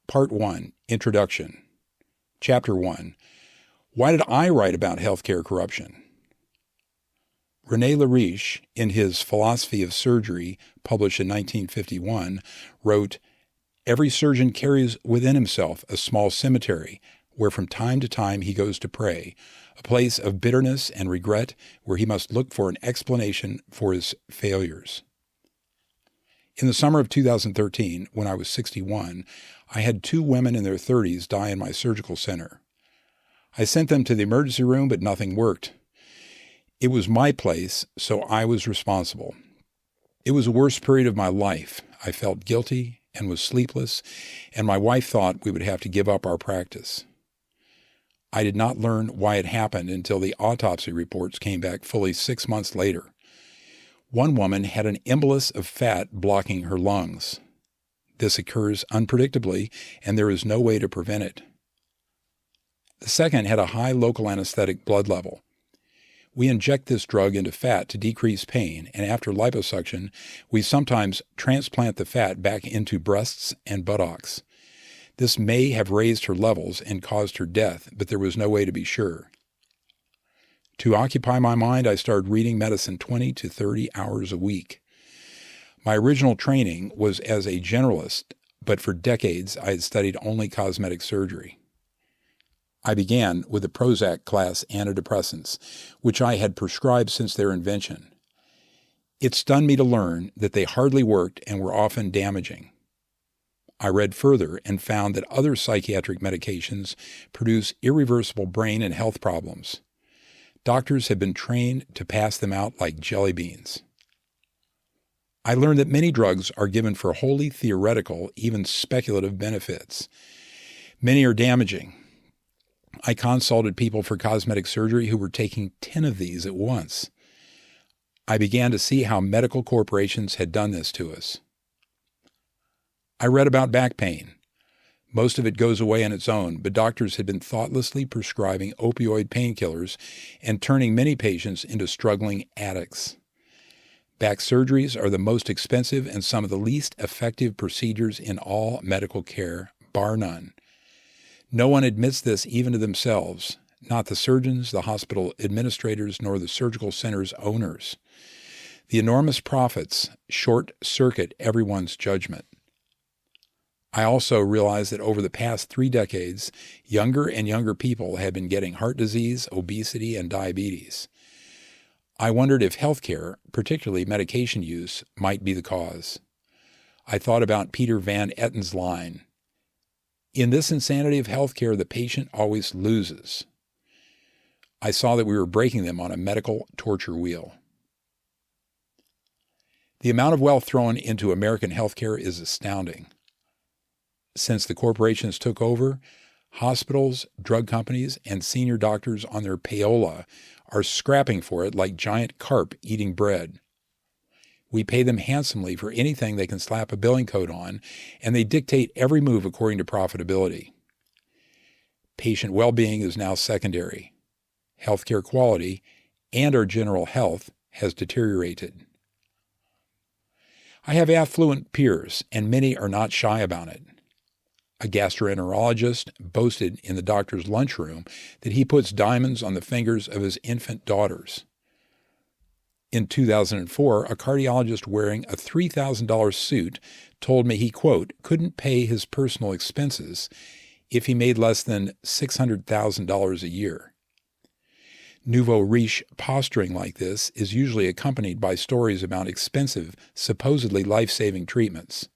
Part 1, Introduction. Chapter 1, Why did I write about healthcare corruption? René Lariche, in his Philosophy of Surgery, published in 1951, wrote, "Every surgeon carries within himself a small cemetery, where from time to time he goes to pray, a place of bitterness and regret where he must look for an explanation for his failures." In the summer of 2013, when I was 61, I had 2 women in their 30s die in my surgical center. I sent them to the emergency room, but nothing worked. It was my place, so I was responsible. It was the worst period of my life. I felt guilty and was sleepless, and my wife thought we would have to give up our practice. I did not learn why it happened until the autopsy reports came back fully 6 months later. One woman had an embolus of fat blocking her lungs. This occurs unpredictably, and there is no way to prevent it. The second had a high local anesthetic blood level. We inject this drug into fat to decrease pain, and after liposuction, we sometimes transplant the fat back into breasts and buttocks. This may have raised her levels and caused her death, but there was no way to be sure. To occupy my mind, I started reading medicine 20 to 30 hours a week. My original training was as a generalist, but for decades I had studied only cosmetic surgery. I began with the Prozac class antidepressants, which I had prescribed since their invention. It stunned me to learn that they hardly worked and were often damaging. I read further and found that other psychiatric medications produce irreversible brain and health problems. Doctors have been trained to pass them out like jelly beans. I learned that many drugs are given for wholly theoretical, even speculative benefits. Many are damaging. I consulted people for cosmetic surgery who were taking 10 of these at once. I began to see how medical corporations had done this to us. I read about back pain. Most of it goes away on its own, but doctors had been thoughtlessly prescribing opioid painkillers and turning many patients into struggling addicts. Back surgeries are the most expensive and some of the least effective procedures in all medical care, bar none. No one admits this even to themselves, not the surgeons, the hospital administrators, nor the surgical center's owners. The enormous profits short-circuit everyone's judgment. I also realized that over the past 3 decades, younger and younger people have been getting heart disease, obesity, and diabetes. I wondered if healthcare, particularly medication use, might be the cause. I thought about Peter Van Etten's line, "In this insanity of healthcare, the patient always loses." I saw that we were breaking them on a medical torture wheel. The amount of wealth thrown into American healthcare is astounding. Since the corporations took over, hospitals, drug companies, and senior doctors on their payola are scrapping for it like giant carp eating bread. We pay them handsomely for anything they can slap a billing code on, and they dictate every move according to profitability. Patient well-being is now secondary. Healthcare quality and our general health has deteriorated. I have affluent peers, and many are not shy about it. A gastroenterologist boasted in the doctor's lunchroom that he puts diamonds on the fingers of his infant daughters. In 2004, a cardiologist wearing a $3,000 suit told me he, quote, couldn't pay his personal expenses if he made less than $600,000 a year. Nouveau riche posturing like this is usually accompanied by stories about expensive, supposedly life-saving treatments.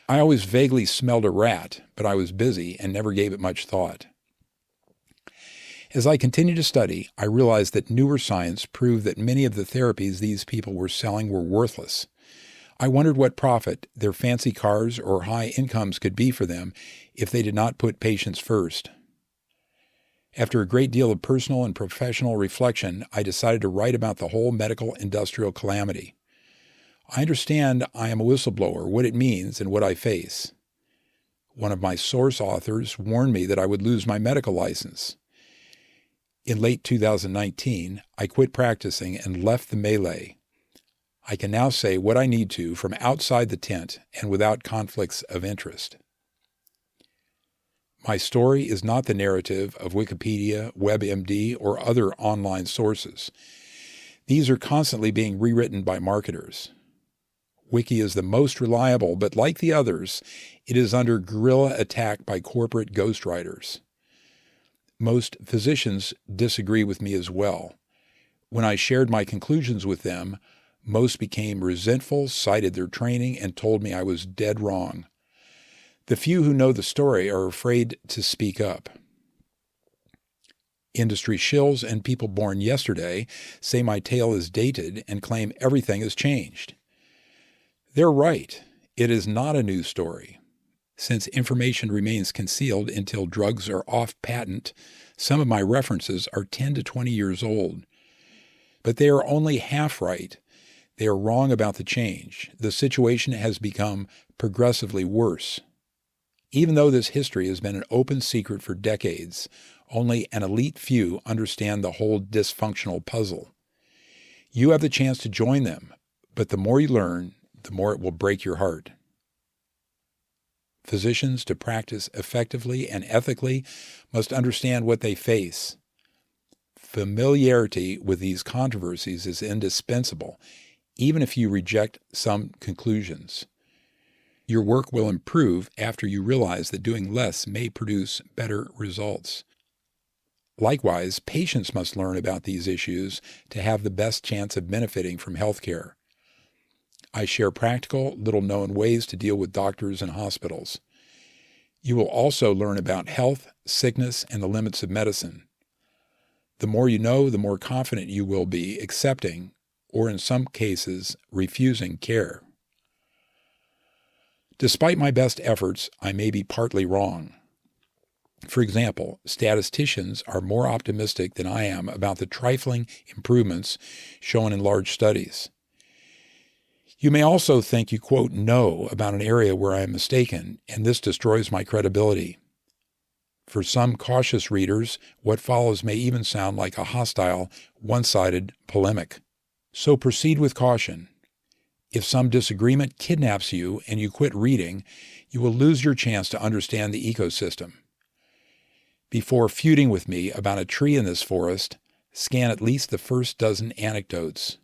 I always vaguely smelled a rat, but I was busy and never gave it much thought. As I continued to study, I realized that newer science proved that many of the therapies these people were selling were worthless. I wondered what profit their fancy cars or high incomes could be for them if they did not put patients first. After a great deal of personal and professional reflection, I decided to write about the whole medical industrial calamity. I understand I am a whistleblower, what it means, and what I face. One of my source authors warned me that I would lose my medical license. In late 2019, I quit practicing and left the melee. I can now say what I need to from outside the tent and without conflicts of interest. My story is not the narrative of Wikipedia, WebMD, or other online sources. These are constantly being rewritten by marketers. Wiki is the most reliable, but like the others, it is under guerrilla attack by corporate ghostwriters. Most physicians disagree with me as well. When I shared my conclusions with them, most became resentful, cited their training, and told me I was dead wrong. The few who know the story are afraid to speak up. Industry shills and people born yesterday say my tale is dated and claim everything has changed. They're right. It is not a news story. Since information remains concealed until drugs are off patent, some of my references are 10 to 20 years old. But they are only half right. They are wrong about the change. The situation has become progressively worse. Even though this history has been an open secret for decades, only an elite few understand the whole dysfunctional puzzle. You have the chance to join them, but the more you learn, the more it will break your heart. Physicians, to practice effectively and ethically, must understand what they face. Familiarity with these controversies is indispensable, even if you reject some conclusions. Your work will improve after you realize that doing less may produce better results. Likewise, patients must learn about these issues to have the best chance of benefiting from healthcare. I share practical, little-known ways to deal with doctors and hospitals. You will also learn about health, sickness, and the limits of medicine. The more you know, the more confident you will be accepting, or in some cases, refusing care. Despite my best efforts, I may be partly wrong. For example, statisticians are more optimistic than I am about the trifling improvements shown in large studies. You may also think you, quote, know about an area where I am mistaken, and this destroys my credibility. For some cautious readers, what follows may even sound like a hostile, one-sided polemic. So proceed with caution. If some disagreement kidnaps you and you quit reading, you will lose your chance to understand the ecosystem. Before feuding with me about a tree in this forest, scan at least the first dozen anecdotes.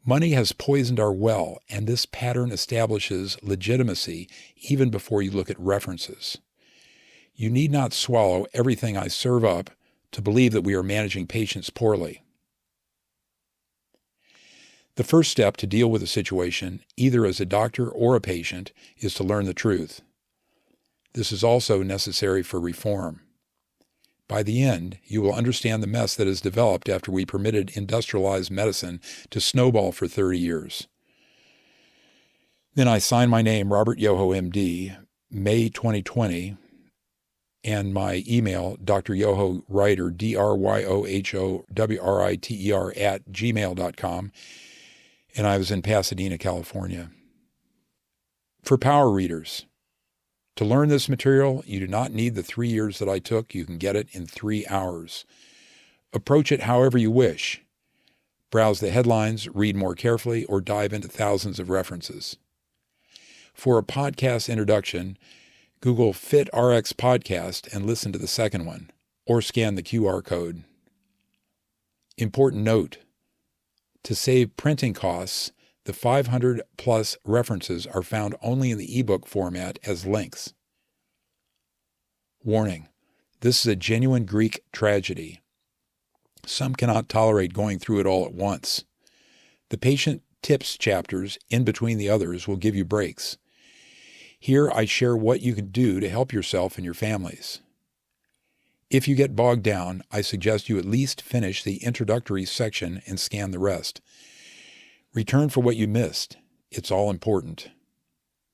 Money has poisoned our well, and this pattern establishes legitimacy even before you look at references. You need not swallow everything I serve up to believe that we are managing patients poorly. The first step to deal with a situation, either as a doctor or a patient, is to learn the truth. This is also necessary for reform. By the end, you will understand the mess that has developed after we permitted industrialized medicine to snowball for 30 years. Then I signed my name, Robert Yoho, MD, May 2020, and my email, dryohowriter, dryohowriter @gmail.com, and I was in Pasadena, California. For power readers, to learn this material, you do not need the 3 years that I took. You can get it in 3 hours. Approach it however you wish. Browse the headlines, read more carefully, or dive into thousands of references. For a podcast introduction, Google FitRx Podcast and listen to the second one, or scan the QR code. Important note: to save printing costs, the 500-plus references are found only in the ebook format as links. Warning: this is a genuine Greek tragedy. Some cannot tolerate going through it all at once. The patient tips chapters in between the others will give you breaks. Here I share what you can do to help yourself and your families. If you get bogged down, I suggest you at least finish the introductory section and scan the rest. Return for what you missed. It's all important.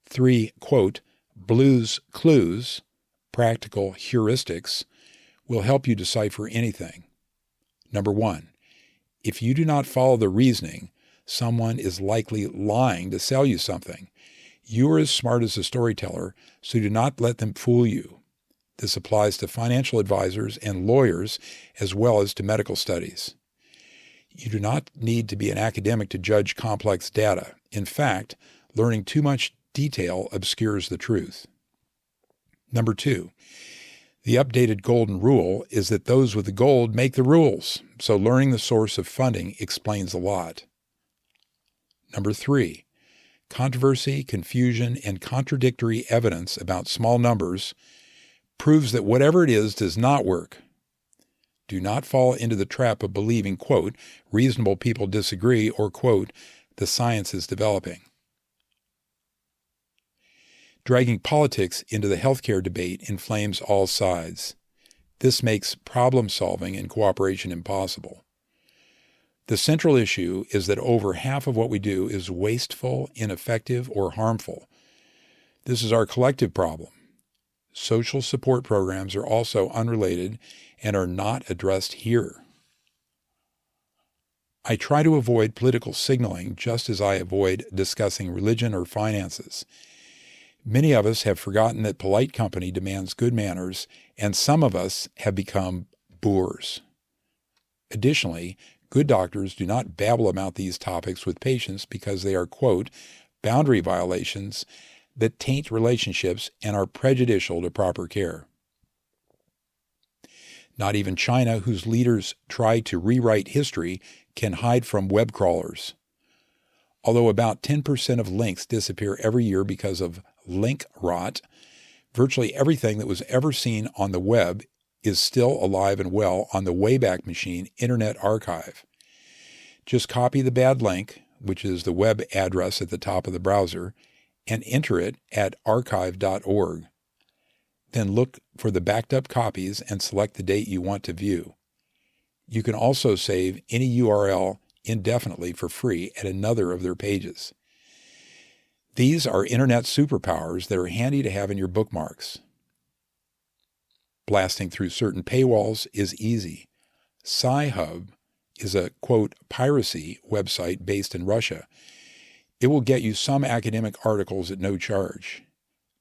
3, quote, blues clues, practical heuristics, will help you decipher anything. Number 1, if you do not follow the reasoning, someone is likely lying to sell you something. You are as smart as a storyteller, so do not let them fool you. This applies to financial advisors and lawyers as well as to medical studies. You do not need to be an academic to judge complex data. In fact, learning too much detail obscures the truth. Number 2, the updated golden rule is that those with the gold make the rules, so learning the source of funding explains a lot. Number 3, controversy, confusion, and contradictory evidence about small numbers proves that whatever it is does not work. Do not fall into the trap of believing, quote, reasonable people disagree, or, quote, the science is developing. Dragging politics into the healthcare debate inflames all sides. This makes problem-solving and cooperation impossible. The central issue is that over half of what we do is wasteful, ineffective, or harmful. This is our collective problem. Social support programs are also unrelated and are not addressed here. I try to avoid political signaling just as I avoid discussing religion or finances. Many of us have forgotten that polite company demands good manners, and some of us have become boors. Additionally, good doctors do not babble about these topics with patients because they are, quote, boundary violations that taint relationships and are prejudicial to proper care. Not even China, whose leaders try to rewrite history, can hide from web crawlers. Although about 10% of links disappear every year because of link rot, virtually everything that was ever seen on the web is still alive and well on the Wayback Machine Internet Archive. Just copy the bad link, which is the web address at the top of the browser, and enter it at archive.org. Then look for the backed up copies and select the date you want to view. You can also save any URL indefinitely for free at another of their pages. These are internet superpowers that are handy to have in your bookmarks. Blasting through certain paywalls is easy. Sci-Hub is a, quote, piracy website based in Russia. It will get you some academic articles at no charge.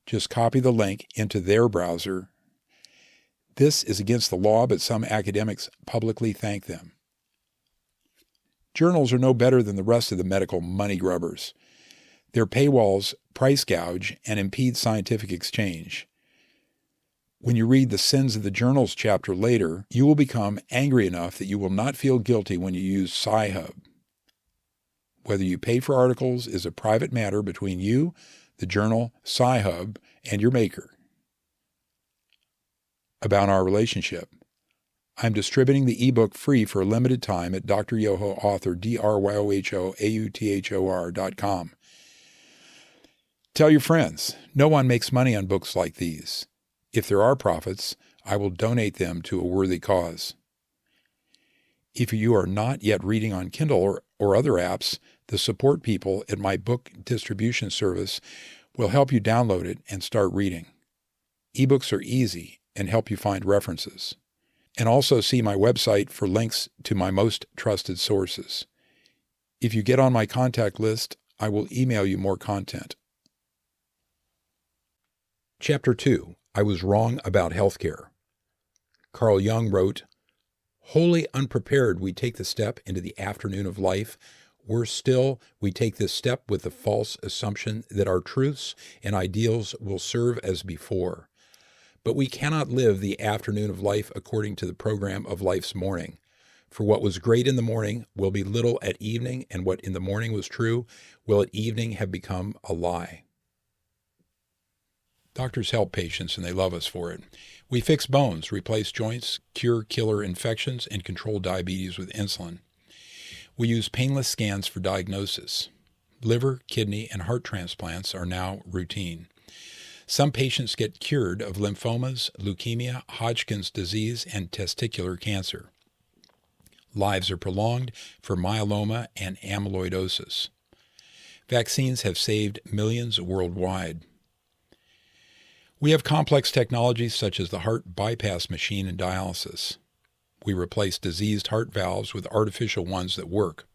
Just copy the link into their browser. This is against the law, but some academics publicly thank them. Journals are no better than the rest of the medical money grubbers. Their paywalls price gouge and impede scientific exchange. When you read the Sins of the Journals chapter later, you will become angry enough that you will not feel guilty when you use Sci-Hub. Whether you pay for articles is a private matter between you, the journal, Sci-Hub, and your maker. About our relationship. I'm distributing the ebook free for a limited time at Dr. Yoho, author, dryohoauthor.com. Tell your friends. No one makes money on books like these. If there are profits, I will donate them to a worthy cause. If you are not yet reading on Kindle or other apps, the support people at my book distribution service will help you download it and start reading. Ebooks are easy and help you find references. And also see my website for links to my most trusted sources. If you get on my contact list, I will email you more content. Chapter 2. I Was Wrong About Healthcare. Carl Jung wrote, "Wholly unprepared, we take the step into the afternoon of life. Worse still, we take this step with the false assumption that our truths and ideals will serve as before. But we cannot live the afternoon of life according to the program of life's morning. For what was great in the morning will be little at evening, and what in the morning was true will at evening have become a lie." Doctors help patients, and they love us for it. We fix bones, replace joints, cure killer infections, and control diabetes with insulin. We use painless scans for diagnosis. Liver, kidney, and heart transplants are now routine. Some patients get cured of lymphomas, leukemia, Hodgkin's disease, and testicular cancer. Lives are prolonged for myeloma and amyloidosis. Vaccines have saved millions worldwide. We have complex technologies such as the heart bypass machine and dialysis. We replace diseased heart valves with artificial ones that work.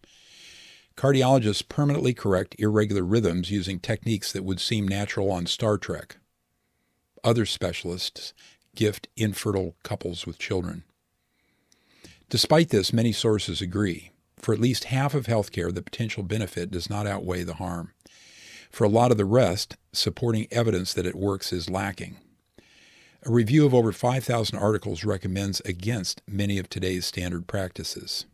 Cardiologists permanently correct irregular rhythms using techniques that would seem natural on Star Trek. Other specialists gift infertile couples with children. Despite this, many sources agree. For at least half of healthcare, the potential benefit does not outweigh the harm. For a lot of the rest, supporting evidence that it works is lacking. A review of over 5,000 articles recommends against many of today's standard practices.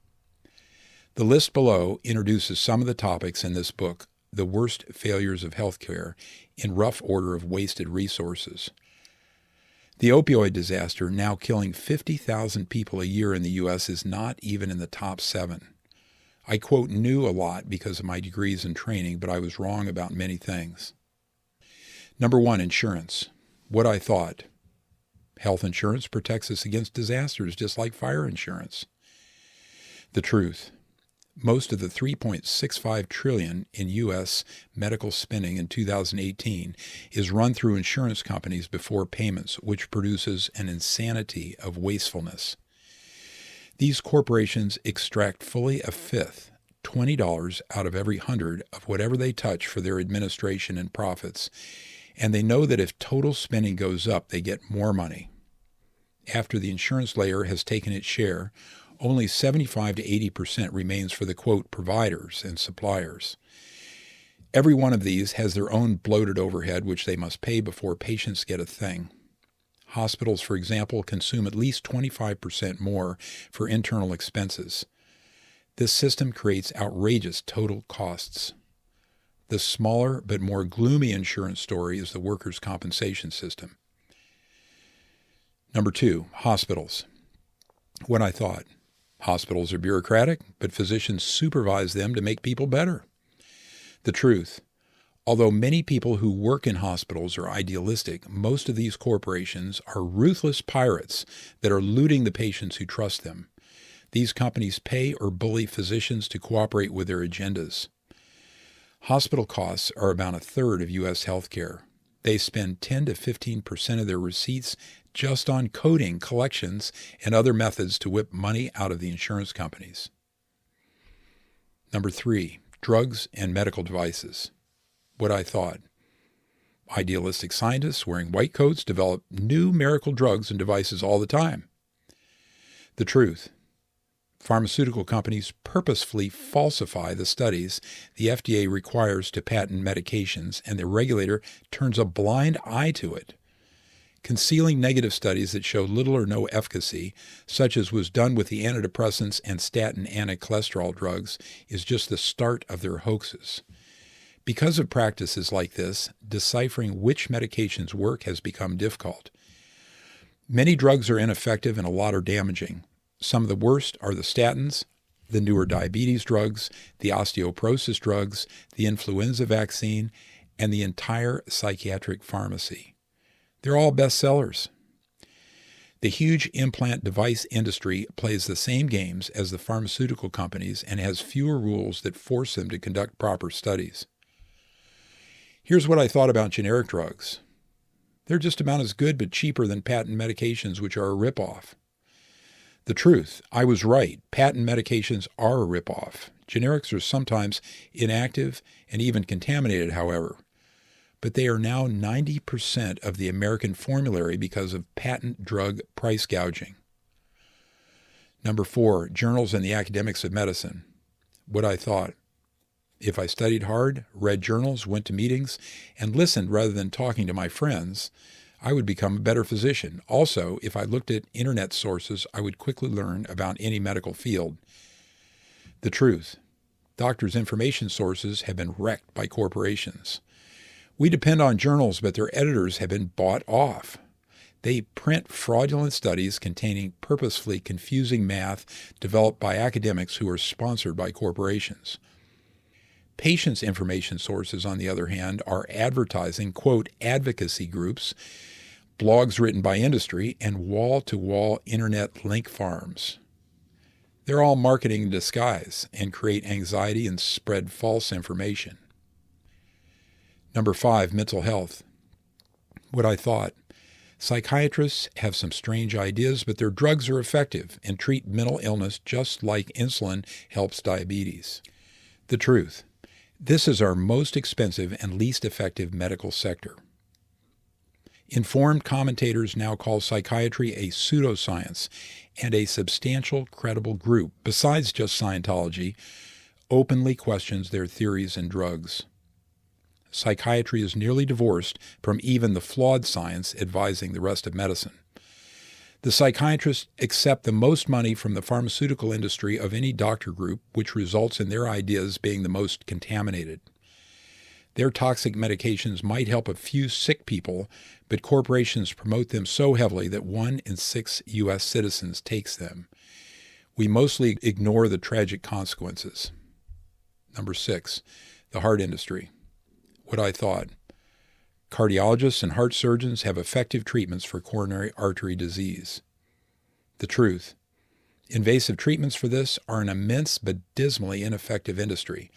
The list below introduces some of the topics in this book, The Worst Failures of Healthcare, in rough order of wasted resources. The opioid disaster, now killing 50,000 people a year in the U.S., is not even in the top 7. I quote knew a lot because of my degrees and training, but I was wrong about many things. Number 1, insurance. What I thought. Health insurance protects us against disasters just like fire insurance. The truth. Most of the $3.65 trillion in U.S. medical spending in 2018 is run through insurance companies before payments, which produces an insanity of wastefulness. These corporations extract fully a fifth, $20 out of every 100 of whatever they touch for their administration and profits, and they know that if total spending goes up, they get more money. After the insurance layer has taken its share, only 75 to 80% remains for the, quote, providers and suppliers. Every one of these has their own bloated overhead, which they must pay before patients get a thing. Hospitals, for example, consume at least 25% more for internal expenses. This system creates outrageous total costs. The smaller but more gloomy insurance story is the workers' compensation system. Number 2, hospitals. What I thought. Hospitals are bureaucratic, but physicians supervise them to make people better. The truth. Although many people who work in hospitals are idealistic, most of these corporations are ruthless pirates that are looting the patients who trust them. These companies pay or bully physicians to cooperate with their agendas. Hospital costs are about a third of U.S. health care. They spend 10 to 15% of their receipts just on coding, collections, and other methods to whip money out of the insurance companies. Number 3, drugs and medical devices. What I thought. Idealistic scientists wearing white coats develop new miracle drugs and devices all the time. The truth. Pharmaceutical companies purposefully falsify the studies the FDA requires to patent medications, and the regulator turns a blind eye to it. Concealing negative studies that show little or no efficacy, such as was done with the antidepressants and statin anti-cholesterol drugs, is just the start of their hoaxes. Because of practices like this, deciphering which medications work has become difficult. Many drugs are ineffective and a lot are damaging. Some of the worst are the statins, the newer diabetes drugs, the osteoporosis drugs, the influenza vaccine, and the entire psychiatric pharmacy. They're all bestsellers. The huge implant device industry plays the same games as the pharmaceutical companies and has fewer rules that force them to conduct proper studies. Here's what I thought about generic drugs. They're just about as good but cheaper than patent medications, which are a ripoff. The truth, I was right. Patent medications are a ripoff. Generics are sometimes inactive and even contaminated, however. But they are now 90% of the American formulary because of patent drug price gouging. Number 4, journals and the academics of medicine. What I thought. If I studied hard, read journals, went to meetings, and listened rather than talking to my friends, I would become a better physician. Also, if I looked at internet sources, I would quickly learn about any medical field. The truth. Doctors' information sources have been wrecked by corporations. We depend on journals, but their editors have been bought off. They print fraudulent studies containing purposefully confusing math developed by academics who are sponsored by corporations. Patients' information sources, on the other hand, are advertising, quote, advocacy groups, blogs written by industry, and wall-to-wall internet link farms. They're all marketing in disguise and create anxiety and spread false information. Number 5, mental health. What I thought. Psychiatrists have some strange ideas, but their drugs are effective and treat mental illness just like insulin helps diabetes. The truth. This is our most expensive and least effective medical sector. Informed commentators now call psychiatry a pseudoscience, and a substantial, credible group, besides just Scientology, openly questions their theories and drugs. Psychiatry is nearly divorced from even the flawed science advising the rest of medicine. The psychiatrists accept the most money from the pharmaceutical industry of any doctor group, which results in their ideas being the most contaminated. Their toxic medications might help a few sick people, but corporations promote them so heavily that 1 in 6 U.S. citizens takes them. We mostly ignore the tragic consequences. Number 6, the heart industry. What I thought. Cardiologists and heart surgeons have effective treatments for coronary artery disease. The truth. Invasive treatments for this are an immense but dismally ineffective industry.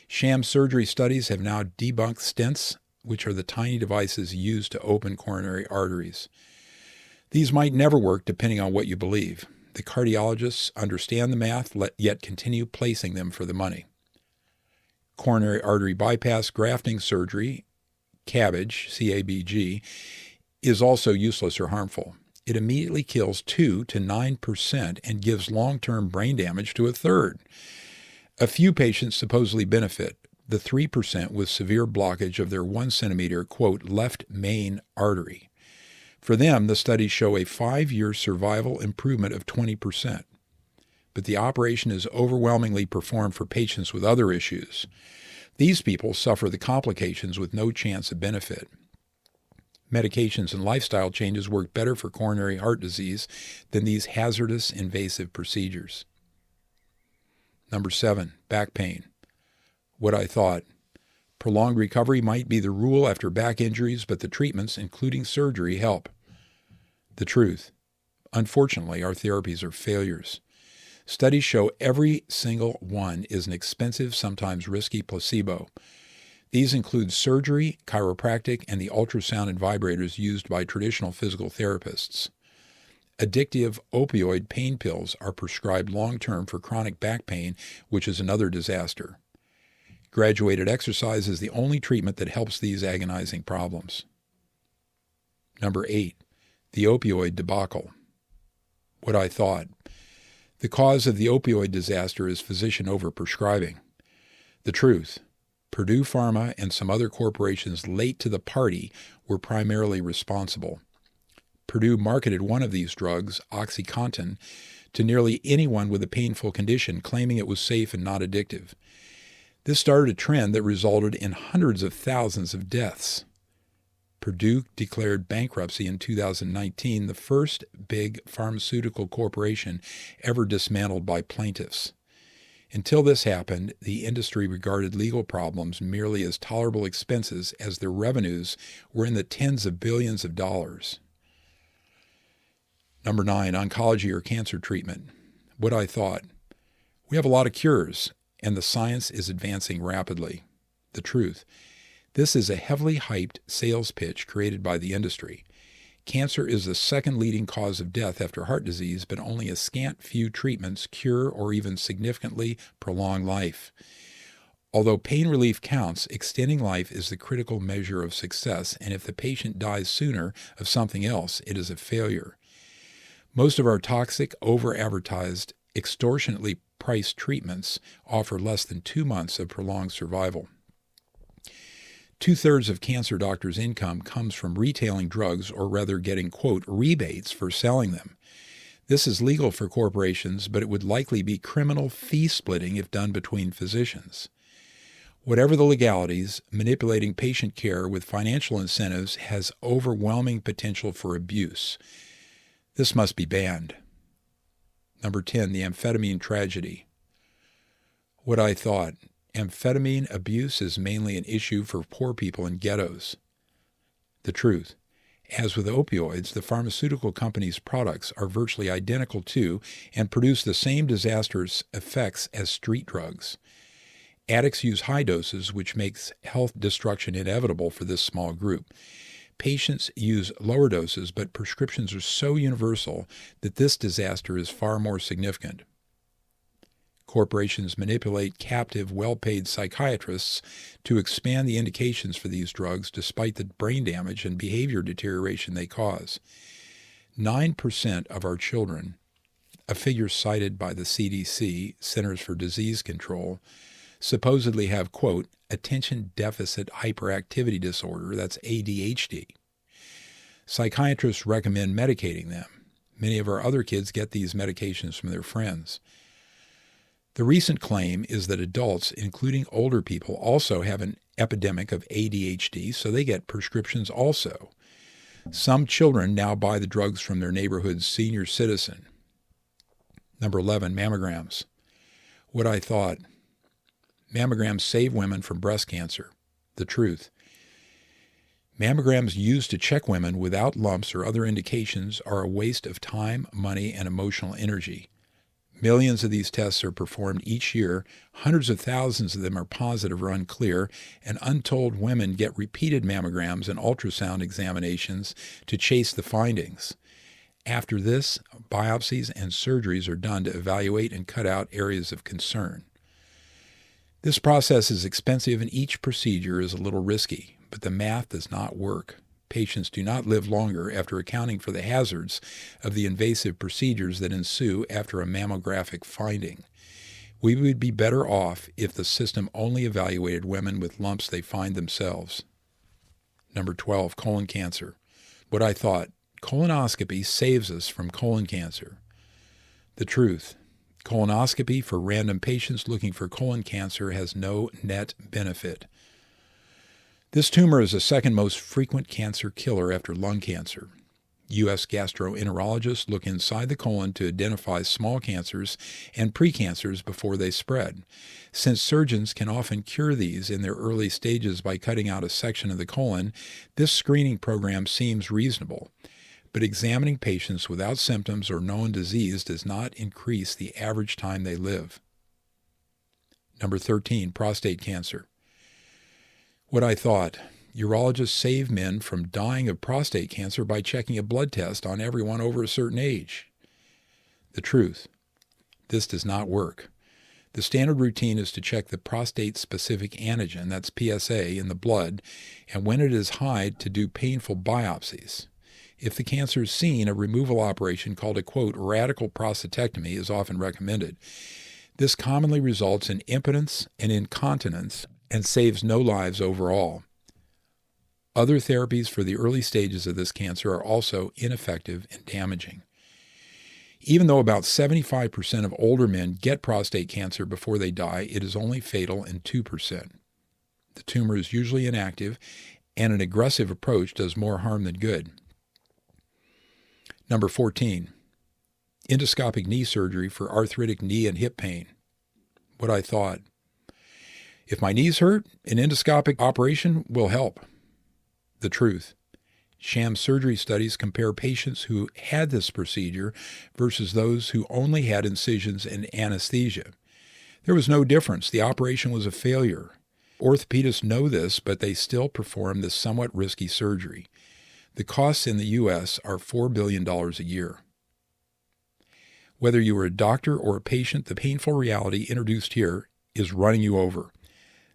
Sham surgery studies have now debunked stents, which are the tiny devices used to open coronary arteries. These might never work depending on what you believe. The cardiologists understand the math, yet continue placing them for the money. Coronary artery bypass grafting surgery, CABG, C-A-B-G, is also useless or harmful. It immediately kills 2 to 9% and gives long-term brain damage to a third. A few patients supposedly benefit, the 3% with severe blockage of their 1 centimeter, quote, left main artery. For them, the studies show a 5-year survival improvement of 20%. But the operation is overwhelmingly performed for patients with other issues. These people suffer the complications with no chance of benefit. Medications and lifestyle changes work better for coronary heart disease than these hazardous invasive procedures. Number 7, back pain. What I thought. Prolonged recovery might be the rule after back injuries, but the treatments, including surgery, help. The truth. Unfortunately, our therapies are failures. Studies show every single one is an expensive, sometimes risky placebo. These include surgery, chiropractic, and the ultrasound and vibrators used by traditional physical therapists. Addictive opioid pain pills are prescribed long-term for chronic back pain, which is another disaster. Graduated exercise is the only treatment that helps these agonizing problems. Number 8, the opioid debacle. What I thought. The cause of the opioid disaster is physician overprescribing. The truth. Purdue Pharma and some other corporations late to the party were primarily responsible. Purdue marketed one of these drugs, OxyContin, to nearly anyone with a painful condition, claiming it was safe and not addictive. This started a trend that resulted in hundreds of thousands of deaths. Purdue declared bankruptcy in 2019, the first big pharmaceutical corporation ever dismantled by plaintiffs. Until this happened, the industry regarded legal problems merely as tolerable expenses, as their revenues were in the tens of billions of dollars. Number 9, oncology or cancer treatment. What I thought. We have a lot of cures, and the science is advancing rapidly. The truth. This is a heavily hyped sales pitch created by the industry. Cancer is the second leading cause of death after heart disease, but only a scant few treatments cure or even significantly prolong life. Although pain relief counts, extending life is the critical measure of success, and if the patient dies sooner of something else, it is a failure. Most of our toxic, over-advertised, extortionately priced treatments offer less than 2 months of prolonged survival. 2/3 of cancer doctors' income comes from retailing drugs, or rather getting, quote, rebates for selling them. This is legal for corporations, but it would likely be criminal fee splitting if done between physicians. Whatever the legalities, manipulating patient care with financial incentives has overwhelming potential for abuse. This must be banned. Number 10, the amphetamine tragedy. What I thought. Amphetamine abuse is mainly an issue for poor people in ghettos. The truth. As with opioids, the pharmaceutical companies' products are virtually identical to and produce the same disastrous effects as street drugs. Addicts use high doses, which makes health destruction inevitable for this small group. Patients use lower doses, but prescriptions are so universal that this disaster is far more significant. Corporations manipulate captive, well-paid psychiatrists to expand the indications for these drugs despite the brain damage and behavior deterioration they cause. 9% of our children, a figure cited by the CDC, Centers for Disease Control, supposedly have, quote, attention deficit hyperactivity disorder, that's ADHD. Psychiatrists recommend medicating them. Many of our other kids get these medications from their friends. The recent claim is that adults, including older people, also have an epidemic of ADHD, so they get prescriptions also. Some children now buy the drugs from their neighborhood's senior citizen. Number 11, mammograms. What I thought. Mammograms save women from breast cancer. The truth. Mammograms used to check women without lumps or other indications are a waste of time, money, and emotional energy. Millions of these tests are performed each year. Hundreds of thousands of them are positive or unclear, and untold women get repeated mammograms and ultrasound examinations to chase the findings. After this, biopsies and surgeries are done to evaluate and cut out areas of concern. This process is expensive and each procedure is a little risky, but the math does not work. Patients do not live longer after accounting for the hazards of the invasive procedures that ensue after a mammographic finding. We would be better off if the system only evaluated women with lumps they find themselves. Number 12, colon cancer. What I thought. Colonoscopy saves us from colon cancer. The truth. Colonoscopy for random patients looking for colon cancer has no net benefit. This tumor is the second most frequent cancer killer after lung cancer. U.S. gastroenterologists look inside the colon to identify small cancers and precancers before they spread. Since surgeons can often cure these in their early stages by cutting out a section of the colon, this screening program seems reasonable. But examining patients without symptoms or known disease does not increase the average time they live. Number 13, prostate cancer. What I thought. Urologists save men from dying of prostate cancer by checking a blood test on everyone over a certain age. The truth. This does not work. The standard routine is to check the prostate-specific antigen, that's PSA, in the blood, and when it is high, to do painful biopsies. If the cancer is seen, a removal operation called a, quote, radical prostatectomy is often recommended. This commonly results in impotence and incontinence and saves no lives overall. Other therapies for the early stages of this cancer are also ineffective and damaging. Even though about 75% of older men get prostate cancer before they die, it is only fatal in 2%. The tumor is usually inactive, and an aggressive approach does more harm than good. Number 14, endoscopic knee surgery for arthritic knee and hip pain. What I thought. If my knees hurt, an endoscopic operation will help. The truth. Sham surgery studies compare patients who had this procedure versus those who only had incisions and anesthesia. There was no difference. The operation was a failure. Orthopedists know this, but they still perform this somewhat risky surgery. The costs in the U.S. are $4 billion a year. Whether you are a doctor or a patient, the painful reality introduced here is running you over.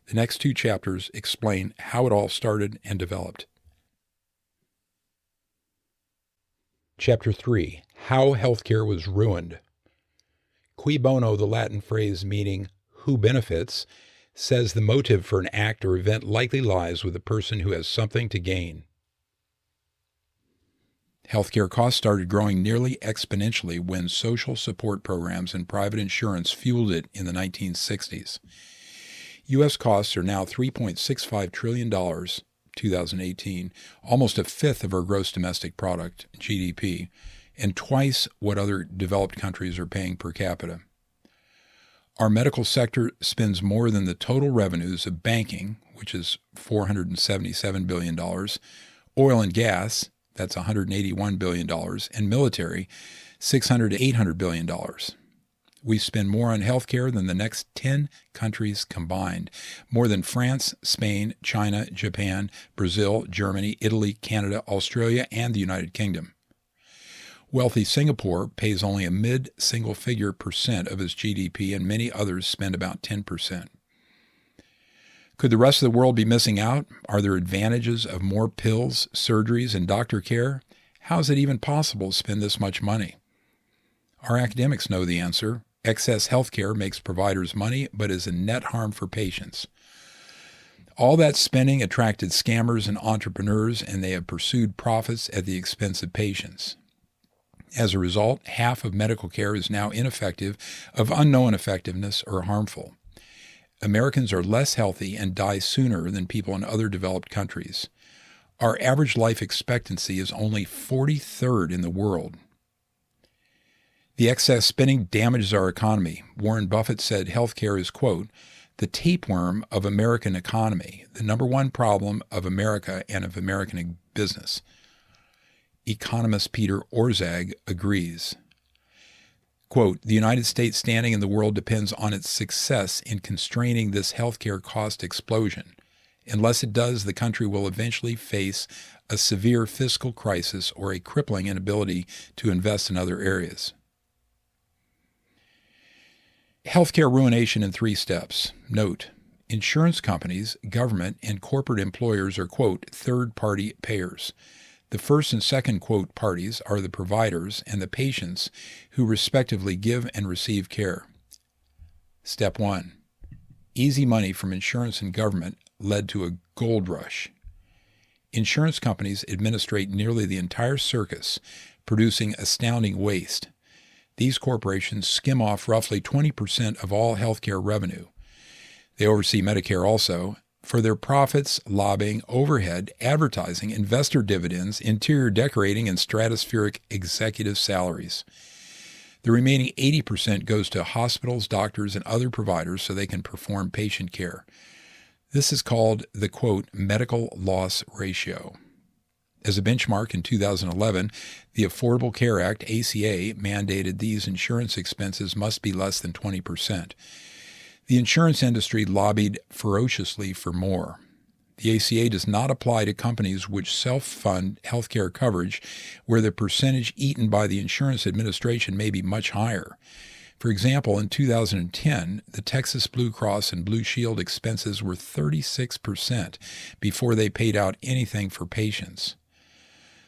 The next 2 chapters explain how it all started and developed. Chapter 3. How Healthcare Was Ruined. Cui bono, the Latin phrase meaning who benefits, says the motive for an act or event likely lies with the person who has something to gain. Healthcare costs started growing nearly exponentially when social support programs and private insurance fueled it in the 1960s. U.S. costs are now $3.65 trillion, 2018, almost a fifth of our gross domestic product, GDP, and twice what other developed countries are paying per capita. Our medical sector spends more than the total revenues of banking, which is $477 billion, oil and gas, that's $181 billion, and military, $600 to $800 billion. We spend more on healthcare than the next 10 countries combined, more than France, Spain, China, Japan, Brazil, Germany, Italy, Canada, Australia, and the United Kingdom. Wealthy Singapore pays only a mid-single-figure percent of its GDP, and many others spend about 10%. Could the rest of the world be missing out? Are there advantages of more pills, surgeries, and doctor care? How is it even possible to spend this much money? Our academics know the answer. Excess health care makes providers money, but is a net harm for patients. All that spending attracted scammers and entrepreneurs, and they have pursued profits at the expense of patients. As a result, half of medical care is now ineffective, of unknown effectiveness, or harmful. Americans are less healthy and die sooner than people in other developed countries. Our average life expectancy is only 43rd in the world. The excess spending damages our economy. Warren Buffett said healthcare is, quote, the tapeworm of American economy, the number one problem of America and of American business. Economist Peter Orszag agrees. Quote, the United States' standing in the world depends on its success in constraining this healthcare cost explosion. Unless it does, the country will eventually face a severe fiscal crisis or a crippling inability to invest in other areas. Healthcare ruination in 3 steps. Note, insurance companies, government, and corporate employers are, quote, third-party payers. The first and second, quote, parties are the providers and the patients who respectively give and receive care. Step 1. Easy money from insurance and government led to a gold rush. Insurance companies administrate nearly the entire circus, producing astounding waste. These corporations skim off roughly 20% of all healthcare revenue. They oversee Medicare also. For their profits, lobbying, overhead, advertising, investor dividends, interior decorating, and stratospheric executive salaries. The remaining 80% goes to hospitals, doctors, and other providers so they can perform patient care. This is called the, quote, medical loss ratio. As a benchmark, in 2011, the Affordable Care Act, ACA, mandated these insurance expenses must be less than 20%. The insurance industry lobbied ferociously for more. The ACA does not apply to companies which self-fund healthcare coverage, where the percentage eaten by the insurance administration may be much higher. For example, in 2010, the Texas Blue Cross and Blue Shield expenses were 36% before they paid out anything for patients.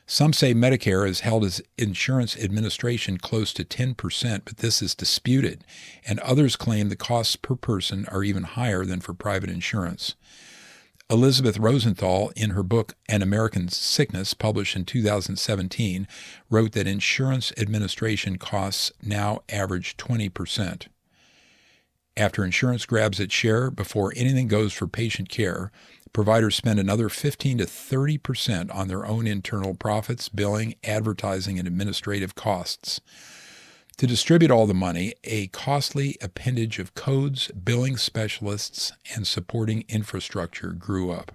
Some say Medicare has held its insurance administration close to 10%, but this is disputed, and others claim the costs per person are even higher than for private insurance. Elizabeth Rosenthal, in her book An American Sickness, published in 2017, wrote that insurance administration costs now average 20%. After insurance grabs its share, before anything goes for patient care, providers spend another 15 to 30% on their own internal profits, billing, advertising, and administrative costs. To distribute all the money, a costly appendage of codes, billing specialists, and supporting infrastructure grew up.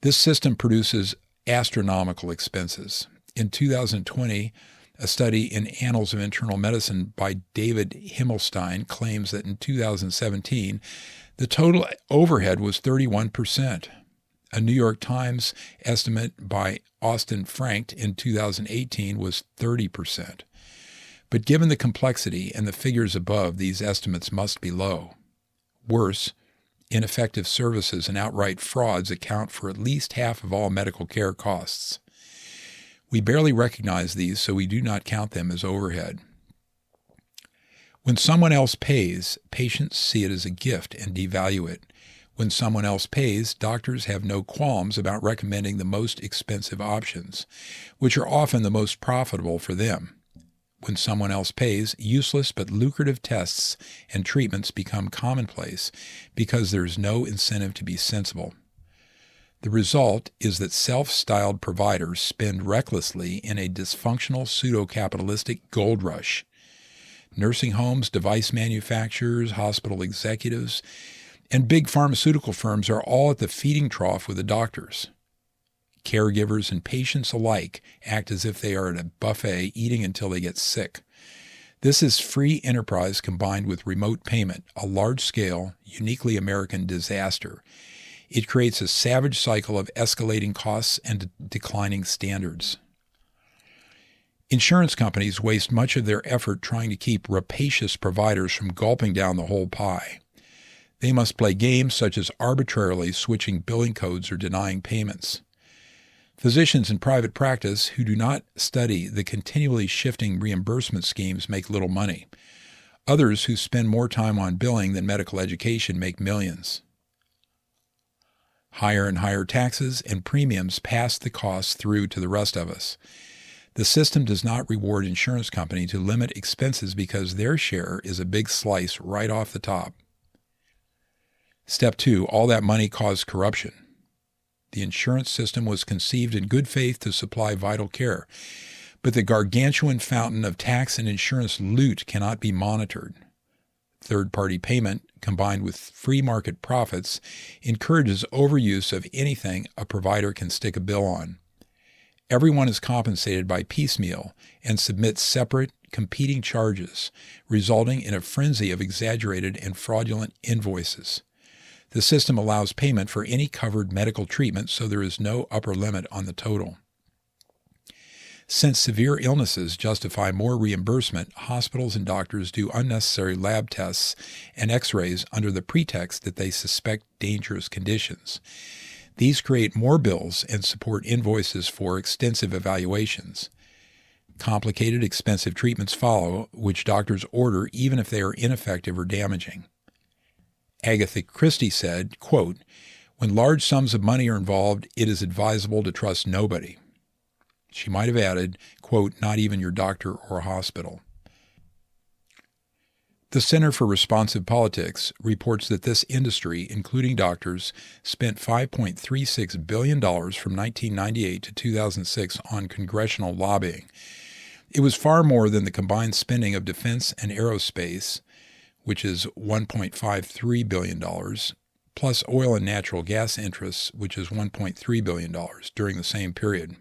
This system produces astronomical expenses. In 2020, a study in Annals of Internal Medicine by David Himmelstein claims that in 2017, the total overhead was 31%. A New York Times estimate by Austin Frank in 2018 was 30%. But given the complexity and the figures above, these estimates must be low. Worse, ineffective services and outright frauds account for at least half of all medical care costs. We barely recognize these, so we do not count them as overhead. When someone else pays, patients see it as a gift and devalue it. When someone else pays, doctors have no qualms about recommending the most expensive options, which are often the most profitable for them. When someone else pays, useless but lucrative tests and treatments become commonplace because there is no incentive to be sensible. The result is that self-styled providers spend recklessly in a dysfunctional pseudo-capitalistic gold rush. Nursing homes, device manufacturers, hospital executives, and big pharmaceutical firms are all at the feeding trough with the doctors. Caregivers and patients alike act as if they are at a buffet eating until they get sick. This is free enterprise combined with remote payment, a large-scale, uniquely American disaster. It creates a savage cycle of escalating costs and declining standards. Insurance companies waste much of their effort trying to keep rapacious providers from gulping down the whole pie. They must play games such as arbitrarily switching billing codes or denying payments. Physicians in private practice who do not study the continually shifting reimbursement schemes make little money. Others who spend more time on billing than medical education make millions. Higher and higher taxes and premiums pass the costs through to the rest of us. The system does not reward insurance companies to limit expenses because their share is a big slice right off the top. Step 2, all that money caused corruption. The insurance system was conceived in good faith to supply vital care, but the gargantuan fountain of tax and insurance loot cannot be monitored. Third-party payment, combined with free market profits, encourages overuse of anything a provider can stick a bill on. Everyone is compensated by piecemeal and submits separate, competing charges, resulting in a frenzy of exaggerated and fraudulent invoices. The system allows payment for any covered medical treatment, so there is no upper limit on the total. Since severe illnesses justify more reimbursement, hospitals and doctors do unnecessary lab tests and x-rays under the pretext that they suspect dangerous conditions. These create more bills and support invoices for extensive evaluations. Complicated, expensive treatments follow, which doctors order even if they are ineffective or damaging. Agatha Christie said, quote, "When large sums of money are involved, it is advisable to trust nobody." She might have added, quote, "not even your doctor or hospital." The Center for Responsive Politics reports that this industry, including doctors, spent $5.36 billion from 1998 to 2006 on congressional lobbying. It was far more than the combined spending of defense and aerospace, which is $1.53 billion, plus oil and natural gas interests, which is $1.3 billion during the same period.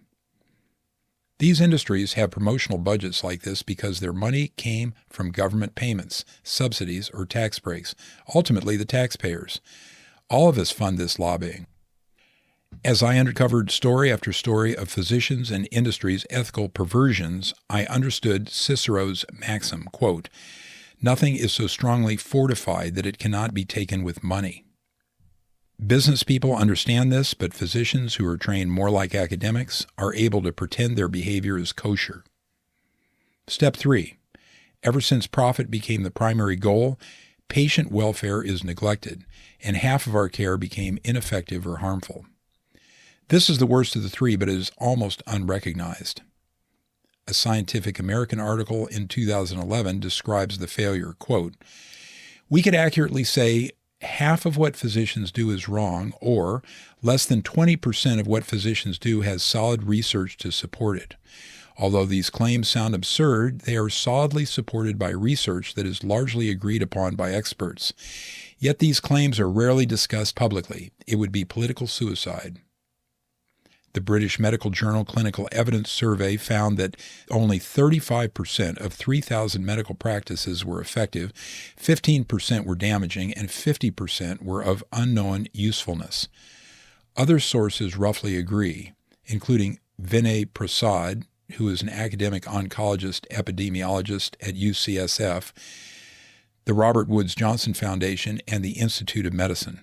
These industries have promotional budgets like this because their money came from government payments, subsidies, or tax breaks, ultimately the taxpayers. All of us fund this lobbying. As I uncovered story after story of physicians and industry's ethical perversions, I understood Cicero's maxim, quote, "Nothing is so strongly fortified that it cannot be taken with money." Business people understand this, but physicians who are trained more like academics are able to pretend their behavior is kosher. Step 3. Ever since profit became the primary goal, patient welfare is neglected, and half of our care became ineffective or harmful. This is the worst of the three, but is almost unrecognized. A Scientific American article in 2011 describes the failure, quote, "We could accurately say half of what physicians do is wrong, or less than 20% of what physicians do has solid research to support it. Although these claims sound absurd, they are solidly supported by research that is largely agreed upon by experts. Yet these claims are rarely discussed publicly. It would be political suicide." The British medical journal Clinical Evidence Survey found that only 35% of 3,000 medical practices were effective, 15% were damaging, and 50% were of unknown usefulness. Other sources roughly agree, including Vinay Prasad, who is an academic oncologist epidemiologist at UCSF, the Robert Woods Johnson Foundation, and the Institute of Medicine.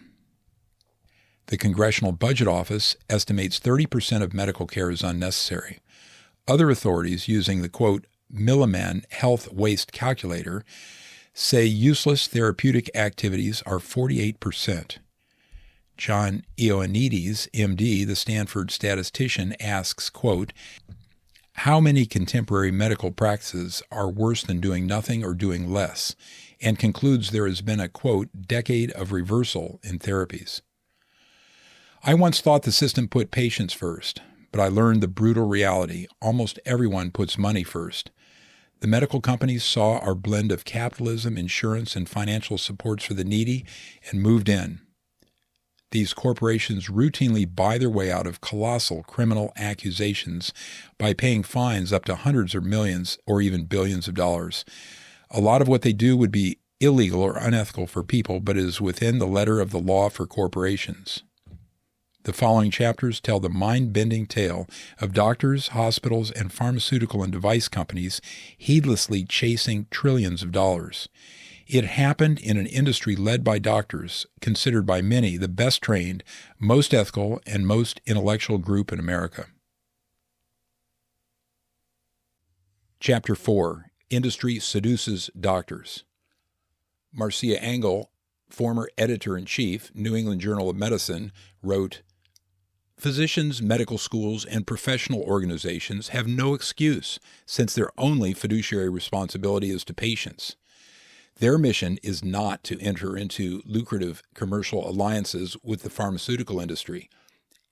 The Congressional Budget Office estimates 30% of medical care is unnecessary. Other authorities, using the, quote, Milliman Health Waste Calculator, say useless therapeutic activities are 48%. John Ioannidis, MD, the Stanford statistician, asks, quote, "How many contemporary medical practices are worse than doing nothing or doing less?" and concludes there has been a, quote, "decade of reversal in therapies." I once thought the system put patients first, but I learned the brutal reality. Almost everyone puts money first. The medical companies saw our blend of capitalism, insurance, and financial supports for the needy and moved in. These corporations routinely buy their way out of colossal criminal accusations by paying fines up to hundreds or millions or even billions of dollars. A lot of what they do would be illegal or unethical for people, but is within the letter of the law for corporations. The following chapters tell the mind-bending tale of doctors, hospitals, and pharmaceutical and device companies heedlessly chasing trillions of dollars. It happened in an industry led by doctors, considered by many the best trained, most ethical, and most intellectual group in America. Chapter 4. Industry Seduces Doctors. Marcia Engel, former editor-in-chief, New England Journal of Medicine, wrote, "Physicians, medical schools, and professional organizations have no excuse since their only fiduciary responsibility is to patients. Their mission is not to enter into lucrative commercial alliances with the pharmaceutical industry.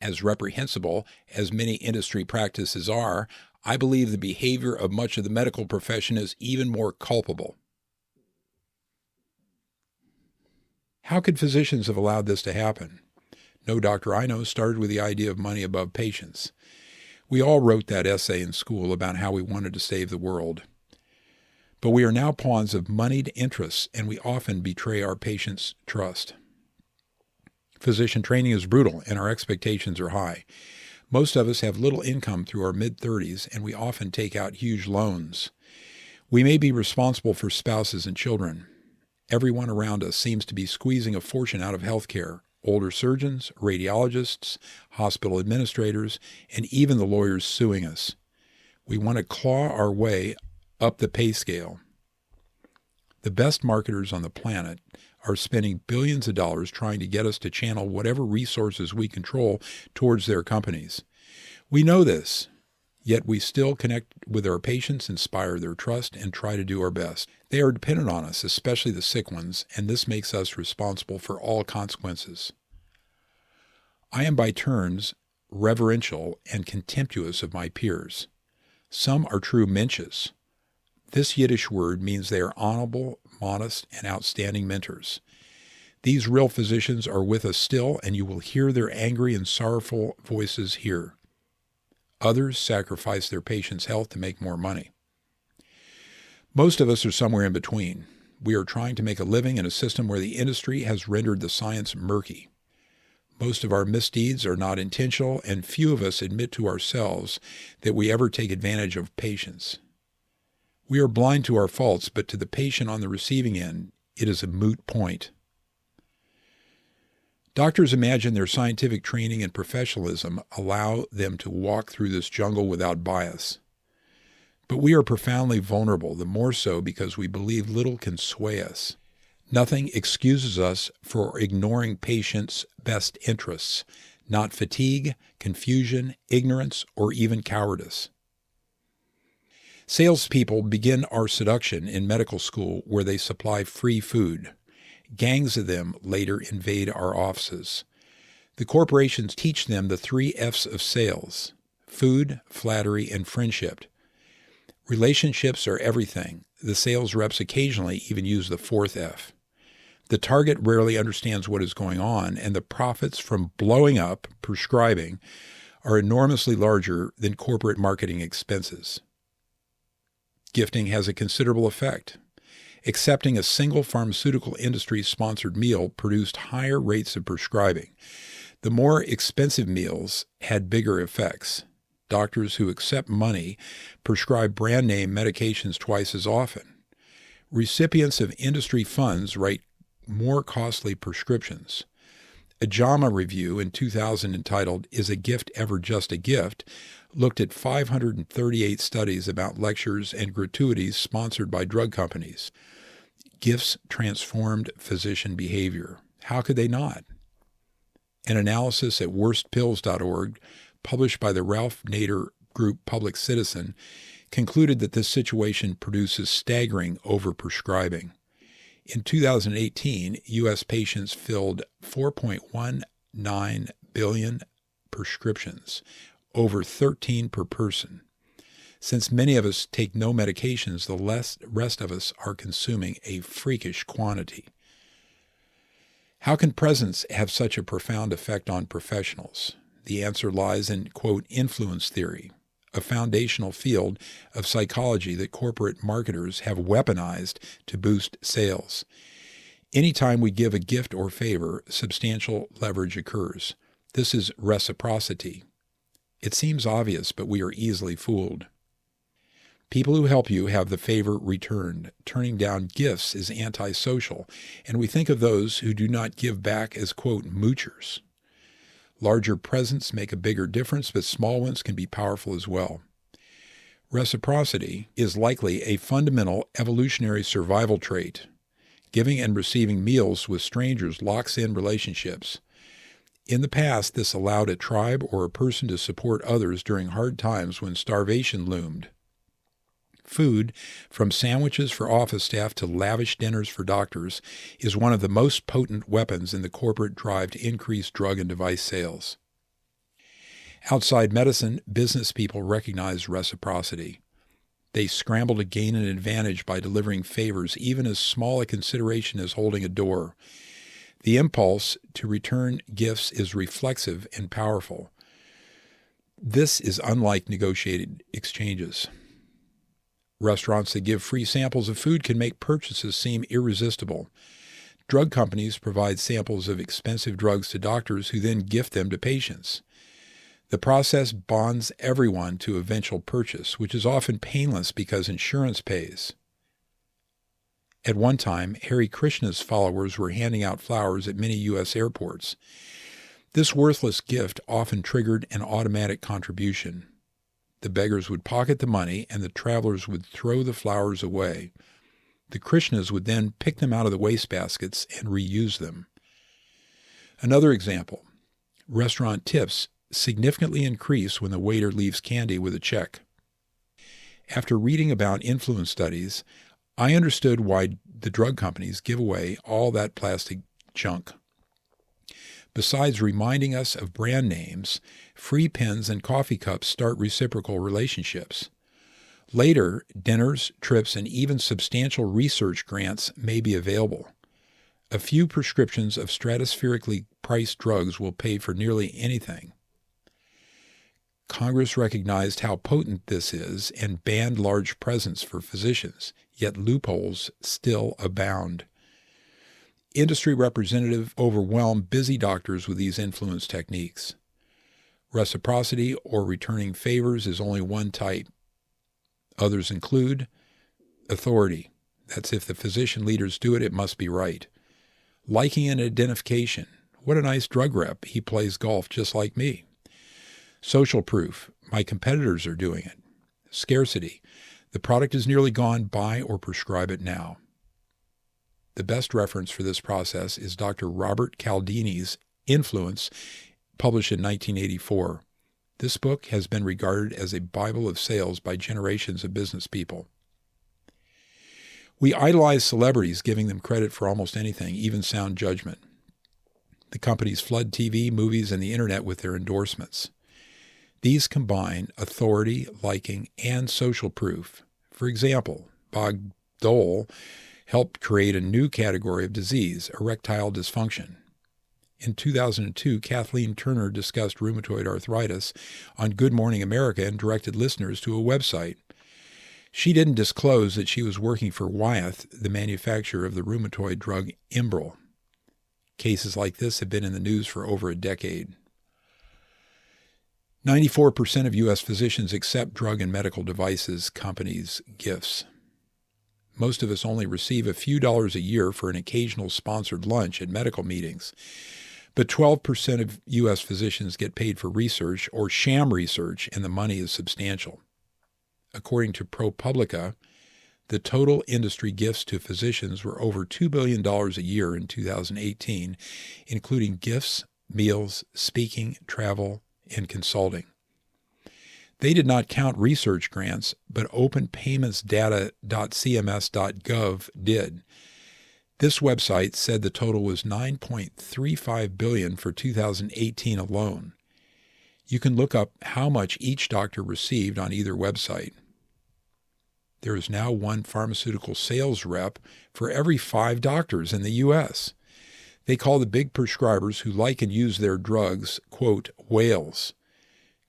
As reprehensible as many industry practices are, I believe the behavior of much of the medical profession is even more culpable." How could physicians have allowed this to happen? No doctor I know started with the idea of money above patients. We all wrote that essay in school about how we wanted to save the world. But we are now pawns of moneyed interests, and we often betray our patients' trust. Physician training is brutal, and our expectations are high. Most of us have little income through our mid-30s, and we often take out huge loans. We may be responsible for spouses and children. Everyone around us seems to be squeezing a fortune out of health care. Older surgeons, radiologists, hospital administrators, and even the lawyers suing us. We want to claw our way up the pay scale. The best marketers on the planet are spending billions of dollars trying to get us to channel whatever resources we control towards their companies. We know this, yet we still connect with our patients, inspire their trust, and try to do our best. They are dependent on us, especially the sick ones, and this makes us responsible for all consequences. I am by turns reverential and contemptuous of my peers. Some are true Mensches. This Yiddish word means they are honorable, modest, and outstanding mentors. These real physicians are with us still, and you will hear their angry and sorrowful voices here. Others sacrifice their patients' health to make more money. Most of us are somewhere in between. We are trying to make a living in a system where the industry has rendered the science murky. Most of our misdeeds are not intentional, and few of us admit to ourselves that we ever take advantage of patients. We are blind to our faults, but to the patient on the receiving end, it is a moot point. Doctors imagine their scientific training and professionalism allow them to walk through this jungle without bias. But we are profoundly vulnerable, the more so because we believe little can sway us. Nothing excuses us for ignoring patients' best interests, not fatigue, confusion, ignorance, or even cowardice. Salespeople begin our seduction in medical school where they supply free food. Gangs of them later invade our offices. The corporations teach them the 3 F's of sales: food, flattery, and friendship. Relationships are everything. The sales reps occasionally even use the 4th F. The target rarely understands what is going on, and the profits from blowing up prescribing are enormously larger than corporate marketing expenses. Gifting has a considerable effect. Accepting a single pharmaceutical industry-sponsored meal produced higher rates of prescribing. The more expensive meals had bigger effects. Doctors who accept money prescribe brand-name medications twice as often. Recipients of industry funds write more costly prescriptions. A JAMA review in 2000 entitled, "Is a Gift Ever Just a Gift?" looked at 538 studies about lectures and gratuities sponsored by drug companies. Gifts transformed physician behavior. How could they not? An analysis at worstpills.org, published by the Ralph Nader group Public Citizen, concluded that this situation produces staggering overprescribing. In 2018, U.S. patients filled 4.19 billion prescriptions, over 13 per person. Since many of us take no medications, the rest of us are consuming a freakish quantity. How can presence have such a profound effect on professionals? The answer lies in, quote, influence theory, a foundational field of psychology that corporate marketers have weaponized to boost sales. Anytime we give a gift or favor, substantial leverage occurs. This is reciprocity. It seems obvious, but we are easily fooled. People who help you have the favor returned. Turning down gifts is antisocial, and we think of those who do not give back as, quote, moochers. Larger presents make a bigger difference, but small ones can be powerful as well. Reciprocity is likely a fundamental evolutionary survival trait. Giving and receiving meals with strangers locks in relationships. In the past, this allowed a tribe or a person to support others during hard times when starvation loomed. Food, from sandwiches for office staff to lavish dinners for doctors, is one of the most potent weapons in the corporate drive to increase drug and device sales. Outside medicine, business people recognize reciprocity. They scramble to gain an advantage by delivering favors, even as small a consideration as holding a door. The impulse to return gifts is reflexive and powerful. This is unlike negotiated exchanges. Restaurants that give free samples of food can make purchases seem irresistible. Drug companies provide samples of expensive drugs to doctors who then gift them to patients. The process bonds everyone to eventual purchase, which is often painless because insurance pays. At one time, Hare Krishna's followers were handing out flowers at many U.S. airports. This worthless gift often triggered an automatic contribution. The beggars would pocket the money, and the travelers would throw the flowers away. The Krishnas would then pick them out of the wastebaskets and reuse them. Another example, restaurant tips significantly increase when the waiter leaves candy with a check. After reading about influence studies, I understood why the drug companies give away all that plastic junk. Besides reminding us of brand names, free pens and coffee cups start reciprocal relationships. Later, dinners, trips, and even substantial research grants may be available. A few prescriptions of stratospherically priced drugs will pay for nearly anything. Congress recognized how potent this is and banned large presents for physicians, yet loopholes still abound. Industry representatives overwhelm busy doctors with these influence techniques. Reciprocity or returning favors is only one type. Others include authority. That's if the physician leaders do it, it must be right. Liking and identification. What a nice drug rep. He plays golf just like me. Social proof. My competitors are doing it. Scarcity. The product is nearly gone. Buy or prescribe it now. The best reference for this process is Dr. Robert Cialdini's Influence, published in 1984. This book has been regarded as a Bible of sales by generations of business people. We idolize celebrities, giving them credit for almost anything, even sound judgment. The companies flood TV, movies, and the internet with their endorsements. These combine authority, liking, and social proof. For example, Bob Dole helped create a new category of disease, erectile dysfunction. In 2002, Kathleen Turner discussed rheumatoid arthritis on Good Morning America and directed listeners to a website. She didn't disclose that she was working for Wyeth, the manufacturer of the rheumatoid drug Imbral. Cases like this have been in the news for over a decade. 94% of U.S. physicians accept drug and medical devices companies' gifts. Most of us only receive a few dollars a year for an occasional sponsored lunch at medical meetings. But 12% of U.S. physicians get paid for research or sham research, and the money is substantial. According to ProPublica, the total industry gifts to physicians were over $2 billion a year in 2018, including gifts, meals, speaking, travel, and consulting. They did not count research grants, but openpaymentsdata.cms.gov did. This website said the total was $9.35 billion for 2018 alone. You can look up how much each doctor received on either website. There is now one pharmaceutical sales rep for every 5 doctors in the U.S. They call the big prescribers who like and use their drugs, quote, whales.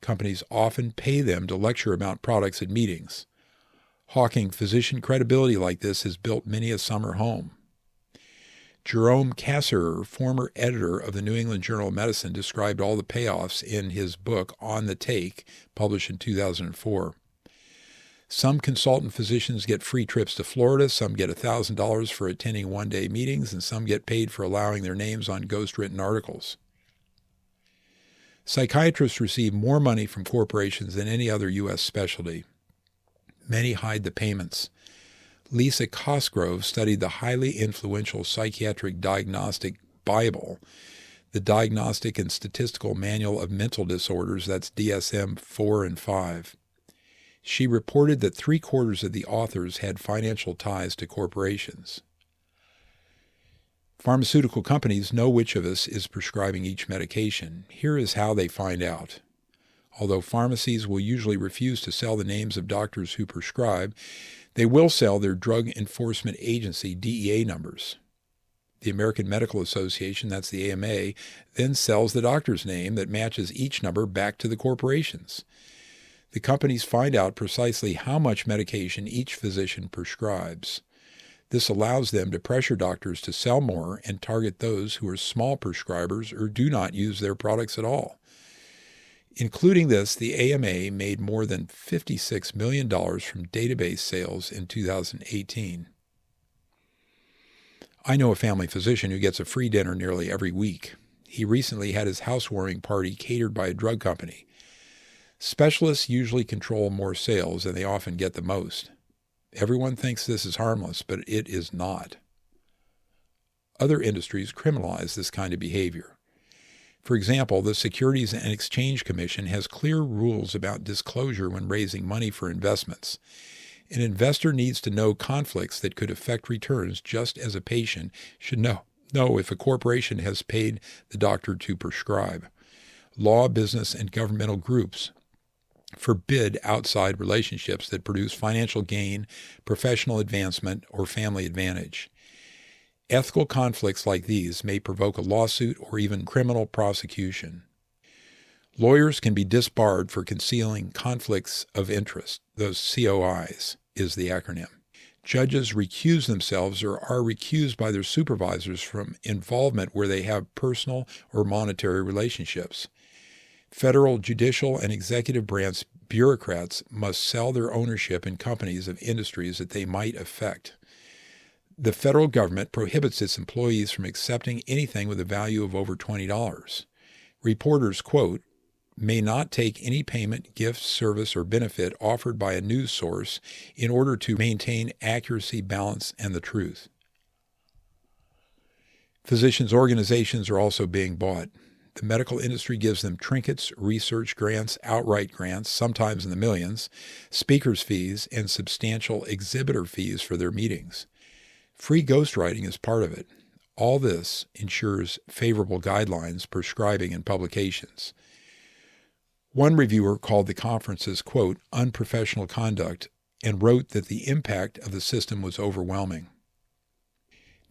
Companies often pay them to lecture about products at meetings. Hawking physician credibility like this has built many a summer home. Jerome Kasserer, former editor of the New England Journal of Medicine, described all the payoffs in his book On the Take, published in 2004. Some consultant physicians get free trips to Florida, some get $1,000 for attending one-day meetings, and some get paid for allowing their names on ghostwritten articles. Psychiatrists receive more money from corporations than any other U.S. specialty. Many hide the payments. Lisa Cosgrove studied the highly influential Psychiatric Diagnostic Bible, the Diagnostic and Statistical Manual of Mental Disorders, that's DSM-4 and 5. She reported that 3/4 of the authors had financial ties to corporations. Pharmaceutical companies know which of us is prescribing each medication. Here is how they find out. Although pharmacies will usually refuse to sell the names of doctors who prescribe, they will sell their Drug Enforcement Agency DEA numbers. The American Medical Association, that's the AMA, then sells the doctor's name that matches each number back to the corporations. The companies find out precisely how much medication each physician prescribes. This allows them to pressure doctors to sell more and target those who are small prescribers or do not use their products at all. Including this, the AMA made more than $56 million from database sales in 2018. I know a family physician who gets a free dinner nearly every week. He recently had his housewarming party catered by a drug company. Specialists usually control more sales, and they often get the most. Everyone thinks this is harmless, but it is not. Other industries criminalize this kind of behavior. For example, the Securities and Exchange Commission has clear rules about disclosure when raising money for investments. An investor needs to know conflicts that could affect returns, just as a patient should know if a corporation has paid the doctor to prescribe. Law, business, and governmental groups forbid outside relationships that produce financial gain, professional advancement, or family advantage. Ethical conflicts like these may provoke a lawsuit or even criminal prosecution. Lawyers can be disbarred for concealing conflicts of interest. Those COIs is the acronym. Judges recuse themselves or are recused by their supervisors from involvement where they have personal or monetary relationships. Federal, judicial, and executive branch bureaucrats must sell their ownership in companies of industries that they might affect. The federal government prohibits its employees from accepting anything with a value of over $20. Reporters, quote, may not take any payment, gift, service, or benefit offered by a news source in order to maintain accuracy, balance, and the truth. Physicians' organizations are also being bought. The medical industry gives them trinkets, research grants, outright grants, sometimes in the millions, speakers' fees, and substantial exhibitor fees for their meetings. Free ghostwriting is part of it. All this ensures favorable guidelines, prescribing, and publications. One reviewer called the conferences, quote, unprofessional conduct, and wrote that the impact of the system was overwhelming.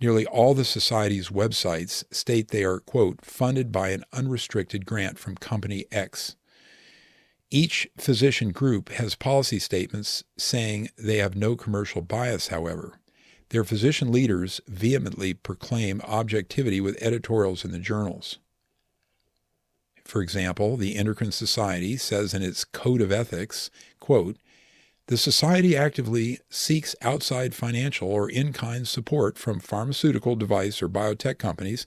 Nearly all the Society's websites state they are, quote, funded by an unrestricted grant from Company X. Each physician group has policy statements saying they have no commercial bias, however. Their physician leaders vehemently proclaim objectivity with editorials in the journals. For example, the Endocrine Society says in its Code of Ethics, quote, the Society actively seeks outside financial or in-kind support from pharmaceutical, device, or biotech companies,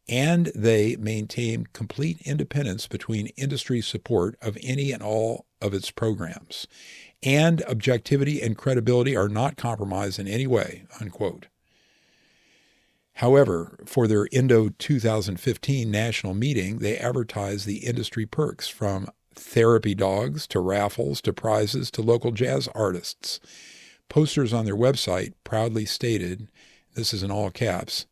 and they maintain complete independence between industry support of any and all of its programs, and objectivity and credibility are not compromised in any way, unquote. However, for their Endo 2015 national meeting, they advertise the industry perks from therapy dogs to raffles to prizes to local jazz artists. Posters on their website proudly stated, this is in all caps,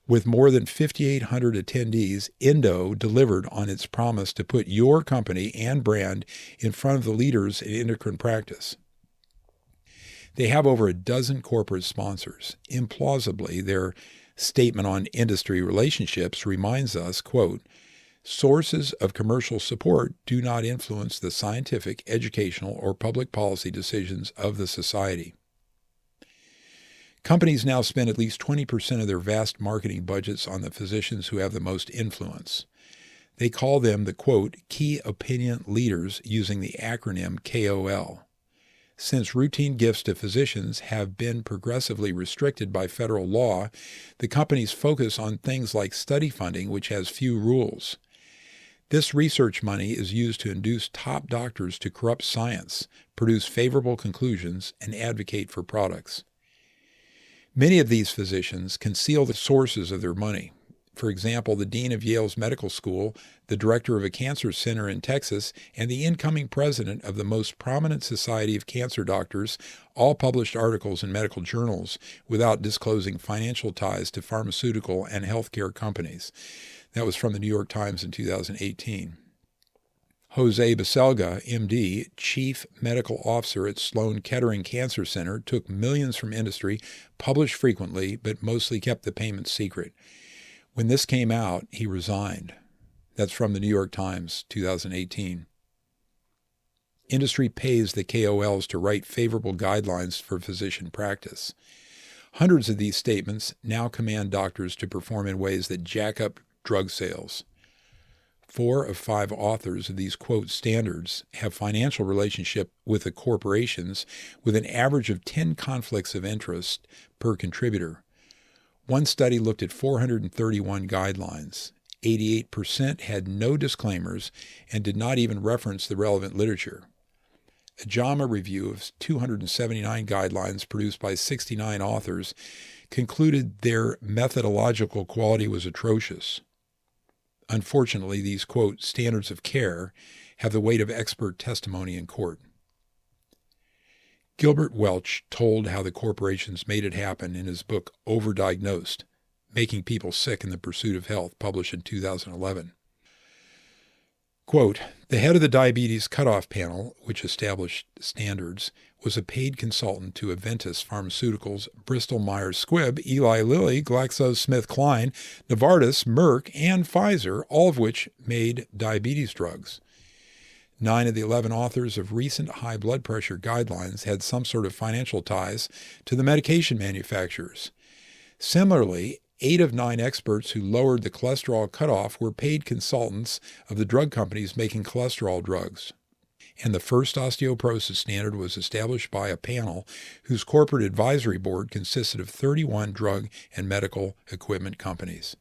with more than 5,800 attendees, Endo delivered on its promise to put your company and brand in front of the leaders in endocrine practice. They have over a dozen corporate sponsors. Implausibly, their statement on industry relationships reminds us, quote, sources of commercial support do not influence the scientific, educational, or public policy decisions of the Society. Companies now spend at least 20% of their vast marketing budgets on the physicians who have the most influence. They call them the, quote, key opinion leaders using the acronym KOL. Since routine gifts to physicians have been progressively restricted by federal law, the companies focus on things like study funding, which has few rules. This research money is used to induce top doctors to corrupt science, produce favorable conclusions, and advocate for products. Many of these physicians conceal the sources of their money. For example, the dean of Yale's medical school, the director of a cancer center in Texas, and the incoming president of the most prominent society of cancer doctors all published articles in medical journals without disclosing financial ties to pharmaceutical and healthcare companies. That was from the New York Times in 2018. Jose Baselga, MD, chief medical officer at Sloan Kettering Cancer Center, took millions from industry, published frequently, but mostly kept the payments secret. When this came out, he resigned. That's from the New York Times, 2018. Industry pays the KOLs to write favorable guidelines for physician practice. Hundreds of these statements now command doctors to perform in ways that jack up drug sales. 4 of 5 authors of these, quote, standards have financial relationship with the corporations with an average of 10 conflicts of interest per contributor. One study looked at 431 guidelines. 88% had no disclaimers and did not even reference the relevant literature. A JAMA review of 279 guidelines produced by 69 authors concluded their methodological quality was atrocious. Unfortunately, these, quote, standards of care have the weight of expert testimony in court. Gilbert Welch told how the corporations made it happen in his book Overdiagnosed, Making People Sick in the Pursuit of Health, published in 2011. Quote, the head of the diabetes cutoff panel, which established standards, was a paid consultant to Aventis Pharmaceuticals, Bristol Myers Squibb, Eli Lilly, GlaxoSmithKline, Novartis, Merck, and Pfizer, all of which made diabetes drugs. 9 of the 11 authors of recent high blood pressure guidelines had some sort of financial ties to the medication manufacturers. Similarly, 8 of 9 experts who lowered the cholesterol cutoff were paid consultants of the drug companies making cholesterol drugs. And the first osteoporosis standard was established by a panel whose corporate advisory board consisted of 31 drug and medical equipment companies.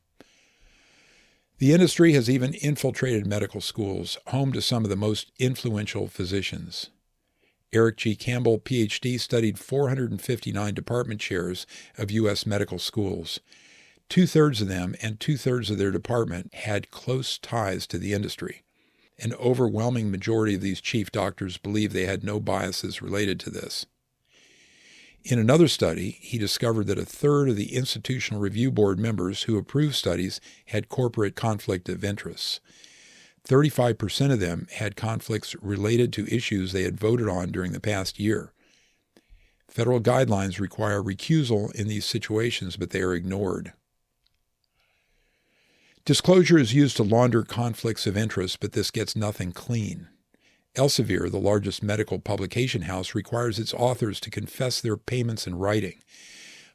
The industry has even infiltrated medical schools, home to some of the most influential physicians. Eric G. Campbell, Ph.D., studied 459 department chairs of U.S. medical schools. 2/3 of them and 2/3 of their department had close ties to the industry. An overwhelming majority of these chief doctors believed they had no biases related to this. In another study, he discovered that 1/3 of the institutional review board members who approved studies had corporate conflict of interests. 35% of them had conflicts related to issues they had voted on during the past year. Federal guidelines require recusal in these situations, but they are ignored. Disclosure is used to launder conflicts of interest, but this gets nothing clean. Elsevier, the largest medical publication house, requires its authors to confess their payments in writing.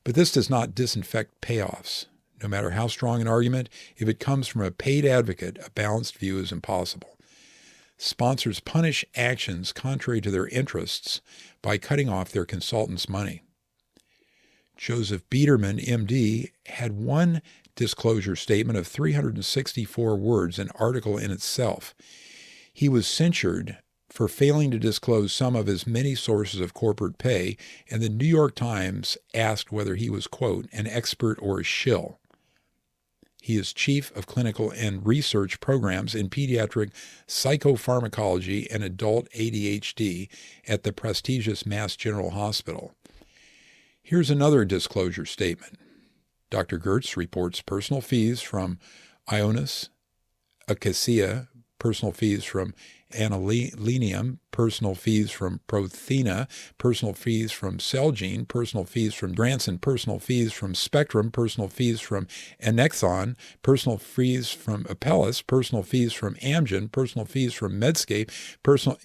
But this does not disinfect payoffs. No matter how strong an argument, if it comes from a paid advocate, a balanced view is impossible. Sponsors punish actions contrary to their interests by cutting off their consultants' money. Joseph Biederman, MD, had one disclosure statement of 364 words, an article in itself. He was censured for failing to disclose some of his many sources of corporate pay, and the New York Times asked whether he was, quote, an expert or a shill. He is chief of clinical and research programs in pediatric psychopharmacology and adult ADHD at the prestigious Mass General Hospital. Here's another disclosure statement. Dr. Gertz reports personal fees from Ionis, Acacia, personal fees from Analinium, personal fees from Prothena, personal fees from Celgene, personal fees from Branson, personal fees from Spectrum, personal fees from Annexon, personal fees from Apellis, personal fees from Amgen, personal fees from Medscape,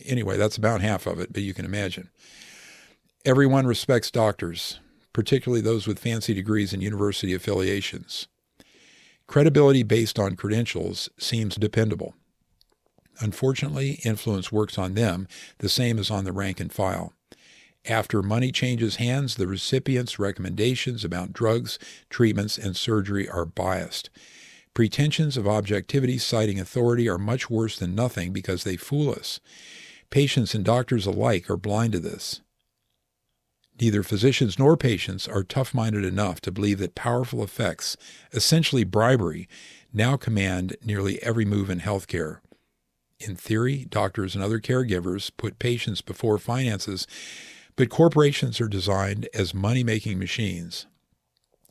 anyway, that's about half of it, but you can imagine. Everyone respects doctors, particularly those with fancy degrees and university affiliations. Credibility based on credentials seems dependable. Unfortunately, influence works on them the same as on the rank and file. After money changes hands, the recipient's recommendations about drugs, treatments, and surgery are biased. Pretensions of objectivity citing authority are much worse than nothing because they fool us. Patients and doctors alike are blind to this. Neither physicians nor patients are tough-minded enough to believe that powerful effects, essentially bribery, now command nearly every move in healthcare. In theory, doctors and other caregivers put patients before finances, but corporations are designed as money-making machines.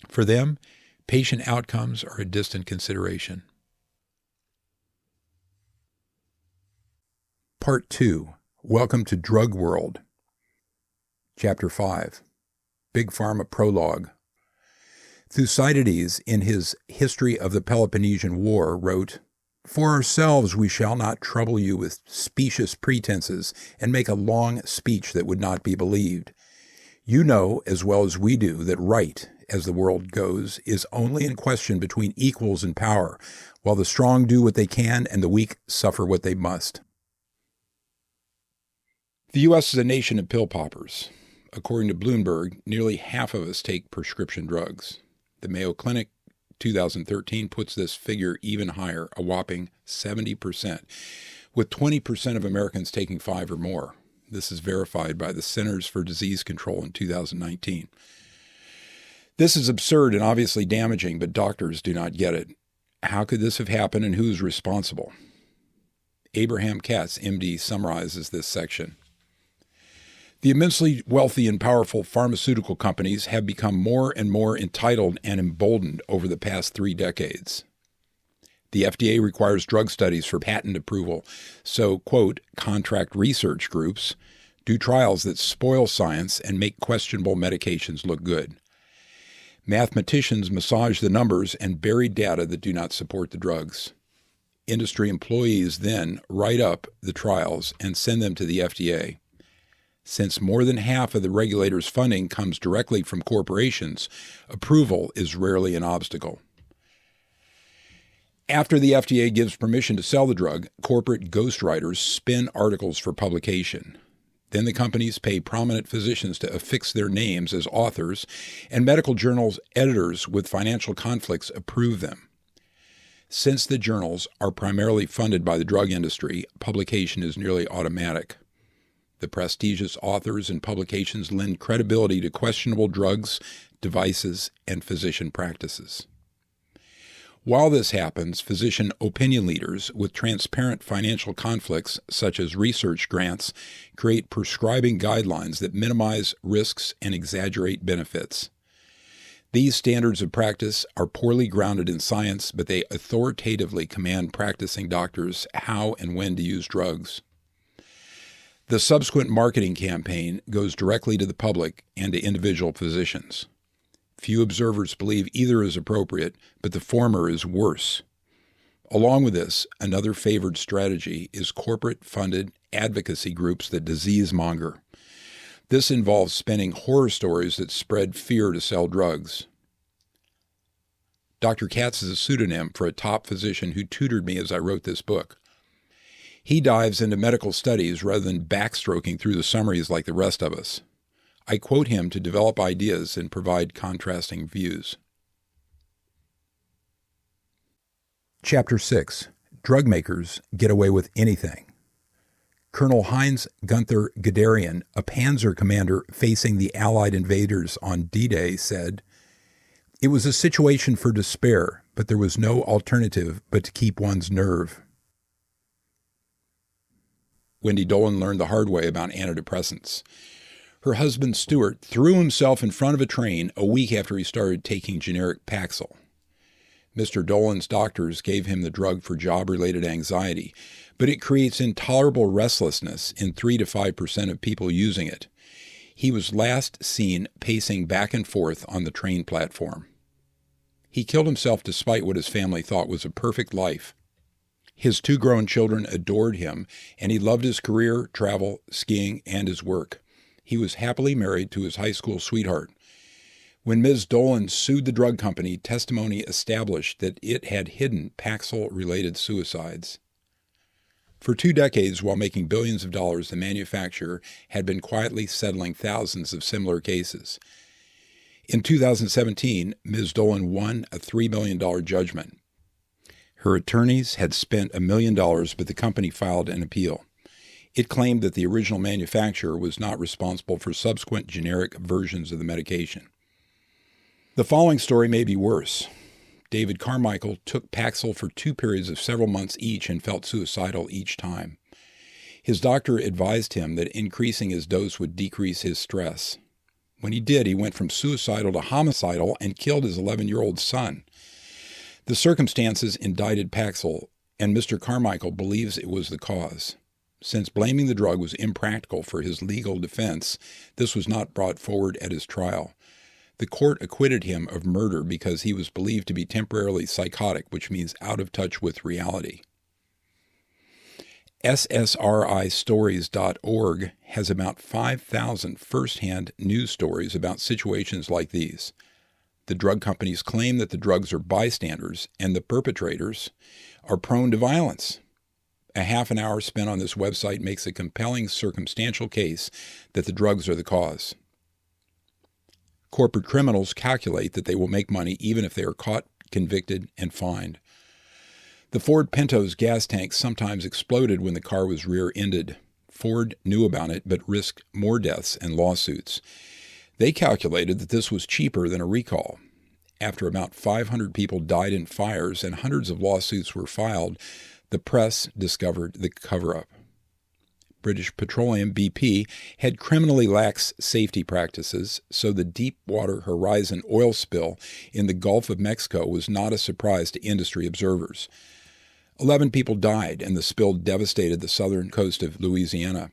For them, patient outcomes are a distant consideration. Part 2. Welcome to Drug World. Chapter 5. Big Pharma Prologue. Thucydides, in his History of the Peloponnesian War, wrote, "For ourselves we shall not trouble you with specious pretenses and make a long speech that would not be believed. You know as well as we do that right, as the world goes, is only in question between equals in power, while the strong do what they can and the weak suffer what they must." The U.S. is a nation of pill poppers. According to Bloomberg, nearly half of us take prescription drugs. The Mayo Clinic 2013 puts this figure even higher, a whopping 70%, with 20% of Americans taking 5 or more. This is verified by the Centers for Disease Control in 2019. This is absurd and obviously damaging, but doctors do not get it. How could this have happened and who's responsible? Abraham Katz, MD, summarizes this section. The immensely wealthy and powerful pharmaceutical companies have become more and more entitled and emboldened over the past 3 decades. The FDA requires drug studies for patent approval, so, quote, contract research groups do trials that spoil science and make questionable medications look good. Mathematicians massage the numbers and bury data that do not support the drugs. Industry employees then write up the trials and send them to the FDA. Since more than half of the regulator's funding comes directly from corporations, approval is rarely an obstacle. After the FDA gives permission to sell the drug, corporate ghostwriters spin articles for publication. Then the companies pay prominent physicians to affix their names as authors, and medical journals' editors with financial conflicts approve them. Since the journals are primarily funded by the drug industry, publication is nearly automatic. The prestigious authors and publications lend credibility to questionable drugs, devices, and physician practices. While this happens, physician opinion leaders with transparent financial conflicts, such as research grants, create prescribing guidelines that minimize risks and exaggerate benefits. These standards of practice are poorly grounded in science, but they authoritatively command practicing doctors how and when to use drugs. The subsequent marketing campaign goes directly to the public and to individual physicians. Few observers believe either is appropriate, but the former is worse. Along with this, another favored strategy is corporate-funded advocacy groups that disease monger. This involves spinning horror stories that spread fear to sell drugs. Dr. Katz is a pseudonym for a top physician who tutored me as I wrote this book. He dives into medical studies rather than backstroking through the summaries like the rest of us. I quote him to develop ideas and provide contrasting views. Chapter 6. Drug makers get away with anything. Colonel Heinz Gunther Guderian, a panzer commander facing the Allied invaders on D-Day, said, "It was a situation for despair, but there was no alternative but to keep one's nerve." Wendy Dolan learned the hard way about antidepressants. Her husband, Stuart, threw himself in front of a train a week after he started taking generic Paxil. Mr. Dolan's doctors gave him the drug for job-related anxiety, but it creates intolerable restlessness in 3 to 5% of people using it. He was last seen pacing back and forth on the train platform. He killed himself despite what his family thought was a perfect life. His 2 grown children adored him, and he loved his career, travel, skiing, and his work. He was happily married to his high school sweetheart. When Ms. Dolan sued the drug company, testimony established that it had hidden Paxil-related suicides. For 2 decades, while making billions of dollars, the manufacturer had been quietly settling thousands of similar cases. In 2017, Ms. Dolan won a $3 million judgment. Her attorneys had spent $1 million, but the company filed an appeal. It claimed that the original manufacturer was not responsible for subsequent generic versions of the medication. The following story may be worse. David Carmichael took Paxil for 2 periods of several months each and felt suicidal each time. His doctor advised him that increasing his dose would decrease his stress. When he did, he went from suicidal to homicidal and killed his 11-year-old son. The circumstances indicted Paxil, and Mr. Carmichael believes it was the cause. Since blaming the drug was impractical for his legal defense, this was not brought forward at his trial. The court acquitted him of murder because he was believed to be temporarily psychotic, which means out of touch with reality. SSRIstories.org has about 5,000 first-hand news stories about situations like these. The drug companies claim that the drugs are bystanders and the perpetrators are prone to violence. A half an hour spent on this website makes a compelling circumstantial case that the drugs are the cause. Corporate criminals calculate that they will make money even if they are caught, convicted, and fined. The Ford Pinto's gas tank sometimes exploded when the car was rear-ended. Ford knew about it but risked more deaths and lawsuits. They calculated that this was cheaper than a recall. After about 500 people died in fires and hundreds of lawsuits were filed, the press discovered the cover-up. British Petroleum, BP, had criminally lax safety practices, so the Deepwater Horizon oil spill in the Gulf of Mexico was not a surprise to industry observers. 11 people died, and the spill devastated the southern coast of Louisiana.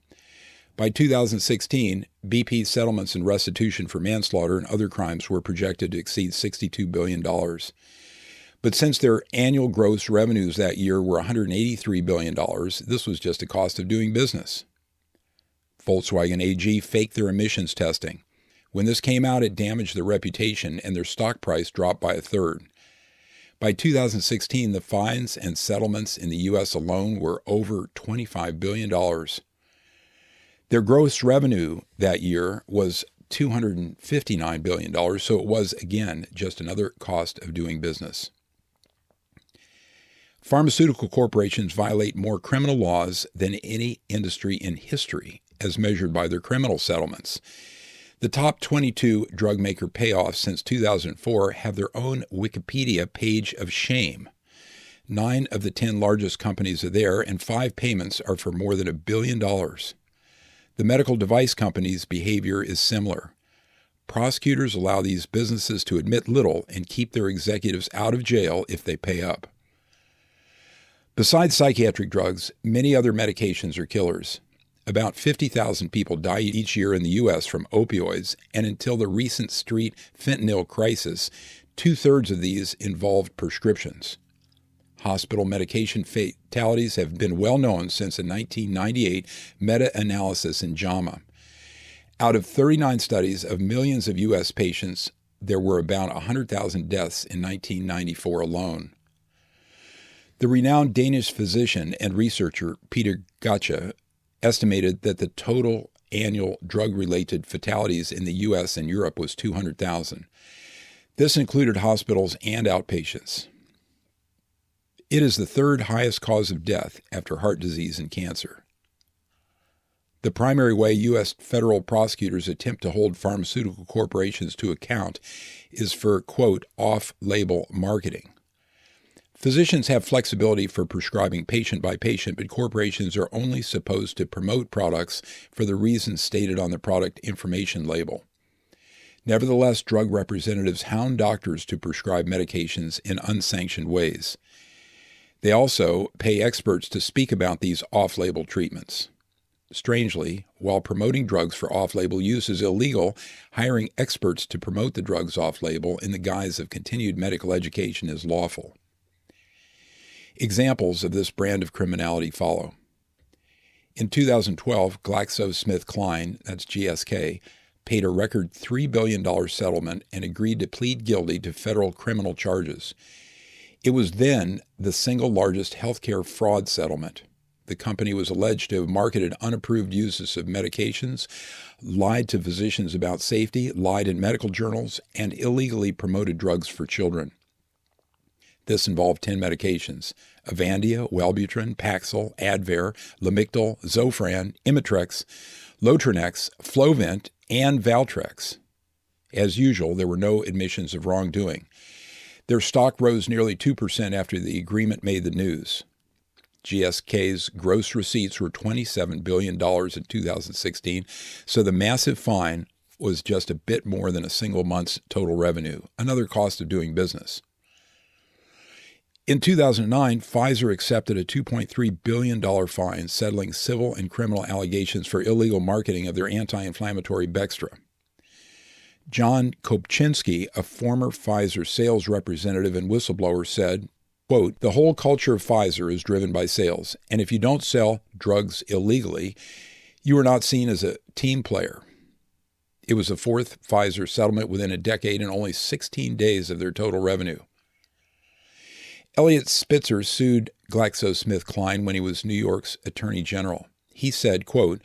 By 2016, BP's settlements and restitution for manslaughter and other crimes were projected to exceed $62 billion. But since their annual gross revenues that year were $183 billion, this was just a cost of doing business. Volkswagen AG faked their emissions testing. When this came out, it damaged their reputation, and their stock price dropped by 1/3. By 2016, the fines and settlements in the U.S. alone were over $25 billion. Their gross revenue that year was $259 billion, so it was, again, just another cost of doing business. Pharmaceutical corporations violate more criminal laws than any industry in history, as measured by their criminal settlements. The top 22 drug maker payoffs since 2004 have their own Wikipedia page of shame. 9 of the 10 largest companies are there, and 5 payments are for more than $1 billion. The medical device companies' behavior is similar. Prosecutors allow these businesses to admit little and keep their executives out of jail if they pay up. Besides psychiatric drugs, many other medications are killers. About 50,000 people die each year in the U.S. from opioids, and until the recent street fentanyl crisis, 2/3 of these involved prescriptions. Hospital medication fatalities have been well known since a 1998 meta-analysis in JAMA. Out of 39 studies of millions of U.S. patients, there were about 100,000 deaths in 1994 alone. The renowned Danish physician and researcher Peter Gotcha estimated that the total annual drug-related fatalities in the U.S. and Europe was 200,000. This included hospitals and outpatients. It is the 3rd highest cause of death after heart disease and cancer. The primary way U.S. federal prosecutors attempt to hold pharmaceutical corporations to account is for, quote, off-label marketing. Physicians have flexibility for prescribing patient by patient, but corporations are only supposed to promote products for the reasons stated on the product information label. Nevertheless, drug representatives hound doctors to prescribe medications in unsanctioned ways. They also pay experts to speak about these off-label treatments. Strangely, while promoting drugs for off-label use is illegal, hiring experts to promote the drugs off-label in the guise of continued medical education is lawful. Examples of this brand of criminality follow. In 2012, GlaxoSmithKline, that's GSK, paid a record $3 billion settlement and agreed to plead guilty to federal criminal charges. It was then the single largest healthcare fraud settlement. The company was alleged to have marketed unapproved uses of medications, lied to physicians about safety, lied in medical journals, and illegally promoted drugs for children. This involved 10 medications: Avandia, Wellbutrin, Paxil, Advair, Lamictal, Zofran, Imitrex, Lotrinex, Flovent, and Valtrex. As usual, there were no admissions of wrongdoing. Their stock rose nearly 2% after the agreement made the news. GSK's gross receipts were $27 billion in 2016, so the massive fine was just a bit more than a single month's total revenue, another cost of doing business. In 2009, Pfizer accepted a $2.3 billion fine, settling civil and criminal allegations for illegal marketing of their anti-inflammatory Bextra. John Kopczynski, a former Pfizer sales representative and whistleblower, said, quote, "The whole culture of Pfizer is driven by sales, and if you don't sell drugs illegally, you are not seen as a team player." It was the fourth Pfizer settlement within a decade and only 16 days of their total revenue. Elliot Spitzer sued GlaxoSmithKline when he was New York's Attorney General. He said, quote,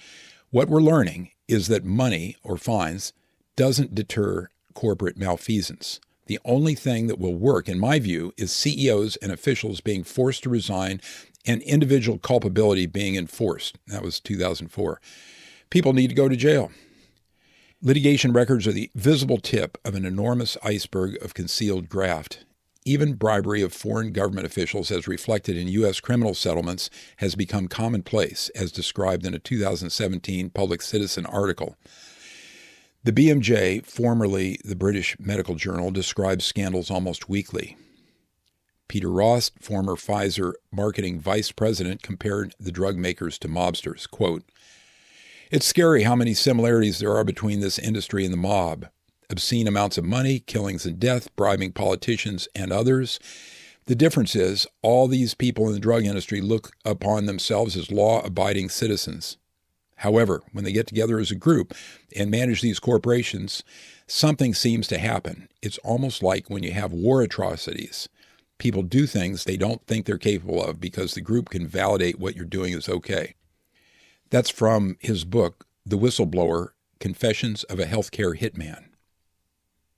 "What we're learning is that money, or fines, doesn't deter corporate malfeasance. The only thing that will work, in my view, is CEOs and officials being forced to resign and individual culpability being enforced." That was 2004. People need to go to jail. Litigation records are the visible tip of an enormous iceberg of concealed graft. Even bribery of foreign government officials, as reflected in U.S. criminal settlements, has become commonplace, as described in a 2017 Public Citizen article. The BMJ, formerly the British Medical Journal, describes scandals almost weekly. Peter Ross, former Pfizer marketing vice president, compared the drug makers to mobsters. Quote, "It's scary how many similarities there are between this industry and the mob. Obscene amounts of money, killings and death, bribing politicians and others. The difference is all these people in the drug industry look upon themselves as law-abiding citizens. However, when they get together as a group and manage these corporations, something seems to happen. It's almost like when you have war atrocities. People do things they don't think they're capable of because the group can validate what you're doing is okay." That's from his book, The Whistleblower, Confessions of a Healthcare Hitman.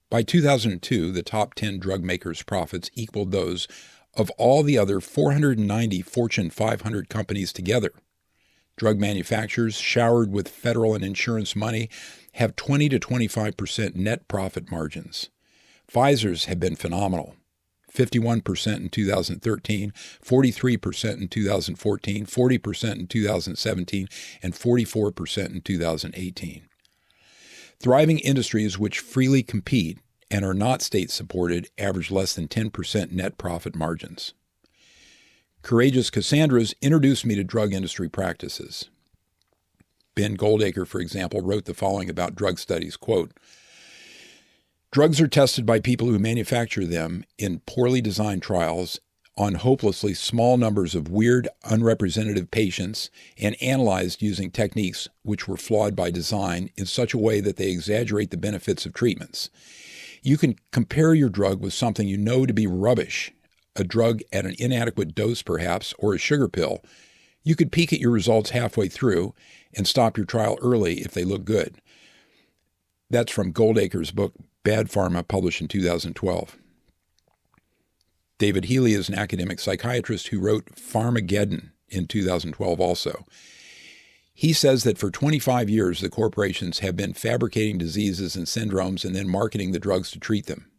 By 2002, the top 10 drug makers' profits equaled those of all the other 490 Fortune 500 companies together. Drug manufacturers, showered with federal and insurance money, have 20 to 25% net profit margins. Pfizer's have been phenomenal. 51% in 2013, 43% in 2014, 40% in 2017, and 44% in 2018. Thriving industries which freely compete and are not state-supported average less than 10% net profit margins. Courageous Cassandras introduced me to drug industry practices. Ben Goldacre, for example, wrote the following about drug studies, quote, "Drugs are tested by people who manufacture them in poorly designed trials on hopelessly small numbers of weird, unrepresentative patients and analyzed using techniques which were flawed by design in such a way that they exaggerate the benefits of treatments. You can compare your drug with something you know to be rubbish, a drug at an inadequate dose perhaps, or a sugar pill. You could peek at your results halfway through and stop your trial early if they look good." That's from Goldacre's book, Bad Pharma, published in 2012. David Healy is an academic psychiatrist who wrote Pharmageddon in 2012 also. He says that for 25 years, the corporations have been fabricating diseases and syndromes and then marketing the drugs to treat them.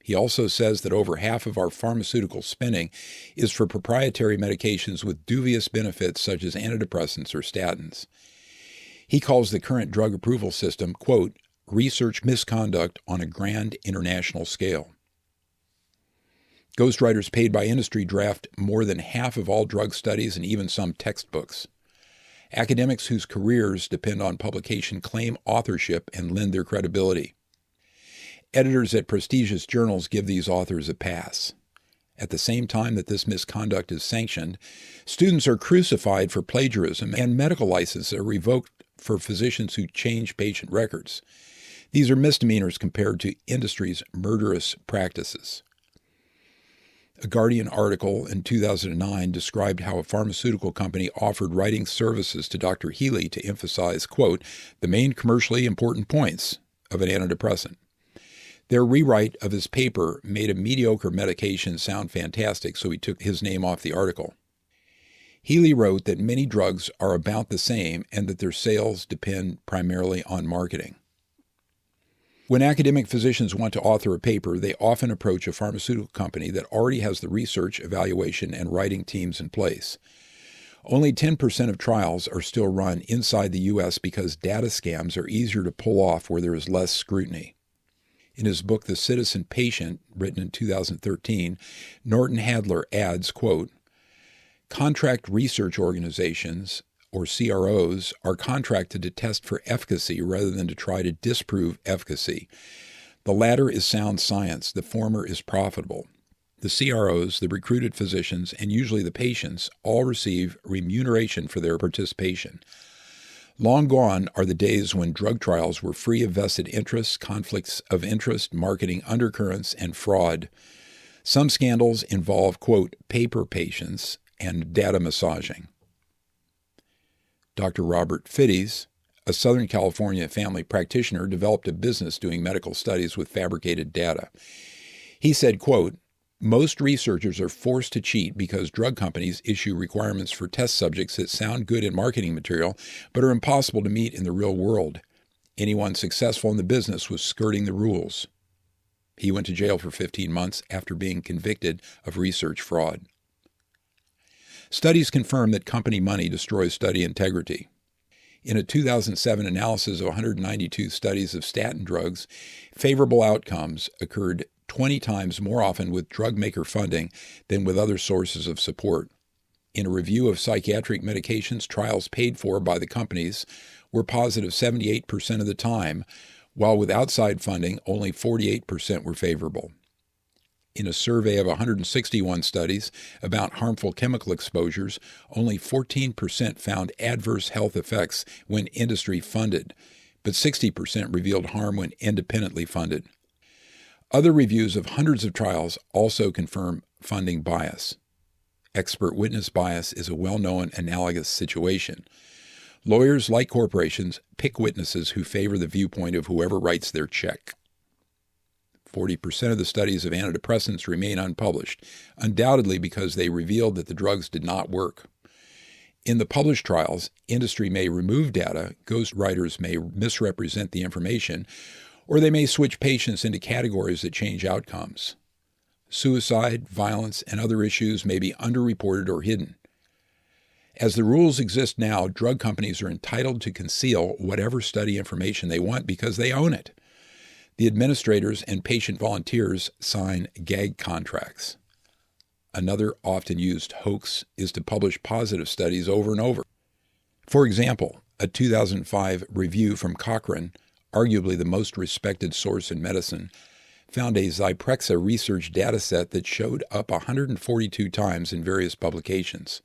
He also says that over half of our pharmaceutical spending is for proprietary medications with dubious benefits such as antidepressants or statins. He calls the current drug approval system, quote, "research misconduct on a grand international scale." Ghostwriters paid by industry draft more than half of all drug studies and even some textbooks. Academics whose careers depend on publication claim authorship and lend their credibility. Editors at prestigious journals give these authors a pass. At the same time that this misconduct is sanctioned, students are crucified for plagiarism and medical licenses are revoked for physicians who change patient records. These are misdemeanors compared to industry's murderous practices. A Guardian article in 2009 described how a pharmaceutical company offered writing services to Dr. Healy to emphasize, quote, "the main commercially important points of an antidepressant." Their rewrite of his paper made a mediocre medication sound fantastic, so he took his name off the article. Healy wrote that many drugs are about the same and that their sales depend primarily on marketing. When academic physicians want to author a paper, they often approach a pharmaceutical company that already has the research, evaluation, and writing teams in place. Only 10% of trials are still run inside the U.S. because data scams are easier to pull off where there is less scrutiny. In his book, The Citizen Patient, written in 2013, Norton Hadler adds, quote, "Contract research organizations, or CROs, are contracted to test for efficacy rather than to try to disprove efficacy. The latter is sound science. The former is profitable. The CROs, the recruited physicians, and usually the patients all receive remuneration for their participation. Long gone are the days when drug trials were free of vested interests, conflicts of interest, marketing undercurrents, and fraud. Some scandals involve, quote, paper patients and data massaging." Dr. Robert Fitties, a Southern California family practitioner, developed a business doing medical studies with fabricated data. He said, quote, "Most researchers are forced to cheat because drug companies issue requirements for test subjects that sound good in marketing material but are impossible to meet in the real world. Anyone successful in the business was skirting the rules." He went to jail for 15 months after being convicted of research fraud. Studies confirm that company money destroys study integrity. In a 2007 analysis of 192 studies of statin drugs, favorable outcomes occurred 20 times more often with drug maker funding than with other sources of support. In a review of psychiatric medications, trials paid for by the companies were positive 78% of the time, while with outside funding, only 48% were favorable. In a survey of 161 studies about harmful chemical exposures, only 14% found adverse health effects when industry funded, but 60% revealed harm when independently funded. Other reviews of hundreds of trials also confirm funding bias. Expert witness bias is a well-known analogous situation. Lawyers, like corporations, pick witnesses who favor the viewpoint of whoever writes their check. 40% of the studies of antidepressants remain unpublished, undoubtedly because they revealed that the drugs did not work. In the published trials, industry may remove data, ghostwriters may misrepresent the information, or they may switch patients into categories that change outcomes. Suicide, violence, and other issues may be underreported or hidden. As the rules exist now, drug companies are entitled to conceal whatever study information they want because they own it. The administrators and patient volunteers sign gag contracts. Another often used hoax is to publish positive studies over and over. For example, a 2005 review from Cochrane, arguably the most respected source in medicine, found a Zyprexa research dataset that showed up 142 times in various publications.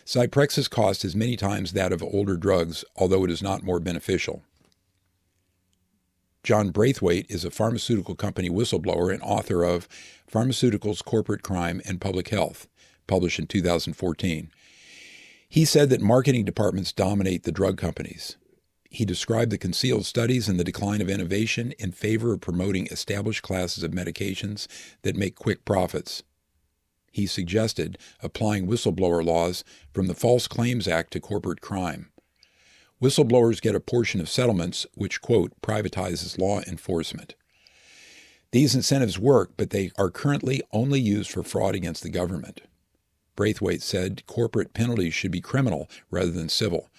Zyprexa's cost is many times that of older drugs, although it is not more beneficial. John Braithwaite is a pharmaceutical company whistleblower and author of Pharmaceuticals, Corporate Crime, and Public Health, published in 2014. He said that marketing departments dominate the drug companies. He described the concealed studies and the decline of innovation in favor of promoting established classes of medications that make quick profits. He suggested applying whistleblower laws from the False Claims Act to corporate crime. Whistleblowers get a portion of settlements, which, quote, privatizes law enforcement. These incentives work, but they are currently only used for fraud against the government. Braithwaite said corporate penalties should be criminal rather than civil.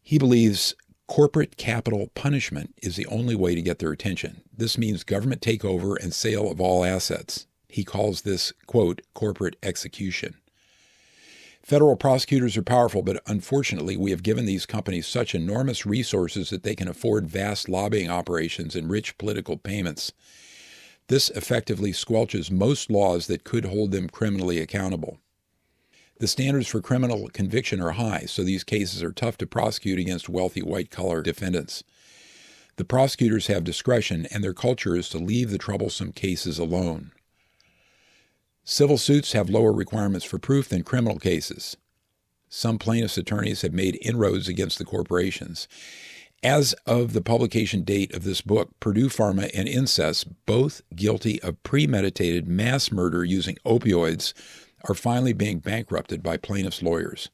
He believes corporate capital punishment is the only way to get their attention. This means government takeover and sale of all assets. He calls this, quote, corporate execution. Federal prosecutors are powerful, but unfortunately we have given these companies such enormous resources that they can afford vast lobbying operations and rich political payments. This effectively squelches most laws that could hold them criminally accountable. The standards for criminal conviction are high, so these cases are tough to prosecute against wealthy white-collar defendants. The prosecutors have discretion, and their culture is to leave the troublesome cases alone. Civil suits have lower requirements for proof than criminal cases. Some plaintiffs' attorneys have made inroads against the corporations, As of the publication date of this book, Purdue Pharma and Incest, both guilty of premeditated mass murder using opioids, are finally being bankrupted by plaintiffs' lawyers.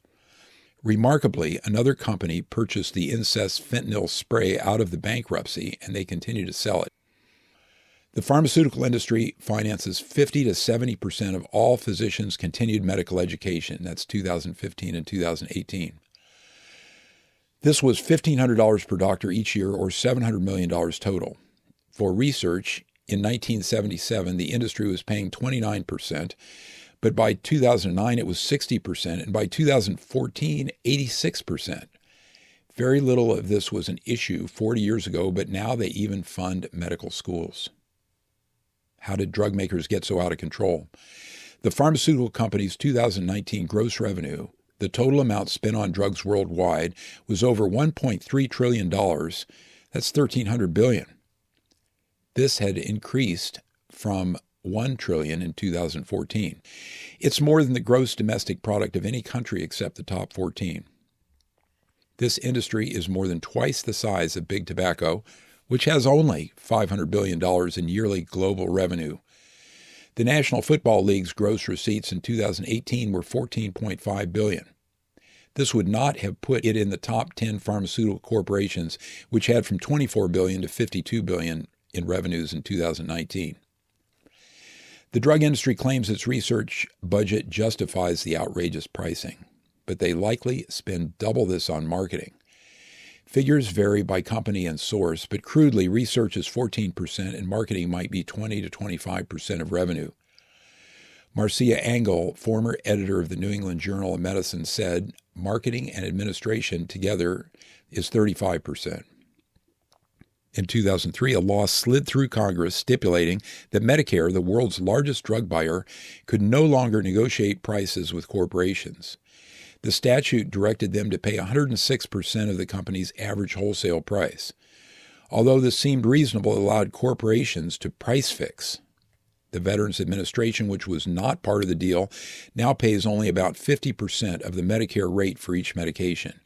Remarkably, another company purchased the Incest fentanyl spray out of the bankruptcy, and they continue to sell it. The pharmaceutical industry finances 50 to 70% of all physicians' continued medical education. That's 2015 and 2018. This was $1,500 per doctor each year, or $700 million total. For research, in 1977, the industry was paying 29%, but by 2009 it was 60%, and by 2014, 86%. Very little of this was an issue 40 years ago, but now they even fund medical schools. How did drug makers get so out of control? The pharmaceutical company's 2019 gross revenue, the total amount spent on drugs worldwide, was over $1.3 trillion. That's $1,300 billion. This had increased from $1 trillion in 2014. It's more than the gross domestic product of any country except the top 14. This industry is more than twice the size of big tobacco, which has only $500 billion in yearly global revenue. The National Football League's gross receipts in 2018 were $14.5 billion. This would not have put it in the top 10 pharmaceutical corporations, which had from $24 billion to $52 billion in revenues in 2019. The drug industry claims its research budget justifies the outrageous pricing, but they likely spend double this on marketing. Figures vary by company and source, but crudely, research is 14% and marketing might be 20 to 25% of revenue. Marcia Angel, former editor of the New England Journal of Medicine, said marketing and administration together is 35%. In 2003, a law slid through Congress stipulating that Medicare, the world's largest drug buyer, could no longer negotiate prices with corporations. The statute directed them to pay 106% of the company's average wholesale price. Although this seemed reasonable, it allowed corporations to price fix. The Veterans Administration, which was not part of the deal, now pays only about 50% of the Medicare rate for each medication.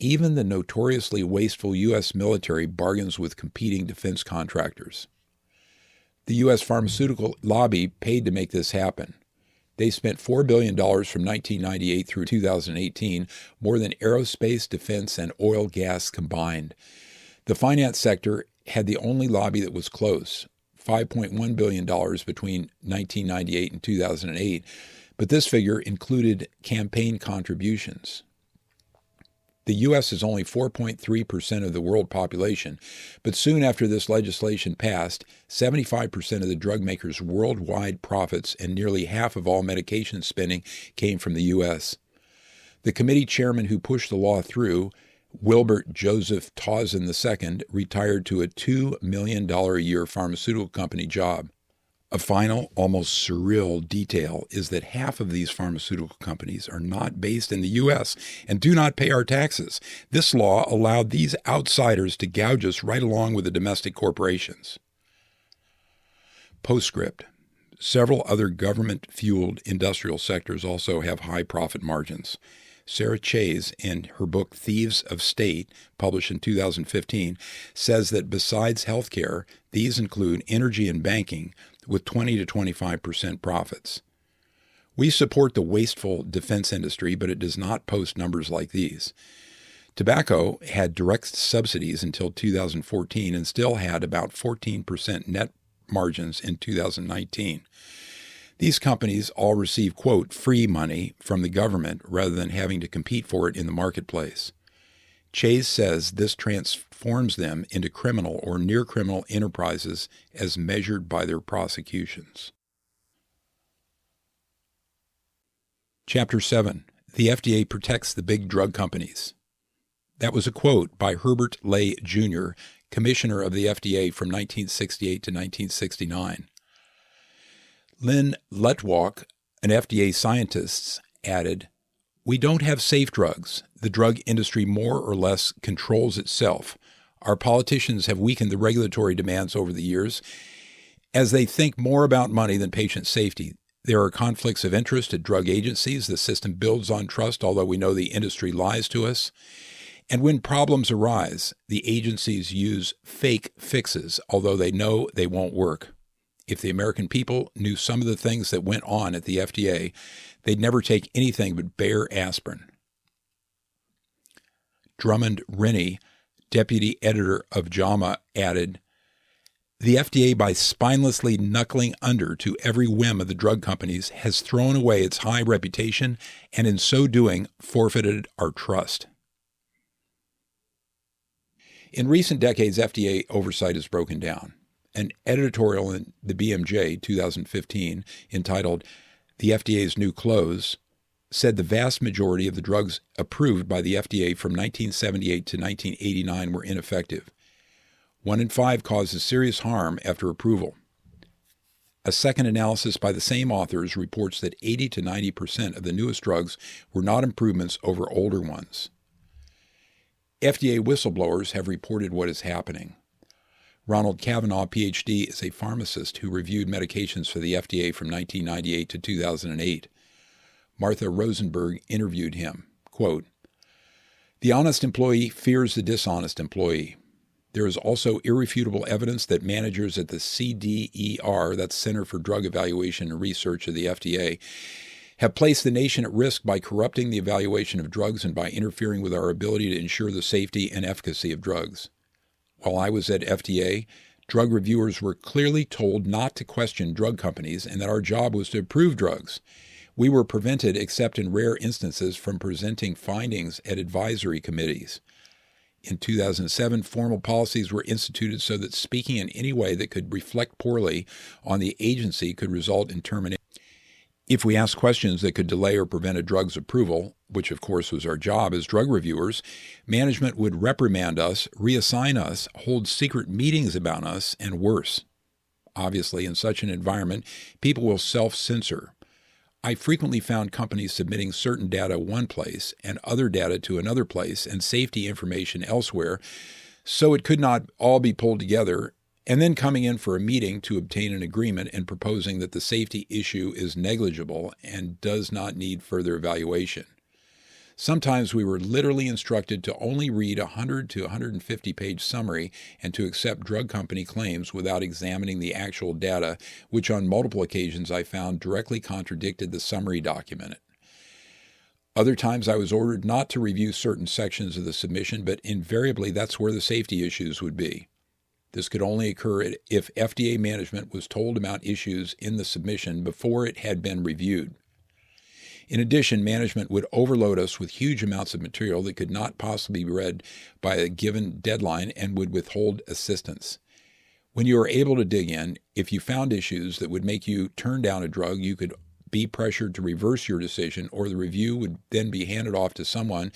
Even the notoriously wasteful U.S. military bargains with competing defense contractors. The U.S. pharmaceutical lobby paid to make this happen. They spent $4 billion from 1998 through 2018, more than aerospace, defense, and oil gas combined. The finance sector had the only lobby that was close, $5.1 billion between 1998 and 2008, but this figure included campaign contributions. The U.S. is only 4.3% of the world population, but soon after this legislation passed, 75% of the drug makers' worldwide profits and nearly half of all medication spending came from the U.S. The committee chairman who pushed the law through, Wilbert Joseph Tausen II, retired to a $2 million a year pharmaceutical company job. A final, almost surreal detail is that half of these pharmaceutical companies are not based in the U.S. and do not pay our taxes. This law allowed these outsiders to gouge us right along with the domestic corporations. Postscript. Several other government-fueled industrial sectors also have high profit margins. Sarah Chase, in her book Thieves of State, published in 2015, says that besides healthcare, these include energy and banking, with 20 to 25% profits. We support the wasteful defense industry, but it does not post numbers like these. Tobacco had direct subsidies until 2014 and still had about 14% net margins in 2019. These companies all receive, quote, free money from the government rather than having to compete for it in the marketplace. Chase says this transforms them into criminal or near-criminal enterprises as measured by their prosecutions. Chapter 7. The FDA protects the big drug companies. That was a quote by Herbert Lay, Jr., commissioner of the FDA from 1968 to 1969. Lynn Letwalk, an FDA scientist, added, "We don't have safe drugs. The drug industry more or less controls itself. Our politicians have weakened the regulatory demands over the years as they think more about money than patient safety. There are conflicts of interest at drug agencies. The system builds on trust, although we know the industry lies to us. And when problems arise, the agencies use fake fixes, although they know they won't work. If the American people knew some of the things that went on at the FDA, they'd never take anything but Bayer aspirin. Drummond Rennie, deputy editor of JAMA, added, "The FDA, by spinelessly knuckling under to every whim of the drug companies, has thrown away its high reputation and in so doing forfeited our trust." In recent decades, FDA oversight has broken down. An editorial in the BMJ 2015 entitled "The FDA's New Clothes" said the vast majority of the drugs approved by the FDA from 1978 to 1989 were ineffective. 1 in 5 causes serious harm after approval. A second analysis by the same authors reports that 80 to 90% of the newest drugs were not improvements over older ones. FDA whistleblowers have reported what is happening. Ronald Cavanaugh, Ph.D., is a pharmacist who reviewed medications for the FDA from 1998 to 2008. Martha Rosenberg interviewed him. Quote, "The honest employee fears the dishonest employee. There is also irrefutable evidence that managers at the CDER, that's Center for Drug Evaluation and Research of the FDA, have placed the nation at risk by corrupting the evaluation of drugs and by interfering with our ability to ensure the safety and efficacy of drugs. While I was at FDA, drug reviewers were clearly told not to question drug companies and that our job was to approve drugs. We were prevented, except in rare instances, from presenting findings at advisory committees. In 2007, formal policies were instituted so that speaking in any way that could reflect poorly on the agency could result in termination. If we asked questions that could delay or prevent a drug's approval, which of course was our job as drug reviewers, management would reprimand us, reassign us, hold secret meetings about us, and worse. Obviously, in such an environment, people will self-censor. I frequently found companies submitting certain data one place and other data to another place and safety information elsewhere, so it could not all be pulled together, and then coming in for a meeting to obtain an agreement and proposing that the safety issue is negligible and does not need further evaluation. Sometimes we were literally instructed to only read a 100 to 150-page summary and to accept drug company claims without examining the actual data, which on multiple occasions I found directly contradicted the summary document. Other times I was ordered not to review certain sections of the submission, but invariably that's where the safety issues would be. This could only occur if FDA management was told about issues in the submission before it had been reviewed. In addition, management would overload us with huge amounts of material that could not possibly be read by a given deadline and would withhold assistance. When you were able to dig in, if you found issues that would make you turn down a drug, you could be pressured to reverse your decision, or the review would then be handed off to someone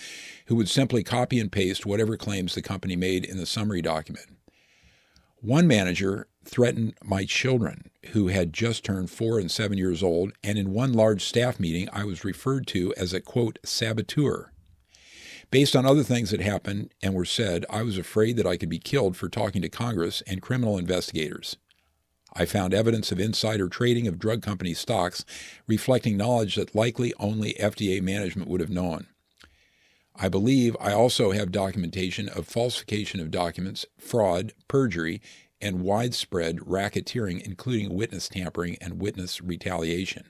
who would simply copy and paste whatever claims the company made in the summary document. One manager threatened my children, who had just turned 4 and 7 years old, and in one large staff meeting I was referred to as a, quote, saboteur. Based on other things that happened and were said, I was afraid that I could be killed for talking to Congress and criminal investigators. I found evidence of insider trading of drug company stocks, reflecting knowledge that likely only FDA management would have known. I believe I also have documentation of falsification of documents, fraud, perjury, and widespread racketeering, including witness tampering and witness retaliation.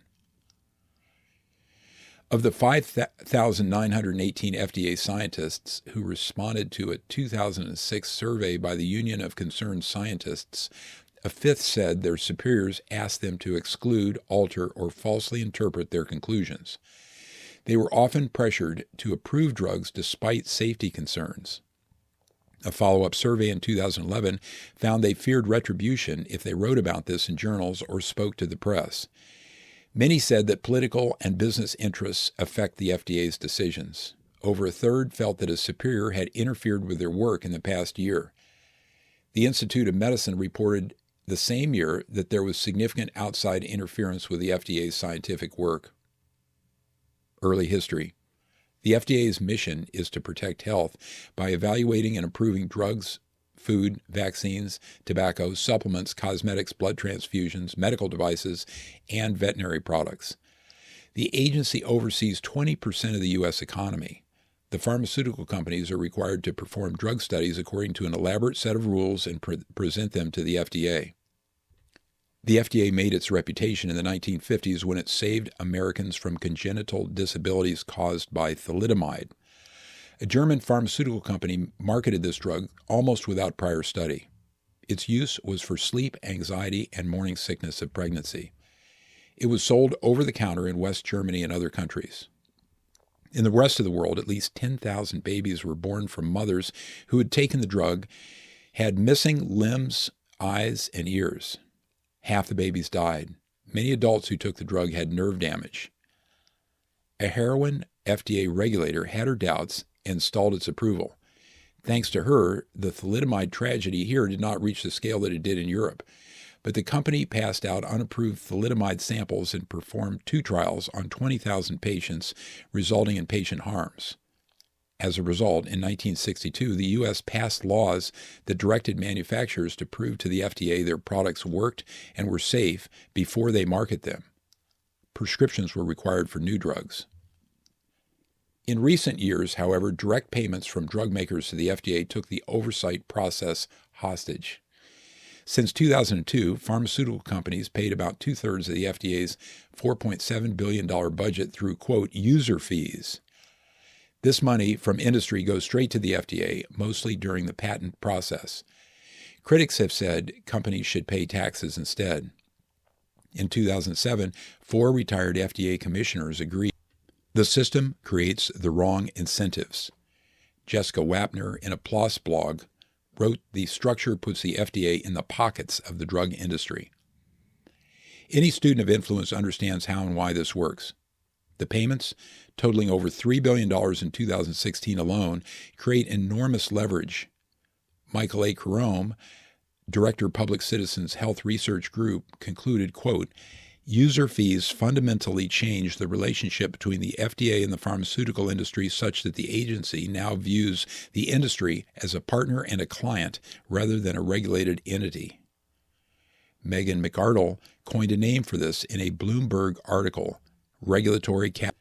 Of the 5,918 FDA scientists who responded to a 2006 survey by the Union of Concerned Scientists, a fifth said their superiors asked them to exclude, alter, or falsely interpret their conclusions. They were often pressured to approve drugs despite safety concerns. A follow-up survey in 2011 found they feared retribution if they wrote about this in journals or spoke to the press. Many said that political and business interests affect the FDA's decisions. Over a third felt that a superior had interfered with their work in the past year. The Institute of Medicine reported the same year that there was significant outside interference with the FDA's scientific work. Early history. The FDA's mission is to protect health by evaluating and approving drugs, food, vaccines, tobacco, supplements, cosmetics, blood transfusions, medical devices, and veterinary products. The agency oversees 20% of the U.S. economy. The pharmaceutical companies are required to perform drug studies according to an elaborate set of rules and present them to the FDA. The FDA made its reputation in the 1950s when it saved Americans from congenital disabilities caused by thalidomide. A German pharmaceutical company marketed this drug almost without prior study. Its use was for sleep, anxiety, and morning sickness of pregnancy. It was sold over the counter in West Germany and other countries. In the rest of the world, at least 10,000 babies were born from mothers who had taken the drug, had missing limbs, eyes, and ears. Half the babies died. Many adults who took the drug had nerve damage. A heroin FDA regulator had her doubts and stalled its approval. Thanks to her, the thalidomide tragedy here did not reach the scale that it did in Europe. But the company passed out unapproved thalidomide samples and performed 2 trials on 20,000 patients, resulting in patient harms. As a result, in 1962, the U.S. passed laws that directed manufacturers to prove to the FDA their products worked and were safe before they market them. Prescriptions were required for new drugs. In recent years, however, direct payments from drug makers to the FDA took the oversight process hostage. Since 2002, pharmaceutical companies paid about 2/3 of the FDA's $4.7 billion budget through, quote, user fees. This money from industry goes straight to the FDA, mostly during the patent process. Critics have said companies should pay taxes instead. In 2007, 4 retired FDA commissioners agreed. The system creates the wrong incentives. Jessica Wapner, in a PLOS blog, wrote, "The structure puts the FDA in the pockets of the drug industry." Any student of influence understands how and why this works. The payments, totaling over $3 billion in 2016 alone, create enormous leverage. Michael A. Carome, Director of Public Citizens Health Research Group, concluded, quote, "User fees fundamentally change the relationship between the FDA and the pharmaceutical industry such that the agency now views the industry as a partner and a client rather than a regulated entity." Megan McArdle coined a name for this in a Bloomberg article, regulatory cap.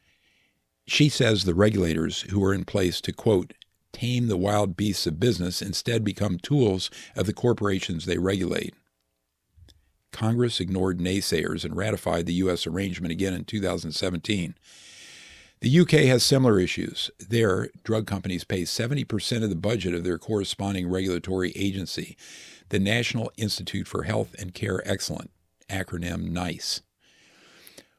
She says the regulators who are in place to, quote, tame the wild beasts of business instead become tools of the corporations they regulate. Congress ignored naysayers and ratified the U.S. arrangement again in 2017. The U.K. has similar issues. There, drug companies pay 70% of the budget of their corresponding regulatory agency, the National Institute for Health and Care Excellence, acronym NICE.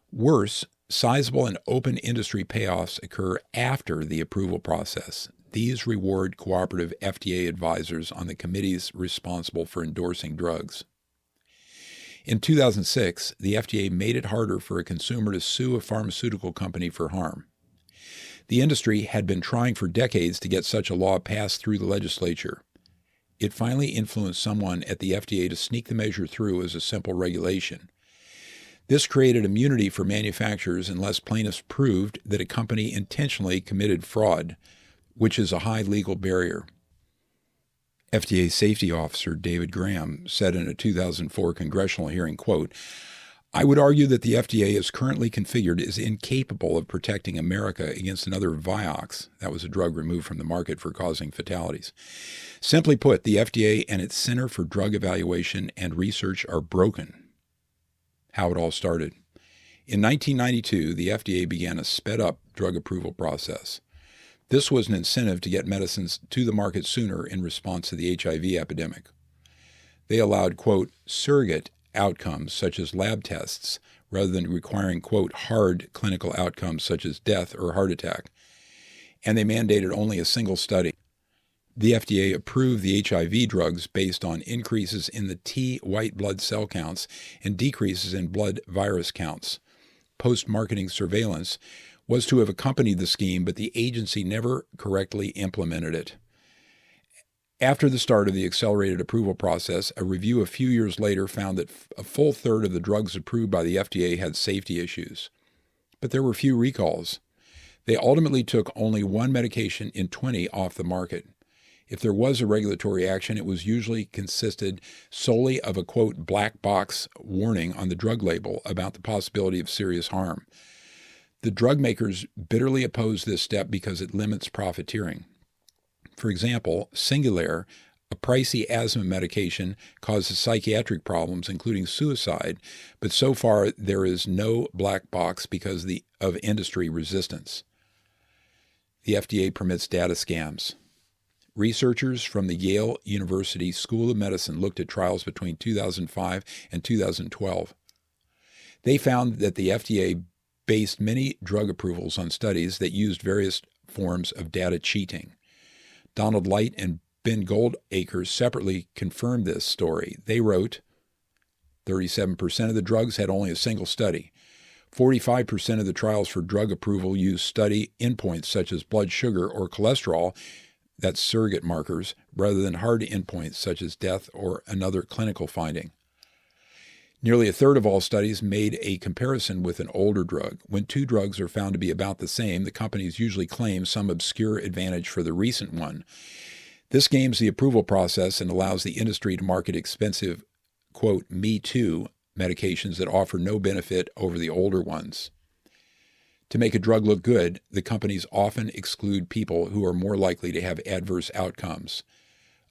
Worse, sizable and open industry payoffs occur after the approval process. These reward cooperative FDA advisors on the committees responsible for endorsing drugs. In 2006, the FDA made it harder for a consumer to sue a pharmaceutical company for harm. The industry had been trying for decades to get such a law passed through the legislature. It finally influenced someone at the FDA to sneak the measure through as a simple regulation. This created immunity for manufacturers unless plaintiffs proved that a company intentionally committed fraud, which is a high legal barrier. FDA Safety Officer David Graham said in a 2004 congressional hearing, quote, "I would argue that the FDA as currently configured is incapable of protecting America against another Vioxx," that was a drug removed from the market for causing fatalities. Simply put, the FDA and its Center for Drug Evaluation and Research are broken. How it all started. In 1992, the FDA began a sped-up drug approval process. This was an incentive to get medicines to the market sooner in response to the HIV epidemic. They allowed, quote, surrogate outcomes such as lab tests rather than requiring, quote, hard clinical outcomes such as death or heart attack. And they mandated only a single study. The FDA approved the HIV drugs based on increases in the T white blood cell counts and decreases in blood virus counts. Post-marketing surveillance was to have accompanied the scheme, but the agency never correctly implemented it. After the start of the accelerated approval process, a review a few years later found that a full third of the drugs approved by the FDA had safety issues. But there were few recalls. They ultimately took only one medication in 20 off the market. If there was a regulatory action, it was usually consisted solely of a, quote, black box warning on the drug label about the possibility of serious harm. The drug makers bitterly oppose this step because it limits profiteering. For example, Singulair, a pricey asthma medication, causes psychiatric problems, including suicide, but so far there is no black box because of industry resistance. The FDA permits data scams. Researchers from the Yale University School of Medicine looked at trials between 2005 and 2012. They found that the FDA based many drug approvals on studies that used various forms of data cheating. Donald Light and Ben Goldacre separately confirmed this story. They wrote, 37% of the drugs had only a single study. 45% of the trials for drug approval used study endpoints such as blood sugar or cholesterol, that's surrogate markers, rather than hard endpoints such as death or another clinical finding. Nearly a third of all studies made a comparison with an older drug. When two drugs are found to be about the same, the companies usually claim some obscure advantage for the recent one. This games the approval process and allows the industry to market expensive, quote, me too medications that offer no benefit over the older ones. To make a drug look good, the companies often exclude people who are more likely to have adverse outcomes.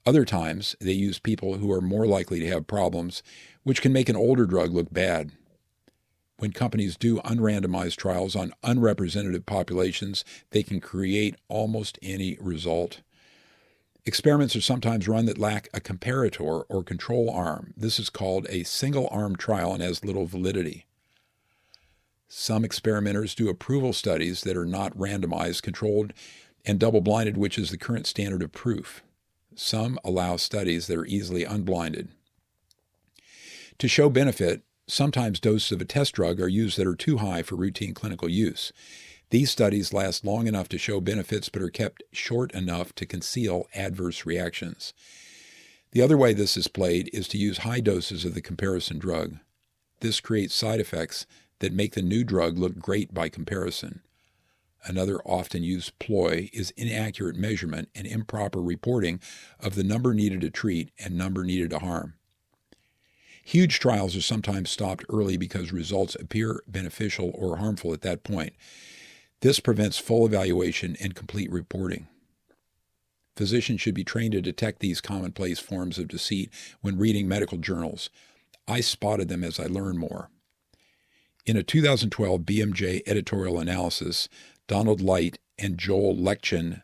Other times, they use people who are more likely to have problems, which can make an older drug look bad. When companies do unrandomized trials on unrepresentative populations, they can create almost any result. Experiments are sometimes run that lack a comparator or control arm. This is called a single-arm trial and has little validity. Some experimenters do approval studies that are not randomized, controlled, and double-blinded, which is the current standard of proof. Some allow studies that are easily unblinded. To show benefit, sometimes doses of a test drug are used that are too high for routine clinical use. These studies last long enough to show benefits but are kept short enough to conceal adverse reactions. The other way this is played is to use high doses of the comparison drug. This creates side effects that make the new drug look great by comparison. Another often used ploy is inaccurate measurement and improper reporting of the number needed to treat and number needed to harm. Huge trials are sometimes stopped early because results appear beneficial or harmful at that point. This prevents full evaluation and complete reporting. Physicians should be trained to detect these commonplace forms of deceit when reading medical journals. I spotted them as I learned more. In a 2012 BMJ editorial analysis, Donald Light and Joel Lechtchen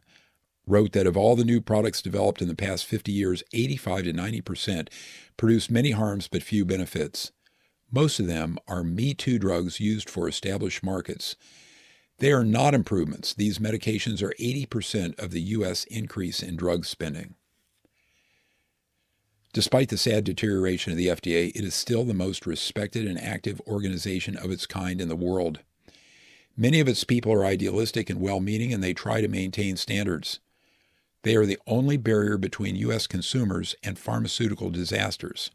wrote that of all the new products developed in the past 50 years, 85 to 90% produce many harms but few benefits. Most of them are Me Too drugs used for established markets. They are not improvements. These medications are 80% of the U.S. increase in drug spending. Despite the sad deterioration of the FDA, it is still the most respected and active organization of its kind in the world. Many of its people are idealistic and well-meaning, and they try to maintain standards. They are the only barrier between U.S. consumers and pharmaceutical disasters.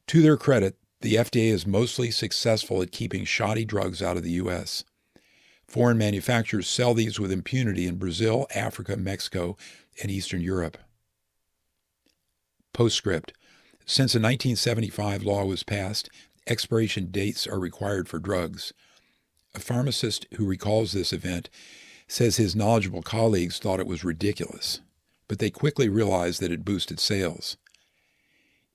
To their credit, the FDA is mostly successful at keeping shoddy drugs out of the U.S. Foreign manufacturers sell these with impunity in Brazil, Africa, Mexico, and Eastern Europe. Postscript. Since a 1975 law was passed, expiration dates are required for drugs. A pharmacist who recalls this event says his knowledgeable colleagues thought it was ridiculous, but they quickly realized that it boosted sales.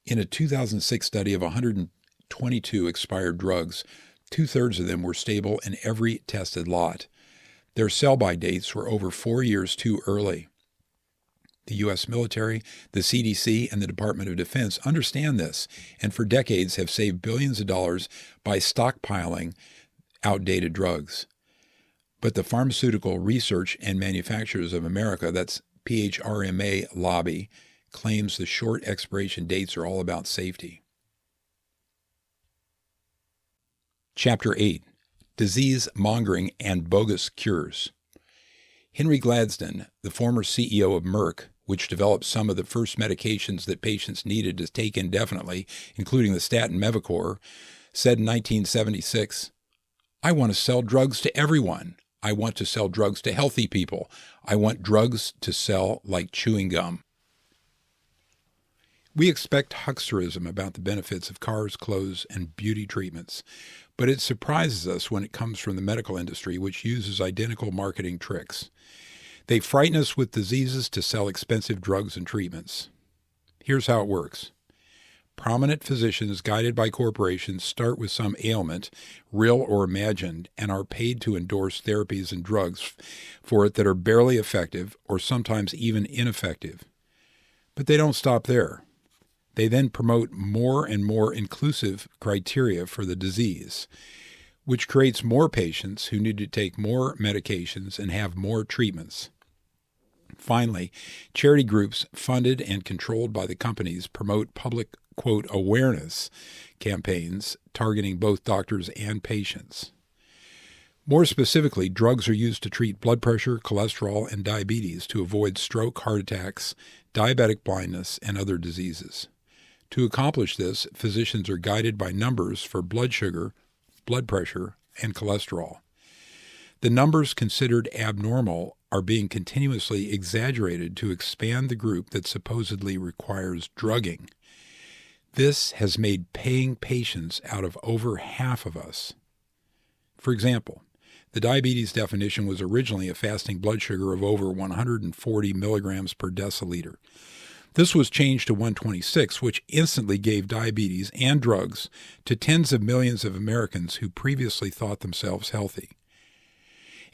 In a 2006 study of 122 expired drugs, 2/3 of them were stable in every tested lot. Their sell-by dates were over 4 years too early. The U.S. military, the CDC, and the Department of Defense understand this, and for decades have saved billions of dollars by stockpiling outdated drugs. But the Pharmaceutical Research and Manufacturers of America, that's PHRMA lobby, claims the short expiration dates are all about safety. Chapter 8. Disease Mongering and Bogus Cures. Henry Gladstone, the former CEO of Merck, which developed some of the first medications that patients needed to take indefinitely, including the statin Mevacor, said in 1976, "I want to sell drugs to everyone. I want to sell drugs to healthy people. I want drugs to sell like chewing gum." We expect hucksterism about the benefits of cars, clothes, and beauty treatments, but it surprises us when it comes from the medical industry, which uses identical marketing tricks. They frighten us with diseases to sell expensive drugs and treatments. Here's how it works. Prominent physicians, guided by corporations, start with some ailment, real or imagined, and are paid to endorse therapies and drugs for it that are barely effective or sometimes even ineffective. But they don't stop there. They then promote more and more inclusive criteria for the disease, which creates more patients who need to take more medications and have more treatments. Finally, charity groups funded and controlled by the companies promote public, quote, awareness campaigns targeting both doctors and patients. More specifically, drugs are used to treat blood pressure, cholesterol, and diabetes to avoid stroke, heart attacks, diabetic blindness, and other diseases. To accomplish this, physicians are guided by numbers for blood sugar, blood pressure, and cholesterol. The numbers considered abnormal are being continuously exaggerated to expand the group that supposedly requires drugging. This has made paying patients out of over half of us. For example, the diabetes definition was originally a fasting blood sugar of over 140 milligrams per deciliter. This was changed to 126, which instantly gave diabetes and drugs to tens of millions of Americans who previously thought themselves healthy.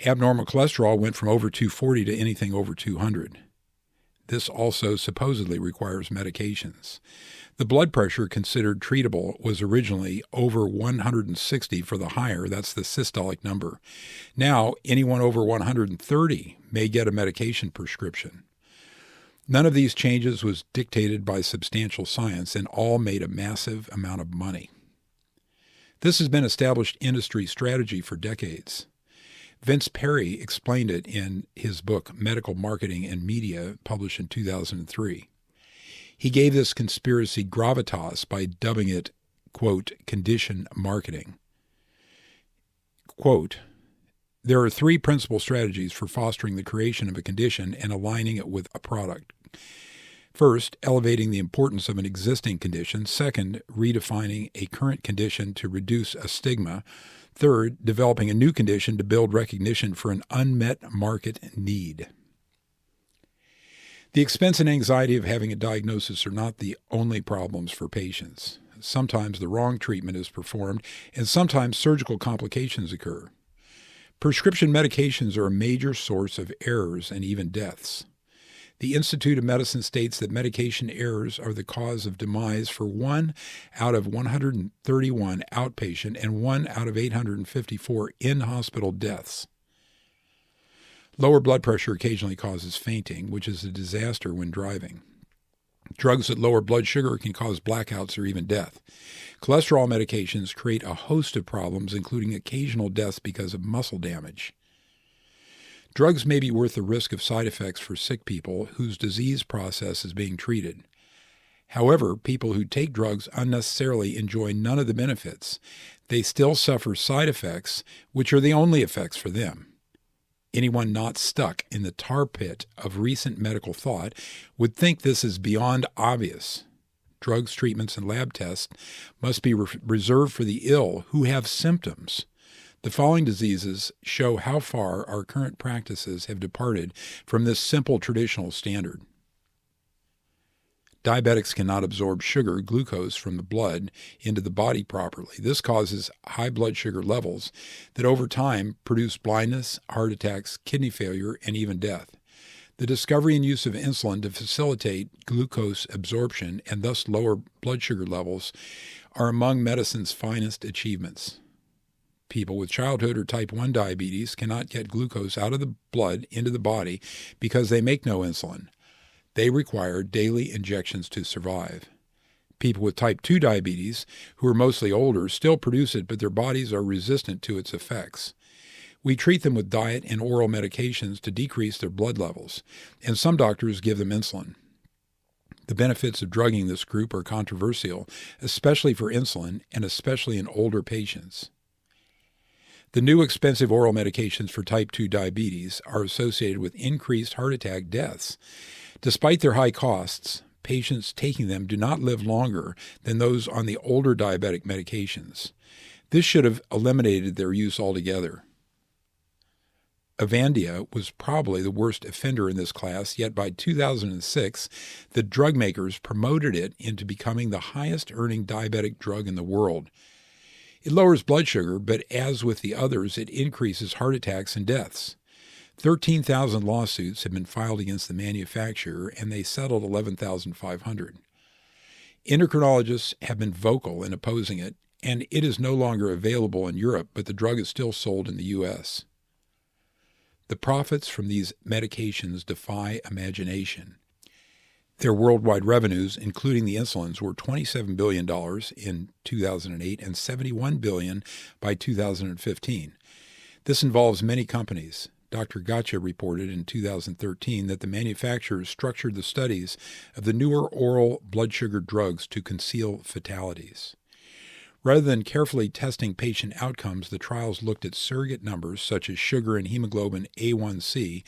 Abnormal cholesterol went from over 240 to anything over 200. This also supposedly requires medications. The blood pressure considered treatable was originally over 160 for the higher, that's the systolic number. Now, anyone over 130 may get a medication prescription. None of these changes was dictated by substantial science, and all made a massive amount of money. This has been established industry strategy for decades. Vince Perry explained it in his book, Medical Marketing and Media, published in 2003. He gave this conspiracy gravitas by dubbing it, quote, condition marketing. Quote, there are three principal strategies for fostering the creation of a condition and aligning it with a product. First, elevating the importance of an existing condition. Second, redefining a current condition to reduce a stigma. Third, developing a new condition to build recognition for an unmet market need. The expense and anxiety of having a diagnosis are not the only problems for patients. Sometimes the wrong treatment is performed, and sometimes surgical complications occur. Prescription medications are a major source of errors and even deaths. The Institute of Medicine states that medication errors are the cause of demise for 1 out of 131 outpatient and 1 out of 854 in-hospital deaths. Lower blood pressure occasionally causes fainting, which is a disaster when driving. Drugs that lower blood sugar can cause blackouts or even death. Cholesterol medications create a host of problems, including occasional deaths because of muscle damage. Drugs may be worth the risk of side effects for sick people whose disease process is being treated. However, people who take drugs unnecessarily enjoy none of the benefits. They still suffer side effects, which are the only effects for them. Anyone not stuck in the tar pit of recent medical thought would think this is beyond obvious. Drugs, treatments, and lab tests must be reserved for the ill who have symptoms. The following diseases show how far our current practices have departed from this simple traditional standard. Diabetics cannot absorb sugar, glucose, from the blood into the body properly. This causes high blood sugar levels that over time produce blindness, heart attacks, kidney failure, and even death. The discovery and use of insulin to facilitate glucose absorption and thus lower blood sugar levels are among medicine's finest achievements. People with childhood or type 1 diabetes cannot get glucose out of the blood into the body because they make no insulin. They require daily injections to survive. People with type 2 diabetes, who are mostly older, still produce it, but their bodies are resistant to its effects. We treat them with diet and oral medications to decrease their blood levels, and some doctors give them insulin. The benefits of drugging this group are controversial, especially for insulin and especially in older patients. The new expensive oral medications for type 2 diabetes are associated with increased heart attack deaths. Despite their high costs, patients taking them do not live longer than those on the older diabetic medications. This should have eliminated their use altogether. Avandia was probably the worst offender in this class, yet by 2006, the drug makers promoted it into becoming the highest-earning diabetic drug in the world. It lowers blood sugar, but as with the others, it increases heart attacks and deaths. 13,000 lawsuits have been filed against the manufacturer, and they settled 11,500. Endocrinologists have been vocal in opposing it, and it is no longer available in Europe, but the drug is still sold in the U.S. The profits from these medications defy imagination. Their worldwide revenues, including the insulins, were $27 billion in 2008 and $71 billion by 2015. This involves many companies. Dr. Gotcha reported in 2013 that the manufacturers structured the studies of the newer oral blood sugar drugs to conceal fatalities. Rather than carefully testing patient outcomes, the trials looked at surrogate numbers such as sugar and hemoglobin A1C,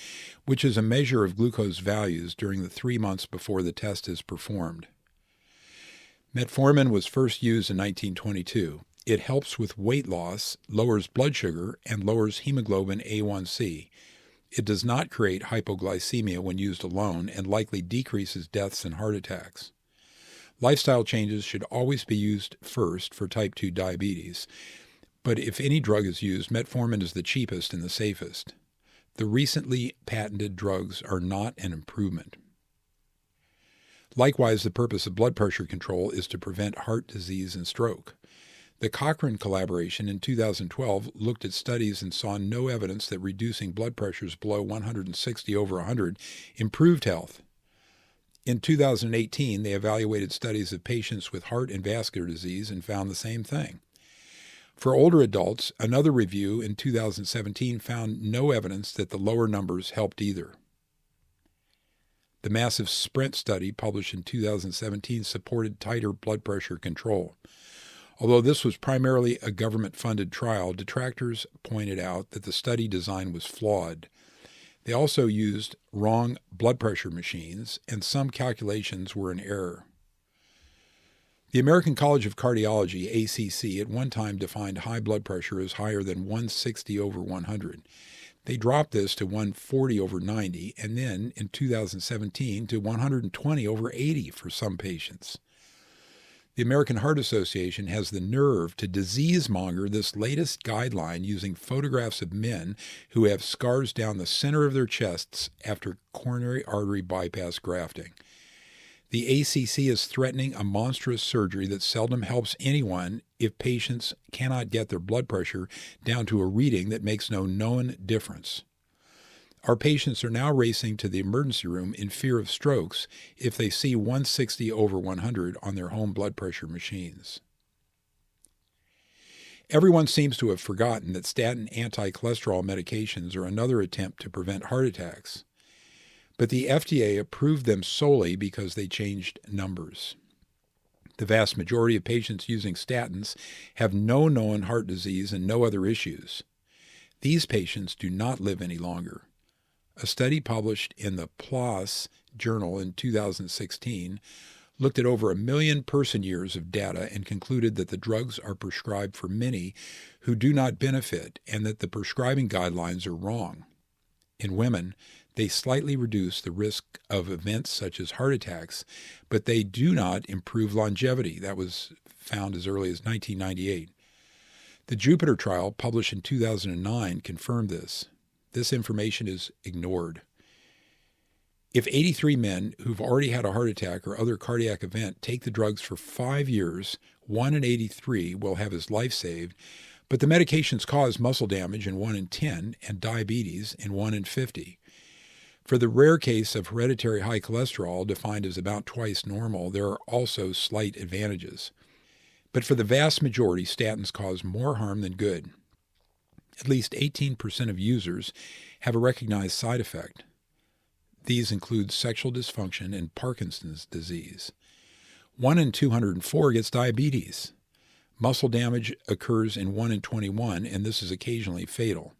which is a measure of glucose values during the 3 months before the test is performed. Metformin was first used in 1922. It helps with weight loss, lowers blood sugar, and lowers hemoglobin A1C. It does not create hypoglycemia when used alone and likely decreases deaths and heart attacks. Lifestyle changes should always be used first for type 2 diabetes, but if any drug is used, metformin is the cheapest and the safest. The recently patented drugs are not an improvement. Likewise, the purpose of blood pressure control is to prevent heart disease and stroke. The Cochrane collaboration in 2012 looked at studies and saw no evidence that reducing blood pressures below 160/100 improved health. In 2018, they evaluated studies of patients with heart and vascular disease and found the same thing. For older adults, another review in 2017 found no evidence that the lower numbers helped either. The massive SPRINT study published in 2017 supported tighter blood pressure control. Although this was primarily a government-funded trial, detractors pointed out that the study design was flawed. They also used wrong blood pressure machines, and some calculations were in error. The American College of Cardiology, ACC, at one time defined high blood pressure as higher than 160/100. They dropped this to 140/90, and then in 2017 to 120/80 for some patients. The American Heart Association has the nerve to disease-monger this latest guideline using photographs of men who have scars down the center of their chests after coronary artery bypass grafting. The ACC is threatening a monstrous surgery that seldom helps anyone if patients cannot get their blood pressure down to a reading that makes no known difference. Our patients are now racing to the emergency room in fear of strokes if they see 160/100 on their home blood pressure machines. Everyone seems to have forgotten that statin anti-cholesterol medications are another attempt to prevent heart attacks. But the FDA approved them solely because they changed numbers. The vast majority of patients using statins have no known heart disease and no other issues. These patients do not live any longer. A study published in the PLOS journal in 2016 looked at over 1 million person-years of data and concluded that the drugs are prescribed for many who do not benefit and that the prescribing guidelines are wrong. In women, they slightly reduce the risk of events such as heart attacks, but they do not improve longevity. That was found as early as 1998. The Jupiter trial, published in 2009, confirmed this. This information is ignored. If 83 men who've already had a heart attack or other cardiac event take the drugs for 5 years, 1 in 83 will have his life saved, but the medications cause muscle damage in 1 in 10 and diabetes in 1 in 50. For the rare case of hereditary high cholesterol, defined as about twice normal, there are also slight advantages. But for the vast majority, statins cause more harm than good. At least 18% of users have a recognized side effect. These include sexual dysfunction and Parkinson's disease. 1 in 204 gets diabetes. Muscle damage occurs in 1 in 21, and this is occasionally fatal.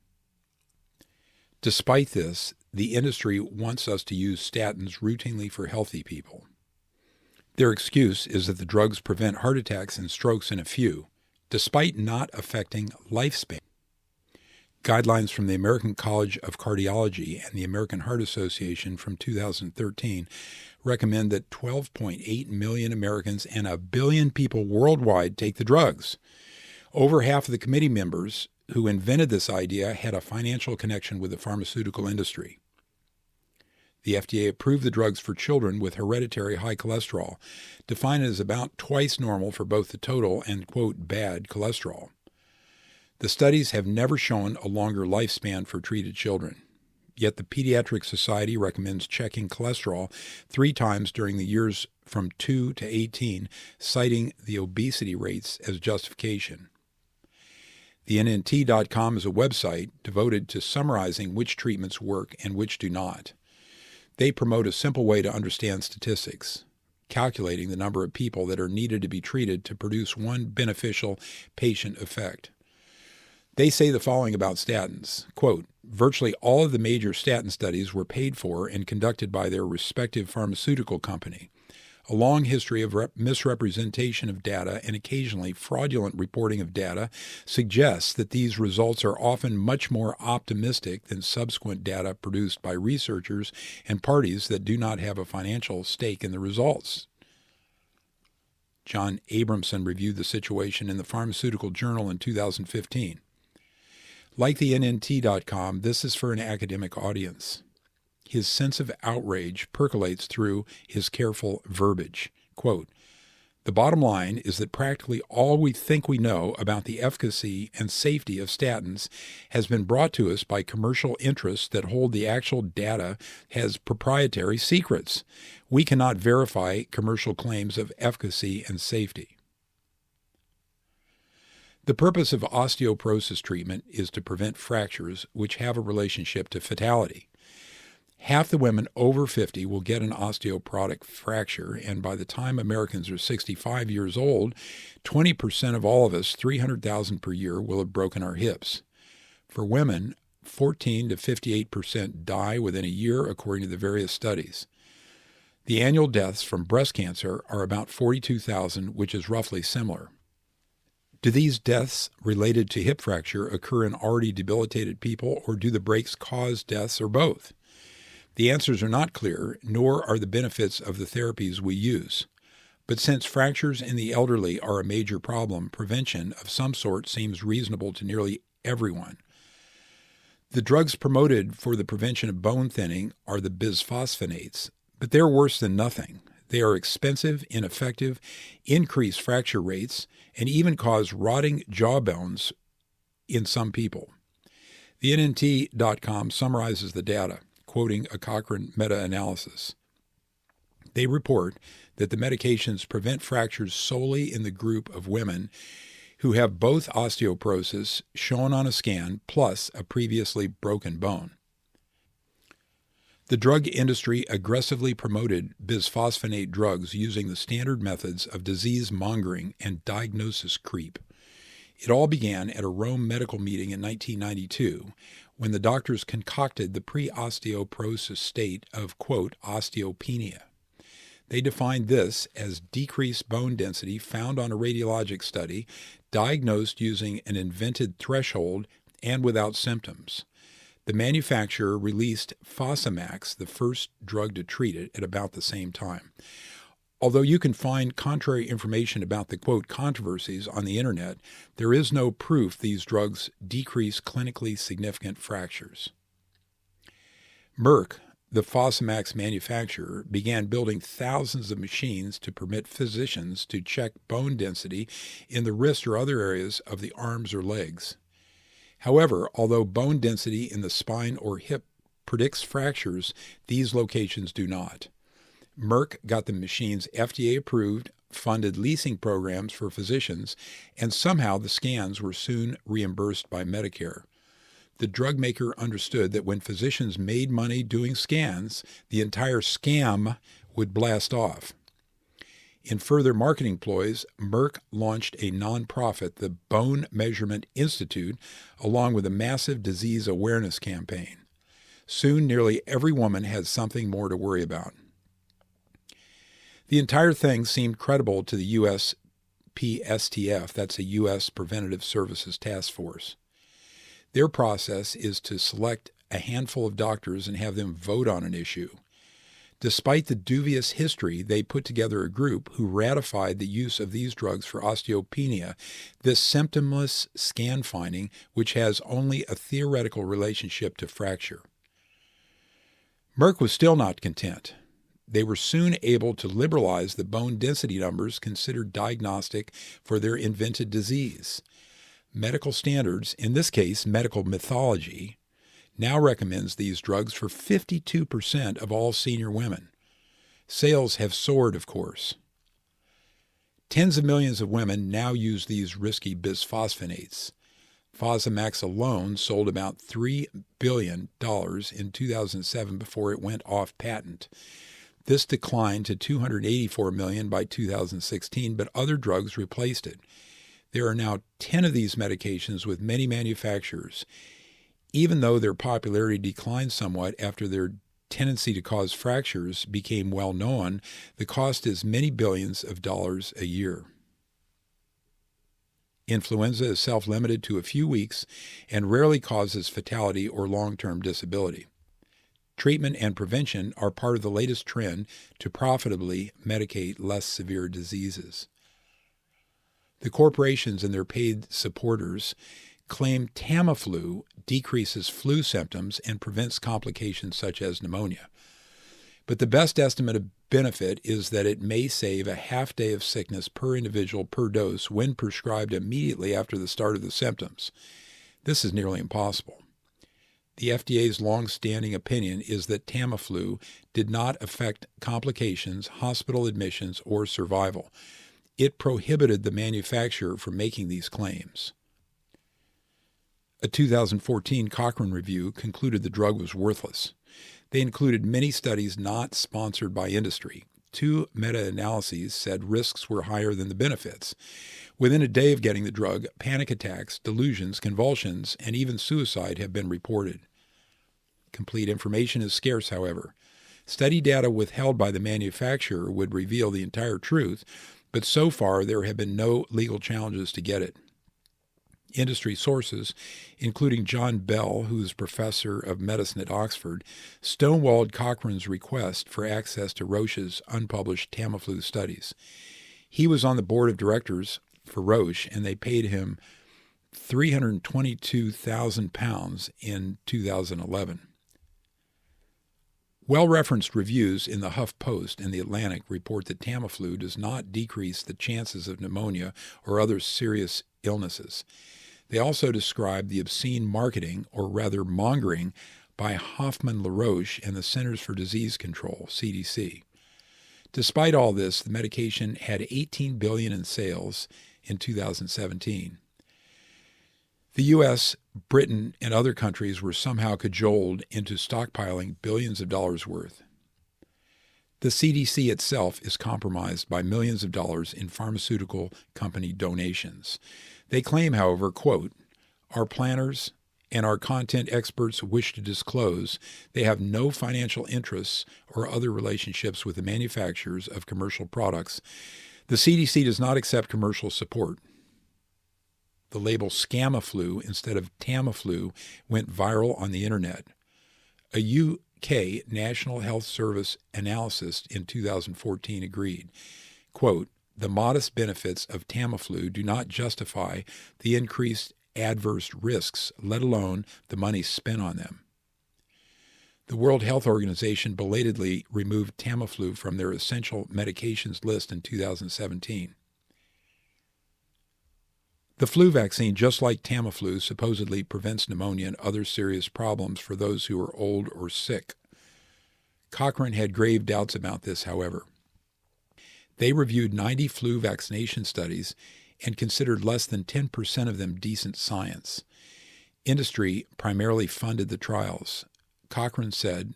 Despite this, the industry wants us to use statins routinely for healthy people. Their excuse is that the drugs prevent heart attacks and strokes in a few, despite not affecting lifespan. Guidelines from the American College of Cardiology and the American Heart Association from 2013 recommend that 12.8 million Americans and 1 billion people worldwide take the drugs. Over half of the committee members who invented this idea had a financial connection with the pharmaceutical industry. The FDA approved the drugs for children with hereditary high cholesterol, defined as about twice normal for both the total and, quote, bad cholesterol. The studies have never shown a longer lifespan for treated children. Yet the Pediatric Society recommends checking cholesterol 3 times during the years from 2 to 18, citing the obesity rates as justification. The NNT.com is a website devoted to summarizing which treatments work and which do not. They promote a simple way to understand statistics, calculating the number of people that are needed to be treated to produce one beneficial patient effect. They say the following about statins, quote, virtually all of the major statin studies were paid for and conducted by their respective pharmaceutical company. A long history of misrepresentation of data and occasionally fraudulent reporting of data suggests that these results are often much more optimistic than subsequent data produced by researchers and parties that do not have a financial stake in the results. John Abramson reviewed the situation in the Pharmaceutical Journal in 2015. Like the NNT.com, this is for an academic audience. His sense of outrage percolates through his careful verbiage. Quote, the bottom line is that practically all we think we know about the efficacy and safety of statins has been brought to us by commercial interests that hold the actual data as proprietary secrets. We cannot verify commercial claims of efficacy and safety. The purpose of osteoporosis treatment is to prevent fractures which have a relationship to fatality. Half the women over 50 will get an osteoporotic fracture, and by the time Americans are 65 years old, 20% of all of us, 300,000 per year, will have broken our hips. For women, 14 to 58% die within a year, according to the various studies. The annual deaths from breast cancer are about 42,000, which is roughly similar. Do these deaths related to hip fracture occur in already debilitated people, or do the breaks cause deaths, or both? The answers are not clear, nor are the benefits of the therapies we use. But since fractures in the elderly are a major problem, prevention of some sort seems reasonable to nearly everyone. The drugs promoted for the prevention of bone thinning are the bisphosphonates, but they're worse than nothing. They are expensive, ineffective, increase fracture rates, and even cause rotting jawbones in some people. The NNT.com summarizes the data, quoting a Cochrane meta-analysis. They report that the medications prevent fractures solely in the group of women who have both osteoporosis shown on a scan plus a previously broken bone. The drug industry aggressively promoted bisphosphonate drugs using the standard methods of disease mongering and diagnosis creep. It all began at a Rome medical meeting in 1992 when the doctors concocted the pre-osteoporosis state of, quote, osteopenia. They defined this as decreased bone density found on a radiologic study, diagnosed using an invented threshold and without symptoms. The manufacturer released Fosamax, the first drug to treat it, at about the same time. Although you can find contrary information about the, quote, controversies on the internet, there is no proof these drugs decrease clinically significant fractures. Merck, the Fosamax manufacturer, began building thousands of machines to permit physicians to check bone density in the wrist or other areas of the arms or legs. However, although bone density in the spine or hip predicts fractures, these locations do not. Merck got the machines FDA approved, funded leasing programs for physicians, and somehow the scans were soon reimbursed by Medicare. The drug maker understood that when physicians made money doing scans, the entire scam would blast off. In further marketing ploys, Merck launched a nonprofit, the Bone Measurement Institute, along with a massive disease awareness campaign. Soon, nearly every woman had something more to worry about. The entire thing seemed credible to the USPSTF, that's a U.S. Preventative Services Task Force. Their process is to select a handful of doctors and have them vote on an issue. Despite the dubious history, they put together a group who ratified the use of these drugs for osteopenia, this symptomless scan finding which has only a theoretical relationship to fracture. Merck was still not content. They were soon able to liberalize the bone density numbers considered diagnostic for their invented disease. Medical standards, in this case medical mythology, now recommends these drugs for 52% of all senior women. Sales have soared, of course. Tens of millions of women now use these risky bisphosphonates. Fosamax alone sold about $3 billion in 2007 before it went off patent. This declined to $284 million by 2016, but other drugs replaced it. There are now 10 of these medications with many manufacturers. Even though their popularity declined somewhat after their tendency to cause fractures became well known, the cost is many billions of dollars a year. Influenza is self-limited to a few weeks and rarely causes fatality or long-term disability. Treatment and prevention are part of the latest trend to profitably medicate less severe diseases. The corporations and their paid supporters claim Tamiflu decreases flu symptoms and prevents complications such as pneumonia. But the best estimate of benefit is that it may save a half day of sickness per individual per dose when prescribed immediately after the start of the symptoms. This is nearly impossible. The FDA's long-standing opinion is that Tamiflu did not affect complications, hospital admissions, or survival. It prohibited the manufacturer from making these claims. A 2014 Cochrane review concluded the drug was worthless. They included many studies not sponsored by industry. 2 meta-analyses said risks were higher than the benefits. Within a day of getting the drug, panic attacks, delusions, convulsions, and even suicide have been reported. Complete information is scarce, however. Study data withheld by the manufacturer would reveal the entire truth, but so far there have been no legal challenges to get it. Industry sources, including John Bell, who is professor of medicine at Oxford, stonewalled Cochrane's request for access to Roche's unpublished Tamiflu studies. He was on the board of directors for Roche, and they paid him £322,000 in 2011. Well-referenced reviews in the HuffPost and the Atlantic report that Tamiflu does not decrease the chances of pneumonia or other serious illnesses. They also describe the obscene marketing, or rather mongering, by Hoffmann-La Roche and the Centers for Disease Control, CDC. Despite all this, the medication had $18 billion in sales in 2017. The U.S., Britain, and other countries were somehow cajoled into stockpiling billions of dollars worth. The CDC itself is compromised by millions of dollars in pharmaceutical company donations. They claim, however, quote, "Our planners and our content experts wish to disclose they have no financial interests or other relationships with the manufacturers of commercial products. The CDC does not accept commercial support." The label Scamiflu instead of Tamiflu went viral on the internet. A UK National Health Service analysis in 2014 agreed, quote, "The modest benefits of Tamiflu do not justify the increased adverse risks, let alone the money spent on them." The World Health Organization belatedly removed Tamiflu from their essential medications list in 2017. The flu vaccine, just like Tamiflu, supposedly prevents pneumonia and other serious problems for those who are old or sick. Cochrane had grave doubts about this, however. They reviewed 90 flu vaccination studies and considered less than 10% of them decent science. Industry primarily funded the trials. Cochrane said,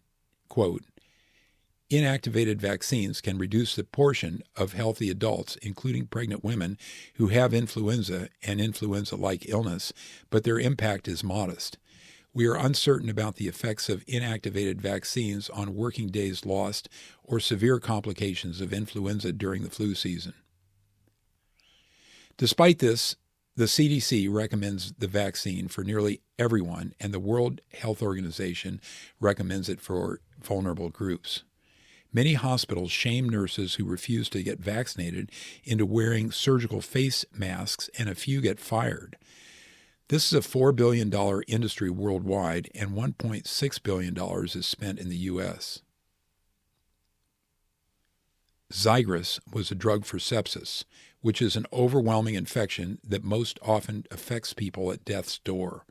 quote, "Inactivated vaccines can reduce the portion of healthy adults, including pregnant women, who have influenza and influenza-like illness, but their impact is modest. We are uncertain about the effects of inactivated vaccines on working days lost or severe complications of influenza during the flu season. Despite this, the CDC recommends the vaccine for nearly everyone, and the World Health Organization recommends it for vulnerable groups. Many hospitals shame nurses who refuse to get vaccinated into wearing surgical face masks, and a few get fired. This is a $4 billion industry worldwide, and $1.6 billion is spent in the U.S. Xigris was a drug for sepsis, which is an overwhelming infection that most often affects people at death's door.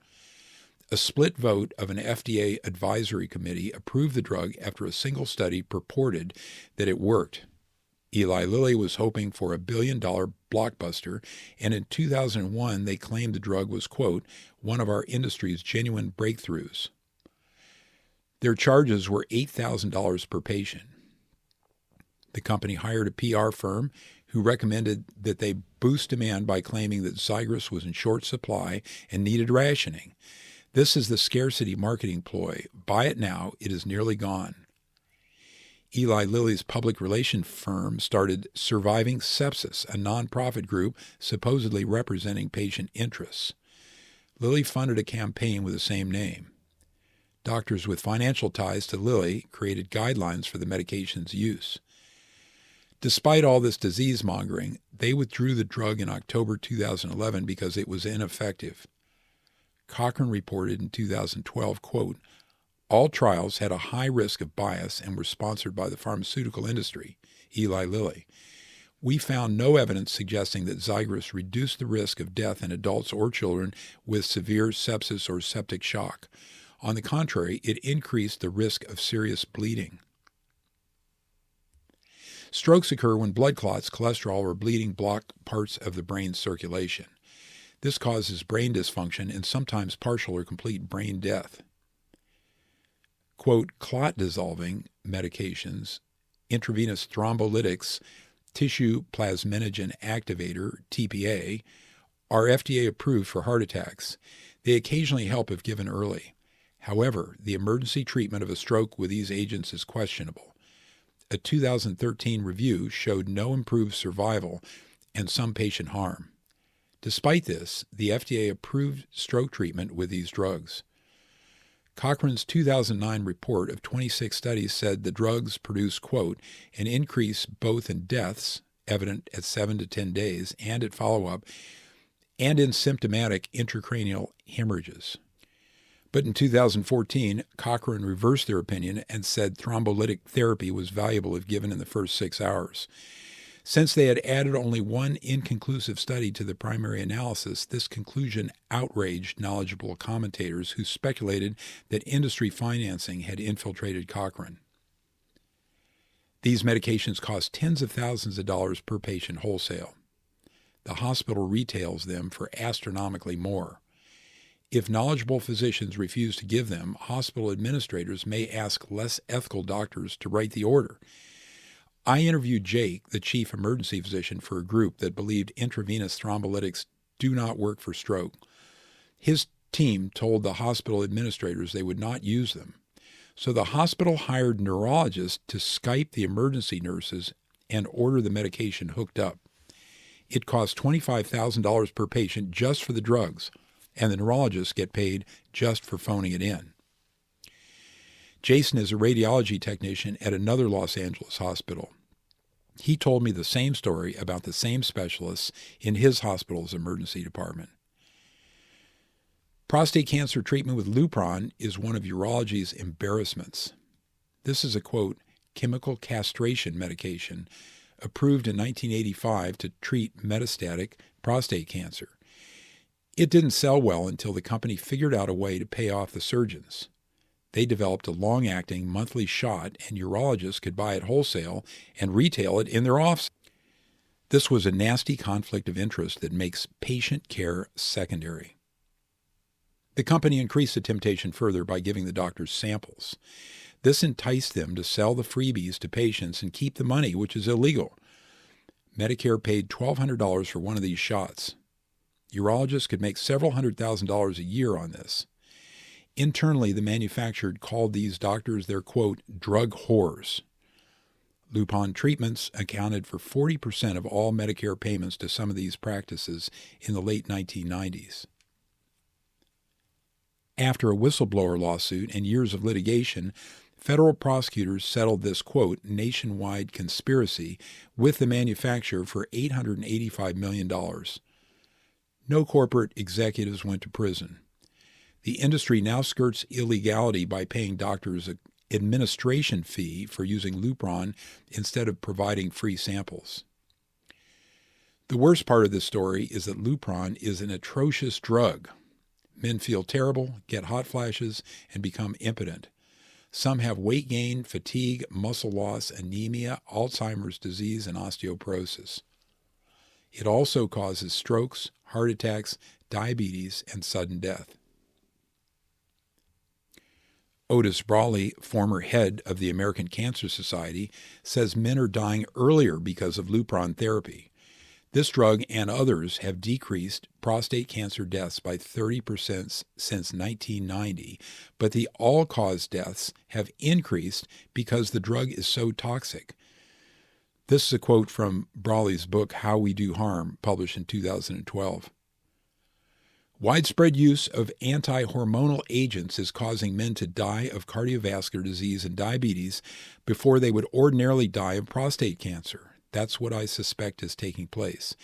A split vote of an FDA advisory committee approved the drug after a single study purported that it worked. Eli Lilly was hoping for a billion-dollar blockbuster, and in 2001 they claimed the drug was, quote, one of our industry's genuine breakthroughs. Their charges were $8,000 per patient. The company hired a PR firm who recommended that they boost demand by claiming that Xigris was in short supply and needed rationing. This is the scarcity marketing ploy. Buy it now, it is nearly gone. Eli Lilly's public relations firm started Surviving Sepsis, a nonprofit group supposedly representing patient interests. Lilly funded a campaign with the same name. Doctors with financial ties to Lilly created guidelines for the medication's use. Despite all this disease mongering, they withdrew the drug in October 2011 because it was ineffective. Cochrane reported in 2012, quote, all trials had a high risk of bias and were sponsored by the pharmaceutical industry, Eli Lilly. We found no evidence suggesting that Xigris reduced the risk of death in adults or children with severe sepsis or septic shock. On the contrary, it increased the risk of serious bleeding. Strokes occur when blood clots, cholesterol, or bleeding block parts of the brain's circulation. This causes brain dysfunction and sometimes partial or complete brain death. Quote, clot-dissolving medications, intravenous thrombolytics, tissue plasminogen activator, TPA, are FDA approved for heart attacks. They occasionally help if given early. However, the emergency treatment of a stroke with these agents is questionable. A 2013 review showed no improved survival and some patient harm. Despite this, the FDA approved stroke treatment with these drugs. Cochrane's 2009 report of 26 studies said the drugs produce, quote, an increase both in deaths, evident at 7 to 10 days, and at follow-up, and in symptomatic intracranial hemorrhages. But in 2014, Cochrane reversed their opinion and said thrombolytic therapy was valuable if given in the first 6 hours. Since they had added only one inconclusive study to the primary analysis, this conclusion outraged knowledgeable commentators who speculated that industry financing had infiltrated Cochrane. These medications cost tens of thousands of dollars per patient wholesale. The hospital retails them for astronomically more. If knowledgeable physicians refuse to give them, hospital administrators may ask less ethical doctors to write the order. I interviewed Jake, the chief emergency physician for a group that believed intravenous thrombolytics do not work for stroke. His team told the hospital administrators they would not use them. So the hospital hired neurologists to Skype the emergency nurses and order the medication hooked up. It costs $25,000 per patient just for the drugs, and the neurologists get paid just for phoning it in. Jason is a radiology technician at another Los Angeles hospital. He told me the same story about the same specialists in his hospital's emergency department. Prostate cancer treatment with Lupron is one of urology's embarrassments. This is a, quote, chemical castration medication approved in 1985 to treat metastatic prostate cancer. It didn't sell well until the company figured out a way to pay off the surgeons. They developed a long-acting monthly shot, and urologists could buy it wholesale and retail it in their office. This was a nasty conflict of interest that makes patient care secondary. The company increased the temptation further by giving the doctors samples. This enticed them to sell the freebies to patients and keep the money, which is illegal. Medicare paid $1,200 for one of these shots. Urologists could make several $100,000 a year on this. Internally, the manufacturer called these doctors their, quote, drug whores. Lupron treatments accounted for 40% of all Medicare payments to some of these practices in the late 1990s. After a whistleblower lawsuit and years of litigation, federal prosecutors settled this, quote, nationwide conspiracy with the manufacturer for $885 million. No corporate executives went to prison. The industry now skirts illegality by paying doctors an administration fee for using Lupron instead of providing free samples. The worst part of this story is that Lupron is an atrocious drug. Men feel terrible, get hot flashes, and become impotent. Some have weight gain, fatigue, muscle loss, anemia, Alzheimer's disease, and osteoporosis. It also causes strokes, heart attacks, diabetes, and sudden death. Otis Brawley, former head of the American Cancer Society, says men are dying earlier because of Lupron therapy. This drug and others have decreased prostate cancer deaths by 30% since 1990, but the all-cause deaths have increased because the drug is so toxic. This is a quote from Brawley's book, How We Do Harm, published in 2012. Widespread use of anti-hormonal agents is causing men to die of cardiovascular disease and diabetes before they would ordinarily die of prostate cancer. That's what I suspect is taking place.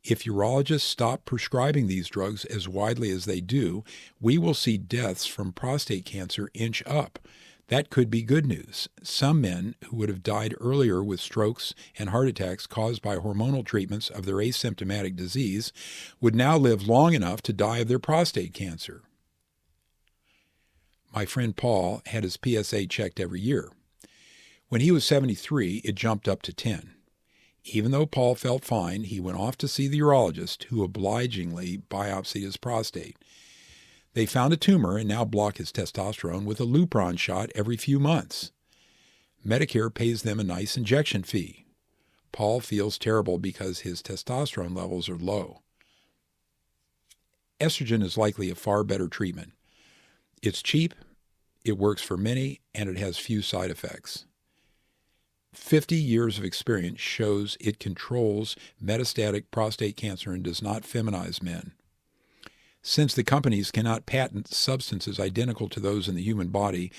If urologists stop prescribing these drugs as widely as they do, we will see deaths from prostate cancer inch up. That could be good news. Some men who would have died earlier with strokes and heart attacks caused by hormonal treatments of their asymptomatic disease would now live long enough to die of their prostate cancer. My friend Paul had his PSA checked every year. When he was 73, it jumped up to 10. Even though Paul felt fine, he went off to see the urologist, who obligingly biopsied his prostate. They found a tumor and now block his testosterone with a Lupron shot every few months. Medicare pays them a nice injection fee. Paul feels terrible because his testosterone levels are low. Estrogen is likely a far better treatment. It's cheap, it works for many, and it has few side effects. 50 years of experience shows it controls metastatic prostate cancer and does not feminize men. Since the companies cannot patent substances identical to those in the human body,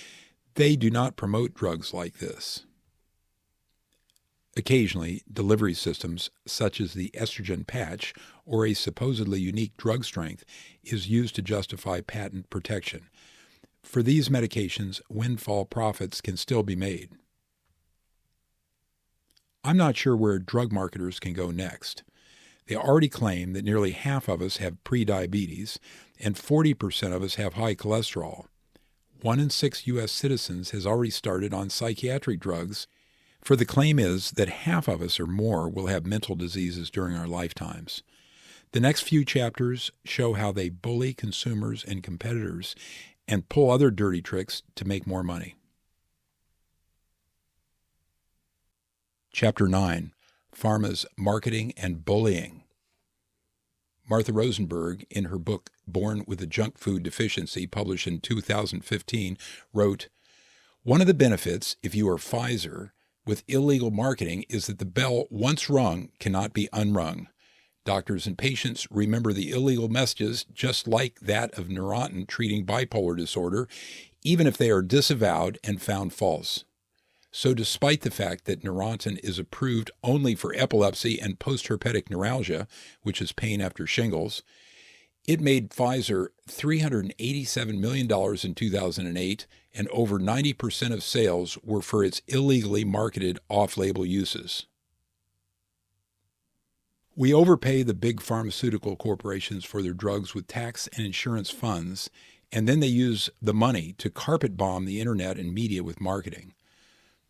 they do not promote drugs like this. Occasionally, delivery systems such as the estrogen patch or a supposedly unique drug strength is used to justify patent protection. For these medications, windfall profits can still be made. I'm not sure where drug marketers can go next. They already claim that nearly half of us have prediabetes and 40% of us have high cholesterol. 1 in 6 U.S. citizens has already started on psychiatric drugs, for the claim is that half of us or more will have mental diseases during our lifetimes. The next few chapters show how they bully consumers and competitors and pull other dirty tricks to make more money. Chapter 9, Pharma's Marketing and Bullying. Martha Rosenberg, in her book Born with a Junk Food Deficiency, published in 2015, wrote, "One of the benefits, if you are Pfizer, with illegal marketing is that the bell once rung cannot be unrung. Doctors and patients remember the illegal messages just like that of Neurontin treating bipolar disorder, even if they are disavowed and found false. So despite the fact that Neurontin is approved only for epilepsy and postherpetic neuralgia, which is pain after shingles, it made Pfizer $387 million in 2008, and over 90% of sales were for its illegally marketed off-label uses." We overpay the big pharmaceutical corporations for their drugs with tax and insurance funds, and then they use the money to carpet bomb the internet and media with marketing.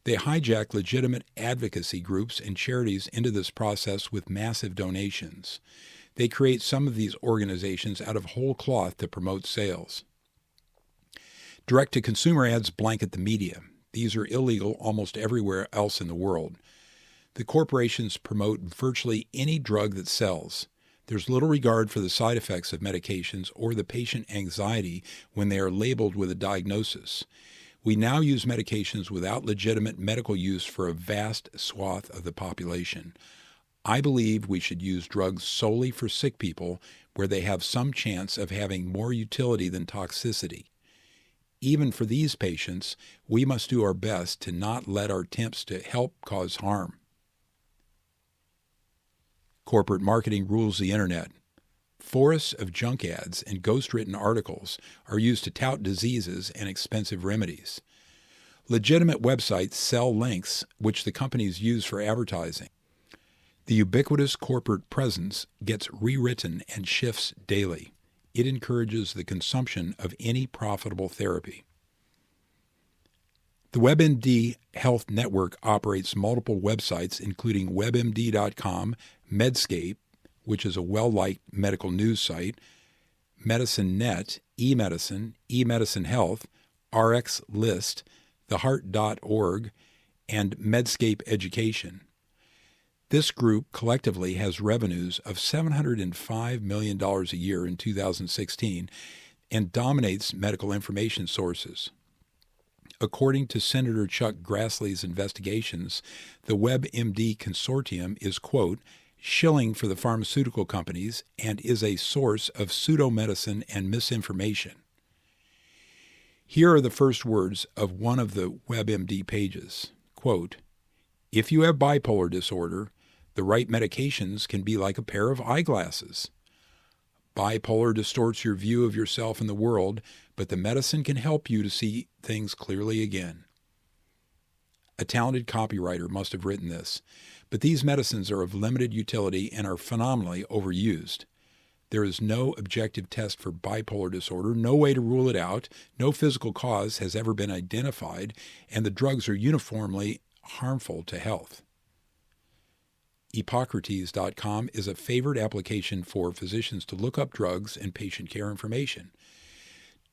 They hijack legitimate advocacy groups and charities into this process with massive donations. They create some of these organizations out of whole cloth to promote sales. Direct-to-consumer ads blanket the media. These are illegal almost everywhere else in the world. The corporations promote virtually any drug that sells. There's little regard for the side effects of medications or the patient anxiety when they are labeled with a diagnosis. We now use medications without legitimate medical use for a vast swath of the population. I believe we should use drugs solely for sick people where they have some chance of having more utility than toxicity. Even for these patients, we must do our best to not let our attempts to help cause harm. Corporate marketing rules the internet. Forests of junk ads and ghost-written articles are used to tout diseases and expensive remedies. Legitimate websites sell links which the companies use for advertising. The ubiquitous corporate presence gets rewritten and shifts daily. It encourages the consumption of any profitable therapy. The WebMD Health Network operates multiple websites, including WebMD.com, Medscape, which is a well-liked medical news site, MedicineNet, eMedicine, eMedicine Health, RxList, theheart.org, and Medscape Education. This group collectively has revenues of $705 million a year in 2016 and dominates medical information sources. According to Senator Chuck Grassley's investigations, the WebMD consortium is, quote, shilling for the pharmaceutical companies and is a source of pseudomedicine and misinformation. Here are the first words of one of the WebMD pages, quote, if you have bipolar disorder, the right medications can be like a pair of eyeglasses. Bipolar distorts your view of yourself and the world, but the medicine can help you to see things clearly again. A talented copywriter must have written this, but these medicines are of limited utility and are phenomenally overused. There is no objective test for bipolar disorder, no way to rule it out, no physical cause has ever been identified, and the drugs are uniformly harmful to health. Hippocrates.com is a favored application for physicians to look up drugs and patient care information.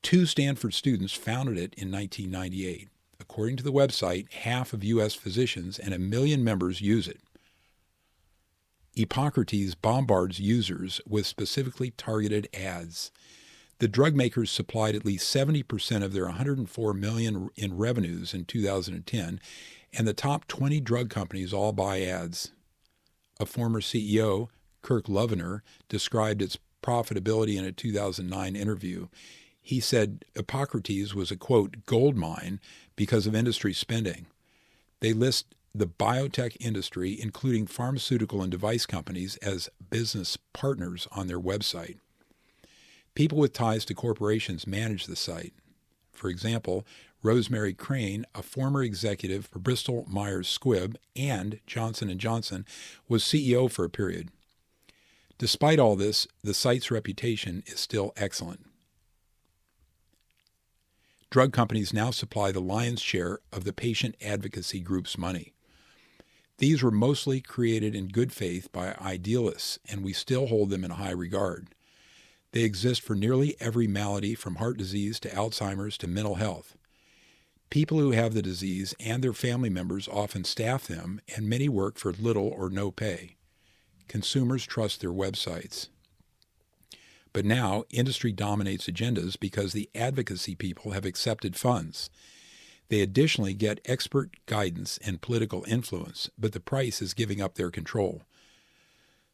2 Stanford students founded it in 1998. According to the website, half of U.S. physicians and 1 million members use it. Hippocrates bombards users with specifically targeted ads. The drug makers supplied at least 70% of their $104 million in revenues in 2010, and the top 20 drug companies all buy ads. A former CEO, Kirk Lovener, described its profitability in a 2009 interview. He said Hippocrates was a, quote, gold mine because of industry spending. They list the biotech industry, including pharmaceutical and device companies, as business partners on their website. People with ties to corporations manage the site. For example, Rosemary Crane, a former executive for Bristol Myers Squibb and Johnson & Johnson, was CEO for a period. Despite all this, the site's reputation is still excellent. Drug companies now supply the lion's share of the patient advocacy group's money. These were mostly created in good faith by idealists, and we still hold them in high regard. They exist for nearly every malady from heart disease to Alzheimer's to mental health. People who have the disease and their family members often staff them, and many work for little or no pay. Consumers trust their websites. But now, industry dominates agendas because the advocacy people have accepted funds. They additionally get expert guidance and political influence, but the price is giving up their control.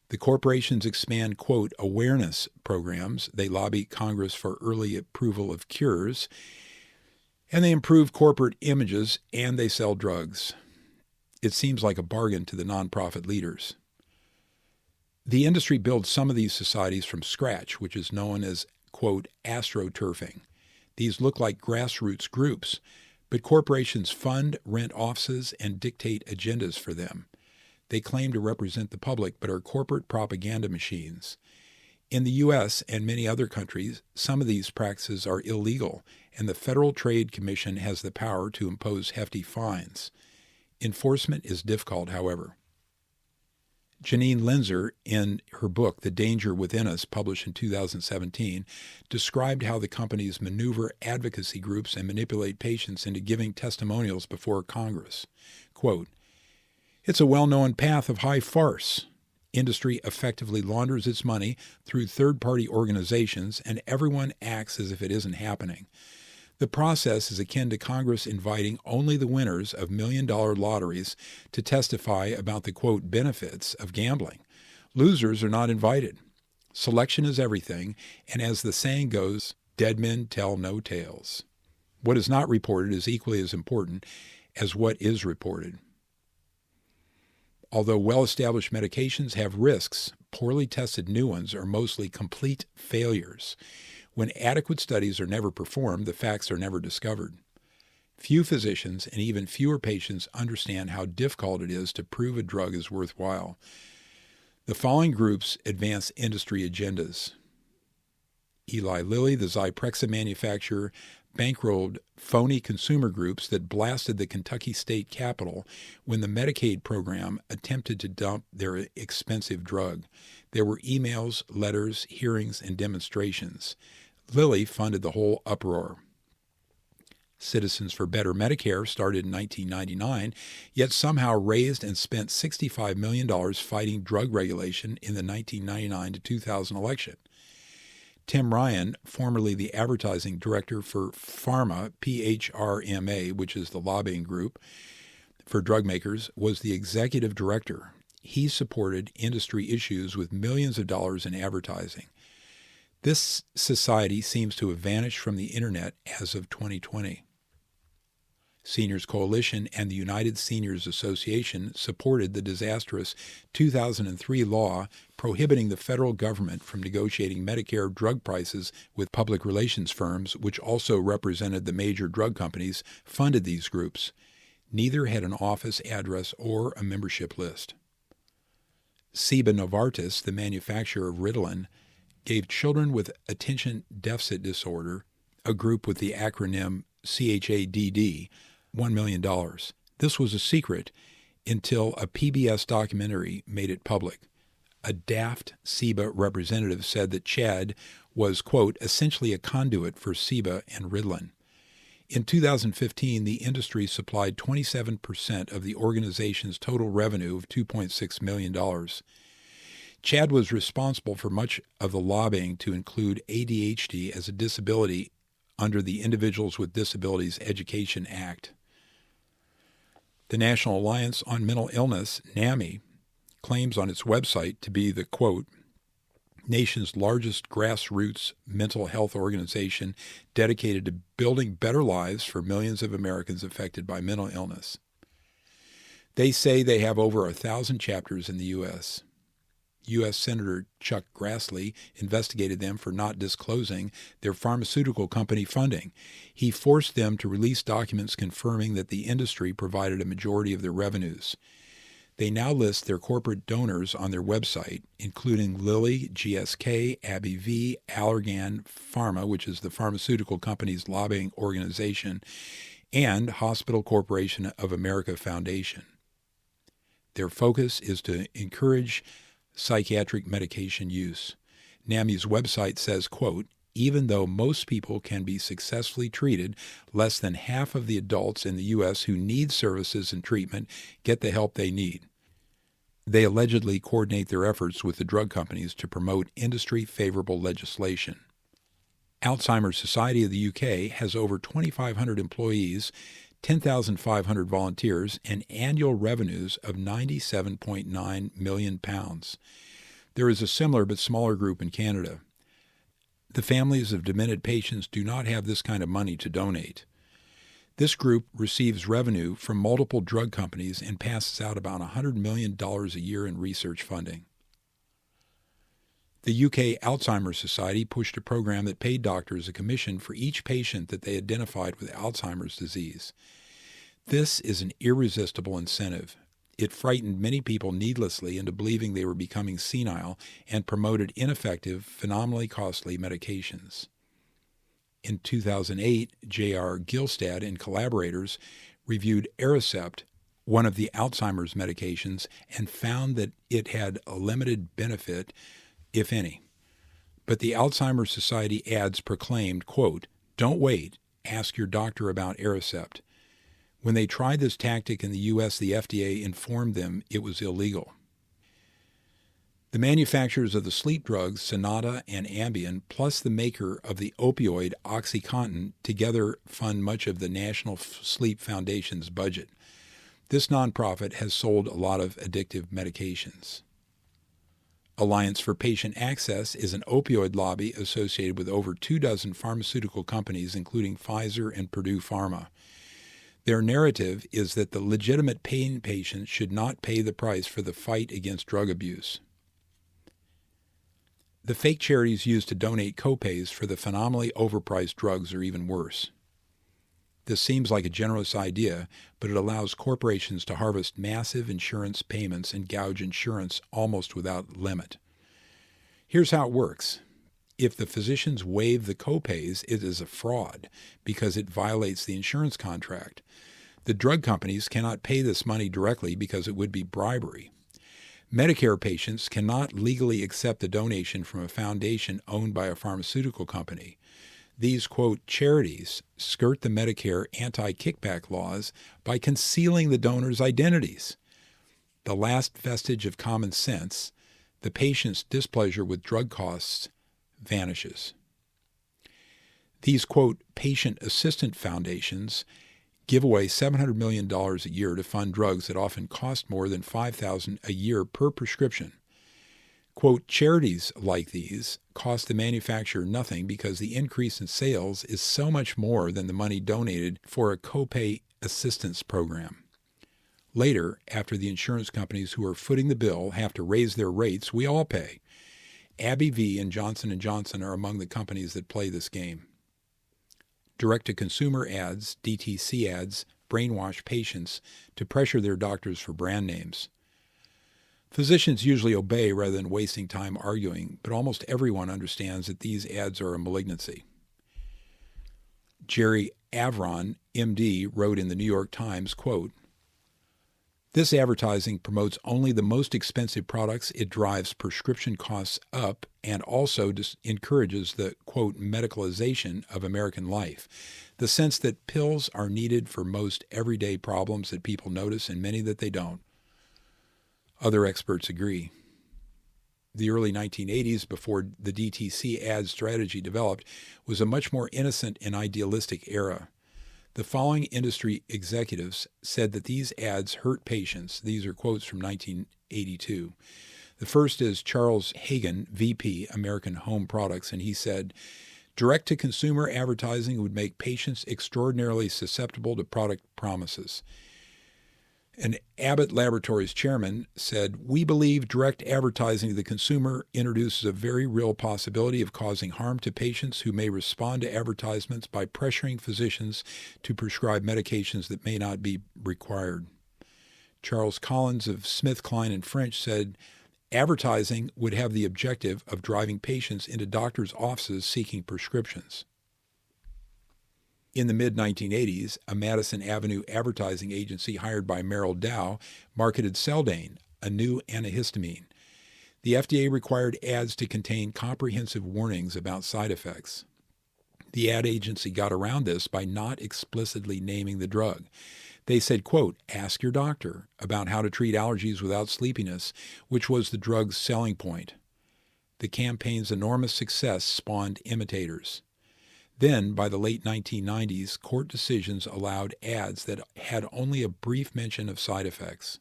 The corporations expand, quote, awareness programs. They lobby Congress for early approval of cures, and they improve corporate images, and they sell drugs. It seems like a bargain to the nonprofit leaders. The industry builds some of these societies from scratch, which is known as, quote, astroturfing. These look like grassroots groups, but corporations fund, rent offices, and dictate agendas for them. They claim to represent the public, but are corporate propaganda machines. In the U.S. and many other countries, some of these practices are illegal, and the Federal Trade Commission has the power to impose hefty fines. Enforcement is difficult, however. Janine Linzer, in her book The Danger Within Us, published in 2017, described how the companies maneuver advocacy groups and manipulate patients into giving testimonials before Congress. Quote, it's a well-known path of high farce. Industry effectively launders its money through third-party organizations, and everyone acts as if it isn't happening. The process is akin to Congress inviting only the winners of million-dollar lotteries to testify about the, quote, benefits of gambling. Losers are not invited. Selection is everything, and as the saying goes, dead men tell no tales. What is not reported is equally as important as what is reported. Although well-established medications have risks, poorly tested new ones are mostly complete failures. When adequate studies are never performed, the facts are never discovered. Few physicians and even fewer patients understand how difficult it is to prove a drug is worthwhile. The following groups advance industry agendas. Eli Lilly, the Zyprexa manufacturer, bankrolled phony consumer groups that blasted the Kentucky state capitol when the Medicaid program attempted to dump their expensive drug. There were emails, letters, hearings, and demonstrations. Lilly funded the whole uproar. Citizens for Better Medicare started in 1999, yet somehow raised and spent $65 million fighting drug regulation in the 1999 to 2000 election. Tim Ryan, formerly the advertising director for Pharma, PHRMA, which is the lobbying group for drug makers, was the executive director. He supported industry issues with millions of dollars in advertising. This society seems to have vanished from the internet as of 2020. Seniors Coalition and the United Seniors Association supported the disastrous 2003 law prohibiting the federal government from negotiating Medicare drug prices with public relations firms, which also represented the major drug companies, funded these groups. Neither had an office address or a membership list. Ciba Novartis, the manufacturer of Ritalin, gave children with attention deficit disorder, a group with the acronym CHADD, $1 million. This was a secret until a PBS documentary made it public. A daft Ciba representative said that CHAD was, quote, essentially a conduit for Ciba and Ritalin. In 2015, the industry supplied 27% of the organization's total revenue of $2.6 million. CHAD was responsible for much of the lobbying to include ADHD as a disability under the Individuals with Disabilities Education Act. The National Alliance on Mental Illness, NAMI, claims on its website to be the, quote, nation's largest grassroots mental health organization dedicated to building better lives for millions of Americans affected by mental illness. They say they have over 1,000 chapters in the U.S. U.S. Senator Chuck Grassley investigated them for not disclosing their pharmaceutical company funding. He forced them to release documents confirming that the industry provided a majority of their revenues. They now list their corporate donors on their website, including Lilly, GSK, AbbVie, Allergan, Pharma, which is the pharmaceutical company's lobbying organization, and Hospital Corporation of America Foundation. Their focus is to encourage psychiatric medication use. NAMI's website says, quote, even though most people can be successfully treated, less than half of the adults in the U.S. who need services and treatment get the help they need. They allegedly coordinate their efforts with the drug companies to promote industry-favorable legislation. Alzheimer's Society of the UK has over 2,500 employees, 10,500 volunteers, and annual revenues of £97.9 million. There is a similar but smaller group in Canada. The families of demented patients do not have this kind of money to donate. This group receives revenue from multiple drug companies and passes out about $100 million a year in research funding. The UK Alzheimer's Society pushed a program that paid doctors a commission for each patient that they identified with Alzheimer's disease. This is an irresistible incentive. It frightened many people needlessly into believing they were becoming senile and promoted ineffective, phenomenally costly medications. In 2008, J.R. Gilstad and collaborators reviewed Aricept, one of the Alzheimer's medications, and found that it had a limited benefit, if any. But the Alzheimer's Society ads proclaimed, quote, don't wait, ask your doctor about Aricept. When they tried this tactic in the U.S., the FDA informed them it was illegal. The manufacturers of the sleep drugs Sonata and Ambien, plus the maker of the opioid OxyContin, together fund much of the National Sleep Foundation's budget. This nonprofit has sold a lot of addictive medications. Alliance for Patient Access is an opioid lobby associated with over 24 pharmaceutical companies, including Pfizer and Purdue Pharma. Their narrative is that the legitimate pain patients should not pay the price for the fight against drug abuse. The fake charities used to donate copays for the phenomenally overpriced drugs are even worse. This seems like a generous idea, but it allows corporations to harvest massive insurance payments and gouge insurance almost without limit. Here's how it works. If the physicians waive the copays, it is a fraud because it violates the insurance contract. The drug companies cannot pay this money directly because it would be bribery. Medicare patients cannot legally accept a donation from a foundation owned by a pharmaceutical company. These, quote, charities skirt the Medicare anti-kickback laws by concealing the donors' identities. The last vestige of common sense, the patient's displeasure with drug costs, vanishes. These, quote, patient assistant foundations give away $700 million a year to fund drugs that often cost more than $5,000 a year per prescription. Quote, charities like these cost the manufacturer nothing because the increase in sales is so much more than the money donated for a copay assistance program. Later, after the insurance companies who are footing the bill have to raise their rates, we all pay. AbbVie and Johnson & Johnson are among the companies that play this game. Direct-to-consumer ads, DTC ads, brainwash patients to pressure their doctors for brand names. Physicians usually obey rather than wasting time arguing, but almost everyone understands that these ads are a malignancy. Jerry Avron, MD, wrote in the New York Times, quote, this advertising promotes only the most expensive products. It drives prescription costs up and also encourages the, quote, medicalization of American life. The sense that pills are needed for most everyday problems that people notice and many that they don't. Other experts agree. The early 1980s, before the DTC ad strategy developed, was a much more innocent and idealistic era. The following industry executives said that these ads hurt patients. These are quotes from 1982. The first is Charles Hagan, VP, American Home Products, and he said, direct-to-consumer advertising would make patients extraordinarily susceptible to product promises. An Abbott Laboratories chairman said, we believe direct advertising to the consumer introduces a very real possibility of causing harm to patients who may respond to advertisements by pressuring physicians to prescribe medications that may not be required. Charles Collins of SmithKline & French said, advertising would have the objective of driving patients into doctors' offices seeking prescriptions. In the mid-1980s, a Madison Avenue advertising agency hired by Merrill Dow marketed Seldane, a new antihistamine. The FDA required ads to contain comprehensive warnings about side effects. The ad agency got around this by not explicitly naming the drug. They said, quote, ask your doctor about how to treat allergies without sleepiness, which was the drug's selling point. The campaign's enormous success spawned imitators. Then, by the late 1990s, court decisions allowed ads that had only a brief mention of side effects.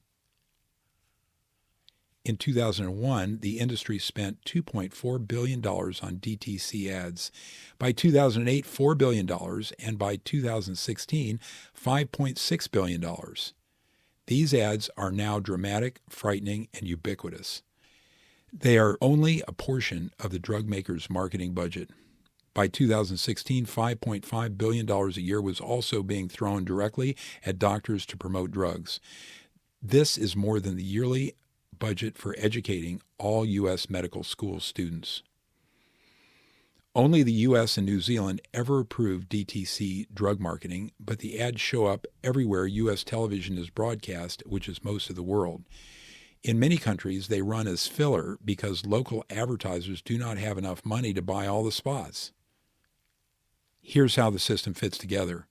In 2001, the industry spent $2.4 billion on DTC ads. By 2008, $4 billion, and by 2016, $5.6 billion. These ads are now dramatic, frightening, and ubiquitous. They are only a portion of the drug maker's marketing budget. By 2016, $5.5 billion a year was also being thrown directly at doctors to promote drugs. This is more than the yearly budget for educating all U.S. medical school students. Only the U.S. and New Zealand ever approved DTC drug marketing, but the ads show up everywhere U.S. television is broadcast, which is most of the world. In many countries, they run as filler because local advertisers do not have enough money to buy all the spots. Here's how the system fits together.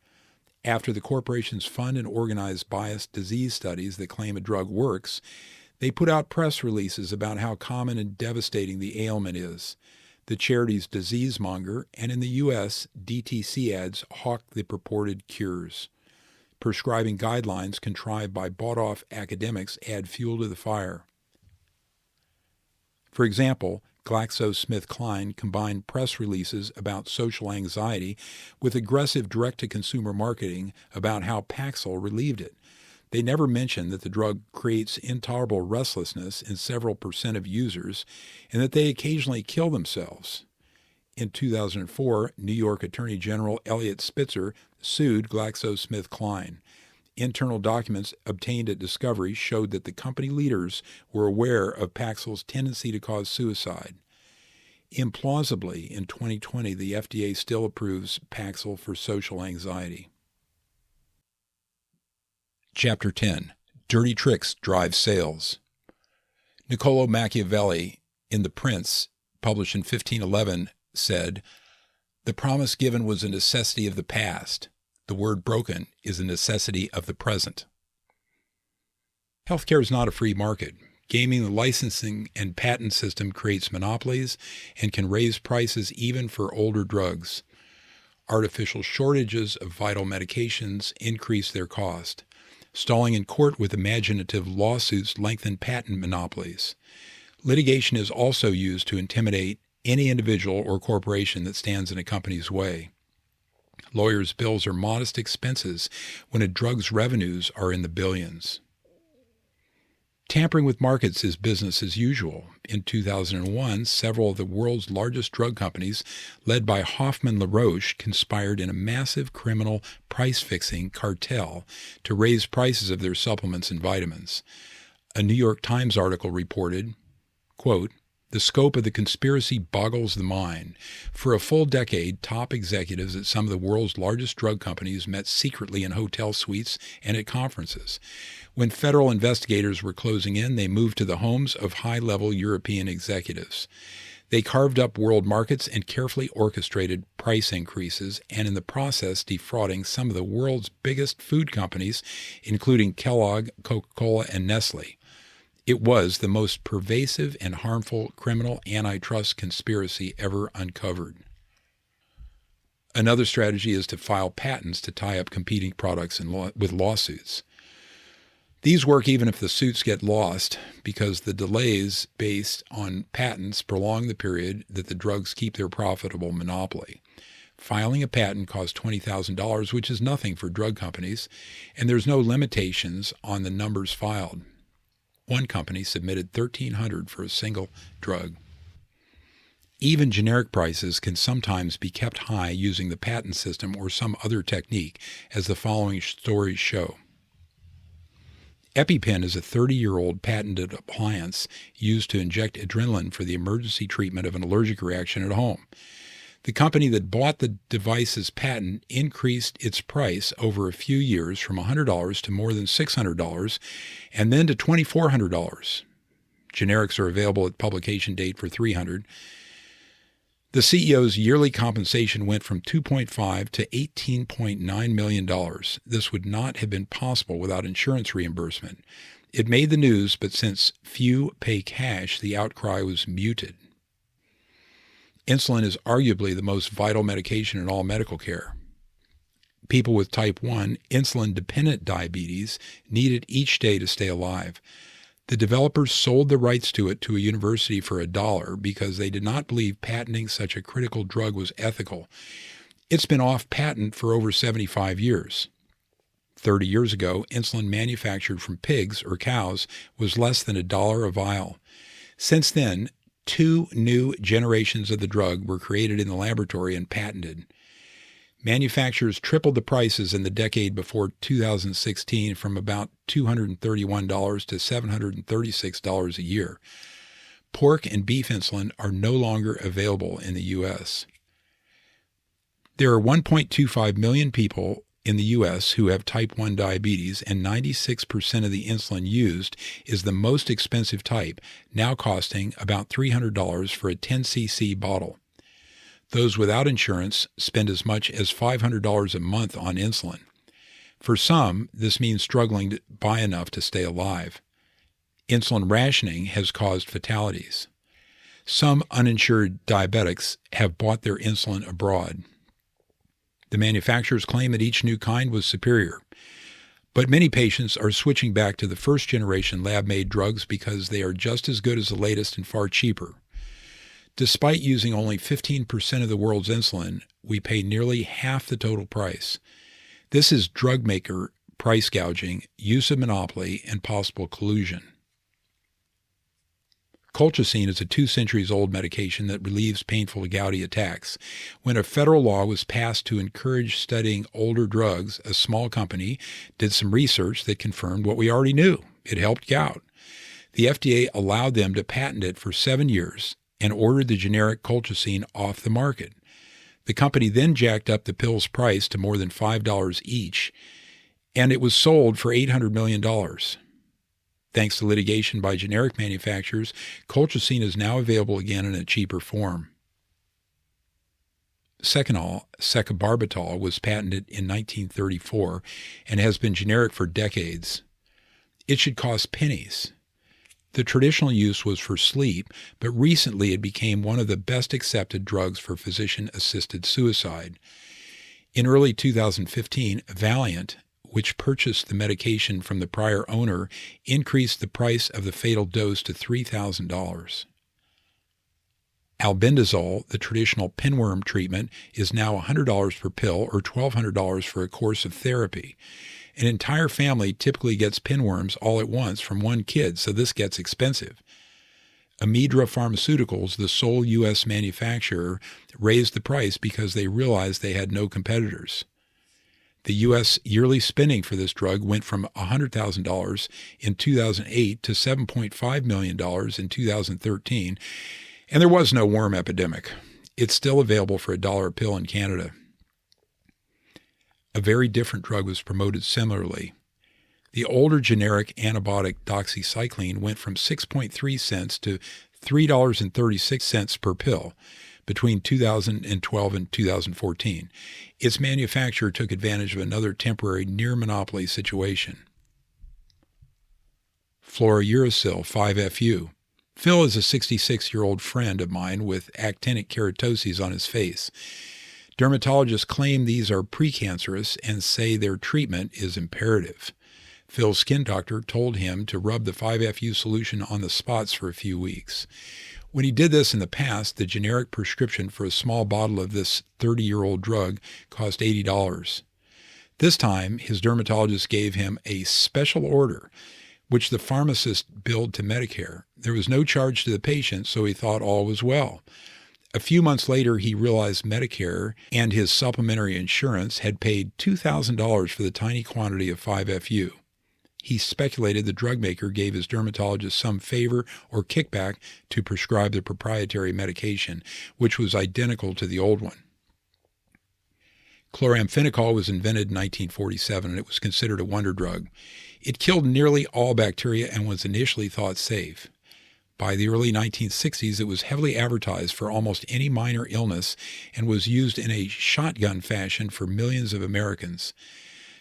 After the corporations fund and organize biased disease studies that claim a drug works, They put out press releases about how common and devastating the ailment is. The charity's disease monger, and in the U.S., DTC ads hawk the purported cures. Prescribing guidelines contrived by bought-off academics add fuel to the fire. For example, GlaxoSmithKline combined press releases about social anxiety with aggressive direct-to-consumer marketing about how Paxil relieved it. They never mention that the drug creates intolerable restlessness in several percent of users and that they occasionally kill themselves. In 2004, New York Attorney General Eliot Spitzer sued GlaxoSmithKline. Internal documents obtained at discovery showed that the company leaders were aware of Paxil's tendency to cause suicide. Implausibly, in 2020, the FDA still approves Paxil for social anxiety. Chapter 10. Dirty Tricks Drive Sales. Niccolò Machiavelli, in The Prince, published in 1511, said, "The promise given was a necessity of the past. The word broken is a necessity of the present." Healthcare is not a free market. Gaming the licensing and patent system creates monopolies and can raise prices even for older drugs. Artificial shortages of vital medications increase their cost. Stalling in court with imaginative lawsuits lengthen patent monopolies. Litigation is also used to intimidate any individual or corporation that stands in a company's way. Lawyers' bills are modest expenses when a drug's revenues are in the billions. Tampering with markets is business as usual. In 2001, several of the world's largest drug companies, led by Hoffmann-La Roche, conspired in a massive criminal price-fixing cartel to raise prices of their supplements and vitamins. A New York Times article reported, quote, "The scope of the conspiracy boggles the mind. For a full decade, top executives at some of the world's largest drug companies met secretly in hotel suites and at conferences. When federal investigators were closing in, they moved to the homes of high-level European executives. They carved up world markets and carefully orchestrated price increases, and in the process defrauding some of the world's biggest food companies, including Kellogg, Coca-Cola, and Nestle. It was the most pervasive and harmful criminal antitrust conspiracy ever uncovered." Another strategy is to file patents to tie up competing products with lawsuits. These work even if the suits get lost, because the delays based on patents prolong the period that the drugs keep their profitable monopoly. Filing a patent costs $20,000, which is nothing for drug companies, and there's no limitations on the numbers filed. One company submitted $1,300 for a single drug. Even generic prices can sometimes be kept high using the patent system or some other technique, as the following stories show. EpiPen is a 30-year-old patented appliance used to inject adrenaline for the emergency treatment of an allergic reaction at home. The company that bought the device's patent increased its price over a few years from $100 to more than $600 and then to $2,400. Generics are available at publication date for $300. The CEO's yearly compensation went from $2.5 to $18.9 million. This would not have been possible without insurance reimbursement. It made the news, but since few pay cash, the outcry was muted. Insulin is arguably the most vital medication in all medical care. People with type 1 insulin-dependent diabetes need it each day to stay alive. The developers sold the rights to it to a university for $1 because they did not believe patenting such a critical drug was ethical. It's been off patent for over 75 years. 30 years ago, insulin manufactured from pigs or cows was less than $1 a vial. Since then, 2 new generations of the drug were created in the laboratory and patented. Manufacturers tripled the prices in the decade before 2016 from about $231 to $736 a year. Pork and beef insulin are no longer available in the U.S. There are 1.25 million people in the U.S. who have type 1 diabetes, and 96% of the insulin used is the most expensive type, now costing about $300 for a 10 cc bottle. Those without insurance spend as much as $500 a month on insulin. For some, this means struggling to buy enough to stay alive. Insulin rationing has caused fatalities. Some uninsured diabetics have bought their insulin abroad. The manufacturers claim that each new kind was superior, but many patients are switching back to the first-generation lab-made drugs because they are just as good as the latest and far cheaper. Despite using only 15% of the world's insulin, we pay nearly half the total price. This is drug maker price gouging, use of monopoly, and possible collusion. Colchicine is a 2-centuries-old medication that relieves painful gouty attacks. When a federal law was passed to encourage studying older drugs, a small company did some research that confirmed what we already knew. It helped gout. The FDA allowed them to patent it for 7 years and ordered the generic colchicine off the market. The company then jacked up the pill's price to more than $5 each, and it was sold for $800 million. Thanks to litigation by generic manufacturers, colchicine is now available again in a cheaper form. Seconal, secobarbital, was patented in 1934 and has been generic for decades. It should cost pennies. The traditional use was for sleep, but recently it became one of the best accepted drugs for physician-assisted suicide. In early 2015, Valiant, which purchased the medication from the prior owner, increased the price of the fatal dose to $3,000. Albendazole, the traditional pinworm treatment, is now $100 per pill or $1,200 for a course of therapy. An entire family typically gets pinworms all at once from one kid, so this gets expensive. Amedra Pharmaceuticals, the sole U.S. manufacturer, raised the price because they realized they had no competitors. The U.S. yearly spending for this drug went from $100,000 in 2008 to $7.5 million in 2013, and there was no worm epidemic. It's still available for $1 a pill in Canada. A very different drug was promoted similarly. The older generic antibiotic doxycycline went from 6.3 cents to $3.36 per pill between 2012 and 2014. Its manufacturer took advantage of another temporary near-monopoly situation. Fluorouracil 5-FU. Phil is a 66-year-old friend of mine with actinic keratoses on his face. Dermatologists claim these are precancerous and say their treatment is imperative. Phil's skin doctor told him to rub the 5-FU solution on the spots for a few weeks. When he did this in the past, the generic prescription for a small bottle of this 30-year-old drug cost $80. This time, his dermatologist gave him a special order, which the pharmacist billed to Medicare. There was no charge to the patient, so he thought all was well. A few months later, he realized Medicare and his supplementary insurance had paid $2,000 for the tiny quantity of 5-FU. He speculated the drug maker gave his dermatologist some favor or kickback to prescribe the proprietary medication, which was identical to the old one. Chloramphenicol was invented in 1947, and it was considered a wonder drug. It killed nearly all bacteria and was initially thought safe. By the early 1960s, it was heavily advertised for almost any minor illness and was used in a shotgun fashion for millions of Americans.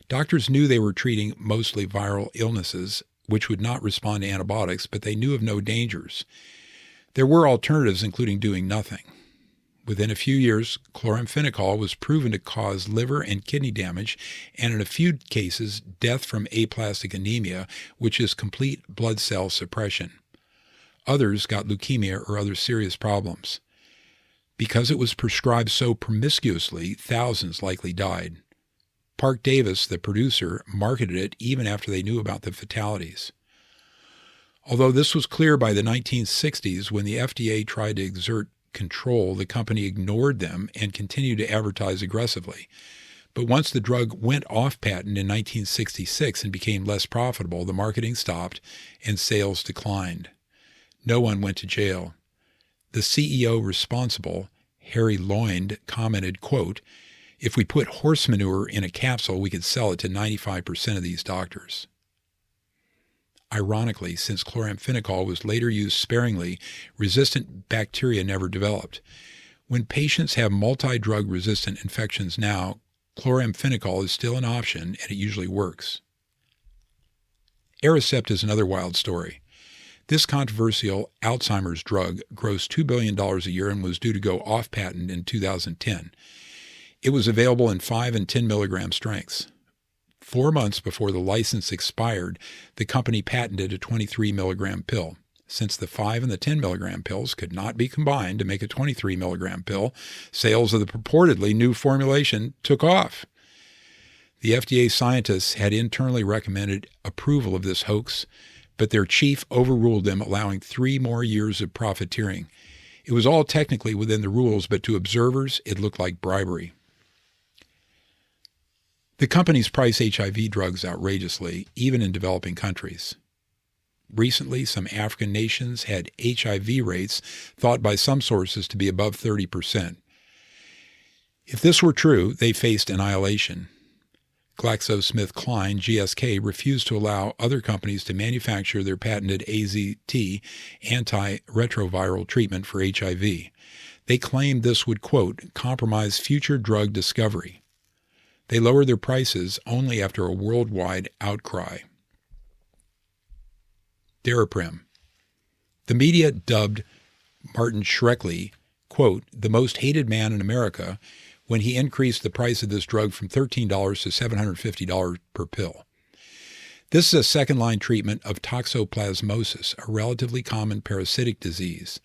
Doctors knew they were treating mostly viral illnesses, which would not respond to antibiotics, but they knew of no dangers. There were alternatives, including doing nothing. Within a few years, chloramphenicol was proven to cause liver and kidney damage, and in a few cases, death from aplastic anemia, which is complete blood cell suppression. Others got leukemia or other serious problems. Because it was prescribed so promiscuously, thousands likely died. Park Davis, the producer, marketed it even after they knew about the fatalities. Although this was clear by the 1960s, when the FDA tried to exert control, the company ignored them and continued to advertise aggressively. But once the drug went off patent in 1966 and became less profitable, the marketing stopped and sales declined. No one went to jail. The CEO responsible, Harry Loynd, commented, quote, "If we put horse manure in a capsule, we could sell it to 95% of these doctors." Ironically, since chloramphenicol was later used sparingly, resistant bacteria never developed. When patients have multi-drug resistant infections now, chloramphenicol is still an option and it usually works. Aricept is another wild story. This controversial Alzheimer's drug grossed $2 billion a year and was due to go off patent in 2010. It was available in 5 and 10 milligram strengths. 4 months before the license expired, the company patented a 23 milligram pill. Since the 5 and the 10 milligram pills could not be combined to make a 23 milligram pill, sales of the purportedly new formulation took off. The FDA scientists had internally recommended approval of this hoax, but their chief overruled them, allowing 3 more years of profiteering. It was all technically within the rules, but to observers, it looked like bribery. The companies price HIV drugs outrageously, even in developing countries. Recently, some African nations had HIV rates thought by some sources to be above 30%. If this were true, they faced annihilation. GlaxoSmithKline, GSK, refused to allow other companies to manufacture their patented AZT antiretroviral treatment for HIV. They claimed this would, quote, compromise future drug discovery. They lowered their prices only after a worldwide outcry. Daraprim. The media dubbed Martin Shkreli, quote, the most hated man in America when he increased the price of this drug from $13 to $750 per pill. This is a second-line treatment of toxoplasmosis, a relatively common parasitic disease.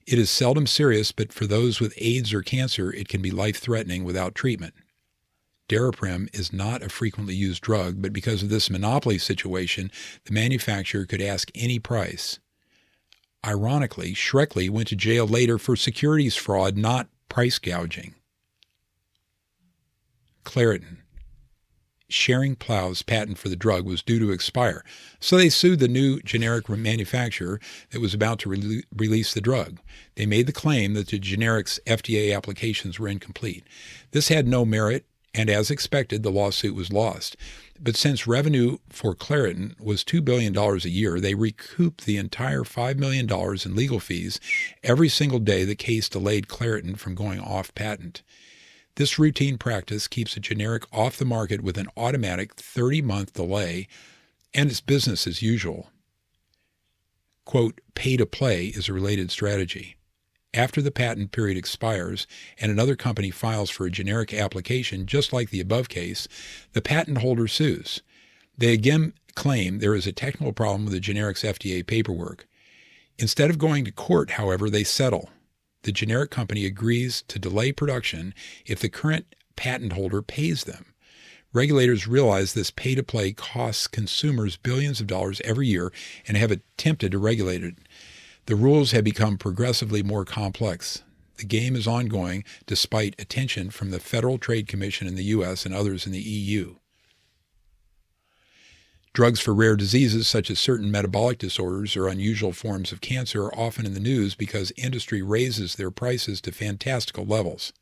It is seldom serious, but for those with AIDS or cancer, it can be life-threatening without treatment. Daraprim is not a frequently used drug, but because of this monopoly situation, the manufacturer could ask any price. Ironically, Shkreli went to jail later for securities fraud, not price gouging. Claritin. Schering-Plough's patent for the drug was due to expire, so they sued the new generic manufacturer that was about to release the drug. They made the claim that the generic's FDA applications were incomplete. This had no merit, and as expected, the lawsuit was lost. But since revenue for Claritin was $2 billion a year, they recouped the entire $5 million in legal fees every single day the case delayed Claritin from going off patent. This routine practice keeps a generic off the market with an automatic 30-month delay, and it's business as usual. Quote, pay to play is a related strategy. After the patent period expires and another company files for a generic application, just like the above case, the patent holder sues. They again claim there is a technical problem with the generic's FDA paperwork. Instead of going to court, however, they settle. The generic company agrees to delay production if the current patent holder pays them. Regulators realize this pay-to-play costs consumers billions of dollars every year and have attempted to regulate it. The rules have become progressively more complex. The game is ongoing despite attention from the Federal Trade Commission in the U.S. and others in the EU. Drugs for rare diseases such as certain metabolic disorders or unusual forms of cancer are often in the news because industry raises their prices to fantastical levels.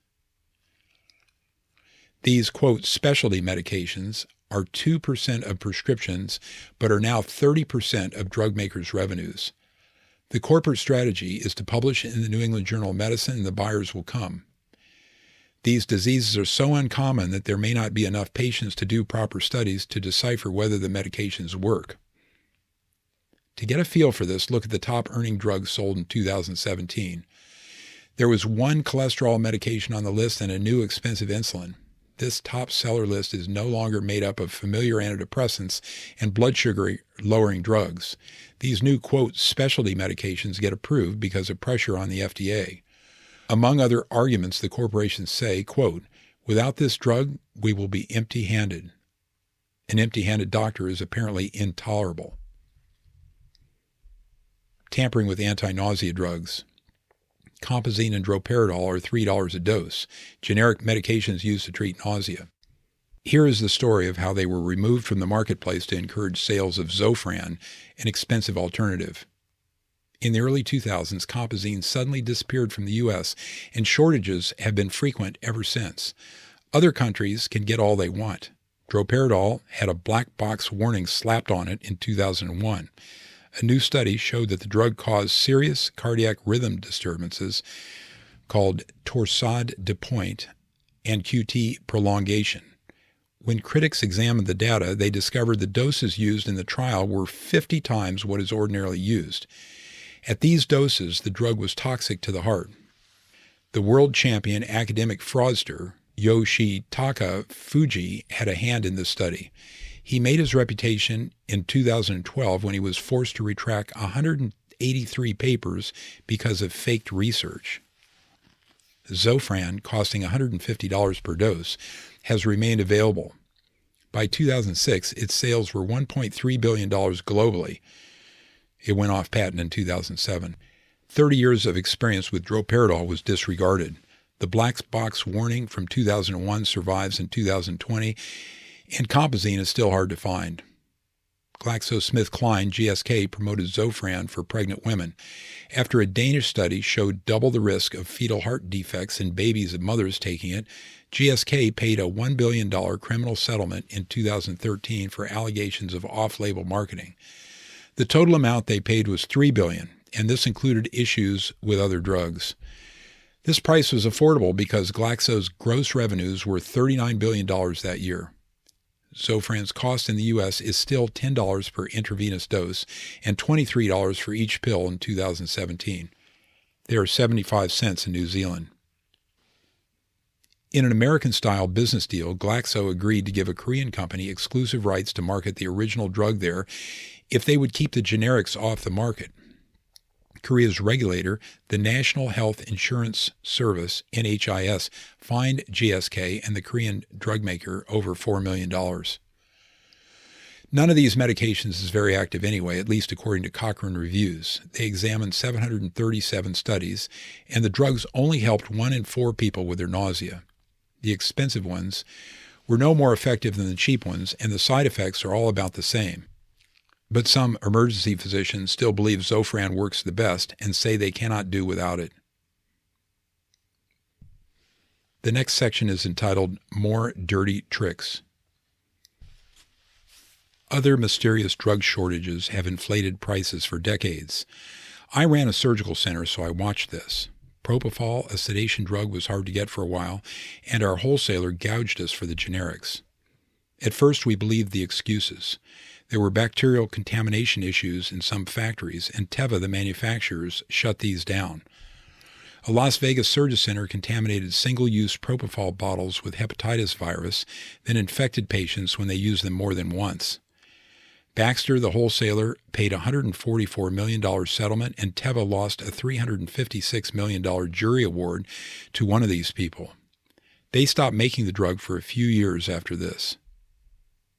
These, quote, specialty medications are 2% of prescriptions but are now 30% of drug makers' revenues. The corporate strategy is to publish in the New England Journal of Medicine and the buyers will come. These diseases are so uncommon that there may not be enough patients to do proper studies to decipher whether the medications work. To get a feel for this, look at the top earning drugs sold in 2017. There was one cholesterol medication on the list and a new expensive insulin. This top seller list is no longer made up of familiar antidepressants and blood sugar lowering drugs. These new, quote, specialty medications get approved because of pressure on the FDA. Among other arguments, the corporations say, quote, without this drug, we will be empty-handed. An empty-handed doctor is apparently intolerable. Tampering with anti-nausea drugs. Compazine and droperidol are $3 a dose, generic medications used to treat nausea. Here is the story of how they were removed from the marketplace to encourage sales of Zofran, an expensive alternative. In the early 2000s, Compazine suddenly disappeared from the U.S., and shortages have been frequent ever since. Other countries can get all they want. Droperidol had a black box warning slapped on it in 2001. A new study showed that the drug caused serious cardiac rhythm disturbances called torsade de pointe and QT prolongation. When critics examined the data, they discovered the doses used in the trial were 50 times what is ordinarily used. At these doses, the drug was toxic to the heart. The world champion academic fraudster, Yoshitaka Fuji, had a hand in this study. He made his reputation in 2012 when he was forced to retract 183 papers because of faked research. Zofran, costing $150 per dose, has remained available. By 2006, its sales were $1.3 billion globally. It went off patent in 2007. 30 years of experience with droperidol was disregarded. The black box warning from 2001 survives in 2020, and compazine is still hard to find. GlaxoSmithKline, GSK, promoted Zofran for pregnant women. After a Danish study showed double the risk of fetal heart defects in babies of mothers taking it, GSK paid a $1 billion criminal settlement in 2013 for allegations of off-label marketing. The total amount they paid was $3 billion, and this included issues with other drugs. This price was affordable because Glaxo's gross revenues were $39 billion that year. Zofran's cost in the U.S. is still $10 per intravenous dose and $23 for each pill in 2017. They are 75 cents in New Zealand. In an American-style business deal, Glaxo agreed to give a Korean company exclusive rights to market the original drug there if they would keep the generics off the market. Korea's regulator, the National Health Insurance Service, NHIS, fined GSK and the Korean drug maker over $4 million. None of these medications is very active anyway, at least according to Cochrane reviews. They examined 737 studies, and the drugs only helped 1 in 4 people with their nausea. The expensive ones were no more effective than the cheap ones, and the side effects are all about the same. But some emergency physicians still believe Zofran works the best and say they cannot do without it. The next section is entitled More Dirty Tricks. Other mysterious drug shortages have inflated prices for decades. I ran a surgical center, so I watched this. Propofol, a sedation drug, was hard to get for a while, and our wholesaler gouged us for the generics. At first, we believed the excuses. There were bacterial contamination issues in some factories, and Teva, the manufacturers, shut these down. A Las Vegas surgery center contaminated single-use propofol bottles with hepatitis virus, then infected patients when they used them more than once. Baxter, the wholesaler, paid a $144 million settlement, and Teva lost a $356 million jury award to one of these people. They stopped making the drug for a few years after this.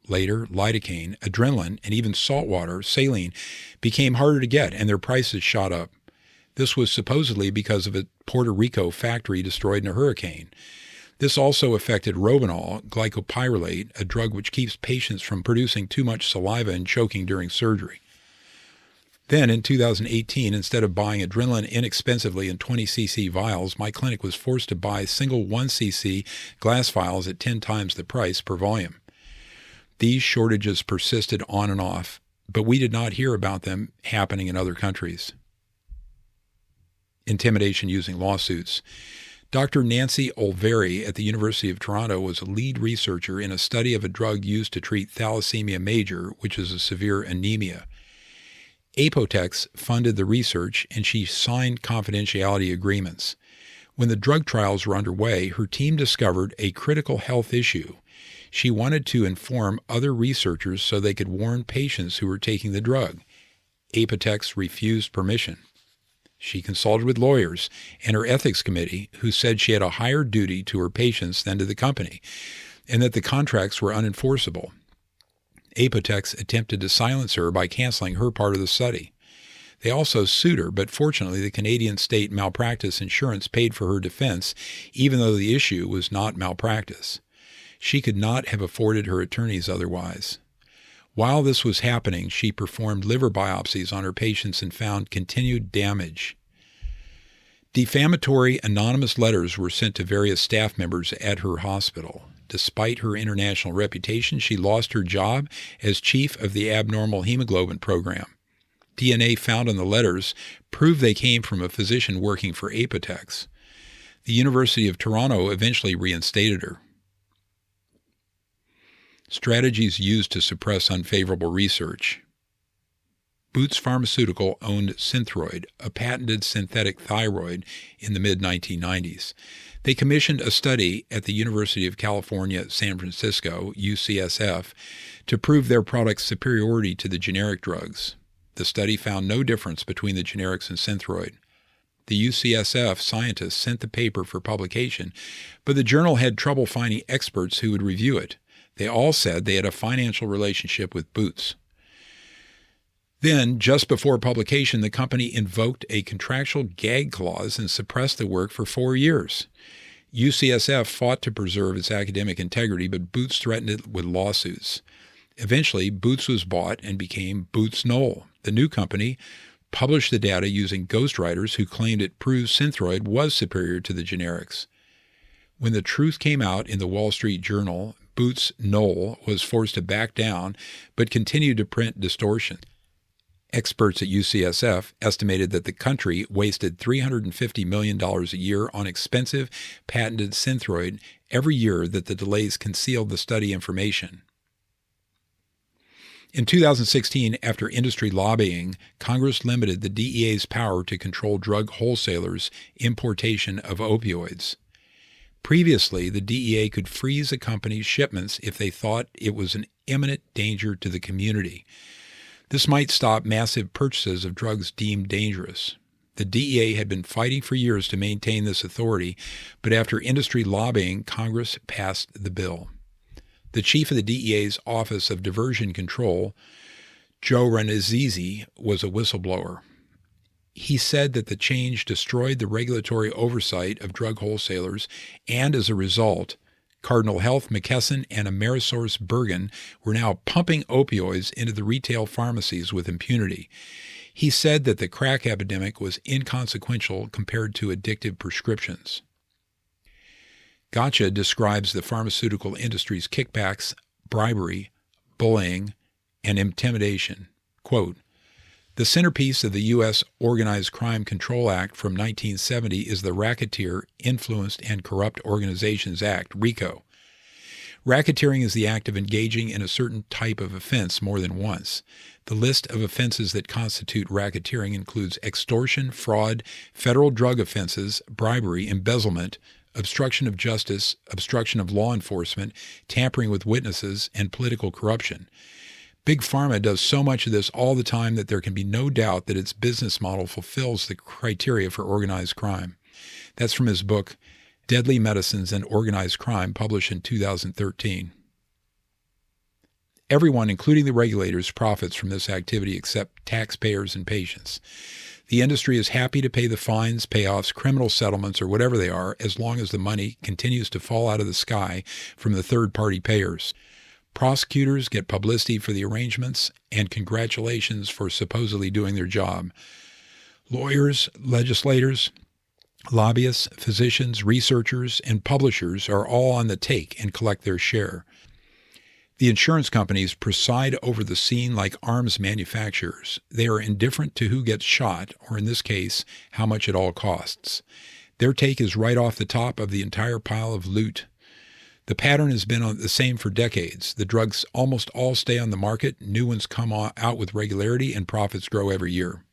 Later, lidocaine, adrenaline, and even saltwater, saline, became harder to get, and their prices shot up. This was supposedly because of a Puerto Rico factory destroyed in a hurricane. This also affected Robenal, glycopyrrolate, a drug which keeps patients from producing too much saliva and choking during surgery. Then, in 2018, instead of buying adrenaline inexpensively in 20 cc vials, my clinic was forced to buy single 1 cc glass vials at 10 times the price per volume. These shortages persisted on and off, but we did not hear about them happening in other countries. Intimidation using lawsuits. Dr. Nancy Olveri at the University of Toronto was a lead researcher in a study of a drug used to treat thalassemia major, which is a severe anemia. Apotex funded the research, and she signed confidentiality agreements. When the drug trials were underway, her team discovered a critical health issue. She wanted to inform other researchers so they could warn patients who were taking the drug. Apotex refused permission. She consulted with lawyers and her ethics committee, who said she had a higher duty to her patients than to the company, and that the contracts were unenforceable. Apotex attempted to silence her by canceling her part of the study. They also sued her, but fortunately the Canadian state malpractice insurance paid for her defense, even though the issue was not malpractice. She could not have afforded her attorneys otherwise. While this was happening, she performed liver biopsies on her patients and found continued damage. Defamatory anonymous letters were sent to various staff members at her hospital. Despite her international reputation, she lost her job as chief of the abnormal hemoglobin program. DNA found on the letters proved they came from a physician working for Apotex. The University of Toronto eventually reinstated her. Strategies used to suppress unfavorable research. Boots Pharmaceutical owned Synthroid, a patented synthetic thyroid, in the mid-1990s. They commissioned a study at the University of California, San Francisco, UCSF, to prove their product's superiority to the generic drugs. The study found no difference between the generics and Synthroid. The UCSF scientists sent the paper for publication, but the journal had trouble finding experts who would review it. They all said they had a financial relationship with Boots. Then, just before publication, the company invoked a contractual gag clause and suppressed the work for 4 years. UCSF fought to preserve its academic integrity, but Boots threatened it with lawsuits. Eventually, Boots was bought and became Boots Knoll. The new company published the data using ghostwriters who claimed it proved Synthroid was superior to the generics. When the truth came out in the Wall Street Journal, Boots Knoll was forced to back down but continued to print distortion. Experts at UCSF estimated that the country wasted $350 million a year on expensive, patented Synthroid every year that the delays concealed the study information. In 2016, after industry lobbying, Congress limited the DEA's power to control drug wholesalers' importation of opioids. Previously, the DEA could freeze a company's shipments if they thought it was an imminent danger to the community. This might stop massive purchases of drugs deemed dangerous. The DEA had been fighting for years to maintain this authority, but after industry lobbying, Congress passed the bill. The chief of the DEA's Office of Diversion Control, Joe Renazizi, was a whistleblower. He said that the change destroyed the regulatory oversight of drug wholesalers, and as a result, Cardinal Health McKesson and AmerisourceBergen were now pumping opioids into the retail pharmacies with impunity. He said that the crack epidemic was inconsequential compared to addictive prescriptions. Gotcha describes the pharmaceutical industry's kickbacks, bribery, bullying, and intimidation. Quote, "The centerpiece of the U.S. Organized Crime Control Act from 1970 is the Racketeer, Influenced, and Corrupt Organizations Act, RICO. Racketeering is the act of engaging in a certain type of offense more than once. The list of offenses that constitute racketeering includes extortion, fraud, federal drug offenses, bribery, embezzlement, obstruction of justice, obstruction of law enforcement, tampering with witnesses, and political corruption. Big Pharma does so much of this all the time that there can be no doubt that its business model fulfills the criteria for organized crime." That's from his book, Deadly Medicines and Organized Crime, published in 2013. Everyone, including the regulators, profits from this activity except taxpayers and patients. The industry is happy to pay the fines, payoffs, criminal settlements, or whatever they are, as long as the money continues to fall out of the sky from the third-party payers. Prosecutors get publicity for the arrangements and congratulations for supposedly doing their job. Lawyers, legislators, lobbyists, physicians, researchers, and publishers are all on the take and collect their share. The insurance companies preside over the scene like arms manufacturers. They are indifferent to who gets shot, or in this case, how much it all costs. Their take is right off the top of the entire pile of loot. The pattern has been the same for decades. The drugs almost all stay on the market, new ones come out with regularity, and profits grow every year.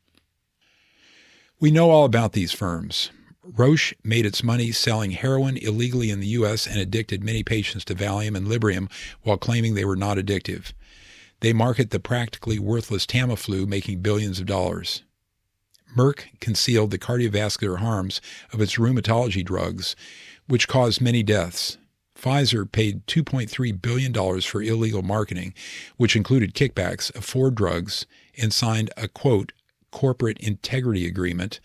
We know all about these firms. Roche made its money selling heroin illegally in the U.S. and addicted many patients to Valium and Librium while claiming they were not addictive. They market the practically worthless Tamiflu, making billions of dollars. Merck concealed the cardiovascular harms of its rheumatology drugs, which caused many deaths. Pfizer paid $2.3 billion for illegal marketing, which included kickbacks of 4 drugs, and signed a, quote, corporate integrity agreement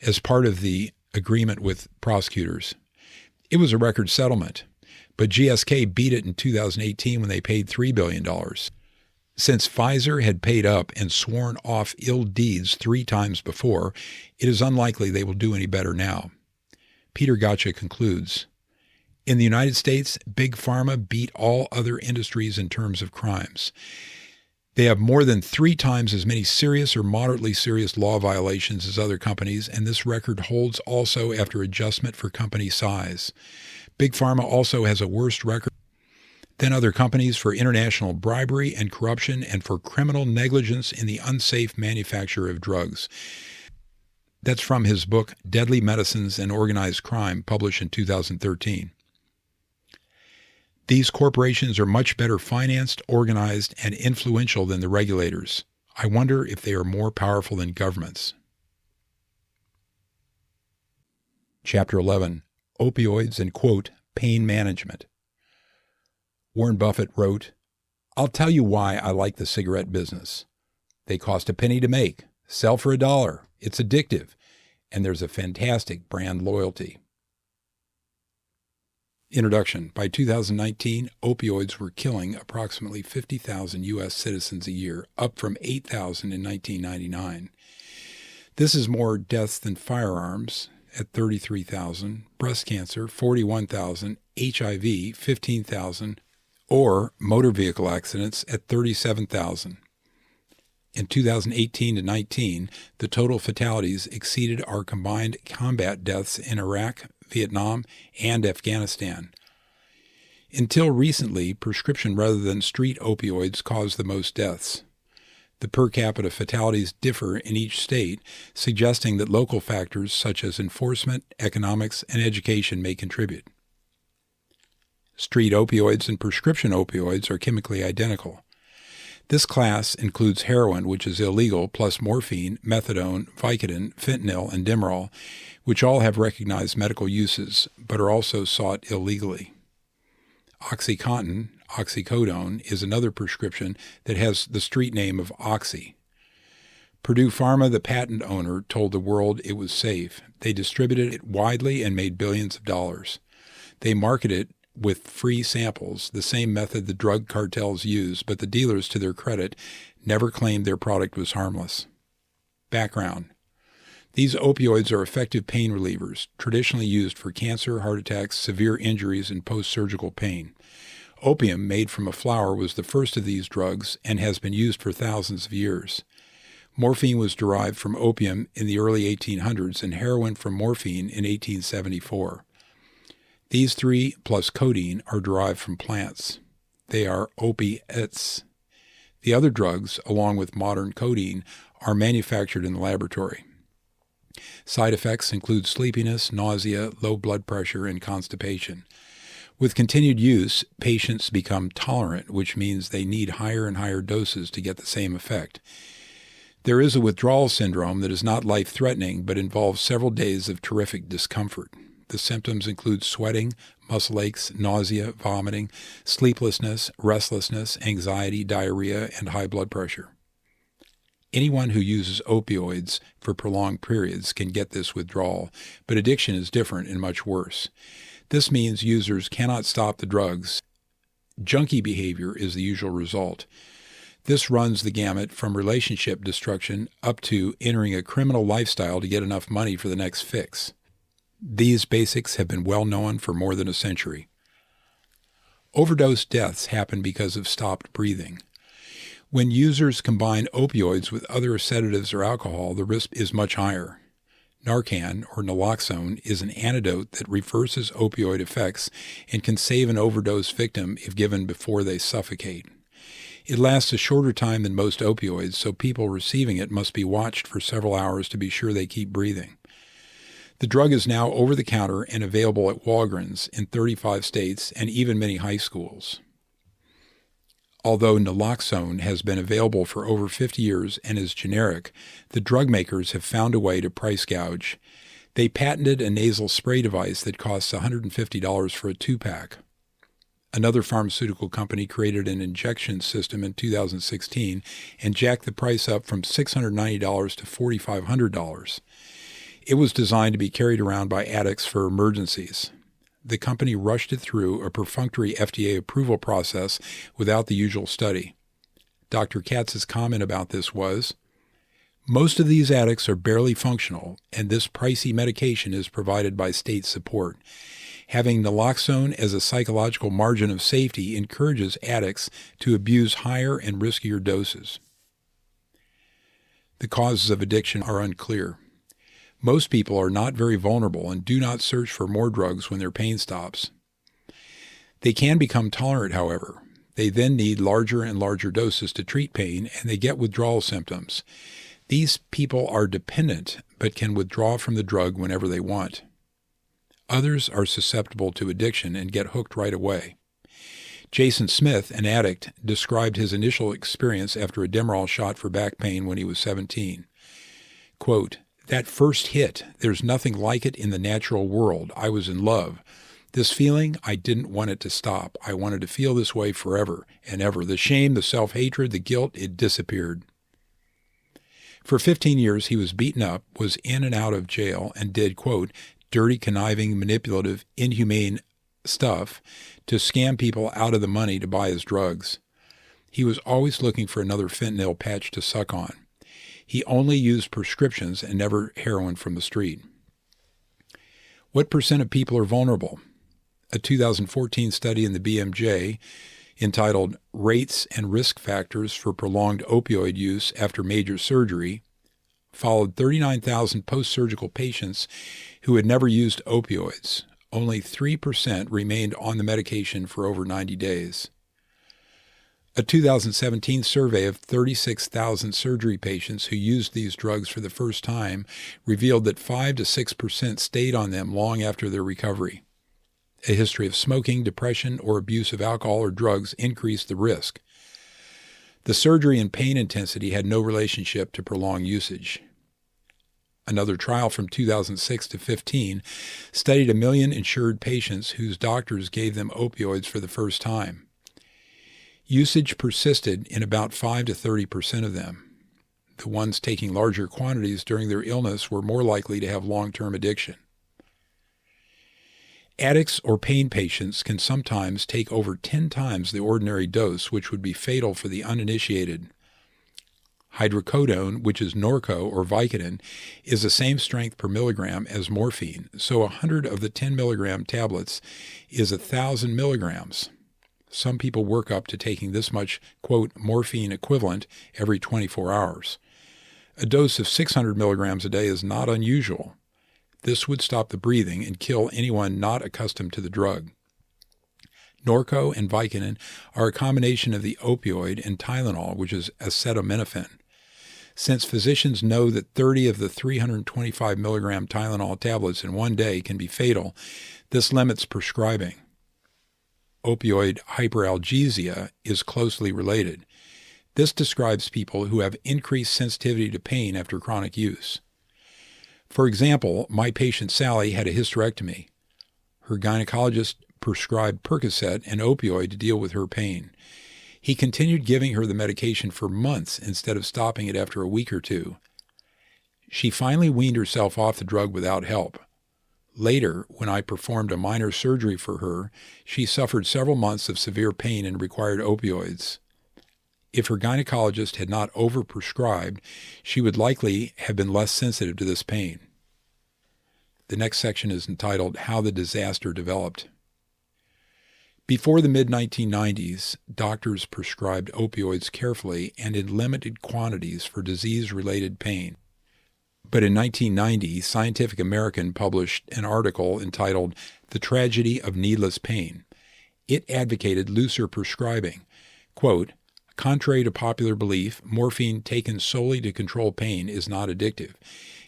as part of the agreement with prosecutors. It was a record settlement, but GSK beat it in 2018 when they paid $3 billion. Since Pfizer had paid up and sworn off ill deeds 3 times before, it is unlikely they will do any better now. Peter Gotcha concludes, "In the United States, Big Pharma beat all other industries in terms of crimes. They have more than 3 times as many serious or moderately serious law violations as other companies, and this record holds also after adjustment for company size. Big Pharma also has a worse record then other companies for international bribery and corruption and for criminal negligence in the unsafe manufacture of drugs. That's from his book, Deadly Medicines and Organized Crime, published in 2013. These corporations are much better financed, organized, and influential than the regulators. I wonder if they are more powerful than governments. Chapter 11. Opioids and, quote, pain management. Warren Buffett wrote, "I'll tell you why I like the cigarette business. They cost a penny to make, sell for $1. It's addictive, and there's a fantastic brand loyalty." Introduction. By 2019, opioids were killing approximately 50,000 U.S. citizens a year, up from 8,000 in 1999. This is more deaths than firearms at 33,000, breast cancer 41,000, HIV 15,000, or motor vehicle accidents at 37,000. In 2018 to 19, the total fatalities exceeded our combined combat deaths in Iraq, Vietnam, and Afghanistan. Until recently, prescription rather than street opioids caused the most deaths. The per capita fatalities differ in each state, suggesting that local factors such as enforcement, economics, and education may contribute. Street opioids and prescription opioids are chemically identical. This class includes heroin, which is illegal, plus morphine, methadone, Vicodin, fentanyl, and Demerol, which all have recognized medical uses, but are also sought illegally. OxyContin, oxycodone, is another prescription that has the street name of Oxy. Purdue Pharma, the patent owner, told the world it was safe. They distributed it widely and made billions of dollars. They market it with free samples, the same method the drug cartels use, but the dealers, to their credit, never claimed their product was harmless. Background. These opioids are effective pain relievers, traditionally used for cancer, heart attacks, severe injuries, and post-surgical pain. Opium, made from a flower, was the first of these drugs and has been used for thousands of years. Morphine was derived from opium in the early 1800s and heroin from morphine in 1874. These three, plus codeine, are derived from plants. They are opiates. The other drugs, along with modern codeine, are manufactured in the laboratory. Side effects include sleepiness, nausea, low blood pressure, and constipation. With continued use, patients become tolerant, which means they need higher and higher doses to get the same effect. There is a withdrawal syndrome that is not life-threatening but involves several days of terrific discomfort. The symptoms include sweating, muscle aches, nausea, vomiting, sleeplessness, restlessness, anxiety, diarrhea, and high blood pressure. Anyone who uses opioids for prolonged periods can get this withdrawal, but addiction is different and much worse. This means users cannot stop the drugs. Junkie behavior is the usual result. This runs the gamut from relationship destruction up to entering a criminal lifestyle to get enough money for the next fix. These basics have been well known for more than a century. Overdose deaths happen because of stopped breathing. When users combine opioids with other sedatives or alcohol, the risk is much higher. Narcan, or naloxone, is an antidote that reverses opioid effects and can save an overdose victim if given before they suffocate. It lasts a shorter time than most opioids, so people receiving it must be watched for several hours to be sure they keep breathing. The drug is now over-the-counter and available at Walgreens in 35 states and even many high schools. Although naloxone has been available for over 50 years and is generic, the drug makers have found a way to price gouge. They patented a nasal spray device that costs $150 for a 2-pack. Another pharmaceutical company created an injection system in 2016 and jacked the price up from $690 to $4,500. It was designed to be carried around by addicts for emergencies. The company rushed it through a perfunctory FDA approval process without the usual study. Dr. Katz's comment about this was, "Most of these addicts are barely functional, and this pricey medication is provided by state support. Having naloxone as a psychological margin of safety encourages addicts to abuse higher and riskier doses." The causes of addiction are unclear. Most people are not very vulnerable and do not search for more drugs when their pain stops. They can become tolerant, however. They then need larger and larger doses to treat pain, and they get withdrawal symptoms. These people are dependent, but can withdraw from the drug whenever they want. Others are susceptible to addiction and get hooked right away. Jason Smith, an addict, described his initial experience after a Demerol shot for back pain when he was 17. Quote, "That first hit, there's nothing like it in the natural world. I was in love. This feeling, I didn't want it to stop. I wanted to feel this way forever and ever. The shame, the self-hatred, the guilt, it disappeared." For 15 years, he was beaten up, was in and out of jail, and did, quote, "dirty, conniving, manipulative, inhumane stuff to scam people out of the money to buy his drugs. He was always looking for another fentanyl patch to suck on. He only used prescriptions and never heroin from the street." What percent of people are vulnerable? A 2014 study in the BMJ entitled Rates and Risk Factors for Prolonged Opioid Use After Major Surgery followed 39,000 post-surgical patients who had never used opioids. Only 3% remained on the medication for over 90 days. A 2017 survey of 36,000 surgery patients who used these drugs for the first time revealed that 5 to 6% stayed on them long after their recovery. A history of smoking, depression, or abuse of alcohol or drugs increased the risk. The surgery and pain intensity had no relationship to prolonged usage. Another trial from 2006 to 15 studied 1 million insured patients whose doctors gave them opioids for the first time. Usage persisted in about 5 to 30% of them. The ones taking larger quantities during their illness were more likely to have long-term addiction. Addicts or pain patients can sometimes take over 10 times the ordinary dose, which would be fatal for the uninitiated. Hydrocodone, which is Norco or Vicodin, is the same strength per milligram as morphine, so 100 of the 10 milligram tablets is 1,000 milligrams. Some people work up to taking this much, quote, morphine equivalent every 24 hours. A dose of 600 milligrams a day is not unusual. This would stop the breathing and kill anyone not accustomed to the drug. Norco and Vicodin are a combination of the opioid and Tylenol, which is acetaminophen. Since physicians know that 30 of the 325 milligram Tylenol tablets in one day can be fatal, this limits prescribing. Opioid hyperalgesia is closely related. This describes people who have increased sensitivity to pain after chronic use. For example, my patient Sally had a hysterectomy. Her gynecologist prescribed Percocet and opioid to deal with her pain. He continued giving her the medication for months instead of stopping it after a week or two. She finally weaned herself off the drug without help. Later, when I performed a minor surgery for her, she suffered several months of severe pain and required opioids. If her gynecologist had not overprescribed, she would likely have been less sensitive to this pain. The next section is entitled How the Disaster Developed. Before the mid-1990s, doctors prescribed opioids carefully and in limited quantities for disease-related pain. But in 1990, Scientific American published an article entitled The Tragedy of Needless Pain. It advocated looser prescribing. Quote, "Contrary to popular belief, morphine taken solely to control pain is not addictive,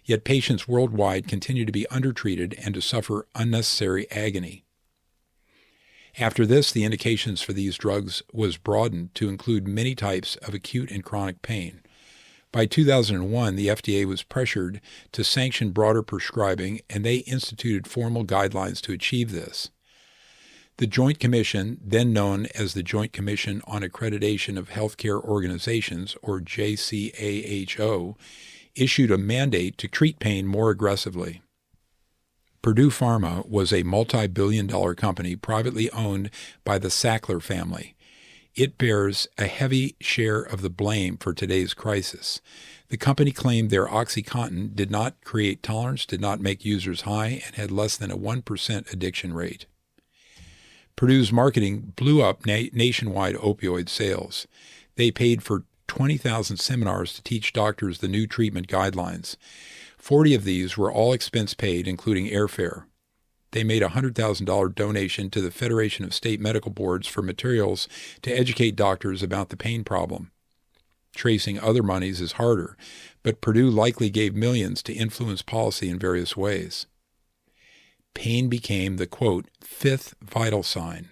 yet patients worldwide continue to be undertreated and to suffer unnecessary agony." After this, the indications for these drugs was broadened to include many types of acute and chronic pain. By 2001, the FDA was pressured to sanction broader prescribing, and they instituted formal guidelines to achieve this. The Joint Commission, then known as the Joint Commission on Accreditation of Healthcare Organizations, or JCAHO, issued a mandate to treat pain more aggressively. Purdue Pharma was a multi-billion-dollar company privately owned by the Sackler family. It bears a heavy share of the blame for today's crisis. The company claimed their OxyContin did not create tolerance, did not make users high, and had less than a 1% addiction rate. Purdue's marketing blew up nationwide opioid sales. They paid for 20,000 seminars to teach doctors the new treatment guidelines. 40 of these were all expense paid, including airfare. they made a $100,000 donation to the Federation of State Medical Boards for materials to educate doctors about the pain problem. Tracing other monies is harder, but Purdue likely gave millions to influence policy in various ways. Pain became the, quote, fifth vital sign.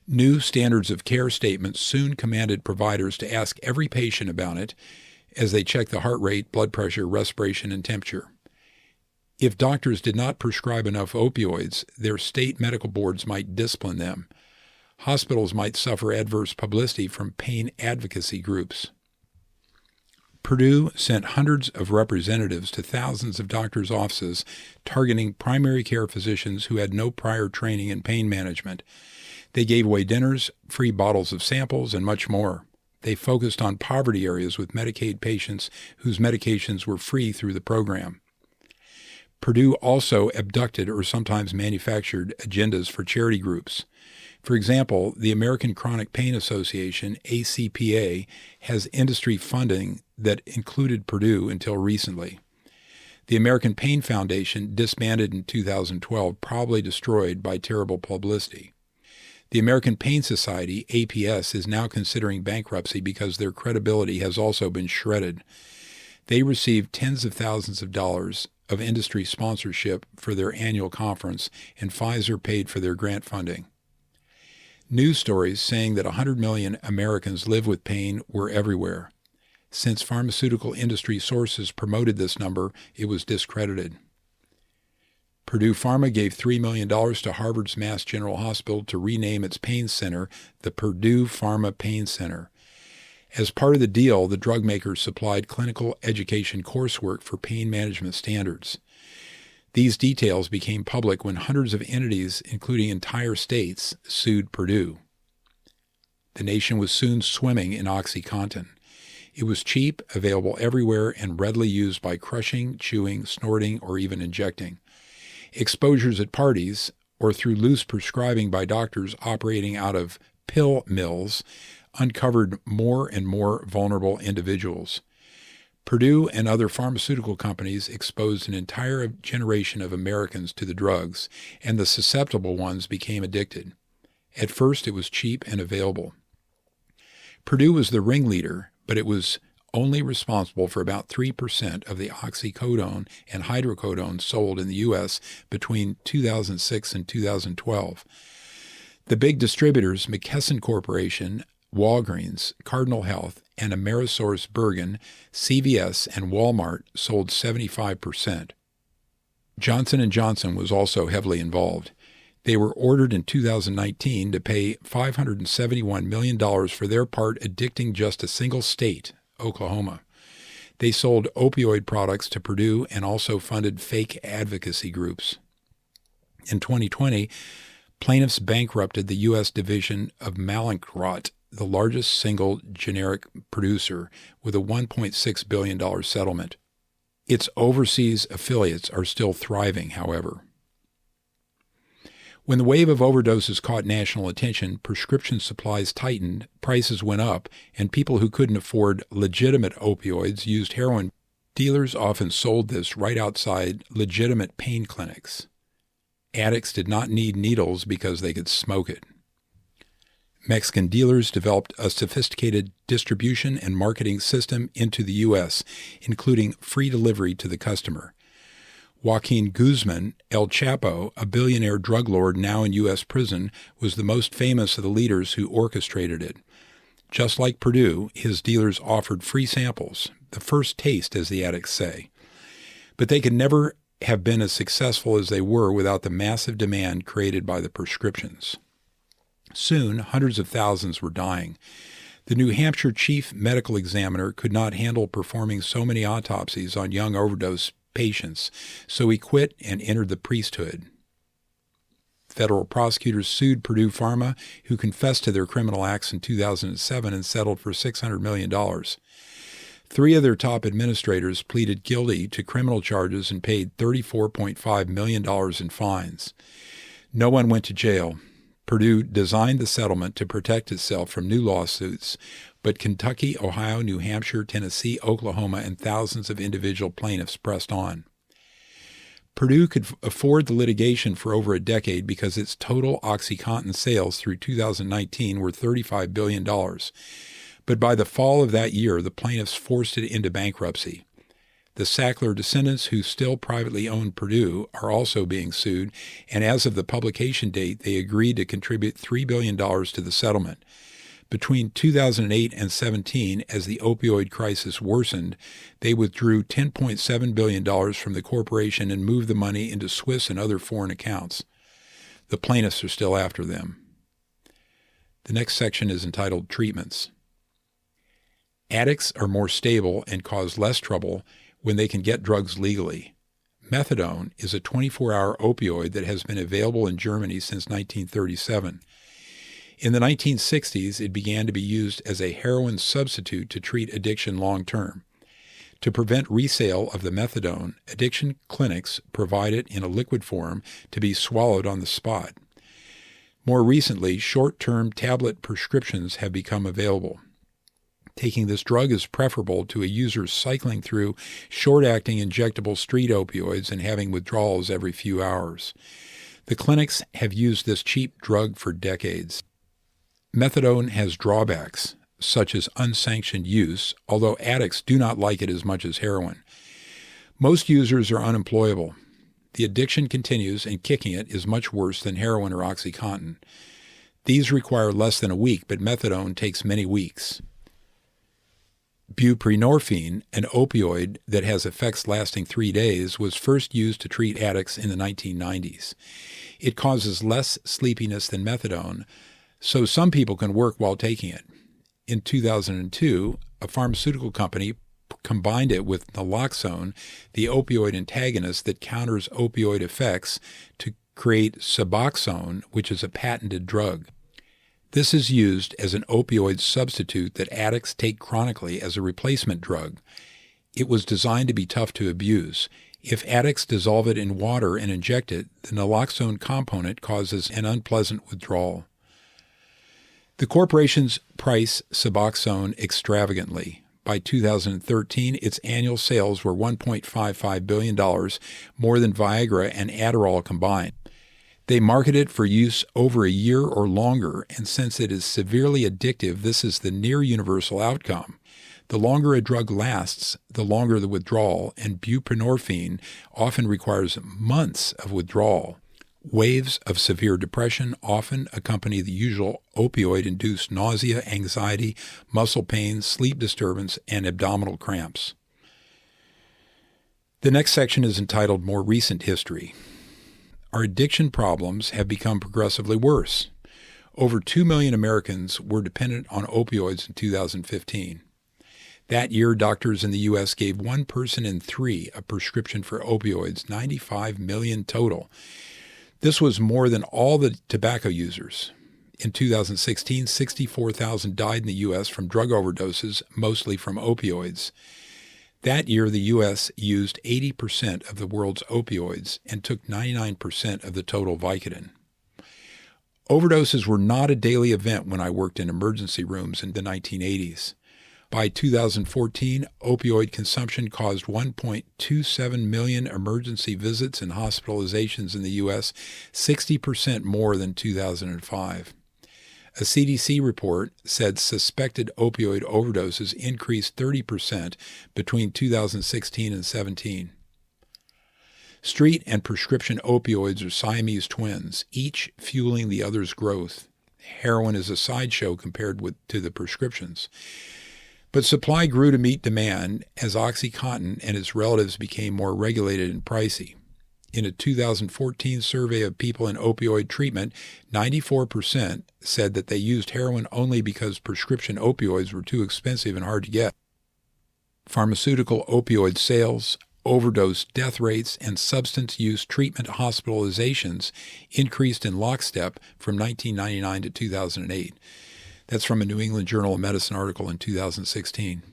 New standards of care statements soon commanded providers to ask every patient about it as they checked the heart rate, blood pressure, respiration, and temperature. If doctors did not prescribe enough opioids, their state medical boards might discipline them. Hospitals might suffer adverse publicity from pain advocacy groups. Purdue sent hundreds of representatives to thousands of doctors' offices targeting primary care physicians who had no prior training in pain management. They gave away dinners, free bottles of samples, and much more. They focused on poverty areas with Medicaid patients whose medications were free through the program. Purdue also abducted or sometimes manufactured agendas for charity groups. For example, the American Chronic Pain Association, ACPA, has industry funding that included Purdue until recently. The American Pain Foundation disbanded in 2012, probably destroyed by terrible publicity. The American Pain Society, APS, is now considering bankruptcy because their credibility has also been shredded. They received tens of thousands of dollars of industry sponsorship for their annual conference, and Pfizer paid for their grant funding. News stories saying that 100 million Americans live with pain were everywhere. Since pharmaceutical industry sources promoted this number, it was discredited. Purdue Pharma gave $3 million to Harvard's Mass General Hospital to rename its pain center the Purdue Pharma Pain Center. As part of the deal, the drug makers supplied clinical education coursework for pain management standards. These details became public when hundreds of entities, including entire states, sued Purdue. The nation was soon swimming in OxyContin. It was cheap, available everywhere, and readily used by crushing, chewing, snorting, or even injecting. Exposures at parties, or through loose prescribing by doctors operating out of pill mills, uncovered more and more vulnerable individuals. Purdue and other pharmaceutical companies exposed an entire generation of Americans to the drugs, and the susceptible ones became addicted. At first, it was cheap and available. Purdue was the ringleader, but it was only responsible for about 3% of the oxycodone and hydrocodone sold in the U.S. between 2006 and 2012. The big distributors, McKesson Corporation, Walgreens, Cardinal Health, and AmerisourceBergen, CVS, and Walmart sold 75%. Johnson & Johnson was also heavily involved. They were ordered in 2019 to pay $571 million for their part addicting just a single state, Oklahoma. They sold opioid products to Purdue and also funded fake advocacy groups. In 2020, plaintiffs bankrupted the U.S. division of Mallinckrodt, the largest single generic producer, with a $1.6 billion settlement. Its overseas affiliates are still thriving, however. When the wave of overdoses caught national attention, prescription supplies tightened, prices went up, and people who couldn't afford legitimate opioids used heroin. Dealers often sold this right outside legitimate pain clinics. Addicts did not need needles because they could smoke it. Mexican dealers developed a sophisticated distribution and marketing system into the U.S., including free delivery to the customer. Joaquin Guzman, El Chapo, a billionaire drug lord now in U.S. prison, was the most famous of the leaders who orchestrated it. Just like Purdue, his dealers offered free samples, the first taste, as the addicts say. But they could never have been as successful as they were without the massive demand created by the prescriptions. Soon, hundreds of thousands were dying. The New Hampshire chief medical examiner could not handle performing so many autopsies on young overdose patients, so he quit and entered the priesthood. Federal prosecutors sued Purdue Pharma, who confessed to their criminal acts in 2007 and settled for $600 million. 3 of their top administrators pleaded guilty to criminal charges and paid $34.5 million in fines. No one went to jail. Purdue designed the settlement to protect itself from new lawsuits, but Kentucky, Ohio, New Hampshire, Tennessee, Oklahoma, and thousands of individual plaintiffs pressed on. Purdue could afford the litigation for over a decade because its total OxyContin sales through 2019 were $35 billion. But by the fall of that year, the plaintiffs forced it into bankruptcy. The Sackler descendants, who still privately own Purdue, are also being sued, and as of the publication date, they agreed to contribute $3 billion to the settlement. Between 2008 and 17, as the opioid crisis worsened, they withdrew $10.7 billion from the corporation and moved the money into Swiss and other foreign accounts. The plaintiffs are still after them. The next section is entitled Treatments. Addicts are more stable and cause less trouble when they can get drugs legally. Methadone is a 24-hour opioid that has been available in Germany since 1937. In the 1960s, it began to be used as a heroin substitute to treat addiction long-term. To prevent resale of the methadone, addiction clinics provide it in a liquid form to be swallowed on the spot. More recently, short-term tablet prescriptions have become available. Taking this drug is preferable to a user cycling through short-acting injectable street opioids and having withdrawals every few hours. The clinics have used this cheap drug for decades. Methadone has drawbacks, such as unsanctioned use, although addicts do not like it as much as heroin. Most users are unemployable. The addiction continues, and kicking it is much worse than heroin or OxyContin. These require less than a week, but methadone takes many weeks. Buprenorphine, an opioid that has effects lasting 3 days, was first used to treat addicts in the 1990s. It causes less sleepiness than methadone, so some people can work while taking it. In 2002, a pharmaceutical company combined it with naloxone, the opioid antagonist that counters opioid effects, to create Suboxone, which is a patented drug. This is used as an opioid substitute that addicts take chronically as a replacement drug. It was designed to be tough to abuse. If addicts dissolve it in water and inject it, the naloxone component causes an unpleasant withdrawal. The corporations price Suboxone extravagantly. By 2013, its annual sales were $1.55 billion, more than Viagra and Adderall combined. They market it for use over a year or longer, and since it is severely addictive, this is the near-universal outcome. The longer a drug lasts, the longer the withdrawal, and buprenorphine often requires months of withdrawal. Waves of severe depression often accompany the usual opioid-induced nausea, anxiety, muscle pain, sleep disturbance, and abdominal cramps. The next section is entitled More Recent History. Our addiction problems have become progressively worse. Over 2 million Americans were dependent on opioids in 2015. That year, doctors in the U.S. gave 1 person in 3 a prescription for opioids, 95 million total. This was more than all the tobacco users. In 2016, 64,000 died in the U.S. from drug overdoses, mostly from opioids. That year, the U.S. used 80% of the world's opioids and took 99% of the total Vicodin. Overdoses were not a daily event when I worked in emergency rooms in the 1980s. By 2014, opioid consumption caused 1.27 million emergency visits and hospitalizations in the U.S., 60% more than 2005. A CDC report said suspected opioid overdoses increased 30% between 2016 and 17. Street and prescription opioids are Siamese twins, each fueling the other's growth. Heroin is a sideshow compared to the prescriptions. But supply grew to meet demand as OxyContin and its relatives became more regulated and pricey. In a 2014 survey of people in opioid treatment, 94% said that they used heroin only because prescription opioids were too expensive and hard to get. Pharmaceutical opioid sales, overdose death rates, and substance use treatment hospitalizations increased in lockstep from 1999 to 2008. That's from a New England Journal of Medicine article in 2016.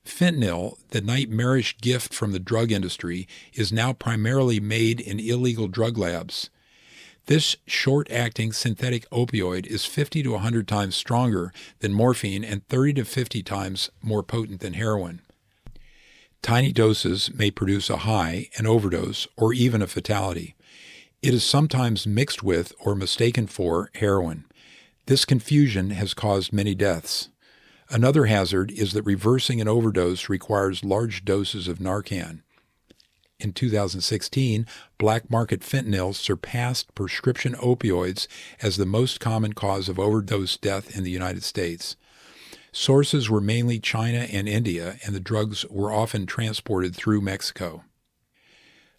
Fentanyl, the nightmarish gift from the drug industry, is now primarily made in illegal drug labs. This short-acting synthetic opioid is 50 to 100 times stronger than morphine and 30 to 50 times more potent than heroin. Tiny doses may produce a high, an overdose, or even a fatality. It is sometimes mixed with or mistaken for heroin. This confusion has caused many deaths. Another hazard is that reversing an overdose requires large doses of Narcan. In 2016, black market fentanyl surpassed prescription opioids as the most common cause of overdose death in the United States. Sources were mainly China and India, and the drugs were often transported through Mexico.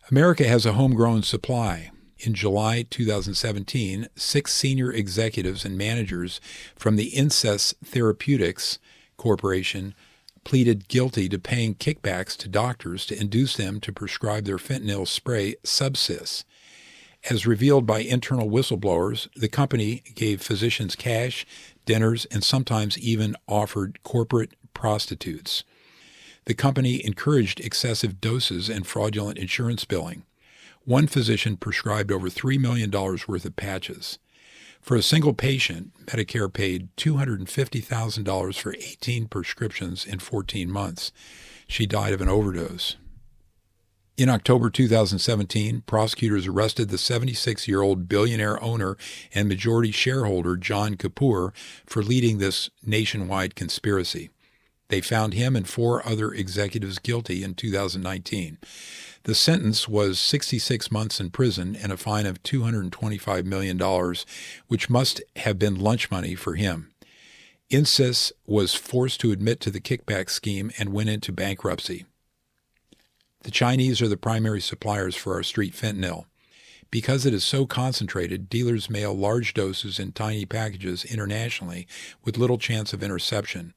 America has a homegrown supply. In July 2017, 6 senior executives and managers from the Incest Therapeutics Corporation pleaded guilty to paying kickbacks to doctors to induce them to prescribe their fentanyl spray Subsys. As revealed by internal whistleblowers, the company gave physicians cash, dinners, and sometimes even offered corporate prostitutes. The company encouraged excessive doses and fraudulent insurance billing. One physician prescribed over $3 million worth of patches. For a single patient, Medicare paid $250,000 for 18 prescriptions in 14 months. She died of an overdose. In October 2017, prosecutors arrested the 76-year-old billionaire owner and majority shareholder John Kapoor for leading this nationwide conspiracy. They found him and 4 other executives guilty in 2019. The sentence was 66 months in prison and a fine of $225 million, which must have been lunch money for him. Incest was forced to admit to the kickback scheme and went into bankruptcy. The Chinese are the primary suppliers for our street fentanyl. Because it is so concentrated, dealers mail large doses in tiny packages internationally with little chance of interception.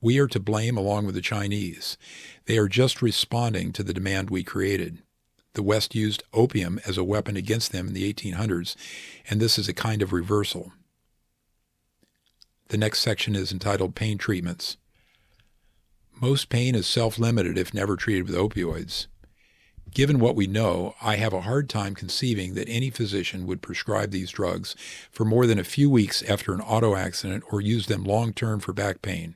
We are to blame along with the Chinese. They are just responding to the demand we created. The West used opium as a weapon against them in the 1800s, and this is a kind of reversal. The next section is entitled Pain Treatments. Most pain is self-limited if never treated with opioids. Given what we know, I have a hard time conceiving that any physician would prescribe these drugs for more than a few weeks after an auto accident or use them long-term for back pain.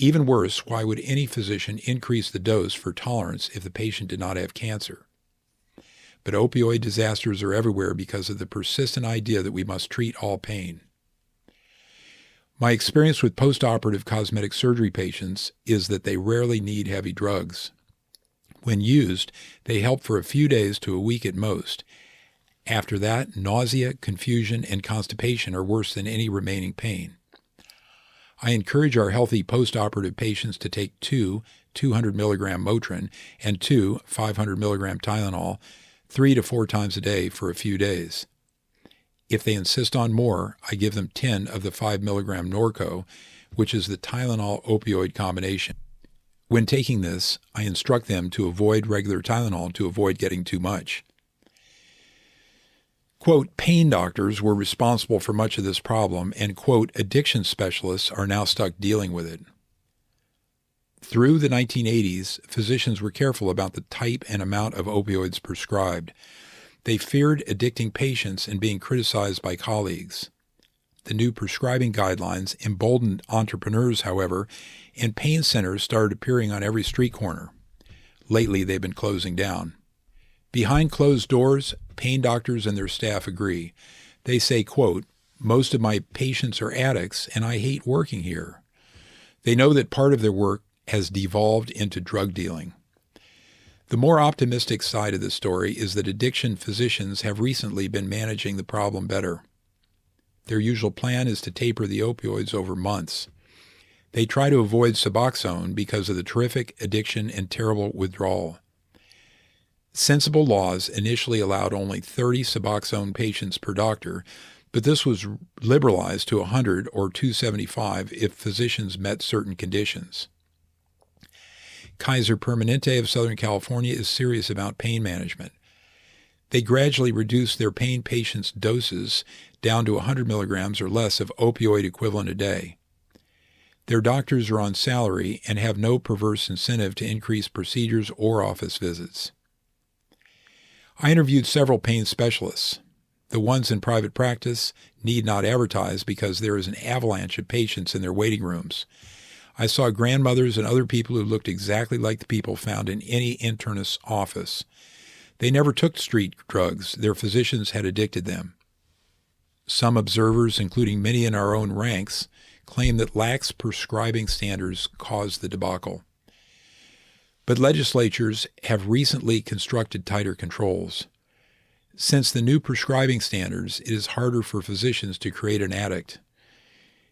Even worse, why would any physician increase the dose for tolerance if the patient did not have cancer? But opioid disasters are everywhere because of the persistent idea that we must treat all pain. My experience with postoperative cosmetic surgery patients is that they rarely need heavy drugs. When used, they help for a few days to a week at most. After that, nausea, confusion, and constipation are worse than any remaining pain. I encourage our healthy postoperative patients to take 2 200 milligram Motrin and 2 500 milligram Tylenol 3 to 4 times a day for a few days. If they insist on more, I give them 10 of the 5 milligram Norco, which is the Tylenol opioid combination. When taking this, I instruct them to avoid regular Tylenol to avoid getting too much. Quote, pain doctors were responsible for much of this problem, and, quote, addiction specialists are now stuck dealing with it. Through the 1980s, physicians were careful about the type and amount of opioids prescribed. They feared addicting patients and being criticized by colleagues. The new prescribing guidelines emboldened entrepreneurs, however, and pain centers started appearing on every street corner. Lately, they've been closing down. Behind closed doors, pain doctors and their staff agree. They say, quote, most of my patients are addicts, and I hate working here. They know that part of their work has devolved into drug dealing. The more optimistic side of the story is that addiction physicians have recently been managing the problem better. Their usual plan is to taper the opioids over months. They try to avoid Suboxone because of the terrific addiction and terrible withdrawal. Sensible laws initially allowed only 30 Suboxone patients per doctor, but this was liberalized to 100 or 275 if physicians met certain conditions. Kaiser Permanente of Southern California is serious about pain management. They gradually reduce their pain patients' doses down to 100 milligrams or less of opioid equivalent a day. Their doctors are on salary and have no perverse incentive to increase procedures or office visits. I interviewed several pain specialists. The ones in private practice need not advertise because there is an avalanche of patients in their waiting rooms. I saw grandmothers and other people who looked exactly like the people found in any internist's office. They never took street drugs. Their physicians had addicted them. Some observers, including many in our own ranks, claim that lax prescribing standards caused the debacle. But legislatures have recently constructed tighter controls. Since the new prescribing standards, it is harder for physicians to create an addict.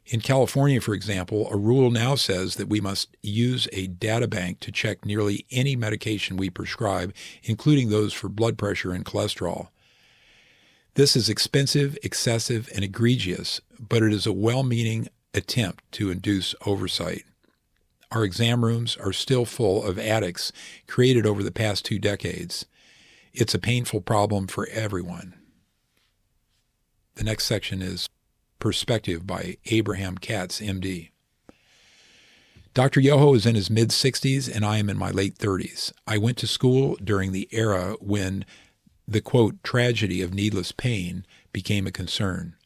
In California, for example, a rule now says that we must use a data bank to check nearly any medication we prescribe, including those for blood pressure and cholesterol. This is expensive, excessive, and egregious, but it is a well-meaning attempt to induce oversight. Our exam rooms are still full of addicts created over the past 2 decades. It's a painful problem for everyone. The next section is Perspective by Abraham Katz, MD. Dr. Yoho is in his mid-60s and I am in my late 30s. I went to school during the era when the, quote, tragedy of needless pain became a concern.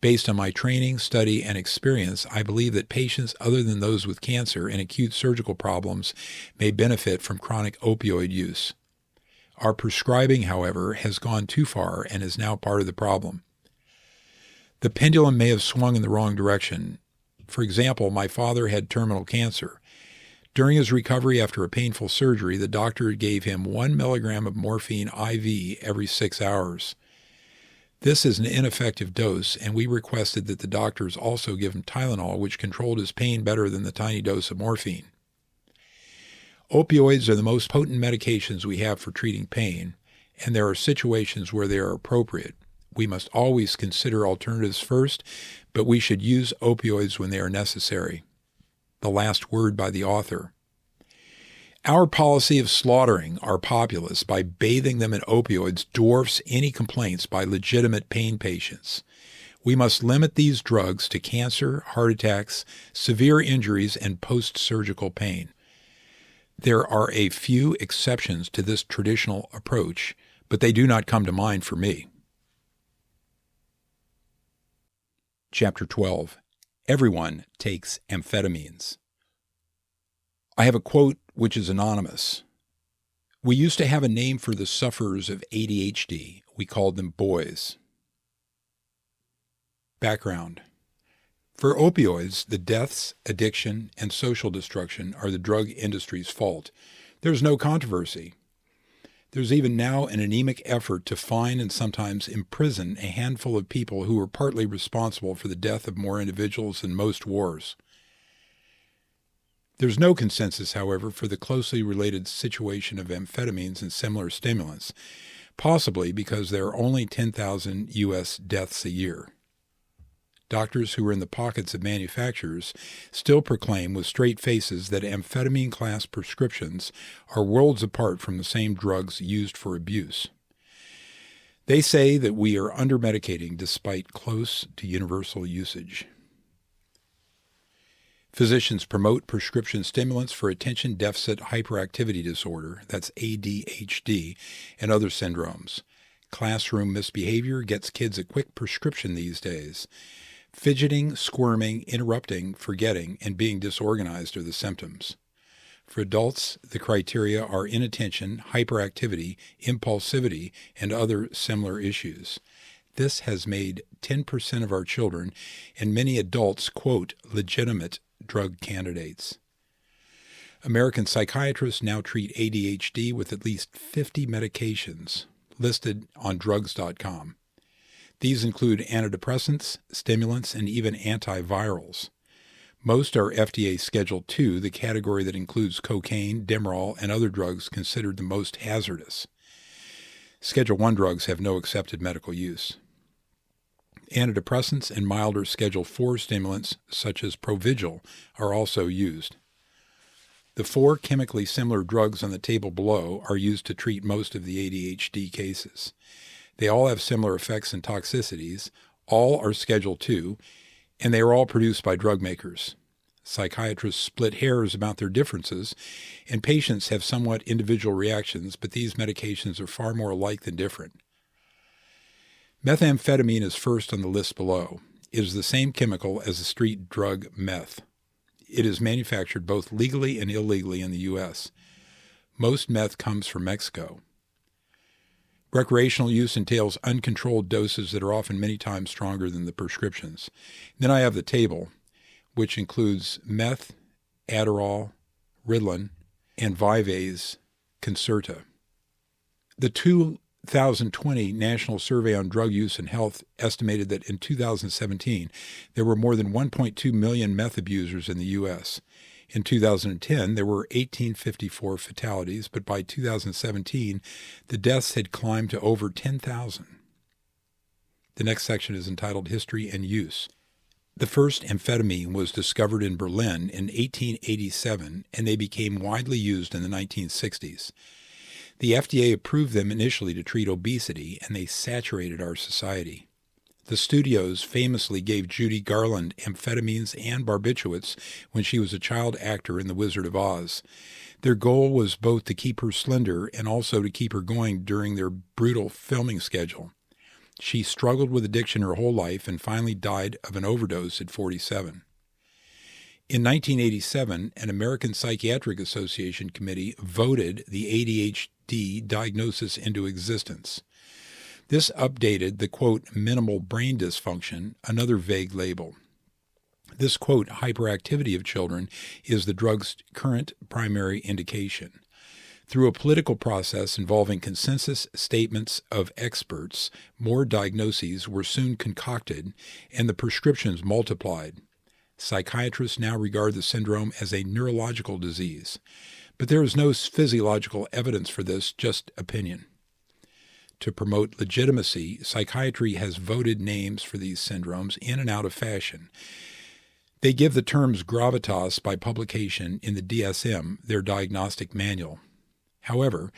Based on my training, study, and experience, I believe that patients other than those with cancer and acute surgical problems may benefit from chronic opioid use. Our prescribing, however, has gone too far and is now part of the problem. The pendulum may have swung in the wrong direction. For example, my father had terminal cancer. During his recovery after a painful surgery, the doctor gave him 1 milligram of morphine IV every 6 hours. This is an ineffective dose, and we requested that the doctors also give him Tylenol, which controlled his pain better than the tiny dose of morphine. Opioids are the most potent medications we have for treating pain, and there are situations where they are appropriate. We must always consider alternatives first, but we should use opioids when they are necessary. The last word by the author. Our policy of slaughtering our populace by bathing them in opioids dwarfs any complaints by legitimate pain patients. We must limit these drugs to cancer, heart attacks, severe injuries, and post-surgical pain. There are a few exceptions to this traditional approach, but they do not come to mind for me. Chapter 12. Everyone takes amphetamines. I have a quote which is anonymous. We used to have a name for the sufferers of ADHD. We called them boys. Background. For opioids, the deaths, addiction, and social destruction are the drug industry's fault. There's no controversy. There's even now an anemic effort to fine and sometimes imprison a handful of people who were partly responsible for the death of more individuals than most wars. There's no consensus, however, for the closely related situation of amphetamines and similar stimulants, possibly because there are only 10,000 U.S. deaths a year. Doctors who are in the pockets of manufacturers still proclaim with straight faces that amphetamine-class prescriptions are worlds apart from the same drugs used for abuse. They say that we are under-medicating despite close to universal usage. Physicians promote prescription stimulants for attention deficit hyperactivity disorder, that's ADHD, and other syndromes. Classroom misbehavior gets kids a quick prescription these days. Fidgeting, squirming, interrupting, forgetting, and being disorganized are the symptoms. For adults, the criteria are inattention, hyperactivity, impulsivity, and other similar issues. This has made 10% of our children and many adults, quote, legitimate drug candidates. American psychiatrists now treat ADHD with at least 50 medications listed on drugs.com. These include antidepressants, stimulants, and even antivirals. Most are FDA Schedule II, the category that includes cocaine, Demerol, and other drugs considered the most hazardous. Schedule I drugs have no accepted medical use. Antidepressants and milder Schedule IV stimulants, such as Provigil, are also used. The 4 chemically similar drugs on the table below are used to treat most of the ADHD cases. They all have similar effects and toxicities, all are Schedule II, and they are all produced by drug makers. Psychiatrists split hairs about their differences, and patients have somewhat individual reactions, but these medications are far more alike than different. Methamphetamine is first on the list below. It is the same chemical as the street drug meth. It is manufactured both legally and illegally in the U.S. Most meth comes from Mexico. Recreational use entails uncontrolled doses that are often many times stronger than the prescriptions. Then I have the table, which includes meth, Adderall, Ritalin, and Vyvanse Concerta. The 2020 National Survey on Drug Use and Health estimated that in 2017, there were more than 1.2 million meth abusers in the U.S. In 2010, there were 1,854 fatalities, but by 2017, the deaths had climbed to over 10,000. The next section is entitled History and Use. The first amphetamine was discovered in Berlin in 1887, and they became widely used in the 1960s. The FDA approved them initially to treat obesity, and they saturated our society. The studios famously gave Judy Garland amphetamines and barbiturates when she was a child actor in The Wizard of Oz. Their goal was both to keep her slender and also to keep her going during their brutal filming schedule. She struggled with addiction her whole life and finally died of an overdose at 47. In 1987, an American Psychiatric Association committee voted the ADHD diagnosis into existence. This updated the, quote, minimal brain dysfunction, another vague label. This, quote, hyperactivity of children is the drug's current primary indication. Through a political process involving consensus statements of experts, more diagnoses were soon concocted and the prescriptions multiplied. Psychiatrists now regard the syndrome as a neurological disease, but there is no physiological evidence for this, just opinion. To promote legitimacy, psychiatry has voted names for these syndromes in and out of fashion. They give the terms gravitas by publication in the DSM, their diagnostic manual. However,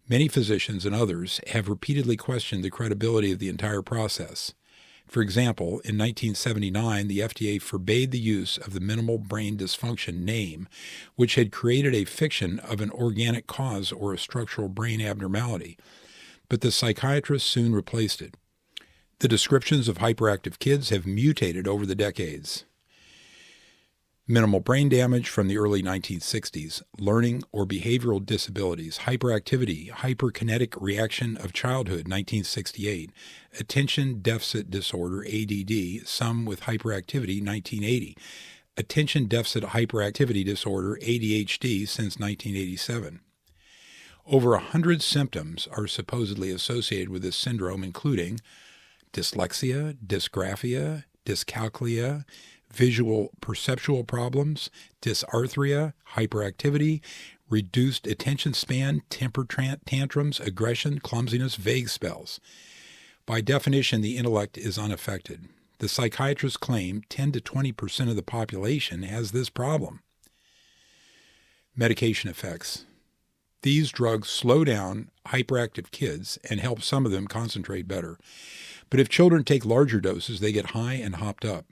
many physicians and others have repeatedly questioned the credibility of the entire process. For example, in 1979, the FDA forbade the use of the minimal brain dysfunction name, which had created a fiction of an organic cause or a structural brain abnormality. But the psychiatrists soon replaced it. The descriptions of hyperactive kids have mutated over the decades. Minimal brain damage from the early 1960s, learning or behavioral disabilities, hyperactivity, hyperkinetic reaction of childhood, 1968, attention deficit disorder, ADD, some with hyperactivity, 1980, attention deficit hyperactivity disorder, ADHD, since 1987. Over 100 symptoms are supposedly associated with this syndrome, including dyslexia, dysgraphia, dyscalculia, visual perceptual problems, dysarthria, hyperactivity, reduced attention span, temper tantrums, aggression, clumsiness, vague spells. By definition, the intellect is unaffected. The psychiatrists claim 10 to 20% of the population has this problem. Medication effects. These drugs slow down hyperactive kids and help some of them concentrate better. But if children take larger doses, they get high and hopped up.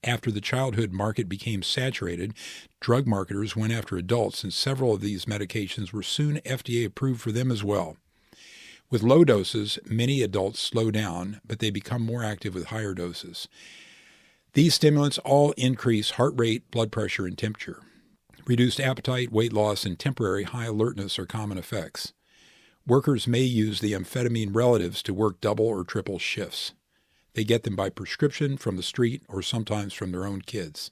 After the childhood market became saturated, drug marketers went after adults, and several of these medications were soon FDA approved for them as well. With low doses, many adults slow down, but they become more active with higher doses. These stimulants all increase heart rate, blood pressure, and temperature. Reduced appetite, weight loss, and temporary high alertness are common effects. Workers may use the amphetamine relatives to work double or triple shifts. They get them by prescription from the street or sometimes from their own kids.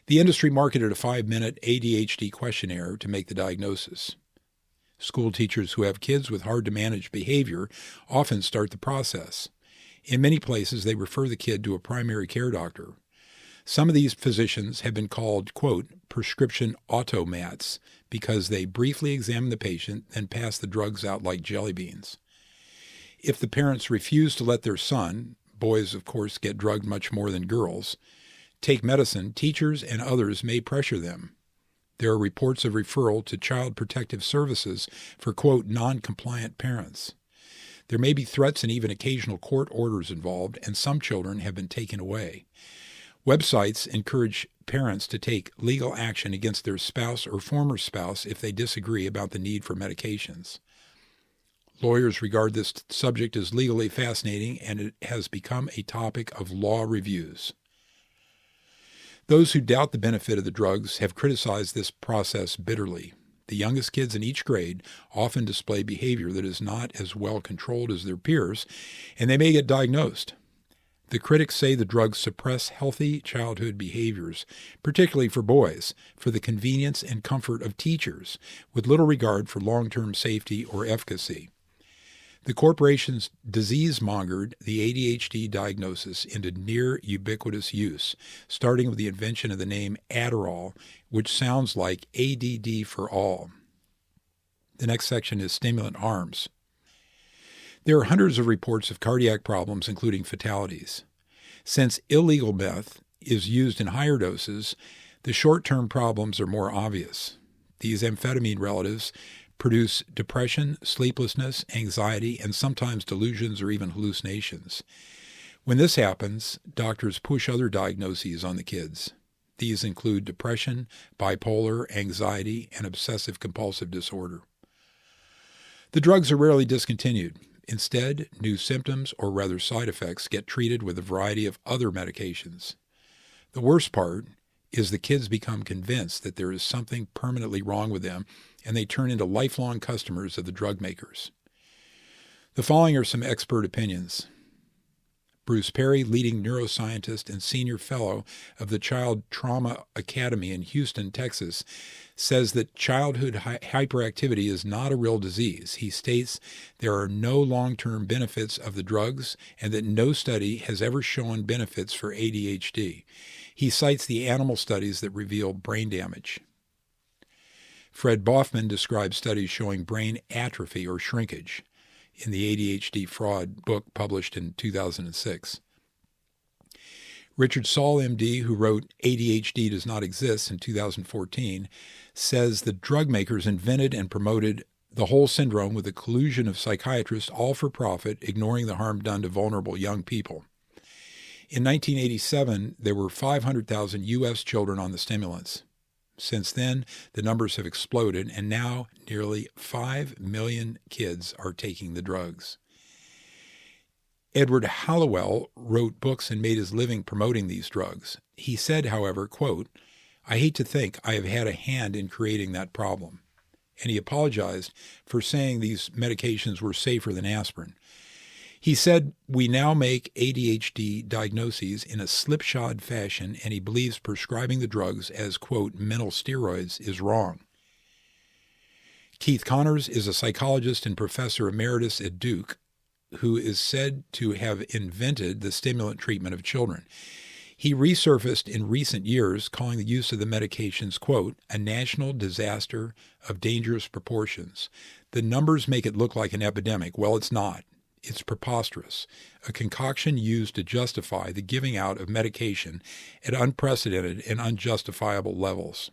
The industry marketed a 5-minute ADHD questionnaire to make the diagnosis. School teachers who have kids with hard-to-manage behavior often start the process. In many places, they refer the kid to a primary care doctor. Some of these physicians have been called, quote, prescription automats because they briefly examine the patient and pass the drugs out like jelly beans. If the parents refuse to let their son, boys of course get drugged much more than girls, take medicine, teachers and others may pressure them. There are reports of referral to Child Protective Services for, quote, non-compliant parents. There may be threats and even occasional court orders involved, and some children have been taken away. Websites encourage parents to take legal action against their spouse or former spouse if they disagree about the need for medications. Lawyers regard this subject as legally fascinating, and it has become a topic of law reviews. Those who doubt the benefit of the drugs have criticized this process bitterly. The youngest kids in each grade often display behavior that is not as well controlled as their peers, and they may get diagnosed. The critics say the drugs suppress healthy childhood behaviors, particularly for boys, for the convenience and comfort of teachers, with little regard for long-term safety or efficacy. The corporations disease-mongered the ADHD diagnosis into near-ubiquitous use, starting with the invention of the name Adderall, which sounds like ADD for all. The next section is stimulant harms. There are hundreds of reports of cardiac problems, including fatalities. Since illegal meth is used in higher doses, the short-term problems are more obvious. These amphetamine relatives produce depression, sleeplessness, anxiety, and sometimes delusions or even hallucinations. When this happens, doctors push other diagnoses on the kids. These include depression, bipolar, anxiety, and obsessive-compulsive disorder. The drugs are rarely discontinued. Instead, new symptoms, or rather side effects, get treated with a variety of other medications. The worst part is the kids become convinced that there is something permanently wrong with them, and they turn into lifelong customers of the drug makers. The following are some expert opinions. Bruce Perry, leading neuroscientist and senior fellow of the Child Trauma Academy in Houston, Texas, says that childhood hyperactivity is not a real disease. He states there are no long-term benefits of the drugs and that no study has ever shown benefits for ADHD. He cites the animal studies that reveal brain damage. Fred Boffman describes studies showing brain atrophy or shrinkage in the ADHD Fraud book published in 2006. Richard Saul, MD, who wrote ADHD Does Not Exist in 2014, says the drug makers invented and promoted the whole syndrome with the collusion of psychiatrists, all for profit, ignoring the harm done to vulnerable young people. In 1987, there were 500,000 U.S. children on the stimulants. Since then, the numbers have exploded, and now nearly 5 million kids are taking the drugs. Edward Hallowell wrote books and made his living promoting these drugs. He said, however, quote, "I hate to think I have had a hand in creating that problem." And he apologized for saying these medications were safer than aspirin. He said, "We now make ADHD diagnoses in a slipshod fashion, and he believes prescribing the drugs as, quote, mental steroids is wrong." Keith Connors is a psychologist and professor emeritus at Duke who is said to have invented the stimulant treatment of children. He resurfaced in recent years, calling the use of the medications, quote, a national disaster of dangerous proportions. The numbers make it look like an epidemic. Well, it's not. It's preposterous, a concoction used to justify the giving out of medication at unprecedented and unjustifiable levels.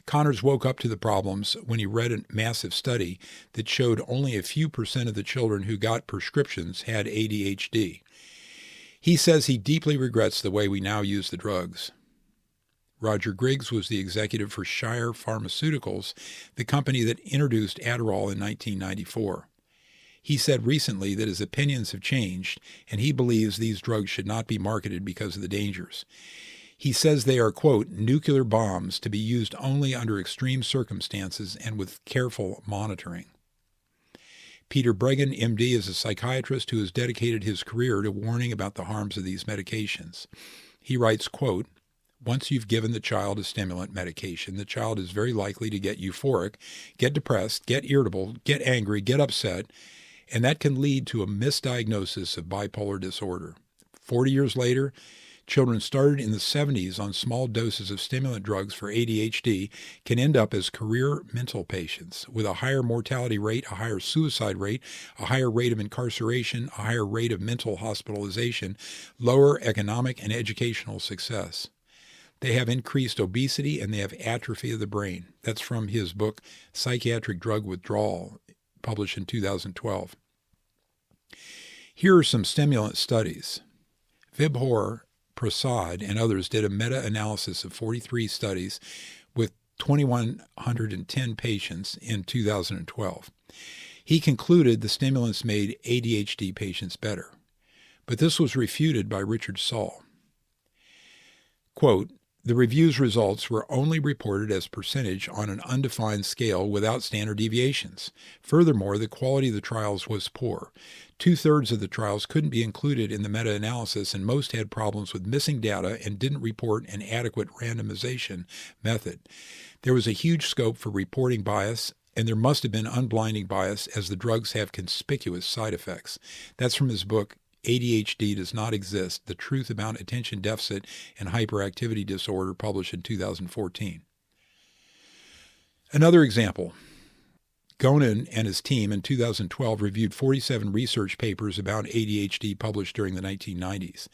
Connors woke up to the problems when he read a massive study that showed only a few % of the children who got prescriptions had ADHD. He says he deeply regrets the way we now use the drugs. Roger Griggs was the executive for Shire Pharmaceuticals, the company that introduced Adderall in 1994. He said recently that his opinions have changed, and he believes these drugs should not be marketed because of the dangers. He says they are, quote, nuclear bombs to be used only under extreme circumstances and with careful monitoring. Peter Bregan, MD, is a psychiatrist who has dedicated his career to warning about the harms of these medications. He writes, quote, once you've given the child a stimulant medication, the child is very likely to get euphoric, get depressed, get irritable, get angry, get upset, and that can lead to a misdiagnosis of bipolar disorder. 40 years later, children started in the 70s on small doses of stimulant drugs for ADHD can end up as career mental patients with a higher mortality rate, a higher suicide rate, a higher rate of incarceration, a higher rate of mental hospitalization, lower economic and educational success. They have increased obesity and they have atrophy of the brain. That's from his book, Psychiatric Drug Withdrawal, published in 2012. Here are some stimulant studies. Vibhor Prasad and others did a meta-analysis of 43 studies with 2,110 patients in 2012. He concluded the stimulants made ADHD patients better, but this was refuted by Richard Saul. Quote, the review's results were only reported as percentage on an undefined scale without standard deviations. Furthermore, the quality of the trials was poor. 2/3 of the trials couldn't be included in the meta-analysis, and most had problems with missing data and didn't report an adequate randomization method. There was a huge scope for reporting bias, and there must have been unblinding bias as the drugs have conspicuous side effects. That's from his book, ADHD Does Not Exist, The Truth About Attention Deficit and Hyperactivity Disorder, published in 2014. Another example. Gonin and his team in 2012 reviewed 47 research papers about ADHD published during the 1990s.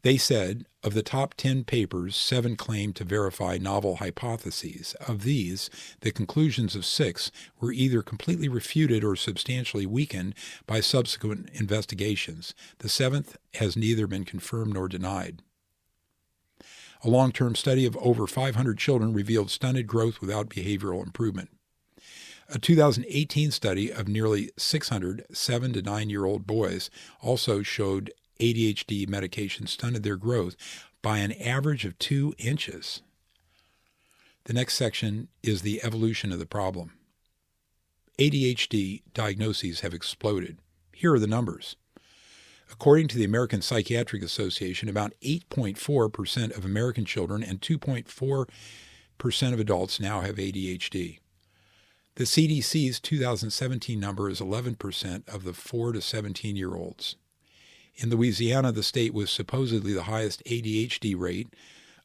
They said, of the top 10 papers, 7 claimed to verify novel hypotheses. Of these, the conclusions of 6 were either completely refuted or substantially weakened by subsequent investigations. The 7th has neither been confirmed nor denied. A long-term study of over 500 children revealed stunted growth without behavioral improvement. A 2018 study of nearly 600 7 to 9-year-old boys also showed ADHD medication stunted their growth by an average of 2 inches. The next section is the evolution of the problem. ADHD diagnoses have exploded. Here are the numbers. According to the American Psychiatric Association, about 8.4% of American children and 2.4% of adults now have ADHD. The CDC's 2017 number is 11% of the 4 to 17-year-olds. In Louisiana, the state with supposedly the highest ADHD rate,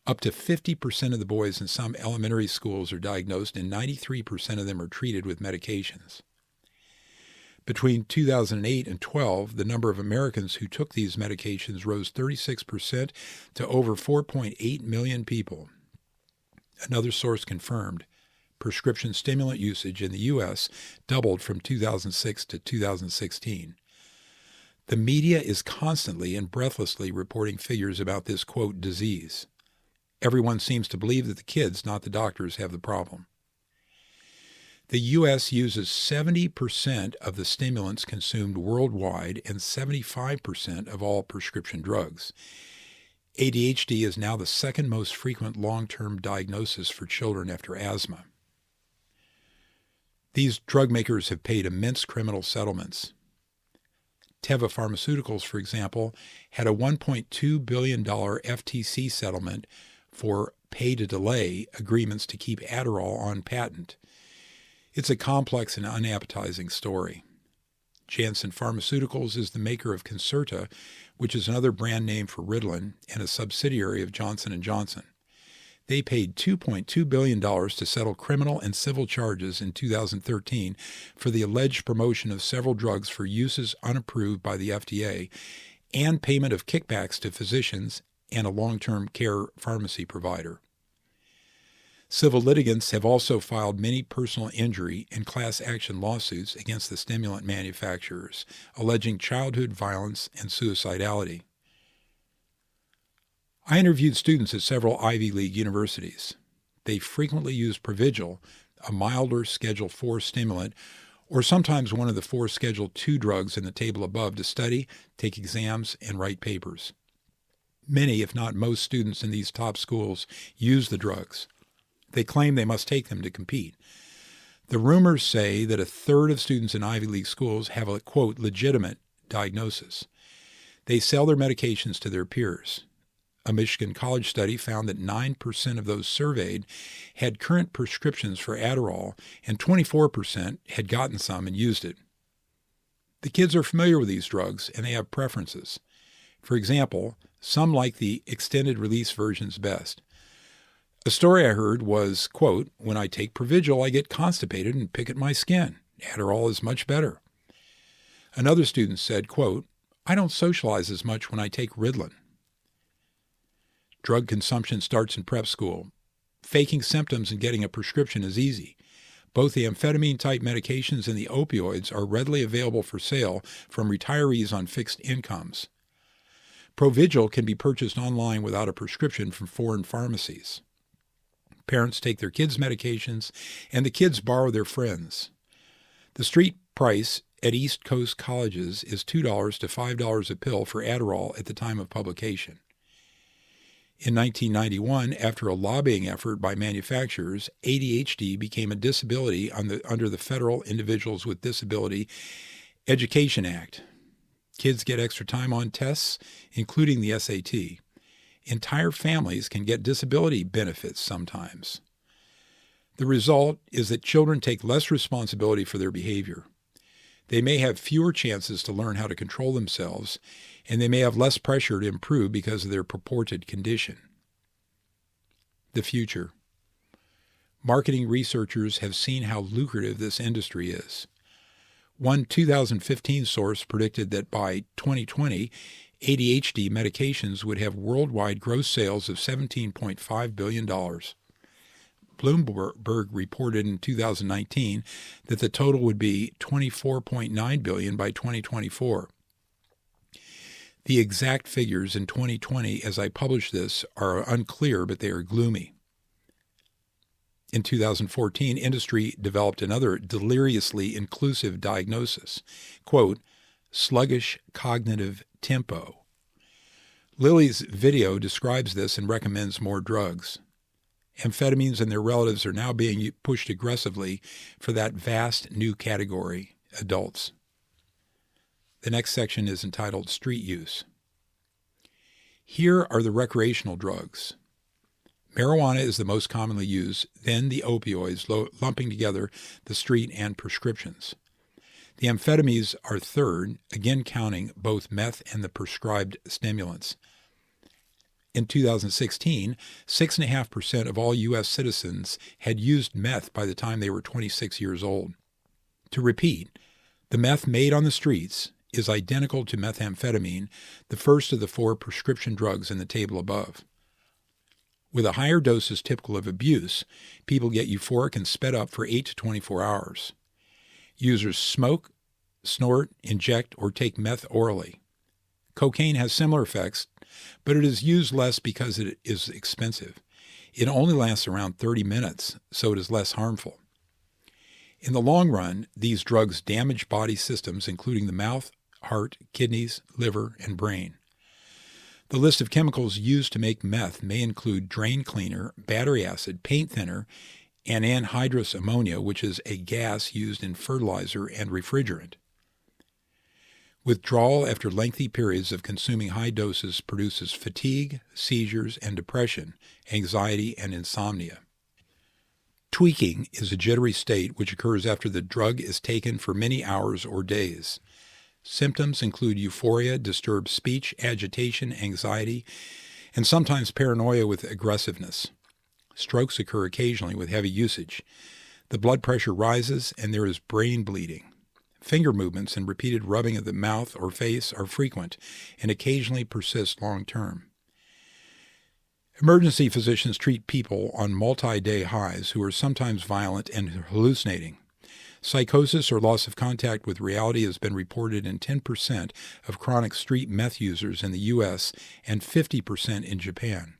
up to 50% of the boys in some elementary schools are diagnosed, and 93% of them are treated with medications. Between 2008 and 12, the number of Americans who took these medications rose 36% to over 4.8 million people. Another source confirmed prescription stimulant usage in the U.S. doubled from 2006 to 2016. The media is constantly and breathlessly reporting figures about this, quote, disease. Everyone seems to believe that the kids, not the doctors, have the problem. The U.S. uses 70% of the stimulants consumed worldwide and 75% of all prescription drugs. ADHD is now the second most frequent long-term diagnosis for children after asthma. These drug makers have paid immense criminal settlements. Teva Pharmaceuticals, for example, had a $1.2 billion FTC settlement for pay-to-delay agreements to keep Adderall on patent. It's a complex and unappetizing story. Janssen Pharmaceuticals is the maker of Concerta, which is another brand name for Ritalin and a subsidiary of Johnson & Johnson. They paid $2.2 billion to settle criminal and civil charges in 2013 for the alleged promotion of several drugs for uses unapproved by the FDA and payment of kickbacks to physicians and a long-term care pharmacy provider. Civil litigants have also filed many personal injury and class action lawsuits against the stimulant manufacturers, alleging childhood violence and suicidality. I interviewed students at several Ivy League universities. They frequently use Provigil, a milder Schedule IV stimulant, or sometimes one of the 4 Schedule II drugs in the table above to study, take exams, and write papers. Many, if not most, students in these top schools use the drugs. They claim they must take them to compete. The rumors say that 1/3 of students in Ivy League schools have a, quote, legitimate diagnosis. They sell their medications to their peers. A Michigan college study found that 9% of those surveyed had current prescriptions for Adderall, and 24% had gotten some and used it. The kids are familiar with these drugs, and they have preferences. For example, some like the extended-release versions best. A story I heard was, quote, when I take Provigil, I get constipated and pick at my skin. Adderall is much better. Another student said, quote, I don't socialize as much when I take Ritalin. Drug consumption starts in prep school. Faking symptoms and getting a prescription is easy. Both the amphetamine-type medications and the opioids are readily available for sale from retirees on fixed incomes. Provigil can be purchased online without a prescription from foreign pharmacies. Parents take their kids' medications, and the kids borrow their friends. The street price at East Coast colleges is $2 to $5 a pill for Adderall at the time of publication. In 1991, after a lobbying effort by manufacturers, ADHD became a disability under the Federal Individuals with Disability Education Act. Kids get extra time on tests, including the SAT. Entire families can get disability benefits sometimes. The result is that children take less responsibility for their behavior. They may have fewer chances to learn how to control themselves, and they may have less pressure to improve because of their purported condition. The future. Marketing researchers have seen how lucrative this industry is. One 2015 source predicted that by 2020, ADHD medications would have worldwide gross sales of $17.5 billion. Bloomberg reported in 2019 that the total would be $24.9 billion by 2024. The exact figures in 2020 as I publish this are unclear, but they are gloomy. In 2014, industry developed another deliriously inclusive diagnosis, quote, sluggish cognitive tempo. Lilly's video describes this and recommends more drugs. Amphetamines and their relatives are now being pushed aggressively for that vast new category, adults. The next section is entitled Street Use. Here are the recreational drugs. Marijuana is the most commonly used, then the opioids, lumping together the street and prescriptions. The amphetamines are third, again counting both meth and the prescribed stimulants. In 2016, 6.5% of all U.S. citizens had used meth by the time they were 26 years old. To repeat, the meth made on the streets is identical to methamphetamine, the first of the 4 prescription drugs in the table above. With a higher doses typical of abuse, people get euphoric and sped up for 8 to 24 hours. Users smoke, snort, inject, or take meth orally. Cocaine has similar effects, but it is used less because it is expensive. It only lasts around 30 minutes, so it is less harmful. In the long run, these drugs damage body systems including the mouth, heart, kidneys, liver, and brain. The list of chemicals used to make meth may include drain cleaner, battery acid, paint thinner, and anhydrous ammonia, which is a gas used in fertilizer and refrigerant. Withdrawal after lengthy periods of consuming high doses produces fatigue, seizures, and depression, anxiety, and insomnia. Tweaking is a jittery state which occurs after the drug is taken for many hours or days. Symptoms include euphoria, disturbed speech, agitation, anxiety, and sometimes paranoia with aggressiveness. Strokes occur occasionally with heavy usage. The blood pressure rises and there is brain bleeding. Finger movements and repeated rubbing of the mouth or face are frequent and occasionally persist long term. Emergency physicians treat people on multi-day highs who are sometimes violent and hallucinating. Psychosis or loss of contact with reality has been reported in 10% of chronic street meth users in the U.S. and 50% in Japan.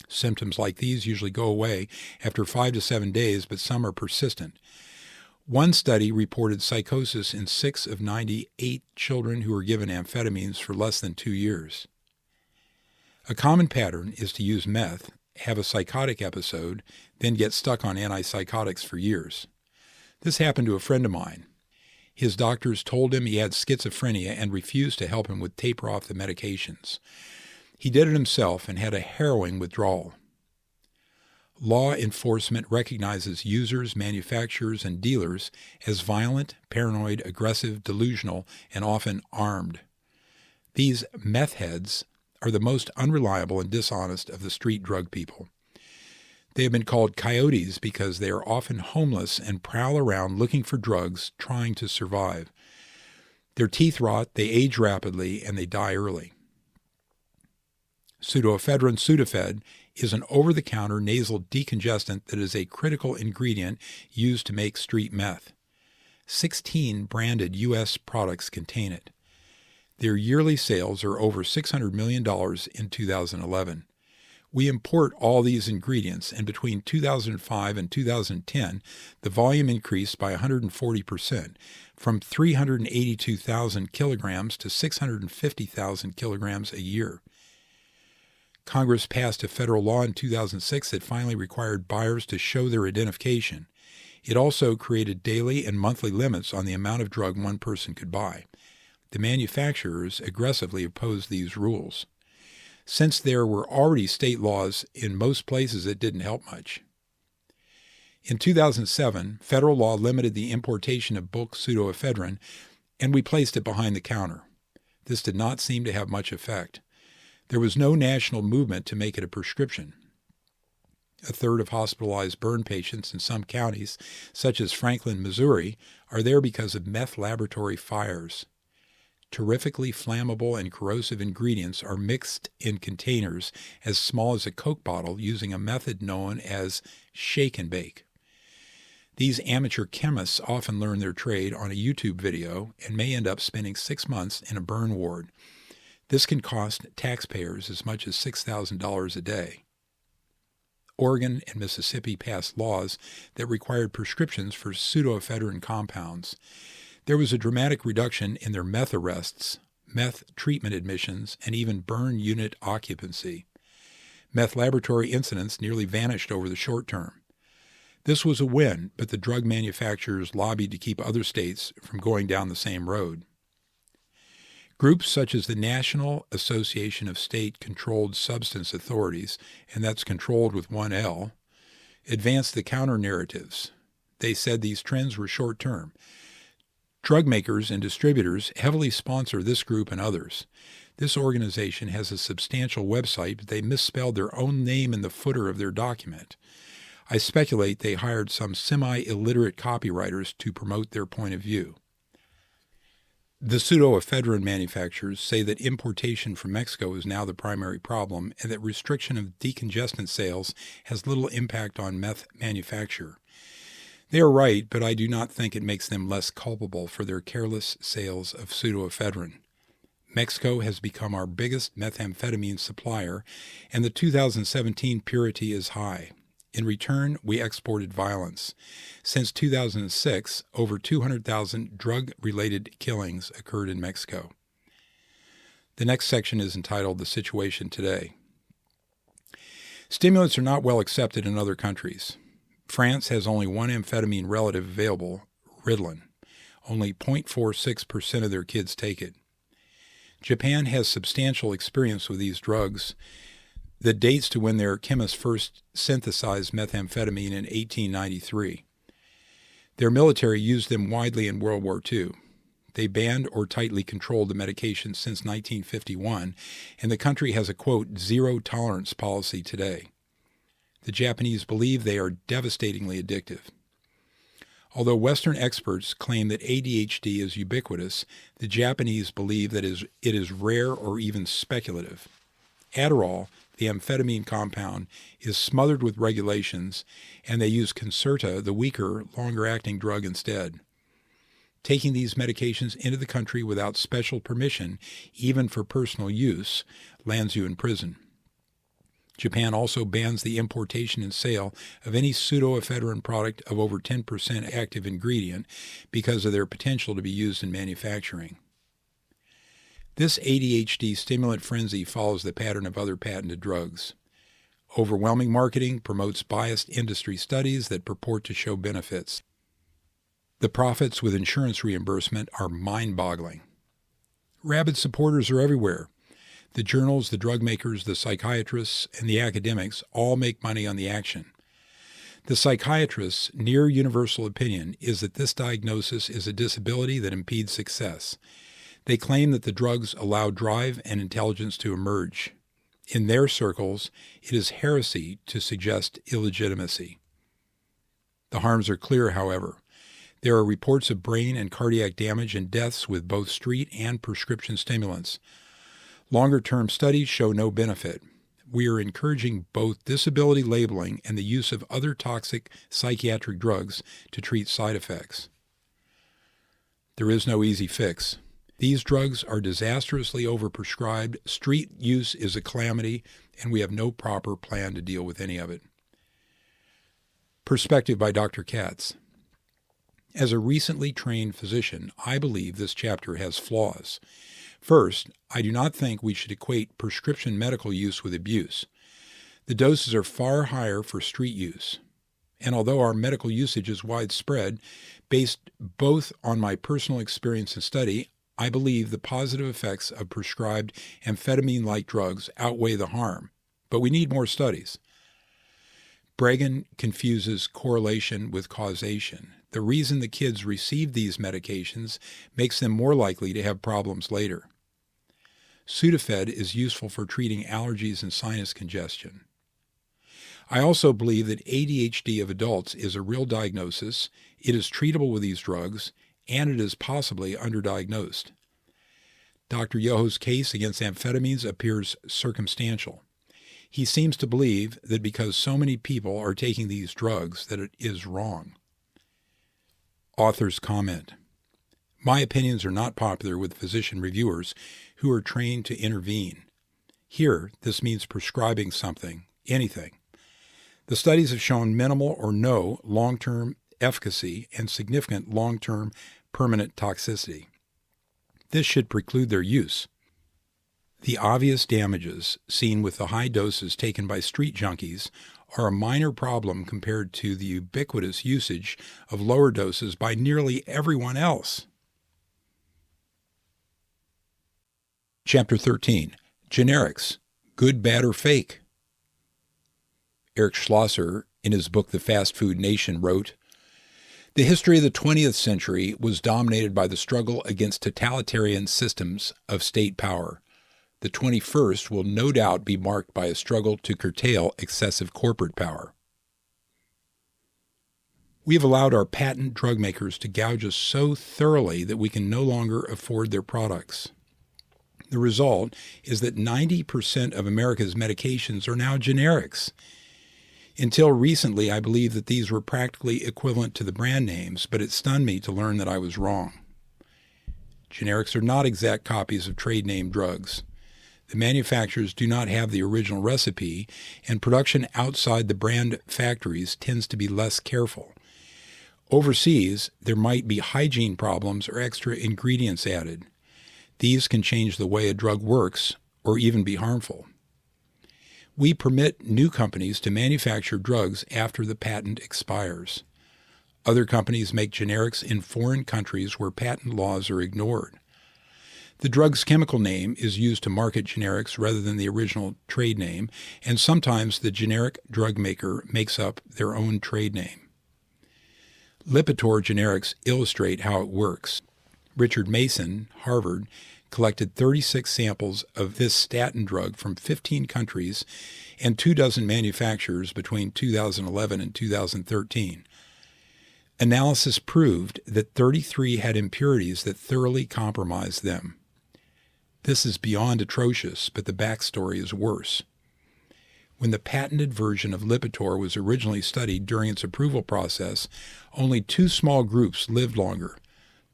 Symptoms like these usually go away after 5 to 7 days, but some are persistent. One study reported psychosis in 6 of 98 children who were given amphetamines for less than 2 years. A common pattern is to use meth, have a psychotic episode, then get stuck on antipsychotics for years. This happened to a friend of mine. His doctors told him he had schizophrenia and refused to help him with taper off the medications. He did it himself and had a harrowing withdrawal. Law enforcement recognizes users, manufacturers, and dealers as violent, paranoid, aggressive, delusional, and often armed. These meth heads are the most unreliable and dishonest of the street drug people. They have been called coyotes because they are often homeless and prowl around looking for drugs, trying to survive. Their teeth rot, they age rapidly, and they die early. Pseudoephedrine Sudafed is an over-the-counter nasal decongestant that is a critical ingredient used to make street meth. 16 branded U.S. products contain it. Their yearly sales are over $600 million in 2011. We import all these ingredients, and between 2005 and 2010, the volume increased by 140%, from 382,000 kilograms to 650,000 kilograms a year. Congress passed a federal law in 2006 that finally required buyers to show their identification. It also created daily and monthly limits on the amount of drug one person could buy. The manufacturers aggressively opposed these rules. Since there were already state laws in most places, it didn't help much. In 2007, federal law limited the importation of bulk pseudoephedrine, and we placed it behind the counter. This did not seem to have much effect. There was no national movement to make it a prescription. A third of hospitalized burn patients in some counties, such as Franklin, Missouri, are there because of meth laboratory fires. Terrifically flammable and corrosive ingredients are mixed in containers as small as a Coke bottle using a method known as shake and bake. These amateur chemists often learn their trade on a YouTube video and may end up spending 6 months in a burn ward. This can cost taxpayers as much as $6,000 a day. Oregon and Mississippi passed laws that required prescriptions for pseudoephedrine compounds. There was a dramatic reduction in their meth arrests, meth treatment admissions, and even burn unit occupancy. Meth laboratory incidents nearly vanished over the short term. This was a win, but the drug manufacturers lobbied to keep other states from going down the same road. Groups such as the National Association of State-Controlled Substance Authorities, and that's controlled with one L, advanced the counter-narratives. They said these trends were short-term. Drug makers and distributors heavily sponsor this group and others. This organization has a substantial website, but they misspelled their own name in the footer of their document. I speculate they hired some semi-illiterate copywriters to promote their point of view. The pseudoephedrine manufacturers say that importation from Mexico is now the primary problem and that restriction of decongestant sales has little impact on meth manufacture. They are right, but I do not think it makes them less culpable for their careless sales of pseudoephedrine. Mexico has become our biggest methamphetamine supplier, and the 2017 purity is high. In return, we exported violence. Since 2006, over 200,000 drug-related killings occurred in Mexico. The next section is entitled The Situation Today. Stimulants are not well accepted in other countries. France has only one amphetamine relative available, Ritalin. Only 0.46% of their kids take it. Japan has substantial experience with these drugs that dates to when their chemists first synthesized methamphetamine in 1893. Their military used them widely in World War II. They banned or tightly controlled the medication since 1951, and the country has a, quote, zero-tolerance policy today. The Japanese believe they are devastatingly addictive. Although Western experts claim that ADHD is ubiquitous, the Japanese believe that it is rare or even speculative. Adderall, the amphetamine compound, is smothered with regulations, and they use Concerta, the weaker, longer-acting drug, instead. Taking these medications into the country without special permission, even for personal use, lands you in prison. Japan also bans the importation and sale of any pseudoephedrine product of over 10% active ingredient because of their potential to be used in manufacturing. This ADHD stimulant frenzy follows the pattern of other patented drugs. Overwhelming marketing promotes biased industry studies that purport to show benefits. The profits with insurance reimbursement are mind-boggling. Rabid supporters are everywhere. The journals, the drug makers, the psychiatrists, and the academics all make money on the action. The psychiatrists' near universal opinion is that this diagnosis is a disability that impedes success. They claim that the drugs allow drive and intelligence to emerge. In their circles, it is heresy to suggest illegitimacy. The harms are clear, however. There are reports of brain and cardiac damage and deaths with both street and prescription stimulants. Longer-term studies show no benefit. We are encouraging both disability labeling and the use of other toxic psychiatric drugs to treat side effects. There is no easy fix. These drugs are disastrously overprescribed, street use is a calamity, and we have no proper plan to deal with any of it. Perspective by Dr. Katz. As a recently trained physician, I believe this chapter has flaws. First, I do not think we should equate prescription medical use with abuse. The doses are far higher for street use. And although our medical usage is widespread, based both on my personal experience and study, I believe the positive effects of prescribed amphetamine-like drugs outweigh the harm. But we need more studies. Bregan confuses correlation with causation. The reason the kids receive these medications makes them more likely to have problems later. Sudafed is useful for treating allergies and sinus congestion. I also believe that ADHD of adults is a real diagnosis, it is treatable with these drugs, and it is possibly underdiagnosed. Dr. Yoho's case against amphetamines appears circumstantial. He seems to believe that because so many people are taking these drugs that it is wrong. Author's comment. My opinions are not popular with physician reviewers who are trained to intervene. Here, this means prescribing something, anything. The studies have shown minimal or no long-term efficacy and significant long-term permanent toxicity. This should preclude their use. The obvious damages seen with the high doses taken by street junkies are a minor problem compared to the ubiquitous usage of lower doses by nearly everyone else. Chapter 13. Generics. Good, bad, or fake? Eric Schlosser, in his book The Fast Food Nation, wrote, "The history of the 20th century was dominated by the struggle against totalitarian systems of state power. The 21st will no doubt be marked by a struggle to curtail excessive corporate power. We have allowed our patent drug makers to gouge us so thoroughly that we can no longer afford their products. The result is that 90% of America's medications are now generics. Until recently, I believed that these were practically equivalent to the brand names, but it stunned me to learn that I was wrong. Generics are not exact copies of trade name drugs. The manufacturers do not have the original recipe, and production outside the brand factories tends to be less careful. Overseas, there might be hygiene problems or extra ingredients added. These can change the way a drug works or even be harmful. We permit new companies to manufacture drugs after the patent expires. Other companies make generics in foreign countries where patent laws are ignored. The drug's chemical name is used to market generics rather than the original trade name, and sometimes the generic drug maker makes up their own trade name. Lipitor generics illustrate how it works. Richard Mason, Harvard, collected 36 samples of this statin drug from 15 countries and 24 manufacturers between 2011 and 2013. Analysis proved that 33 had impurities that thoroughly compromised them. This is beyond atrocious, but the backstory is worse. When the patented version of Lipitor was originally studied during its approval process, only 2 small groups lived longer: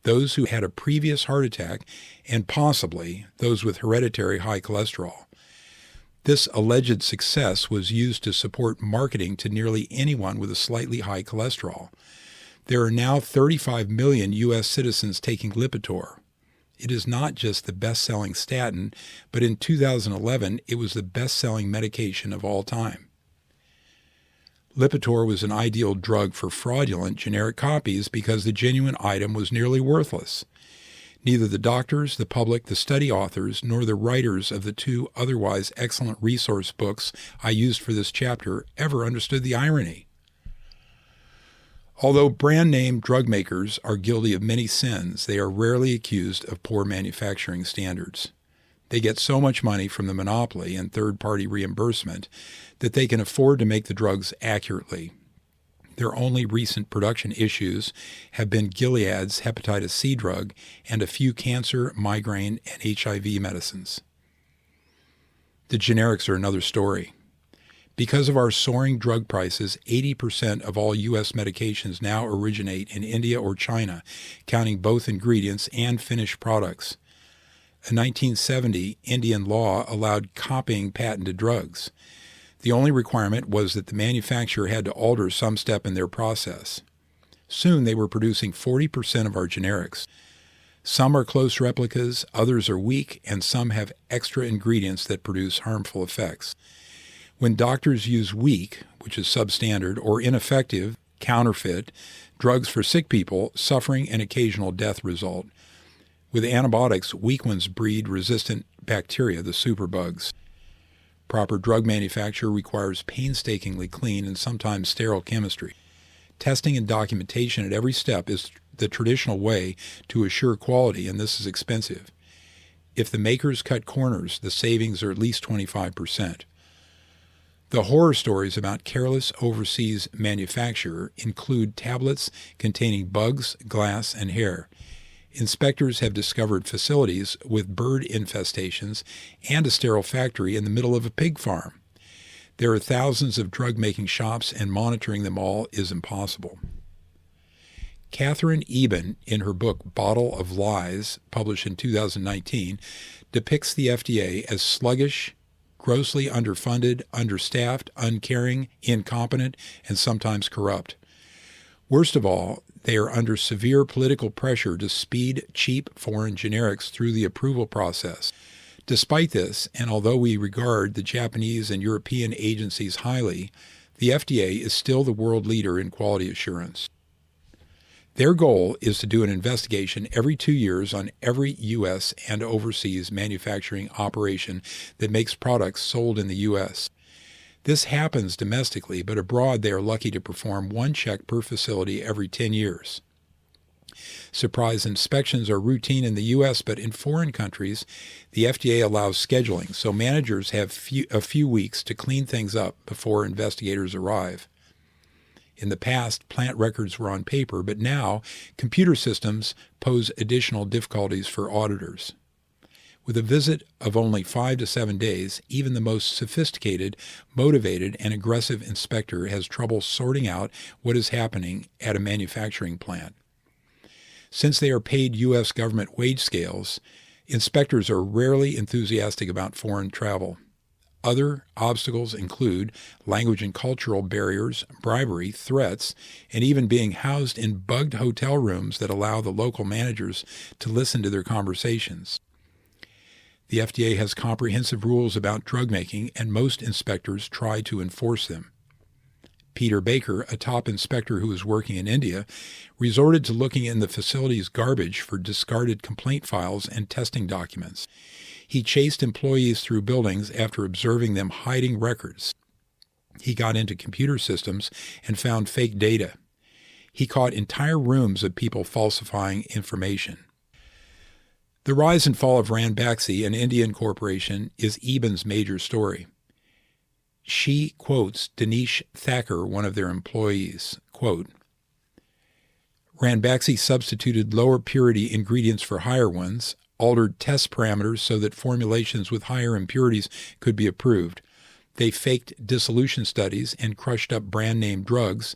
those who had a previous heart attack and possibly those with hereditary high cholesterol. This alleged success was used to support marketing to nearly anyone with a slightly high cholesterol. There are now 35 million U.S. citizens taking Lipitor. It is not just the best-selling statin, but in 2011 it was the best-selling medication of all time. Lipitor was an ideal drug for fraudulent generic copies because the genuine item was nearly worthless. Neither the doctors, the public, the study authors, nor the writers of the 2 otherwise excellent resource books I used for this chapter ever understood the irony. Although brand-name drug makers are guilty of many sins, they are rarely accused of poor manufacturing standards. They get so much money from the monopoly and third-party reimbursement that they can afford to make the drugs accurately. Their only recent production issues have been Gilead's hepatitis C drug and a few cancer, migraine, and HIV medicines. The generics are another story. Because of our soaring drug prices, 80% of all U.S. medications now originate in India or China, counting both ingredients and finished products. In 1970, Indian law allowed copying patented drugs. The only requirement was that the manufacturer had to alter some step in their process. Soon they were producing 40% of our generics. Some are close replicas, others are weak, and some have extra ingredients that produce harmful effects. When doctors use weak, which is substandard, or ineffective, counterfeit, drugs for sick people, suffering and occasional death result. With antibiotics, weak ones breed resistant bacteria, the superbugs. Proper drug manufacture requires painstakingly clean and sometimes sterile chemistry. Testing and documentation at every step is the traditional way to assure quality, and this is expensive. If the makers cut corners, the savings are at least 25%. The horror stories about careless overseas manufacture include tablets containing bugs, glass, and hair. Inspectors have discovered facilities with bird infestations and a sterile factory in the middle of a pig farm. There are thousands of drug-making shops, and monitoring them all is impossible. Catherine Eben, in her book Bottle of Lies, published in 2019, depicts the FDA as sluggish, grossly underfunded, understaffed, uncaring, incompetent, and sometimes corrupt. Worst of all, they are under severe political pressure to speed cheap foreign generics through the approval process. Despite this, and although we regard the Japanese and European agencies highly, the FDA is still the world leader in quality assurance. Their goal is to do an investigation every 2 years on every U.S. and overseas manufacturing operation that makes products sold in the U.S. This happens domestically, but abroad they are lucky to perform one check per facility every 10 years. Surprise inspections are routine in the U.S., but in foreign countries, the FDA allows scheduling, so managers have a few weeks to clean things up before investigators arrive. In the past, plant records were on paper, but now computer systems pose additional difficulties for auditors. With a visit of only 5 to 7 days, even the most sophisticated, motivated, and aggressive inspector has trouble sorting out what is happening at a manufacturing plant. Since they are paid U.S. government wage scales, inspectors are rarely enthusiastic about foreign travel. Other obstacles include language and cultural barriers, bribery, threats, and even being housed in bugged hotel rooms that allow the local managers to listen to their conversations. The FDA has comprehensive rules about drug making, and most inspectors try to enforce them. Peter Baker, a top inspector who was working in India, resorted to looking in the facility's garbage for discarded complaint files and testing documents. He chased employees through buildings after observing them hiding records. He got into computer systems and found fake data. He caught entire rooms of people falsifying information. The rise and fall of Ranbaxy, an Indian corporation, is Eben's major story. She quotes Dinesh Thakur, one of their employees, quote, Ranbaxy substituted lower purity ingredients for higher ones, altered test parameters so that formulations with higher impurities could be approved. They faked dissolution studies and crushed up brand-name drugs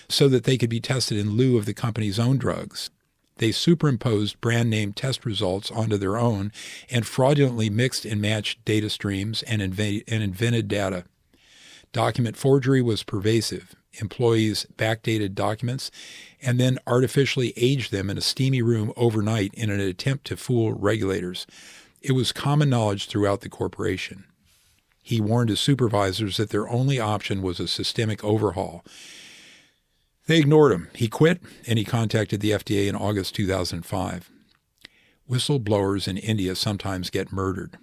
so that they could be tested in lieu of the company's own drugs. They superimposed brand-name test results onto their own and fraudulently mixed and matched data streams and invented data. Document forgery was pervasive. Employees backdated documents and then artificially aged them in a steamy room overnight in an attempt to fool regulators. It was common knowledge throughout the corporation. He warned his supervisors that their only option was a systemic overhaul. They ignored him. He quit, and he contacted the FDA in August 2005. Whistleblowers in India sometimes get murdered.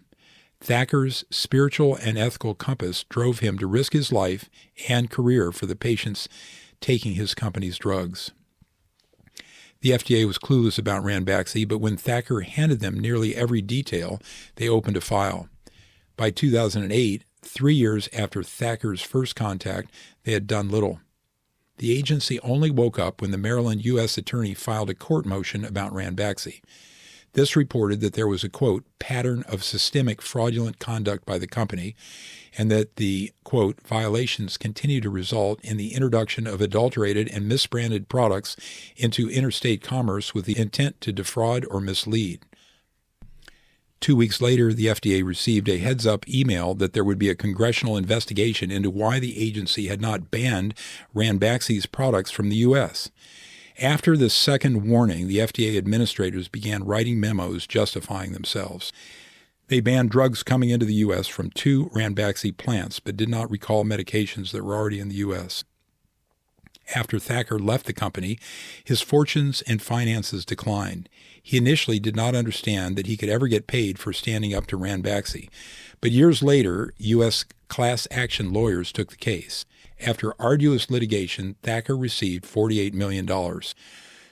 Thacker's spiritual and ethical compass drove him to risk his life and career for the patients taking his company's drugs. The FDA was clueless about Ranbaxy, but when Thacker handed them nearly every detail, they opened a file. By 2008, 3 years after Thacker's first contact, they had done little. The agency only woke up when the Maryland U.S. attorney filed a court motion about Ranbaxy. This reported that there was a, quote, pattern of systemic fraudulent conduct by the company, and that the, quote, violations continue to result in the introduction of adulterated and misbranded products into interstate commerce with the intent to defraud or mislead. 2 weeks later, the FDA received a heads-up email that there would be a congressional investigation into why the agency had not banned Ranbaxy's products from the U.S. After the second warning, the FDA administrators began writing memos justifying themselves. They banned drugs coming into the U.S. from 2 Ranbaxy plants, but did not recall medications that were already in the U.S. After Thacker left the company, his fortunes and finances declined. He initially did not understand that he could ever get paid for standing up to Ranbaxy, but years later, U.S. class action lawyers took the case. After arduous litigation, Thacker received $48 million.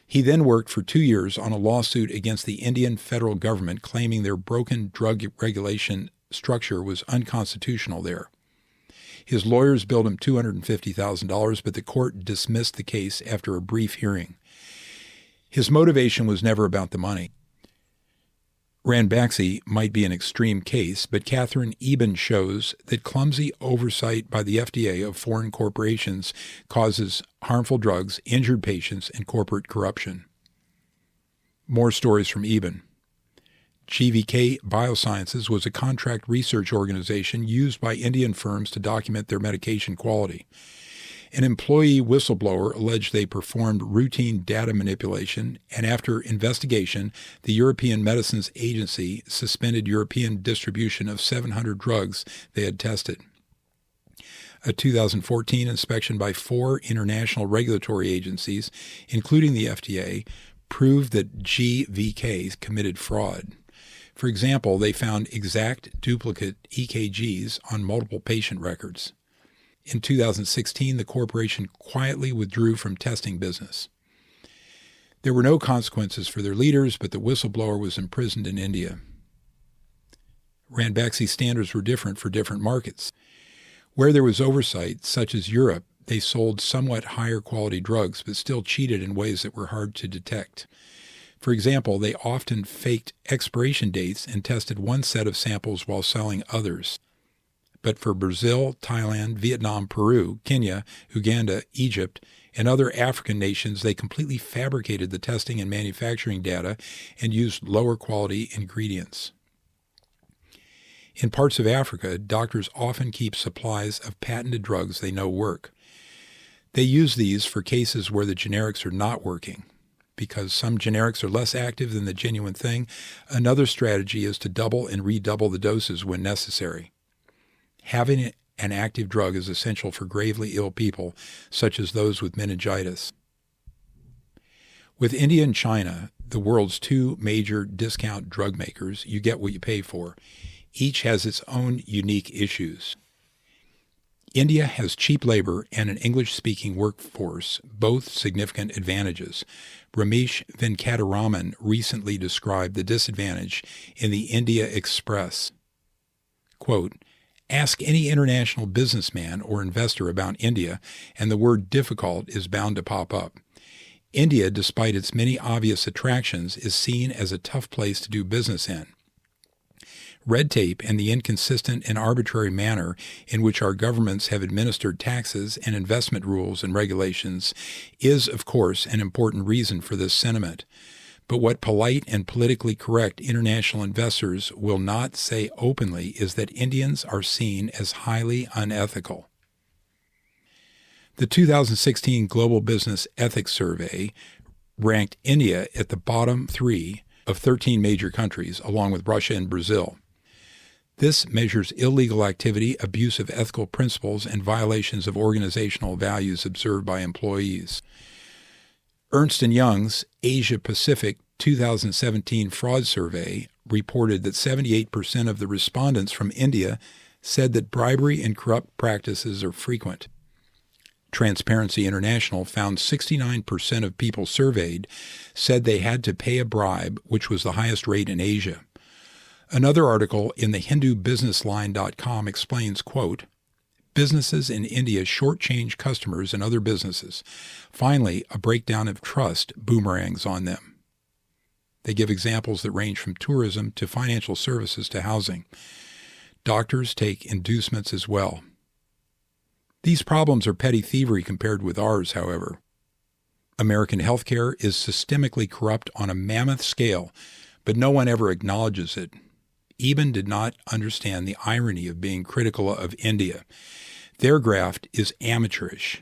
He then worked for 2 years on a lawsuit against the Indian federal government claiming their broken drug regulation structure was unconstitutional there. His lawyers billed him $250,000, but the court dismissed the case after a brief hearing. His motivation was never about the money. Ranbaxy might be an extreme case, but Catherine Eben shows that clumsy oversight by the FDA of foreign corporations causes harmful drugs, injured patients, and corporate corruption. More stories from Eben. GVK Biosciences was a contract research organization used by Indian firms to document their medication quality. An employee whistleblower alleged they performed routine data manipulation, and after investigation, the European Medicines Agency suspended European distribution of 700 drugs they had tested. A 2014 inspection by 4 international regulatory agencies, including the FDA, proved that GVK committed fraud. For example, they found exact duplicate EKGs on multiple patient records. In 2016, the corporation quietly withdrew from testing business. There were no consequences for their leaders, but the whistleblower was imprisoned in India. Ranbaxy standards were different for different markets. Where there was oversight, such as Europe, they sold somewhat higher quality drugs, but still cheated in ways that were hard to detect. For example, they often faked expiration dates and tested one set of samples while selling others. But for Brazil, Thailand, Vietnam, Peru, Kenya, Uganda, Egypt, and other African nations, they completely fabricated the testing and manufacturing data and used lower quality ingredients. In parts of Africa, doctors often keep supplies of patented drugs they know work. They use these for cases where the generics are not working. Because some generics are less active than the genuine thing, another strategy is to double and redouble the doses when necessary. Having an active drug is essential for gravely ill people, such as those with meningitis. With India and China, the world's 2 major discount drug makers, you get what you pay for. Each has its own unique issues. India has cheap labor and an English-speaking workforce, both significant advantages. Ramesh Venkataraman recently described the disadvantage in the India Express. Quote, "Ask any international businessman or investor about India, and the word difficult is bound to pop up. India, despite its many obvious attractions, is seen as a tough place to do business in. Red tape and the inconsistent and arbitrary manner in which our governments have administered taxes and investment rules and regulations is, of course, an important reason for this sentiment. But what polite and politically correct international investors will not say openly is that Indians are seen as highly unethical." The 2016 Global Business Ethics Survey ranked India at the bottom 3 of 13 major countries, along with Russia and Brazil. This measures illegal activity, abuse of ethical principles, and violations of organizational values observed by employees. Ernst & Young's Asia Pacific 2017 fraud survey reported that 78% of the respondents from India said that bribery and corrupt practices are frequent. Transparency International found 69% of people surveyed said they had to pay a bribe, which was the highest rate in Asia. Another article in the HinduBusinessLine.com explains, quote, "Businesses in India shortchange customers and other businesses. Finally, a breakdown of trust boomerangs on them." They give examples that range from tourism to financial services to housing. Doctors take inducements as well. These problems are petty thievery compared with ours, however. American healthcare is systemically corrupt on a mammoth scale, but no one ever acknowledges it. Eben did not understand the irony of being critical of India. Their graft is amateurish.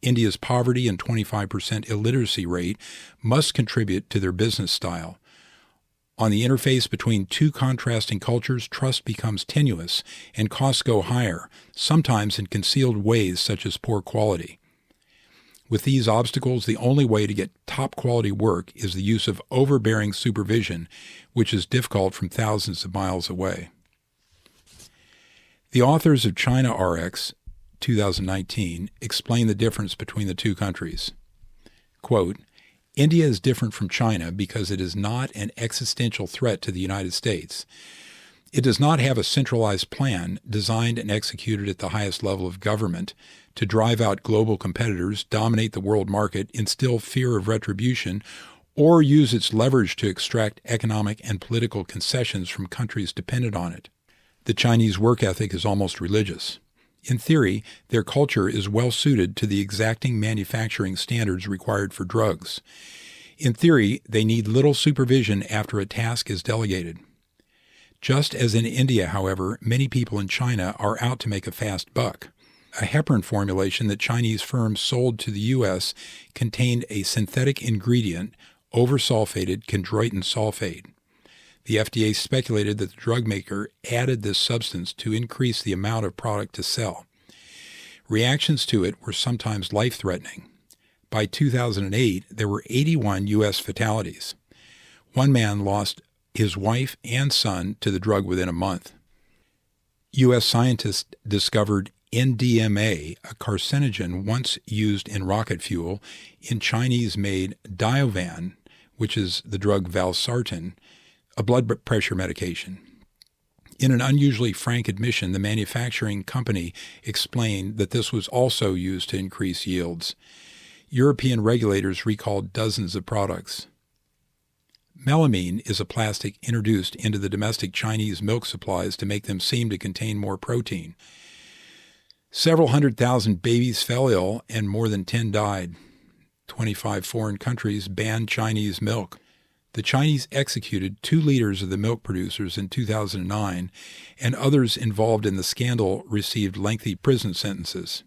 India's poverty and 25% illiteracy rate must contribute to their business style. On the interface between two contrasting cultures, trust becomes tenuous and costs go higher, sometimes in concealed ways such as poor quality. With these obstacles, the only way to get top-quality work is the use of overbearing supervision, which is difficult from thousands of miles away. The authors of China RX 2019 explain the difference between the two countries. Quote, India is different from China because it is not an existential threat to the United States. It does not have a centralized plan designed and executed at the highest level of government to drive out global competitors, dominate the world market, instill fear of retribution, or use its leverage to extract economic and political concessions from countries dependent on it. The Chinese work ethic is almost religious. In theory, their culture is well suited to the exacting manufacturing standards required for drugs. In theory, they need little supervision after a task is delegated. Just as in India, however, many people in China are out to make a fast buck. A heparin formulation that Chinese firms sold to the U.S. contained a synthetic ingredient, oversulfated chondroitin sulfate. The FDA speculated that the drug maker added this substance to increase the amount of product to sell. Reactions to it were sometimes life-threatening. By 2008, there were 81 U.S. fatalities. One man lost his wife and son to the drug within a month. U.S. scientists discovered NDMA, a carcinogen once used in rocket fuel, in Chinese-made Diovan, which is the drug valsartan, a blood pressure medication. In an unusually frank admission, the manufacturing company explained that this was also used to increase yields. European regulators recalled dozens of products. Melamine is a plastic introduced into the domestic Chinese milk supplies to make them seem to contain more protein. Several 100,000 babies fell ill and more than 10 died. 25 foreign countries banned Chinese milk. The Chinese executed 2 leaders of the milk producers in 2009, and others involved in the scandal received lengthy prison sentences.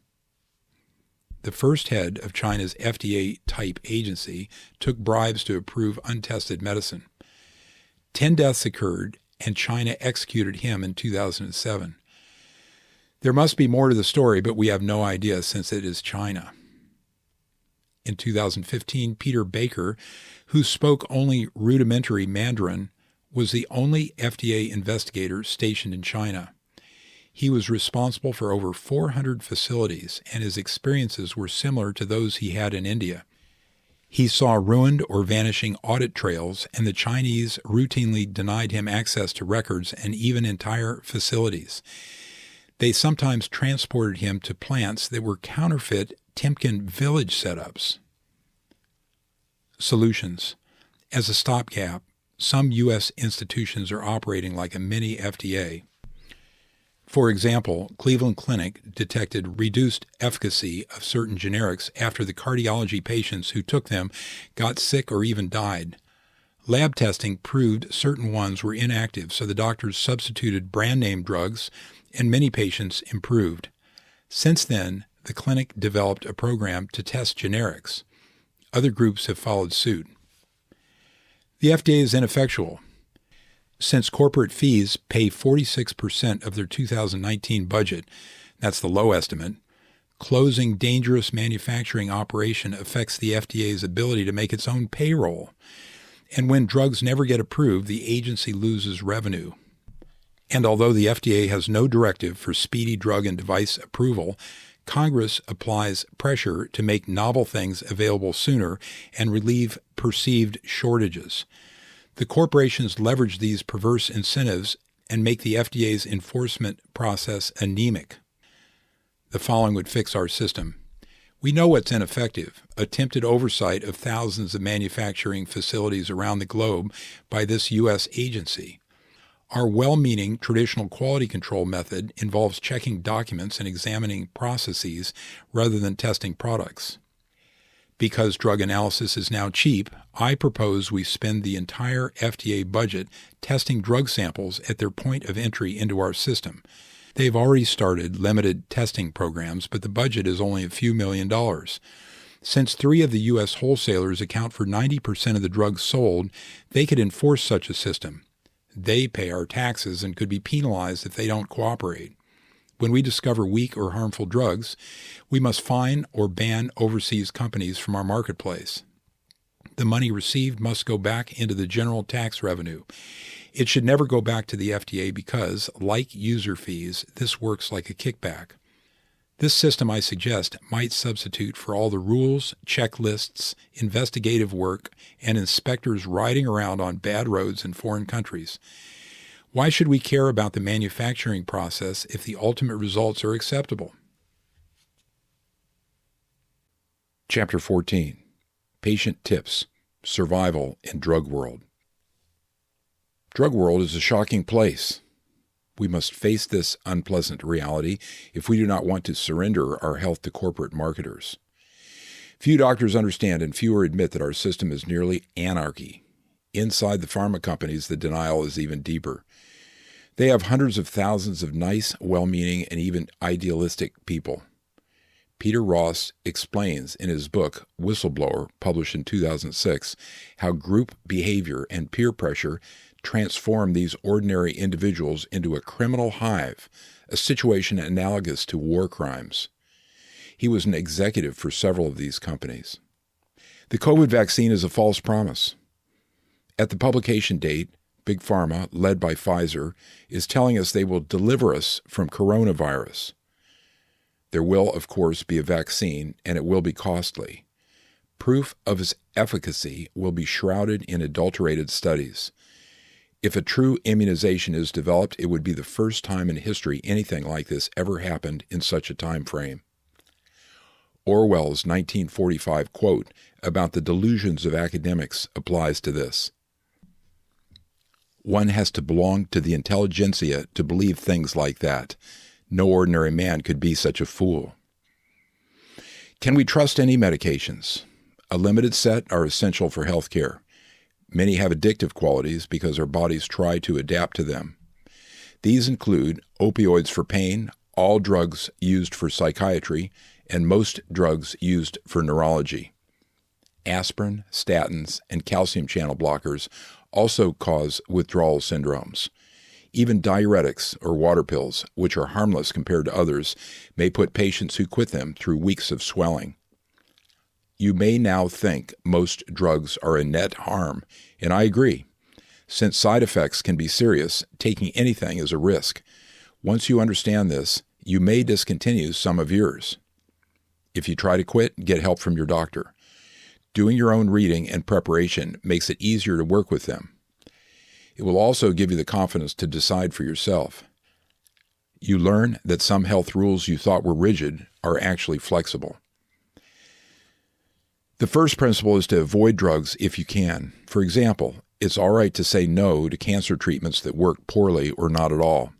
The first head of China's FDA-type agency took bribes to approve untested medicine. 10 deaths occurred, and China executed him in 2007. There must be more to the story, but we have no idea since it is China. In 2015, Peter Baker, who spoke only rudimentary Mandarin, was the only FDA investigator stationed in China. He was responsible for over 400 facilities, and his experiences were similar to those he had in India. He saw ruined or vanishing audit trails, and the Chinese routinely denied him access to records and even entire facilities. They sometimes transported him to plants that were counterfeit Timken village setups. Solutions. As a stopgap, some U.S. institutions are operating like a mini FDA. For example, Cleveland Clinic detected reduced efficacy of certain generics after the cardiology patients who took them got sick or even died. Lab testing proved certain ones were inactive, so the doctors substituted brand-name drugs, and many patients improved. Since then, the clinic developed a program to test generics. Other groups have followed suit. The FDA is ineffectual. Since corporate fees pay 46% of their 2019 budget, that's the low estimate, closing dangerous manufacturing operation affects the FDA's ability to make its own payroll. And when drugs never get approved, the agency loses revenue. And although the FDA has no directive for speedy drug and device approval, Congress applies pressure to make novel things available sooner and relieve perceived shortages. The corporations leverage these perverse incentives and make the FDA's enforcement process anemic. The following would fix our system. We know what's ineffective: attempted oversight of thousands of manufacturing facilities around the globe by this U.S. agency. Our well-meaning traditional quality control method involves checking documents and examining processes rather than testing products. Because drug analysis is now cheap, I propose we spend the entire FDA budget testing drug samples at their point of entry into our system. They've already started limited testing programs, but the budget is only a few $1 million. Since 3 of the U.S. wholesalers account for 90% of the drugs sold, they could enforce such a system. They pay our taxes and could be penalized if they don't cooperate. When we discover weak or harmful drugs, we must fine or ban overseas companies from our marketplace. The money received must go back into the general tax revenue. It should never go back to the FDA because, like user fees, this works like a kickback. This system, I suggest, might substitute for all the rules, checklists, investigative work, and inspectors riding around on bad roads in foreign countries. Why should we care about the manufacturing process if the ultimate results are acceptable? Chapter 14. Patient Tips. Survival in Drug World. Drug world is a shocking place. We must face this unpleasant reality if we do not want to surrender our health to corporate marketers. Few doctors understand and fewer admit that our system is nearly anarchy. Inside the pharma companies, the denial is even deeper. They have hundreds of thousands of nice, well-meaning, and even idealistic people. Peter Ross explains in his book, Whistleblower, published in 2006, how group behavior and peer pressure transform these ordinary individuals into a criminal hive, a situation analogous to war crimes. He was an executive for several of these companies. The COVID vaccine is a false promise. At the publication date, Big Pharma, led by Pfizer, is telling us they will deliver us from coronavirus. There will, of course, be a vaccine, and it will be costly. Proof of its efficacy will be shrouded in adulterated studies. If a true immunization is developed, it would be the first time in history anything like this ever happened in such a time frame. Orwell's 1945 quote about the delusions of academics applies to this. One has to belong to the intelligentsia to believe things like that. No ordinary man could be such a fool. Can we trust any medications? A limited set are essential for health care. Many have addictive qualities because our bodies try to adapt to them. These include opioids for pain, all drugs used for psychiatry, and most drugs used for neurology. Aspirin, statins, and calcium channel blockers also cause withdrawal syndromes. Even diuretics, or water pills, which are harmless compared to others, may put patients who quit them through weeks of swelling. You may now think most drugs are a net harm, and I agree. Since side effects can be serious, taking anything is a risk. Once you understand this, you may discontinue some of yours. If you try to quit, get help from your doctor. Doing your own reading and preparation makes it easier to work with them. It will also give you the confidence to decide for yourself. You learn that some health rules you thought were rigid are actually flexible. The first principle is to avoid drugs if you can. For example, it's all right to say no to cancer treatments that work poorly or not at all.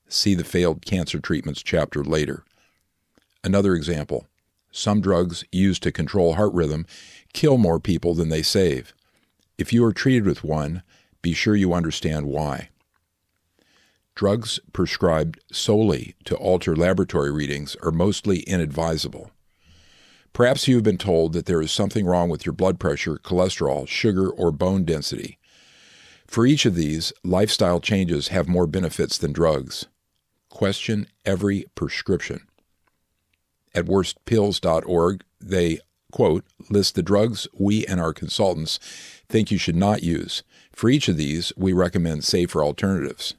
See the failed cancer treatments chapter later. Another example, some drugs used to control heart rhythm kill more people than they save. If you are treated with one, be sure you understand why. Drugs prescribed solely to alter laboratory readings are mostly inadvisable. Perhaps you have been told that there is something wrong with your blood pressure, cholesterol, sugar, or bone density. For each of these, lifestyle changes have more benefits than drugs. Question every prescription. At worstpills.org, they, quote, list the drugs we and our consultants think you should not use. For each of these, we recommend safer alternatives.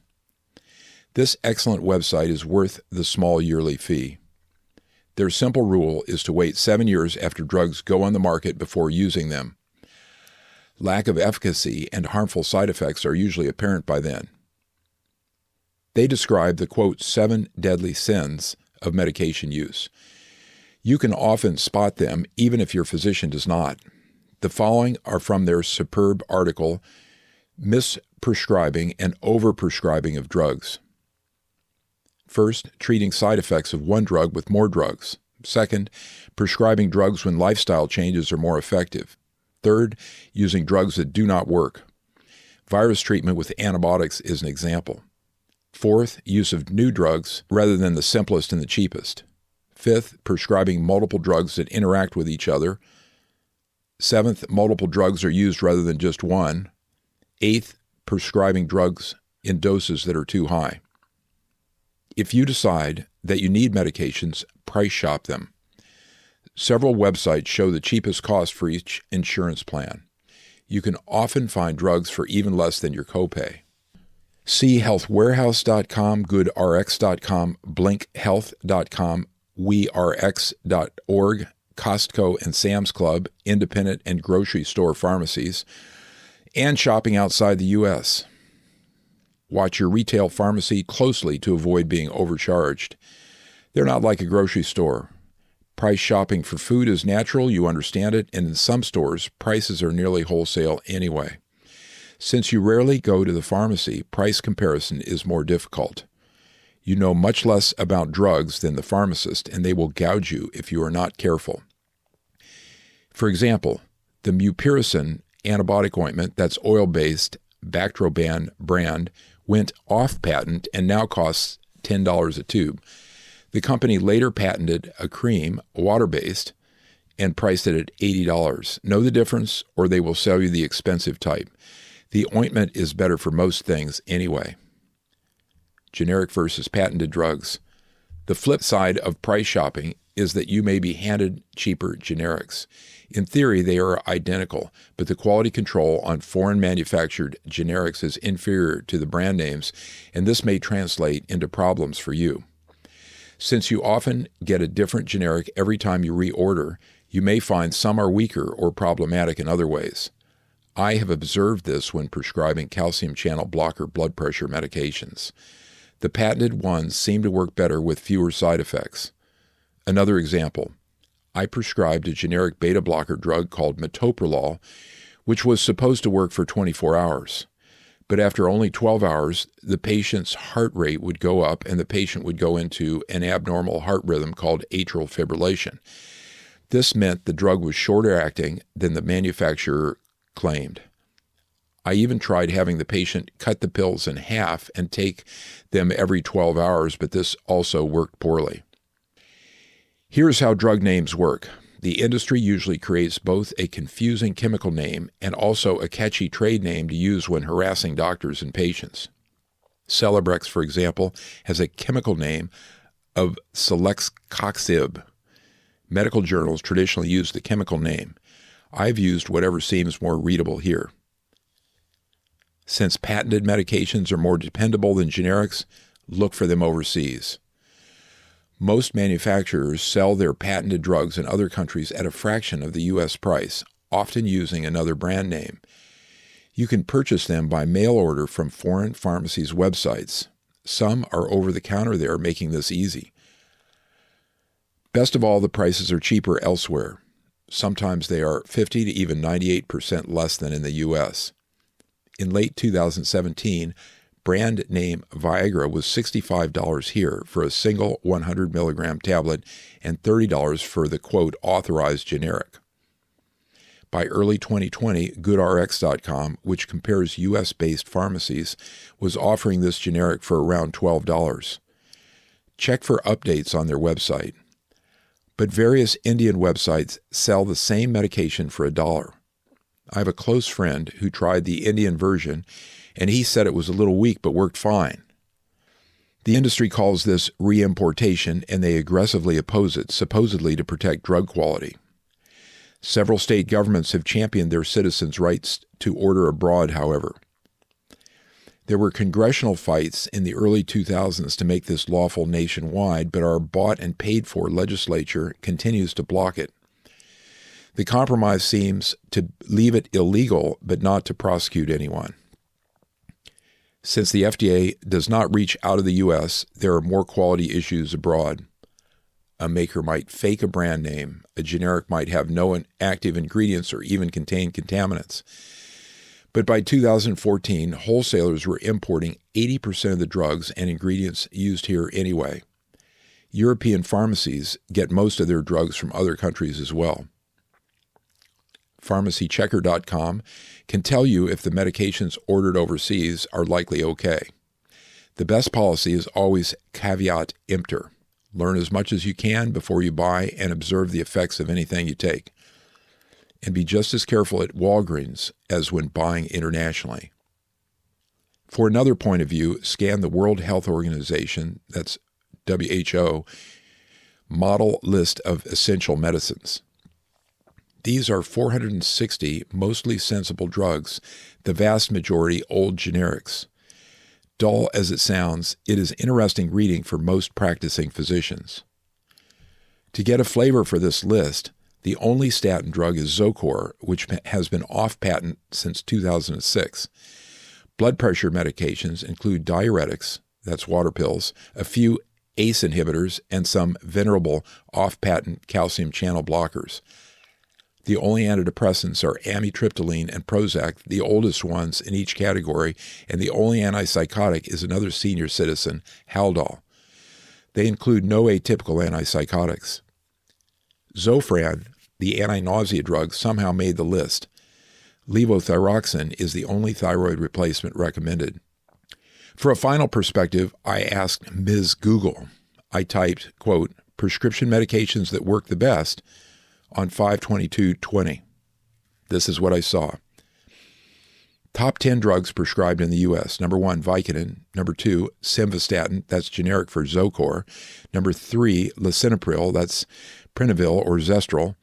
This excellent website is worth the small yearly fee. Their simple rule is to wait 7 years after drugs go on the market before using them. Lack of efficacy and harmful side effects are usually apparent by then. They describe the, quote, 7 deadly sins of medication use. You can often spot them even if your physician does not. The following are from their superb article, Misprescribing and Overprescribing of Drugs. First, treating side effects of one drug with more drugs. Second, prescribing drugs when lifestyle changes are more effective. Third, using drugs that do not work. Virus treatment with antibiotics is an example. Fourth, use of new drugs rather than the simplest and the cheapest. Fifth, prescribing multiple drugs that interact with each other. Seventh, multiple drugs are used rather than just one. Eighth, prescribing drugs in doses that are too high. If you decide that you need medications, price shop them. Several websites show the cheapest cost for each insurance plan. You can often find drugs for even less than your copay. See healthwarehouse.com, goodrx.com, blinkhealth.com, werx.org, Costco and Sam's Club, independent and grocery store pharmacies, and shopping outside the U.S. Watch your retail pharmacy closely to avoid being overcharged. They're not like a grocery store. Price shopping for food is natural, you understand it, and in some stores, prices are nearly wholesale anyway. Since you rarely go to the pharmacy, price comparison is more difficult. You know much less about drugs than the pharmacist, and they will gouge you if you are not careful. For example, the mupirocin antibiotic ointment that's oil-based Bactroban brand went off patent and now costs $10 a tube. The company later patented a cream, water-based, and priced it at $80. Know the difference, or they will sell you the expensive type. The ointment is better for most things anyway. Generic versus patented drugs. The flip side of price shopping is that you may be handed cheaper generics. In theory, they are identical, but the quality control on foreign manufactured generics is inferior to the brand names, and this may translate into problems for you. Since you often get a different generic every time you reorder, you may find some are weaker or problematic in other ways. I have observed this when prescribing calcium channel blocker blood pressure medications. The patented ones seem to work better with fewer side effects. Another example, I prescribed a generic beta blocker drug called metoprolol, which was supposed to work for 24 hours. But after only 12 hours, the patient's heart rate would go up and the patient would go into an abnormal heart rhythm called atrial fibrillation. This meant the drug was shorter acting than the manufacturer claimed. I even tried having the patient cut the pills in half and take them every 12 hours, but this also worked poorly. Here's how drug names work. The industry usually creates both a confusing chemical name and also a catchy trade name to use when harassing doctors and patients. Celebrex, for example, has a chemical name of Selexcoxib. Medical journals traditionally use the chemical name. I've used whatever seems more readable here. Since patented medications are more dependable than generics, look for them overseas. Most manufacturers sell their patented drugs in other countries at a fraction of the U.S. price, often using another brand name. You can purchase them by mail order from foreign pharmacies' websites. Some are over-the-counter there, making this easy. Best of all, the prices are cheaper elsewhere. Sometimes they are 50 to even 98% less than in the U.S. In late 2017, brand name Viagra was $65 here for a single 100 milligram tablet and $30 for the, quote, authorized generic. By early 2020, GoodRx.com, which compares U.S.-based pharmacies, was offering this generic for around $12. Check for updates on their website. But various Indian websites sell the same medication for $1. I have a close friend who tried the Indian version, and he said it was a little weak but worked fine. The industry calls this reimportation, and they aggressively oppose it, supposedly to protect drug quality. Several state governments have championed their citizens' rights to order abroad, however. There were congressional fights in the early 2000s to make this lawful nationwide, but our bought-and-paid-for legislature continues to block it. The compromise seems to leave it illegal, but not to prosecute anyone. Since the FDA does not reach out of the U.S., there are more quality issues abroad. A maker might fake a brand name. A generic might have no active ingredients or even contain contaminants. But by 2014, wholesalers were importing 80% of the drugs and ingredients used here anyway. European pharmacies get most of their drugs from other countries as well. PharmacyChecker.com can tell you if the medications ordered overseas are likely okay. The best policy is always caveat emptor. Learn as much as you can before you buy and observe the effects of anything you take. And be just as careful at Walgreens as when buying internationally. For another point of view, scan the World Health Organization, that's WHO, model list of essential medicines. These are 460 mostly sensible drugs, the vast majority old generics. Dull as it sounds, it is interesting reading for most practicing physicians. To get a flavor for this list, the only statin drug is Zocor, which has been off patent since 2006. Blood pressure medications include diuretics, that's water pills, a few ACE inhibitors, and some venerable off-patent calcium channel blockers. The only antidepressants are amitriptyline and Prozac, the oldest ones in each category, and the only antipsychotic is another senior citizen, Haldol. They include no atypical antipsychotics. Zofran, the anti-nausea drug, somehow made the list. Levothyroxine is the only thyroid replacement recommended. For a final perspective, I asked Ms. Google. I typed, quote, prescription medications that work the best on 5/22/20. This is what I saw. Top 10 drugs prescribed in the U.S. Number 1, Vicodin. Number 2, Simvastatin, that's generic for Zocor. Number 3, lisinopril, that's Prenavil or Zestril.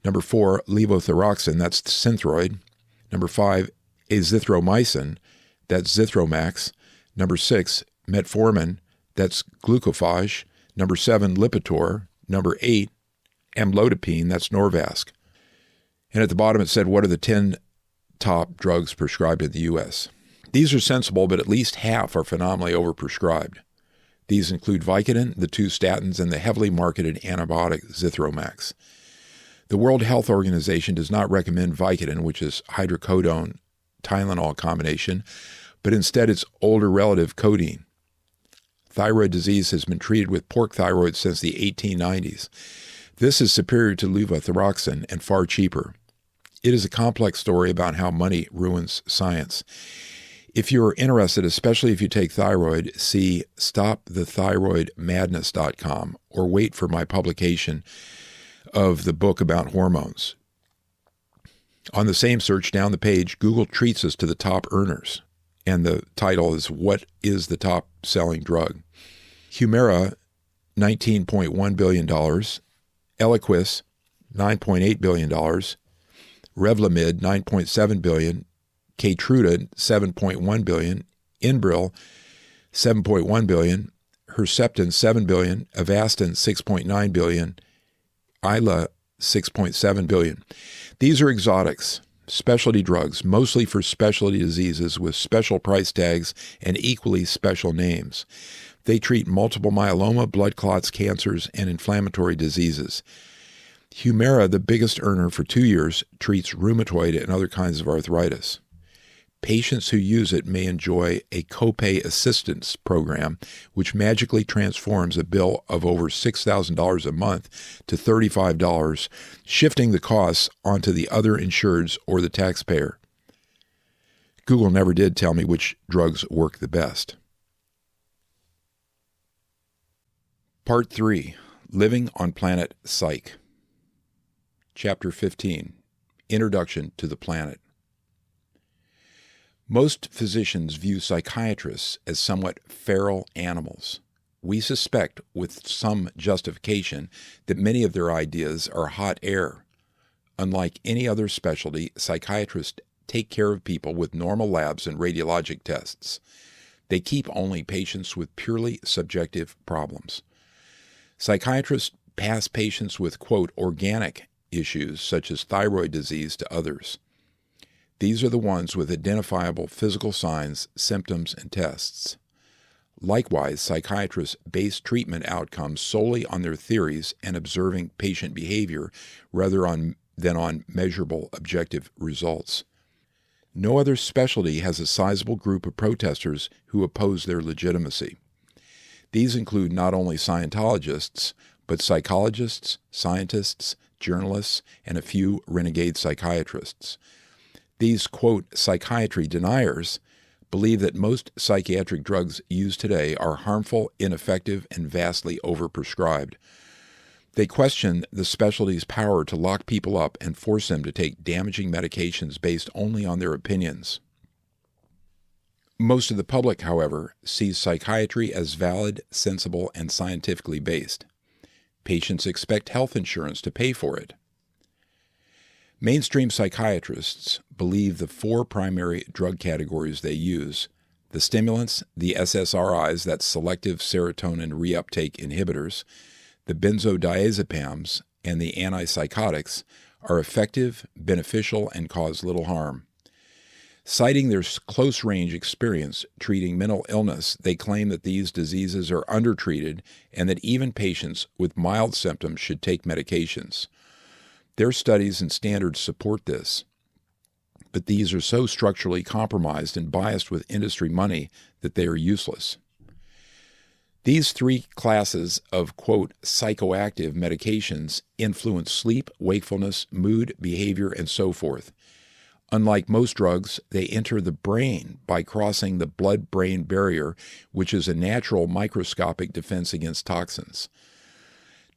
Number 4, levothyroxine, that's Synthroid. Number 5, azithromycin, that's Zithromax. Number 6, metformin, that's Glucophage. Number 7, Lipitor. Number 8, amlodipine, that's Norvasc. And at the bottom it said, what are the 10 top drugs prescribed in the U.S.? These are sensible, but at least half are phenomenally overprescribed. These include Vicodin, the 2 statins, and the heavily marketed antibiotic Zithromax. The World Health Organization does not recommend Vicodin, which is hydrocodone-Tylenol combination, but instead its older relative codeine. Thyroid disease has been treated with pork thyroid since the 1890s. This is superior to levothyroxine and far cheaper. It is a complex story about how money ruins science. If you are interested, especially if you take thyroid, see stopthethyroidmadness.com or wait for my publication of the book about hormones. On the same search down the page, Google treats us to the top earners, and the title is What is the Top Selling Drug? Humira, $19.1 billion. Eliquis, $9.8 billion. Revlimid, $9.7 billion. Keytruda, $7.1 billion. Enbrel, $7.1 billion. Herceptin, $7 billion. Avastin, $6.9 billion. Isla, $6.7 billion. These are exotics, specialty drugs, mostly for specialty diseases with special price tags and equally special names. They treat multiple myeloma, blood clots, cancers, and inflammatory diseases. Humira, the biggest earner for 2 years, treats rheumatoid and other kinds of arthritis. Patients who use it may enjoy a copay assistance program, which magically transforms a bill of over $6,000 a month to $35, shifting the costs onto the other insureds or the taxpayer. Google never did tell me which drugs work the best. Part 3, Living on Planet Psych. Chapter 15, Introduction to the Planet. Most physicians view psychiatrists as somewhat feral animals. We suspect, with some justification, that many of their ideas are hot air. Unlike any other specialty, psychiatrists take care of people with normal labs and radiologic tests. They keep only patients with purely subjective problems. Psychiatrists pass patients with, quote, organic issues such as thyroid disease to others. These are the ones with identifiable physical signs, symptoms, and tests. Likewise, psychiatrists base treatment outcomes solely on their theories and observing patient behavior rather than on measurable objective results. No other specialty has a sizable group of protesters who oppose their legitimacy. These include not only Scientologists, but psychologists, scientists, journalists, and a few renegade psychiatrists. These, quote, psychiatry deniers believe that most psychiatric drugs used today are harmful, ineffective, and vastly overprescribed. They question the specialty's power to lock people up and force them to take damaging medications based only on their opinions. Most of the public, however, sees psychiatry as valid, sensible, and scientifically based. Patients expect health insurance to pay for it. Mainstream psychiatrists believe the four primary drug categories they use, the stimulants, the SSRIs, that's selective serotonin reuptake inhibitors, the benzodiazepams, and the antipsychotics, are effective, beneficial, and cause little harm. Citing their close-range experience treating mental illness, they claim that these diseases are undertreated and that even patients with mild symptoms should take medications. Their studies and standards support this, but these are so structurally compromised and biased with industry money that they are useless. These three classes of, quote, psychoactive medications influence sleep, wakefulness, mood, behavior, and so forth. Unlike most drugs, they enter the brain by crossing the blood-brain barrier, which is a natural microscopic defense against toxins.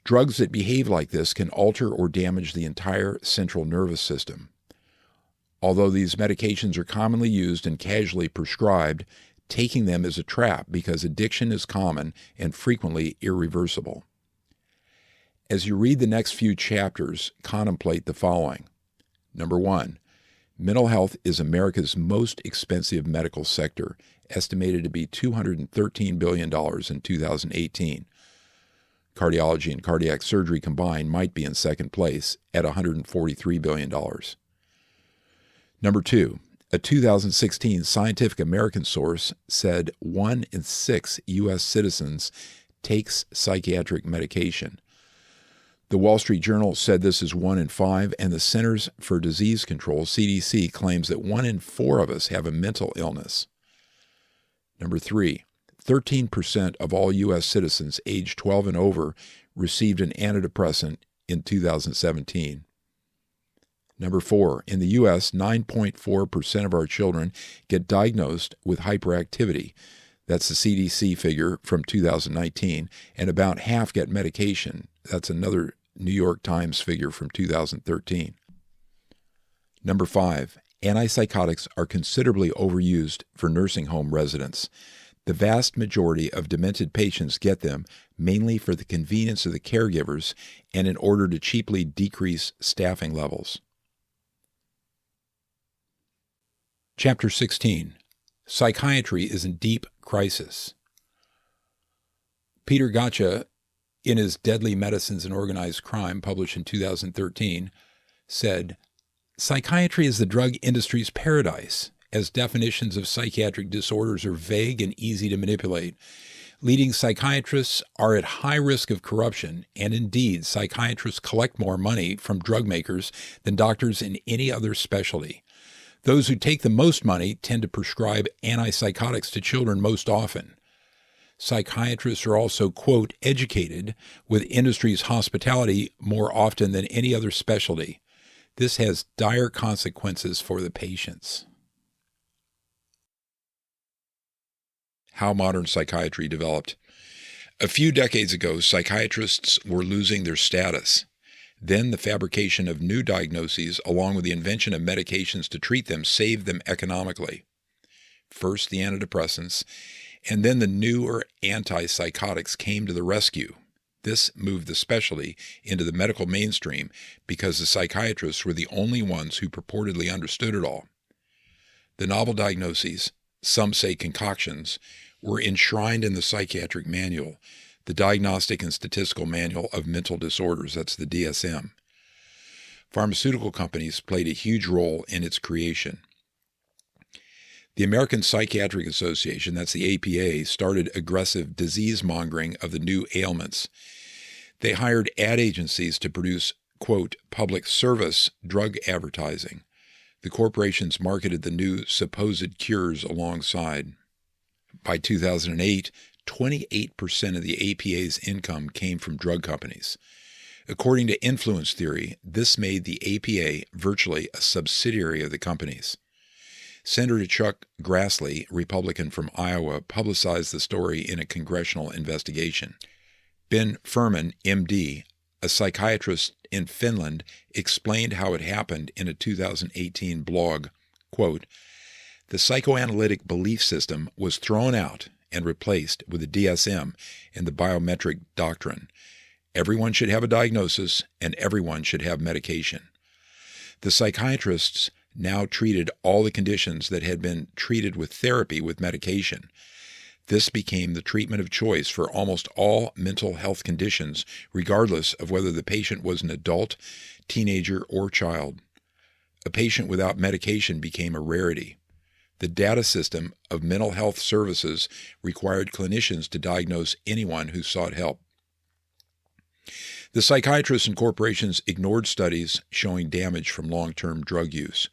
Drugs that behave like this can alter or damage the entire central nervous system. Although these medications are commonly used and casually prescribed, taking them is a trap because addiction is common and frequently irreversible. As you read the next few chapters, contemplate the following. Number 1. Mental health is America's most expensive medical sector, estimated to be $213 billion in 2018. Cardiology and cardiac surgery combined might be in second place at $143 billion. Number 2, a 2016 Scientific American source said 1 in 6 U.S. citizens takes psychiatric medication. The Wall Street Journal said this is 1 in 5, and the Centers for Disease Control, CDC, claims that 1 in 4 of us have a mental illness. Number 3, 13% of all U.S. citizens aged 12 and over received an antidepressant in 2017. Number 4, in the U.S., 9.4% of our children get diagnosed with hyperactivity. That's the CDC figure from 2019, and about half get medication. That's another New York Times figure from 2013. Number 5, antipsychotics are considerably overused for nursing home residents. The vast majority of demented patients get them mainly for the convenience of the caregivers and in order to cheaply decrease staffing levels. Chapter 16. Psychiatry is in deep crisis. Peter Gotcha, in his Deadly Medicines and Organized Crime, published in 2013, said, "Psychiatry is the drug industry's paradise, as definitions of psychiatric disorders are vague and easy to manipulate. Leading psychiatrists are at high risk of corruption, and indeed, psychiatrists collect more money from drug makers than doctors in any other specialty. Those who take the most money tend to prescribe antipsychotics to children most often. Psychiatrists are also, quote, educated with industry's hospitality more often than any other specialty. This has dire consequences for the patients." How modern psychiatry developed. A few decades ago, psychiatrists were losing their status. Then the fabrication of new diagnoses, along with the invention of medications to treat them, saved them economically. First the antidepressants, and then the newer antipsychotics came to the rescue. This moved the specialty into the medical mainstream because the psychiatrists were the only ones who purportedly understood it all. The novel diagnoses, some say concoctions, were enshrined in the psychiatric manual, the Diagnostic and Statistical Manual of Mental Disorders, that's the DSM. Pharmaceutical companies played a huge role in its creation. The American Psychiatric Association, that's the APA, started aggressive disease mongering of the new ailments. They hired ad agencies to produce, quote, public service drug advertising. The corporations marketed the new supposed cures alongside. By 2008, 28% of the APA's income came from drug companies. According to influence theory, this made the APA virtually a subsidiary of the companies. Senator Chuck Grassley, Republican from Iowa, publicized the story in a congressional investigation. Ben Furman, MD, a psychiatrist in Finland, explained how it happened in a 2018 blog. Quote, "The psychoanalytic belief system was thrown out and replaced with the DSM and the biometric doctrine. Everyone should have a diagnosis and everyone should have medication. The psychiatrists now treated all the conditions that had been treated with therapy with medication. This became the treatment of choice for almost all mental health conditions, regardless of whether the patient was an adult, teenager, or child. A patient without medication became a rarity. The data system of mental health services required clinicians to diagnose anyone who sought help. The psychiatrists and corporations ignored studies showing damage from long-term drug use.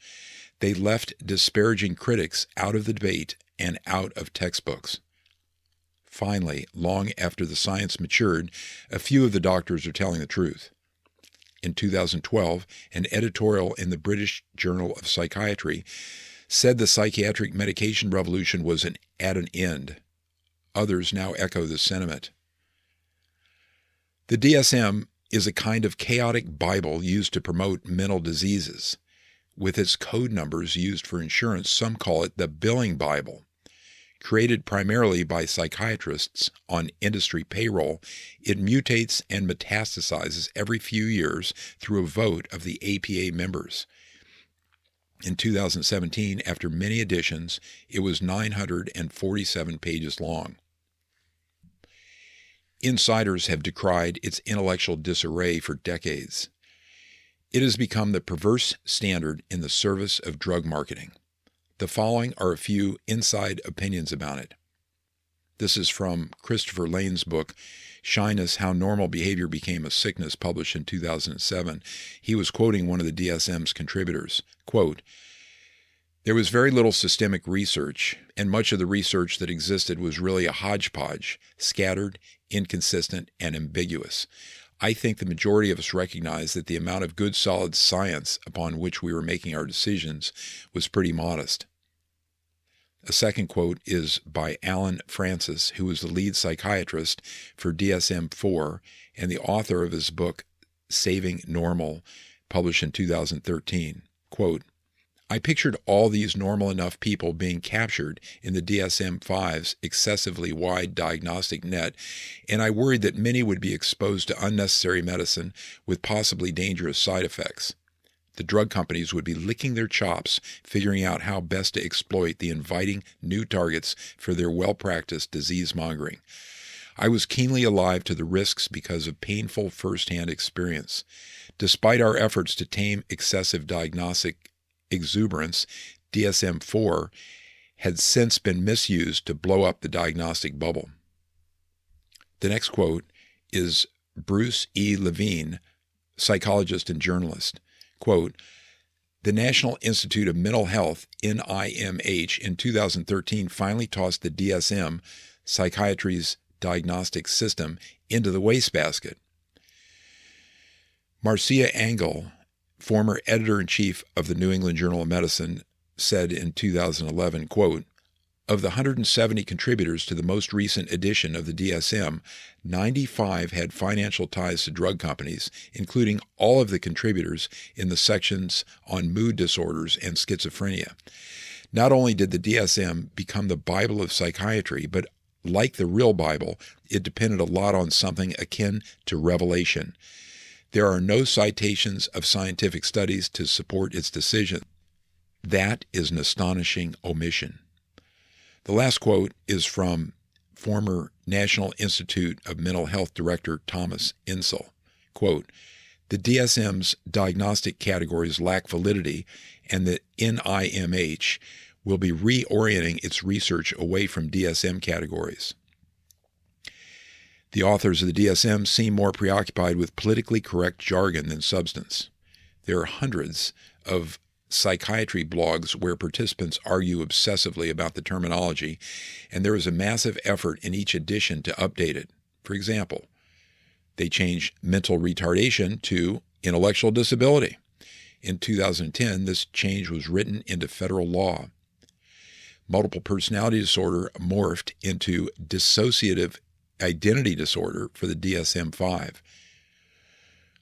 They left disparaging critics out of the debate and out of textbooks. Finally, long after the science matured, a few of the doctors are telling the truth. In 2012, an editorial in the British Journal of Psychiatry said the psychiatric medication revolution was at an end. Others now echo this sentiment. The DSM is a kind of chaotic Bible used to promote mental diseases. With its code numbers used for insurance, some call it the billing Bible. Created primarily by psychiatrists on industry payroll, it mutates and metastasizes every few years through a vote of the APA members. In 2017, after many additions, it was 947 pages long. Insiders have decried its intellectual disarray for decades. It has become the perverse standard in the service of drug marketing. The following are a few inside opinions about it. This is from Christopher Lane's book, Shyness, How Normal Behavior Became a Sickness, published in 2007. He was quoting one of the DSM's contributors. Quote, "There was very little systemic research, and much of the research that existed was really a hodgepodge, scattered, inconsistent, and ambiguous. I think the majority of us recognize that the amount of good solid science upon which we were making our decisions was pretty modest." A second quote is by Alan Francis, who was the lead psychiatrist for DSM-4 and the author of his book, Saving Normal, published in 2013. Quote, "I pictured all these normal enough people being captured in the DSM-5's excessively wide diagnostic net, and I worried that many would be exposed to unnecessary medicine with possibly dangerous side effects. The drug companies would be licking their chops, figuring out how best to exploit the inviting new targets for their well-practiced disease mongering. I was keenly alive to the risks because of painful first-hand experience. Despite our efforts to tame excessive diagnostic exuberance, DSM-4 had since been misused to blow up the diagnostic bubble." The next quote is Bruce E. Levine, psychologist and journalist. Quote, "The National Institute of Mental Health, NIMH, in 2013 finally tossed the DSM, psychiatry's diagnostic system, into the wastebasket." Marcia Angel, former editor-in-chief of the New England Journal of Medicine, said in 2011, quote, "Of the 170 contributors to the most recent edition of the DSM, 95 had financial ties to drug companies, including all of the contributors in the sections on mood disorders and schizophrenia. Not only did the DSM become the Bible of psychiatry, but like the real Bible, it depended a lot on something akin to revelation. There are no citations of scientific studies to support its decision. That is an astonishing omission." The last quote is from former National Institute of Mental Health Director Thomas Insel. Quote, "The DSM's diagnostic categories lack validity, and the NIMH will be reorienting its research away from DSM categories. The authors of the DSM seem more preoccupied with politically correct jargon than substance. There are hundreds of psychiatry blogs where participants argue obsessively about the terminology, and there is a massive effort in each edition to update it. For example, they changed mental retardation to intellectual disability. In 2010, this change was written into federal law. Multiple personality disorder morphed into dissociative identity disorder for the DSM-5.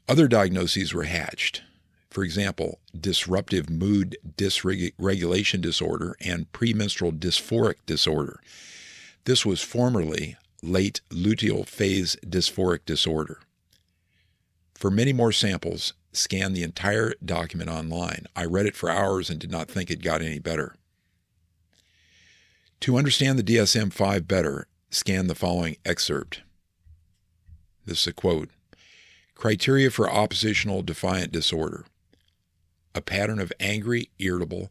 Other diagnoses were hatched. For example, disruptive mood dysregulation disorder and premenstrual dysphoric disorder. This was formerly late luteal phase dysphoric disorder. For many more samples, scan the entire document online. I read it for hours and did not think it got any better. To understand the DSM-5 better, scan the following excerpt. This is a quote. Criteria for oppositional defiant disorder. A pattern of angry, irritable,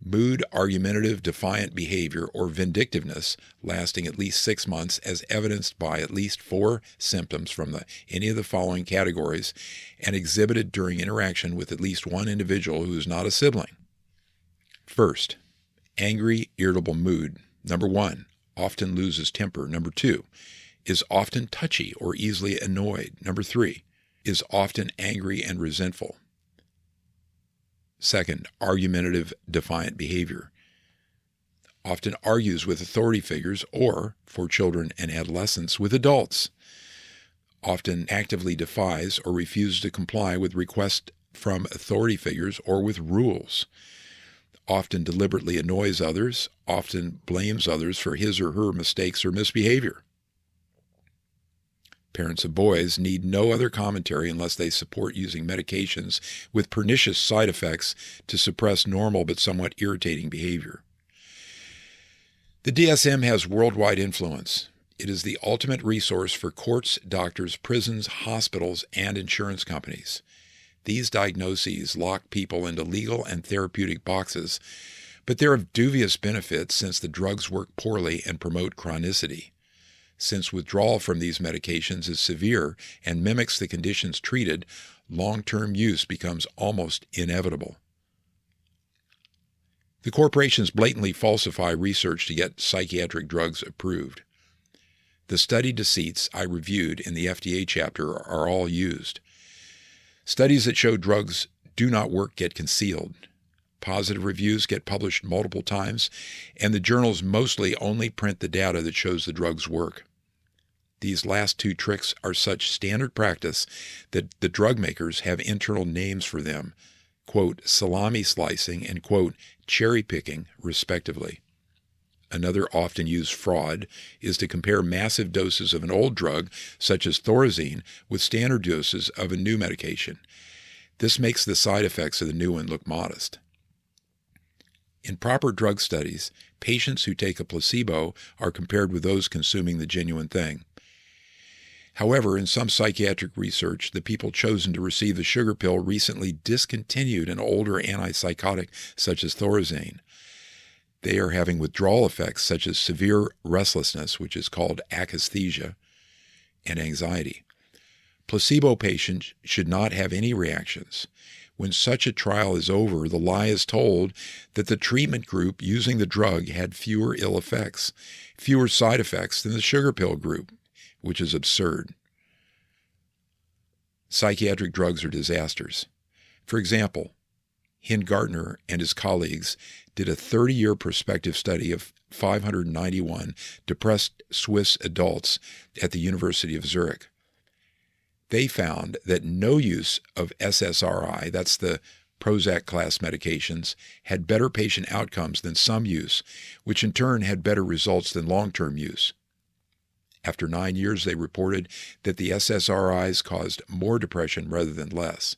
mood argumentative defiant behavior or vindictiveness lasting at least 6 months as evidenced by at least 4 symptoms from any of the following categories and exhibited during interaction with at least one individual who is not a sibling. First, angry, irritable mood. Number 1, often loses temper. Number 2, is often touchy or easily annoyed. Number 3, is often angry and resentful. Second, argumentative defiant behavior. Often argues with authority figures or, for children and adolescents, with adults. Often actively defies or refuses to comply with requests from authority figures or with rules. Often deliberately annoys others, often blames others for his or her mistakes or misbehavior. Parents of boys need no other commentary unless they support using medications with pernicious side effects to suppress normal but somewhat irritating behavior. The DSM has worldwide influence. It is the ultimate resource for courts, doctors, prisons, hospitals, and insurance companies. These diagnoses lock people into legal and therapeutic boxes, but they're of dubious benefits since the drugs work poorly and promote chronicity. Since withdrawal from these medications is severe and mimics the conditions treated, long-term use becomes almost inevitable. The corporations blatantly falsify research to get psychiatric drugs approved. The study deceits I reviewed in the FDA chapter are all used. Studies that show drugs do not work get concealed. Positive reviews get published multiple times, and the journals mostly only print the data that shows the drugs work. These last 2 tricks are such standard practice that the drug makers have internal names for them, quote, salami slicing and, quote, cherry picking, respectively. Another often used fraud is to compare massive doses of an old drug, such as Thorazine, with standard doses of a new medication. This makes the side effects of the new one look modest. In proper drug studies, patients who take a placebo are compared with those consuming the genuine thing. However, in some psychiatric research, the people chosen to receive the sugar pill recently discontinued an older antipsychotic such as Thorazine. They are having withdrawal effects such as severe restlessness, which is called akathisia, and anxiety. Placebo patients should not have any reactions. When such a trial is over, the lie is told that the treatment group using the drug had fewer ill effects, fewer side effects than the sugar pill group, which is absurd. Psychiatric drugs are disasters. For example, Hingartner and his colleagues did a 30-year prospective study of 591 depressed Swiss adults at the University of Zurich. They found that no use of SSRI, that's the Prozac class medications, had better patient outcomes than some use, which in turn had better results than long-term use. After 9 years, they reported that the SSRIs caused more depression rather than less.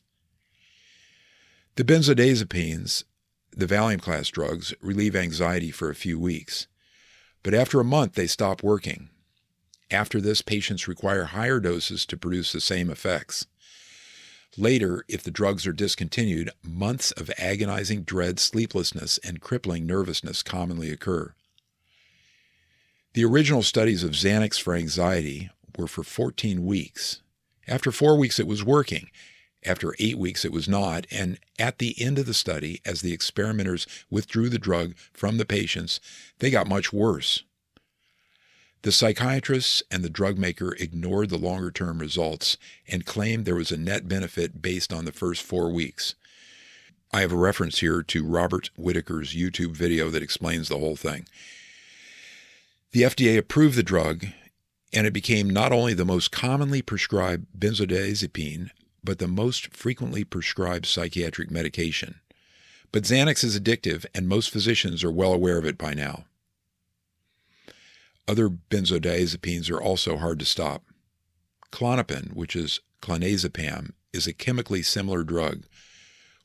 The benzodiazepines, the Valium class drugs, relieve anxiety for a few weeks, but after a month they stop working. After this, patients require higher doses to produce the same effects. Later, if the drugs are discontinued, months of agonizing dread, sleeplessness, and crippling nervousness commonly occur. The original studies of Xanax for anxiety were for 14 weeks. After 4 weeks, it was working. After 8 weeks, it was not. And at the end of the study, as the experimenters withdrew the drug from the patients, they got much worse. The psychiatrists and the drug maker ignored the longer-term results and claimed there was a net benefit based on the first 4 weeks. I have a reference here to Robert Whitaker's YouTube video that explains the whole thing. The FDA approved the drug, and it became not only the most commonly prescribed benzodiazepine, but the most frequently prescribed psychiatric medication. But Xanax is addictive, and most physicians are well aware of it by now. Other benzodiazepines are also hard to stop. Klonopin, which is clonazepam, is a chemically similar drug.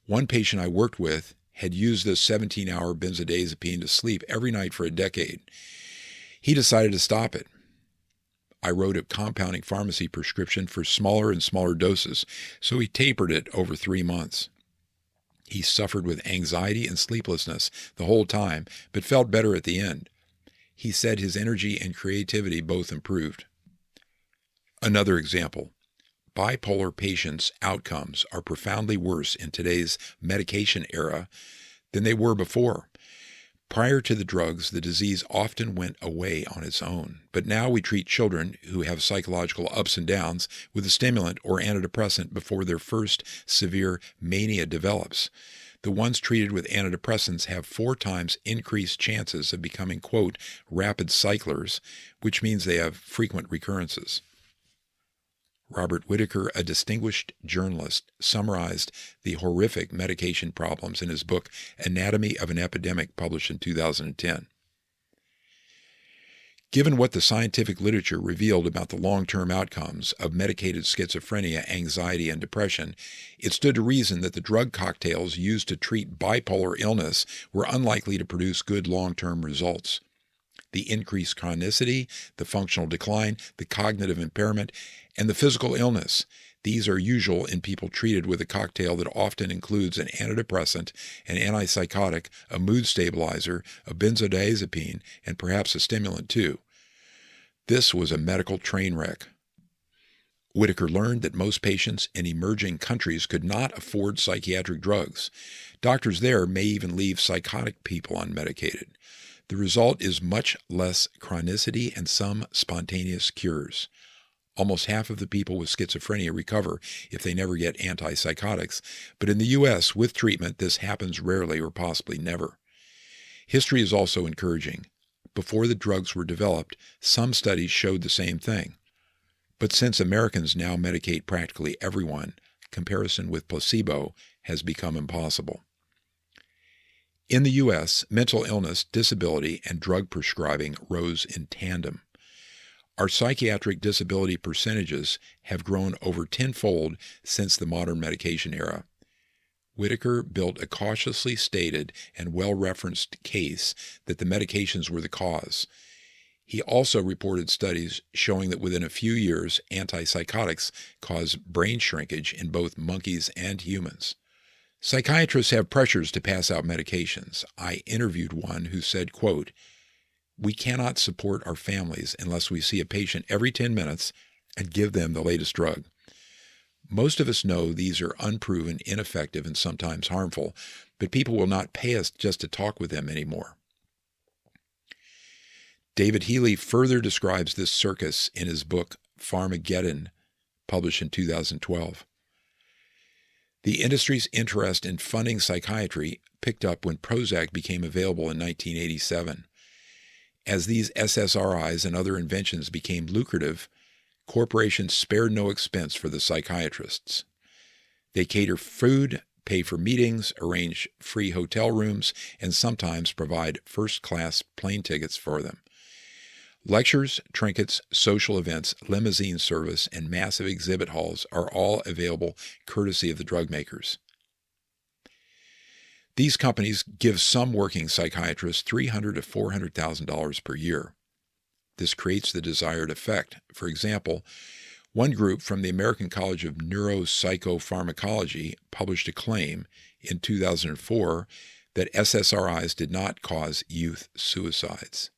One patient I worked with had used this 17-hour benzodiazepine to sleep every night for a decade. He decided to stop it. I wrote a compounding pharmacy prescription for smaller and smaller doses, so he tapered it over 3 months. He suffered with anxiety and sleeplessness the whole time, but felt better at the end. He said his energy and creativity both improved. Another example. Bipolar patients' outcomes are profoundly worse in today's medication era than they were before. Prior to the drugs, the disease often went away on its own, but now we treat children who have psychological ups and downs with a stimulant or antidepressant before their first severe mania develops. The ones treated with antidepressants have 4 times increased chances of becoming, quote, rapid cyclers, which means they have frequent recurrences. Robert Whitaker, a distinguished journalist, summarized the horrific medication problems in his book Anatomy of an Epidemic, published in 2010. Given what the scientific literature revealed about the long-term outcomes of medicated schizophrenia, anxiety, and depression, it stood to reason that the drug cocktails used to treat bipolar illness were unlikely to produce good long-term results. The increased chronicity, the functional decline, the cognitive impairment, and the physical illness. These are usual in people treated with a cocktail that often includes an antidepressant, an antipsychotic, a mood stabilizer, a benzodiazepine, and perhaps a stimulant too. This was a medical train wreck. Whitaker learned that most patients in emerging countries could not afford psychiatric drugs. Doctors there may even leave psychotic people unmedicated. The result is much less chronicity and some spontaneous cures. Almost half of the people with schizophrenia recover if they never get antipsychotics, but in the U.S., with treatment, this happens rarely or possibly never. History is also encouraging. Before the drugs were developed, some studies showed the same thing. But since Americans now medicate practically everyone, comparison with placebo has become impossible. In the U.S., mental illness, disability, and drug prescribing rose in tandem. Our psychiatric disability percentages have grown over tenfold since the modern medication era. Whitaker built a cautiously stated and well-referenced case that the medications were the cause. He also reported studies showing that within a few years, antipsychotics cause brain shrinkage in both monkeys and humans. Psychiatrists have pressures to pass out medications. I interviewed one who said, quote, "We cannot support our families unless we see a patient every 10 minutes and give them the latest drug. Most of us know these are unproven, ineffective, and sometimes harmful, but people will not pay us just to talk with them anymore." David Healy further describes this circus in his book Pharmageddon, published in 2012. The industry's interest in funding psychiatry picked up when Prozac became available in 1987. As these SSRIs and other inventions became lucrative, corporations spared no expense for the psychiatrists. They cater food, pay for meetings, arrange free hotel rooms, and sometimes provide first-class plane tickets for them. Lectures, trinkets, social events, limousine service, and massive exhibit halls are all available courtesy of the drug makers. These companies give some working psychiatrists $300,000 to $400,000 per year. This creates the desired effect. For example, one group from the American College of Neuropsychopharmacology published a claim in 2004 that SSRIs did not cause youth suicides.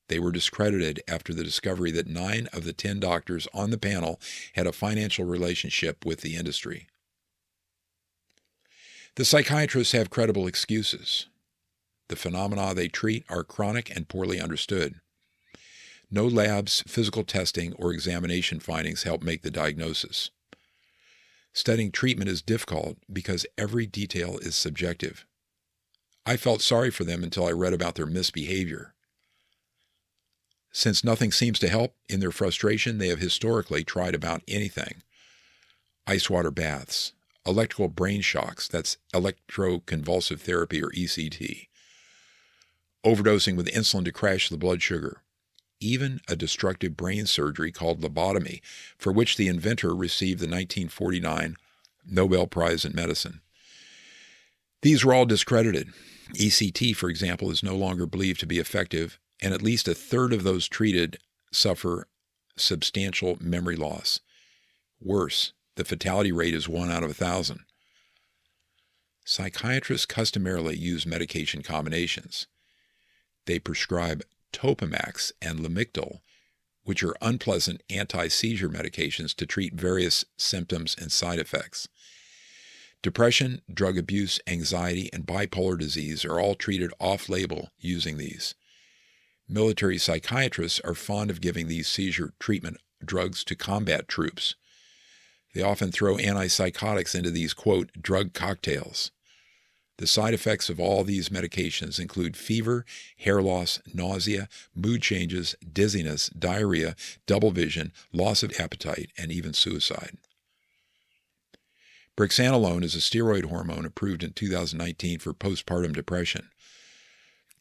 They were discredited after the discovery that 9 of the 10 doctors on the panel had a financial relationship with the industry. The psychiatrists have credible excuses. The phenomena they treat are chronic and poorly understood. No labs, physical testing, or examination findings help make the diagnosis. Studying treatment is difficult because every detail is subjective. I felt sorry for them until I read about their misbehavior. Since nothing seems to help, in their frustration, they have historically tried about anything. Ice water baths, electrical brain shocks, that's electroconvulsive therapy or ECT, overdosing with insulin to crash the blood sugar, even a destructive brain surgery called lobotomy, for which the inventor received the 1949 Nobel Prize in Medicine. These were all discredited. ECT, for example, is no longer believed to be effective, and at least a third of those treated suffer substantial memory loss. Worse, the fatality rate is 1 out of 1,000. Psychiatrists customarily use medication combinations. They prescribe Topamax and Lamictal, which are unpleasant anti-seizure medications to treat various symptoms and side effects. Depression, drug abuse, anxiety, and bipolar disease are all treated off-label using these. Military psychiatrists are fond of giving these seizure treatment drugs to combat troops. They often throw antipsychotics into these, quote, drug cocktails. The side effects of all these medications include fever, hair loss, nausea, mood changes, dizziness, diarrhea, double vision, loss of appetite, and even suicide. Brexanolone is a steroid hormone approved in 2019 for postpartum depression.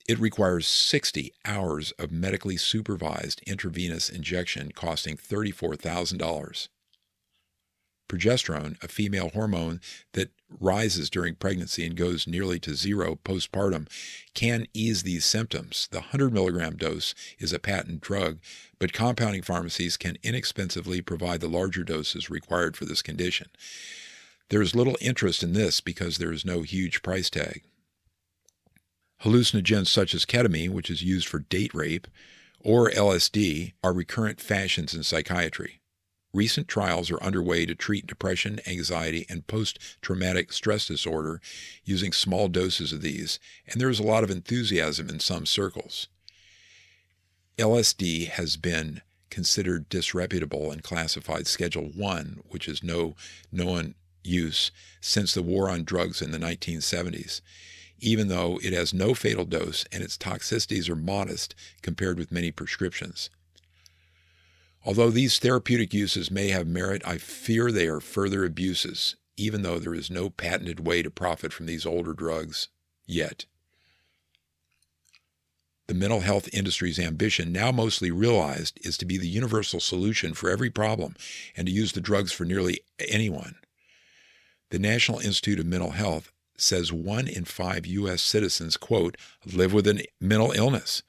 It requires 60 hours of medically supervised intravenous injection costing $34,000. Progesterone, a female hormone that rises during pregnancy and goes nearly to zero postpartum, can ease these symptoms. The 100 milligram dose is a patent drug, but compounding pharmacies can inexpensively provide the larger doses required for this condition. There is little interest in this because there is no huge price tag. Hallucinogens such as ketamine, which is used for date rape, or LSD, are recurrent fashions in psychiatry. Recent trials are underway to treat depression, anxiety, and post-traumatic stress disorder using small doses of these, and there is a lot of enthusiasm in some circles. LSD has been considered disreputable and classified Schedule I, which is no known use since the war on drugs in the 1970s, even though it has no fatal dose and its toxicities are modest compared with many prescriptions. Although these therapeutic uses may have merit, I fear they are further abuses, even though there is no patented way to profit from these older drugs yet. The mental health industry's ambition, now mostly realized, is to be the universal solution for every problem and to use the drugs for nearly anyone. The National Institute of Mental Health says 1 in 5 U.S. citizens, quote, live with a mental illness.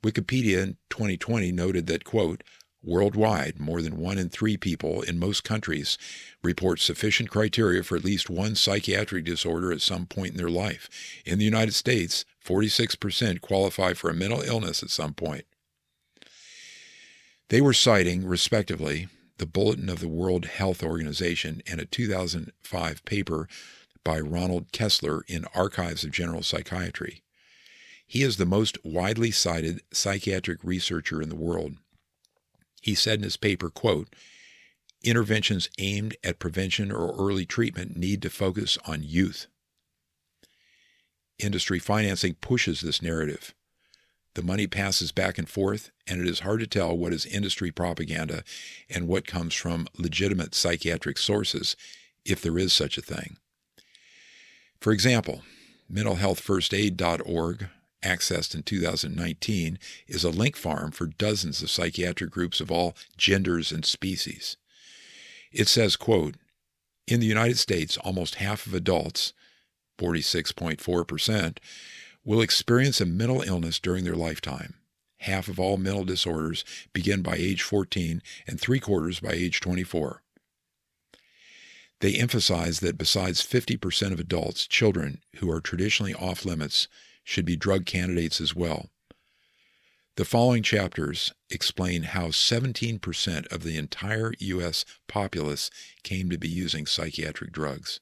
Wikipedia in 2020 noted that, quote, worldwide, more than 1 in 3 people in most countries report sufficient criteria for at least one psychiatric disorder at some point in their life. In the United States, 46% qualify for a mental illness at some point. They were citing, respectively, the Bulletin of the World Health Organization and a 2005 paper by Ronald Kessler in Archives of General Psychiatry. He is the most widely cited psychiatric researcher in the world. He said in his paper, quote, interventions aimed at prevention or early treatment need to focus on youth. Industry financing pushes this narrative. The money passes back and forth, and it is hard to tell what is industry propaganda and what comes from legitimate psychiatric sources, if there is such a thing. For example, mentalhealthfirstaid.org, accessed in 2019, is a link farm for dozens of psychiatric groups of all genders and species. It says, quote, in the United States, almost half of adults, 46.4%, will experience a mental illness during their lifetime. Half of all mental disorders begin by age 14 and 3/4 by age 24. They emphasize that besides 50% of adults, children who are traditionally off limits should be drug candidates as well. The following chapters explain how 17% of the entire U.S. populace came to be using psychiatric drugs.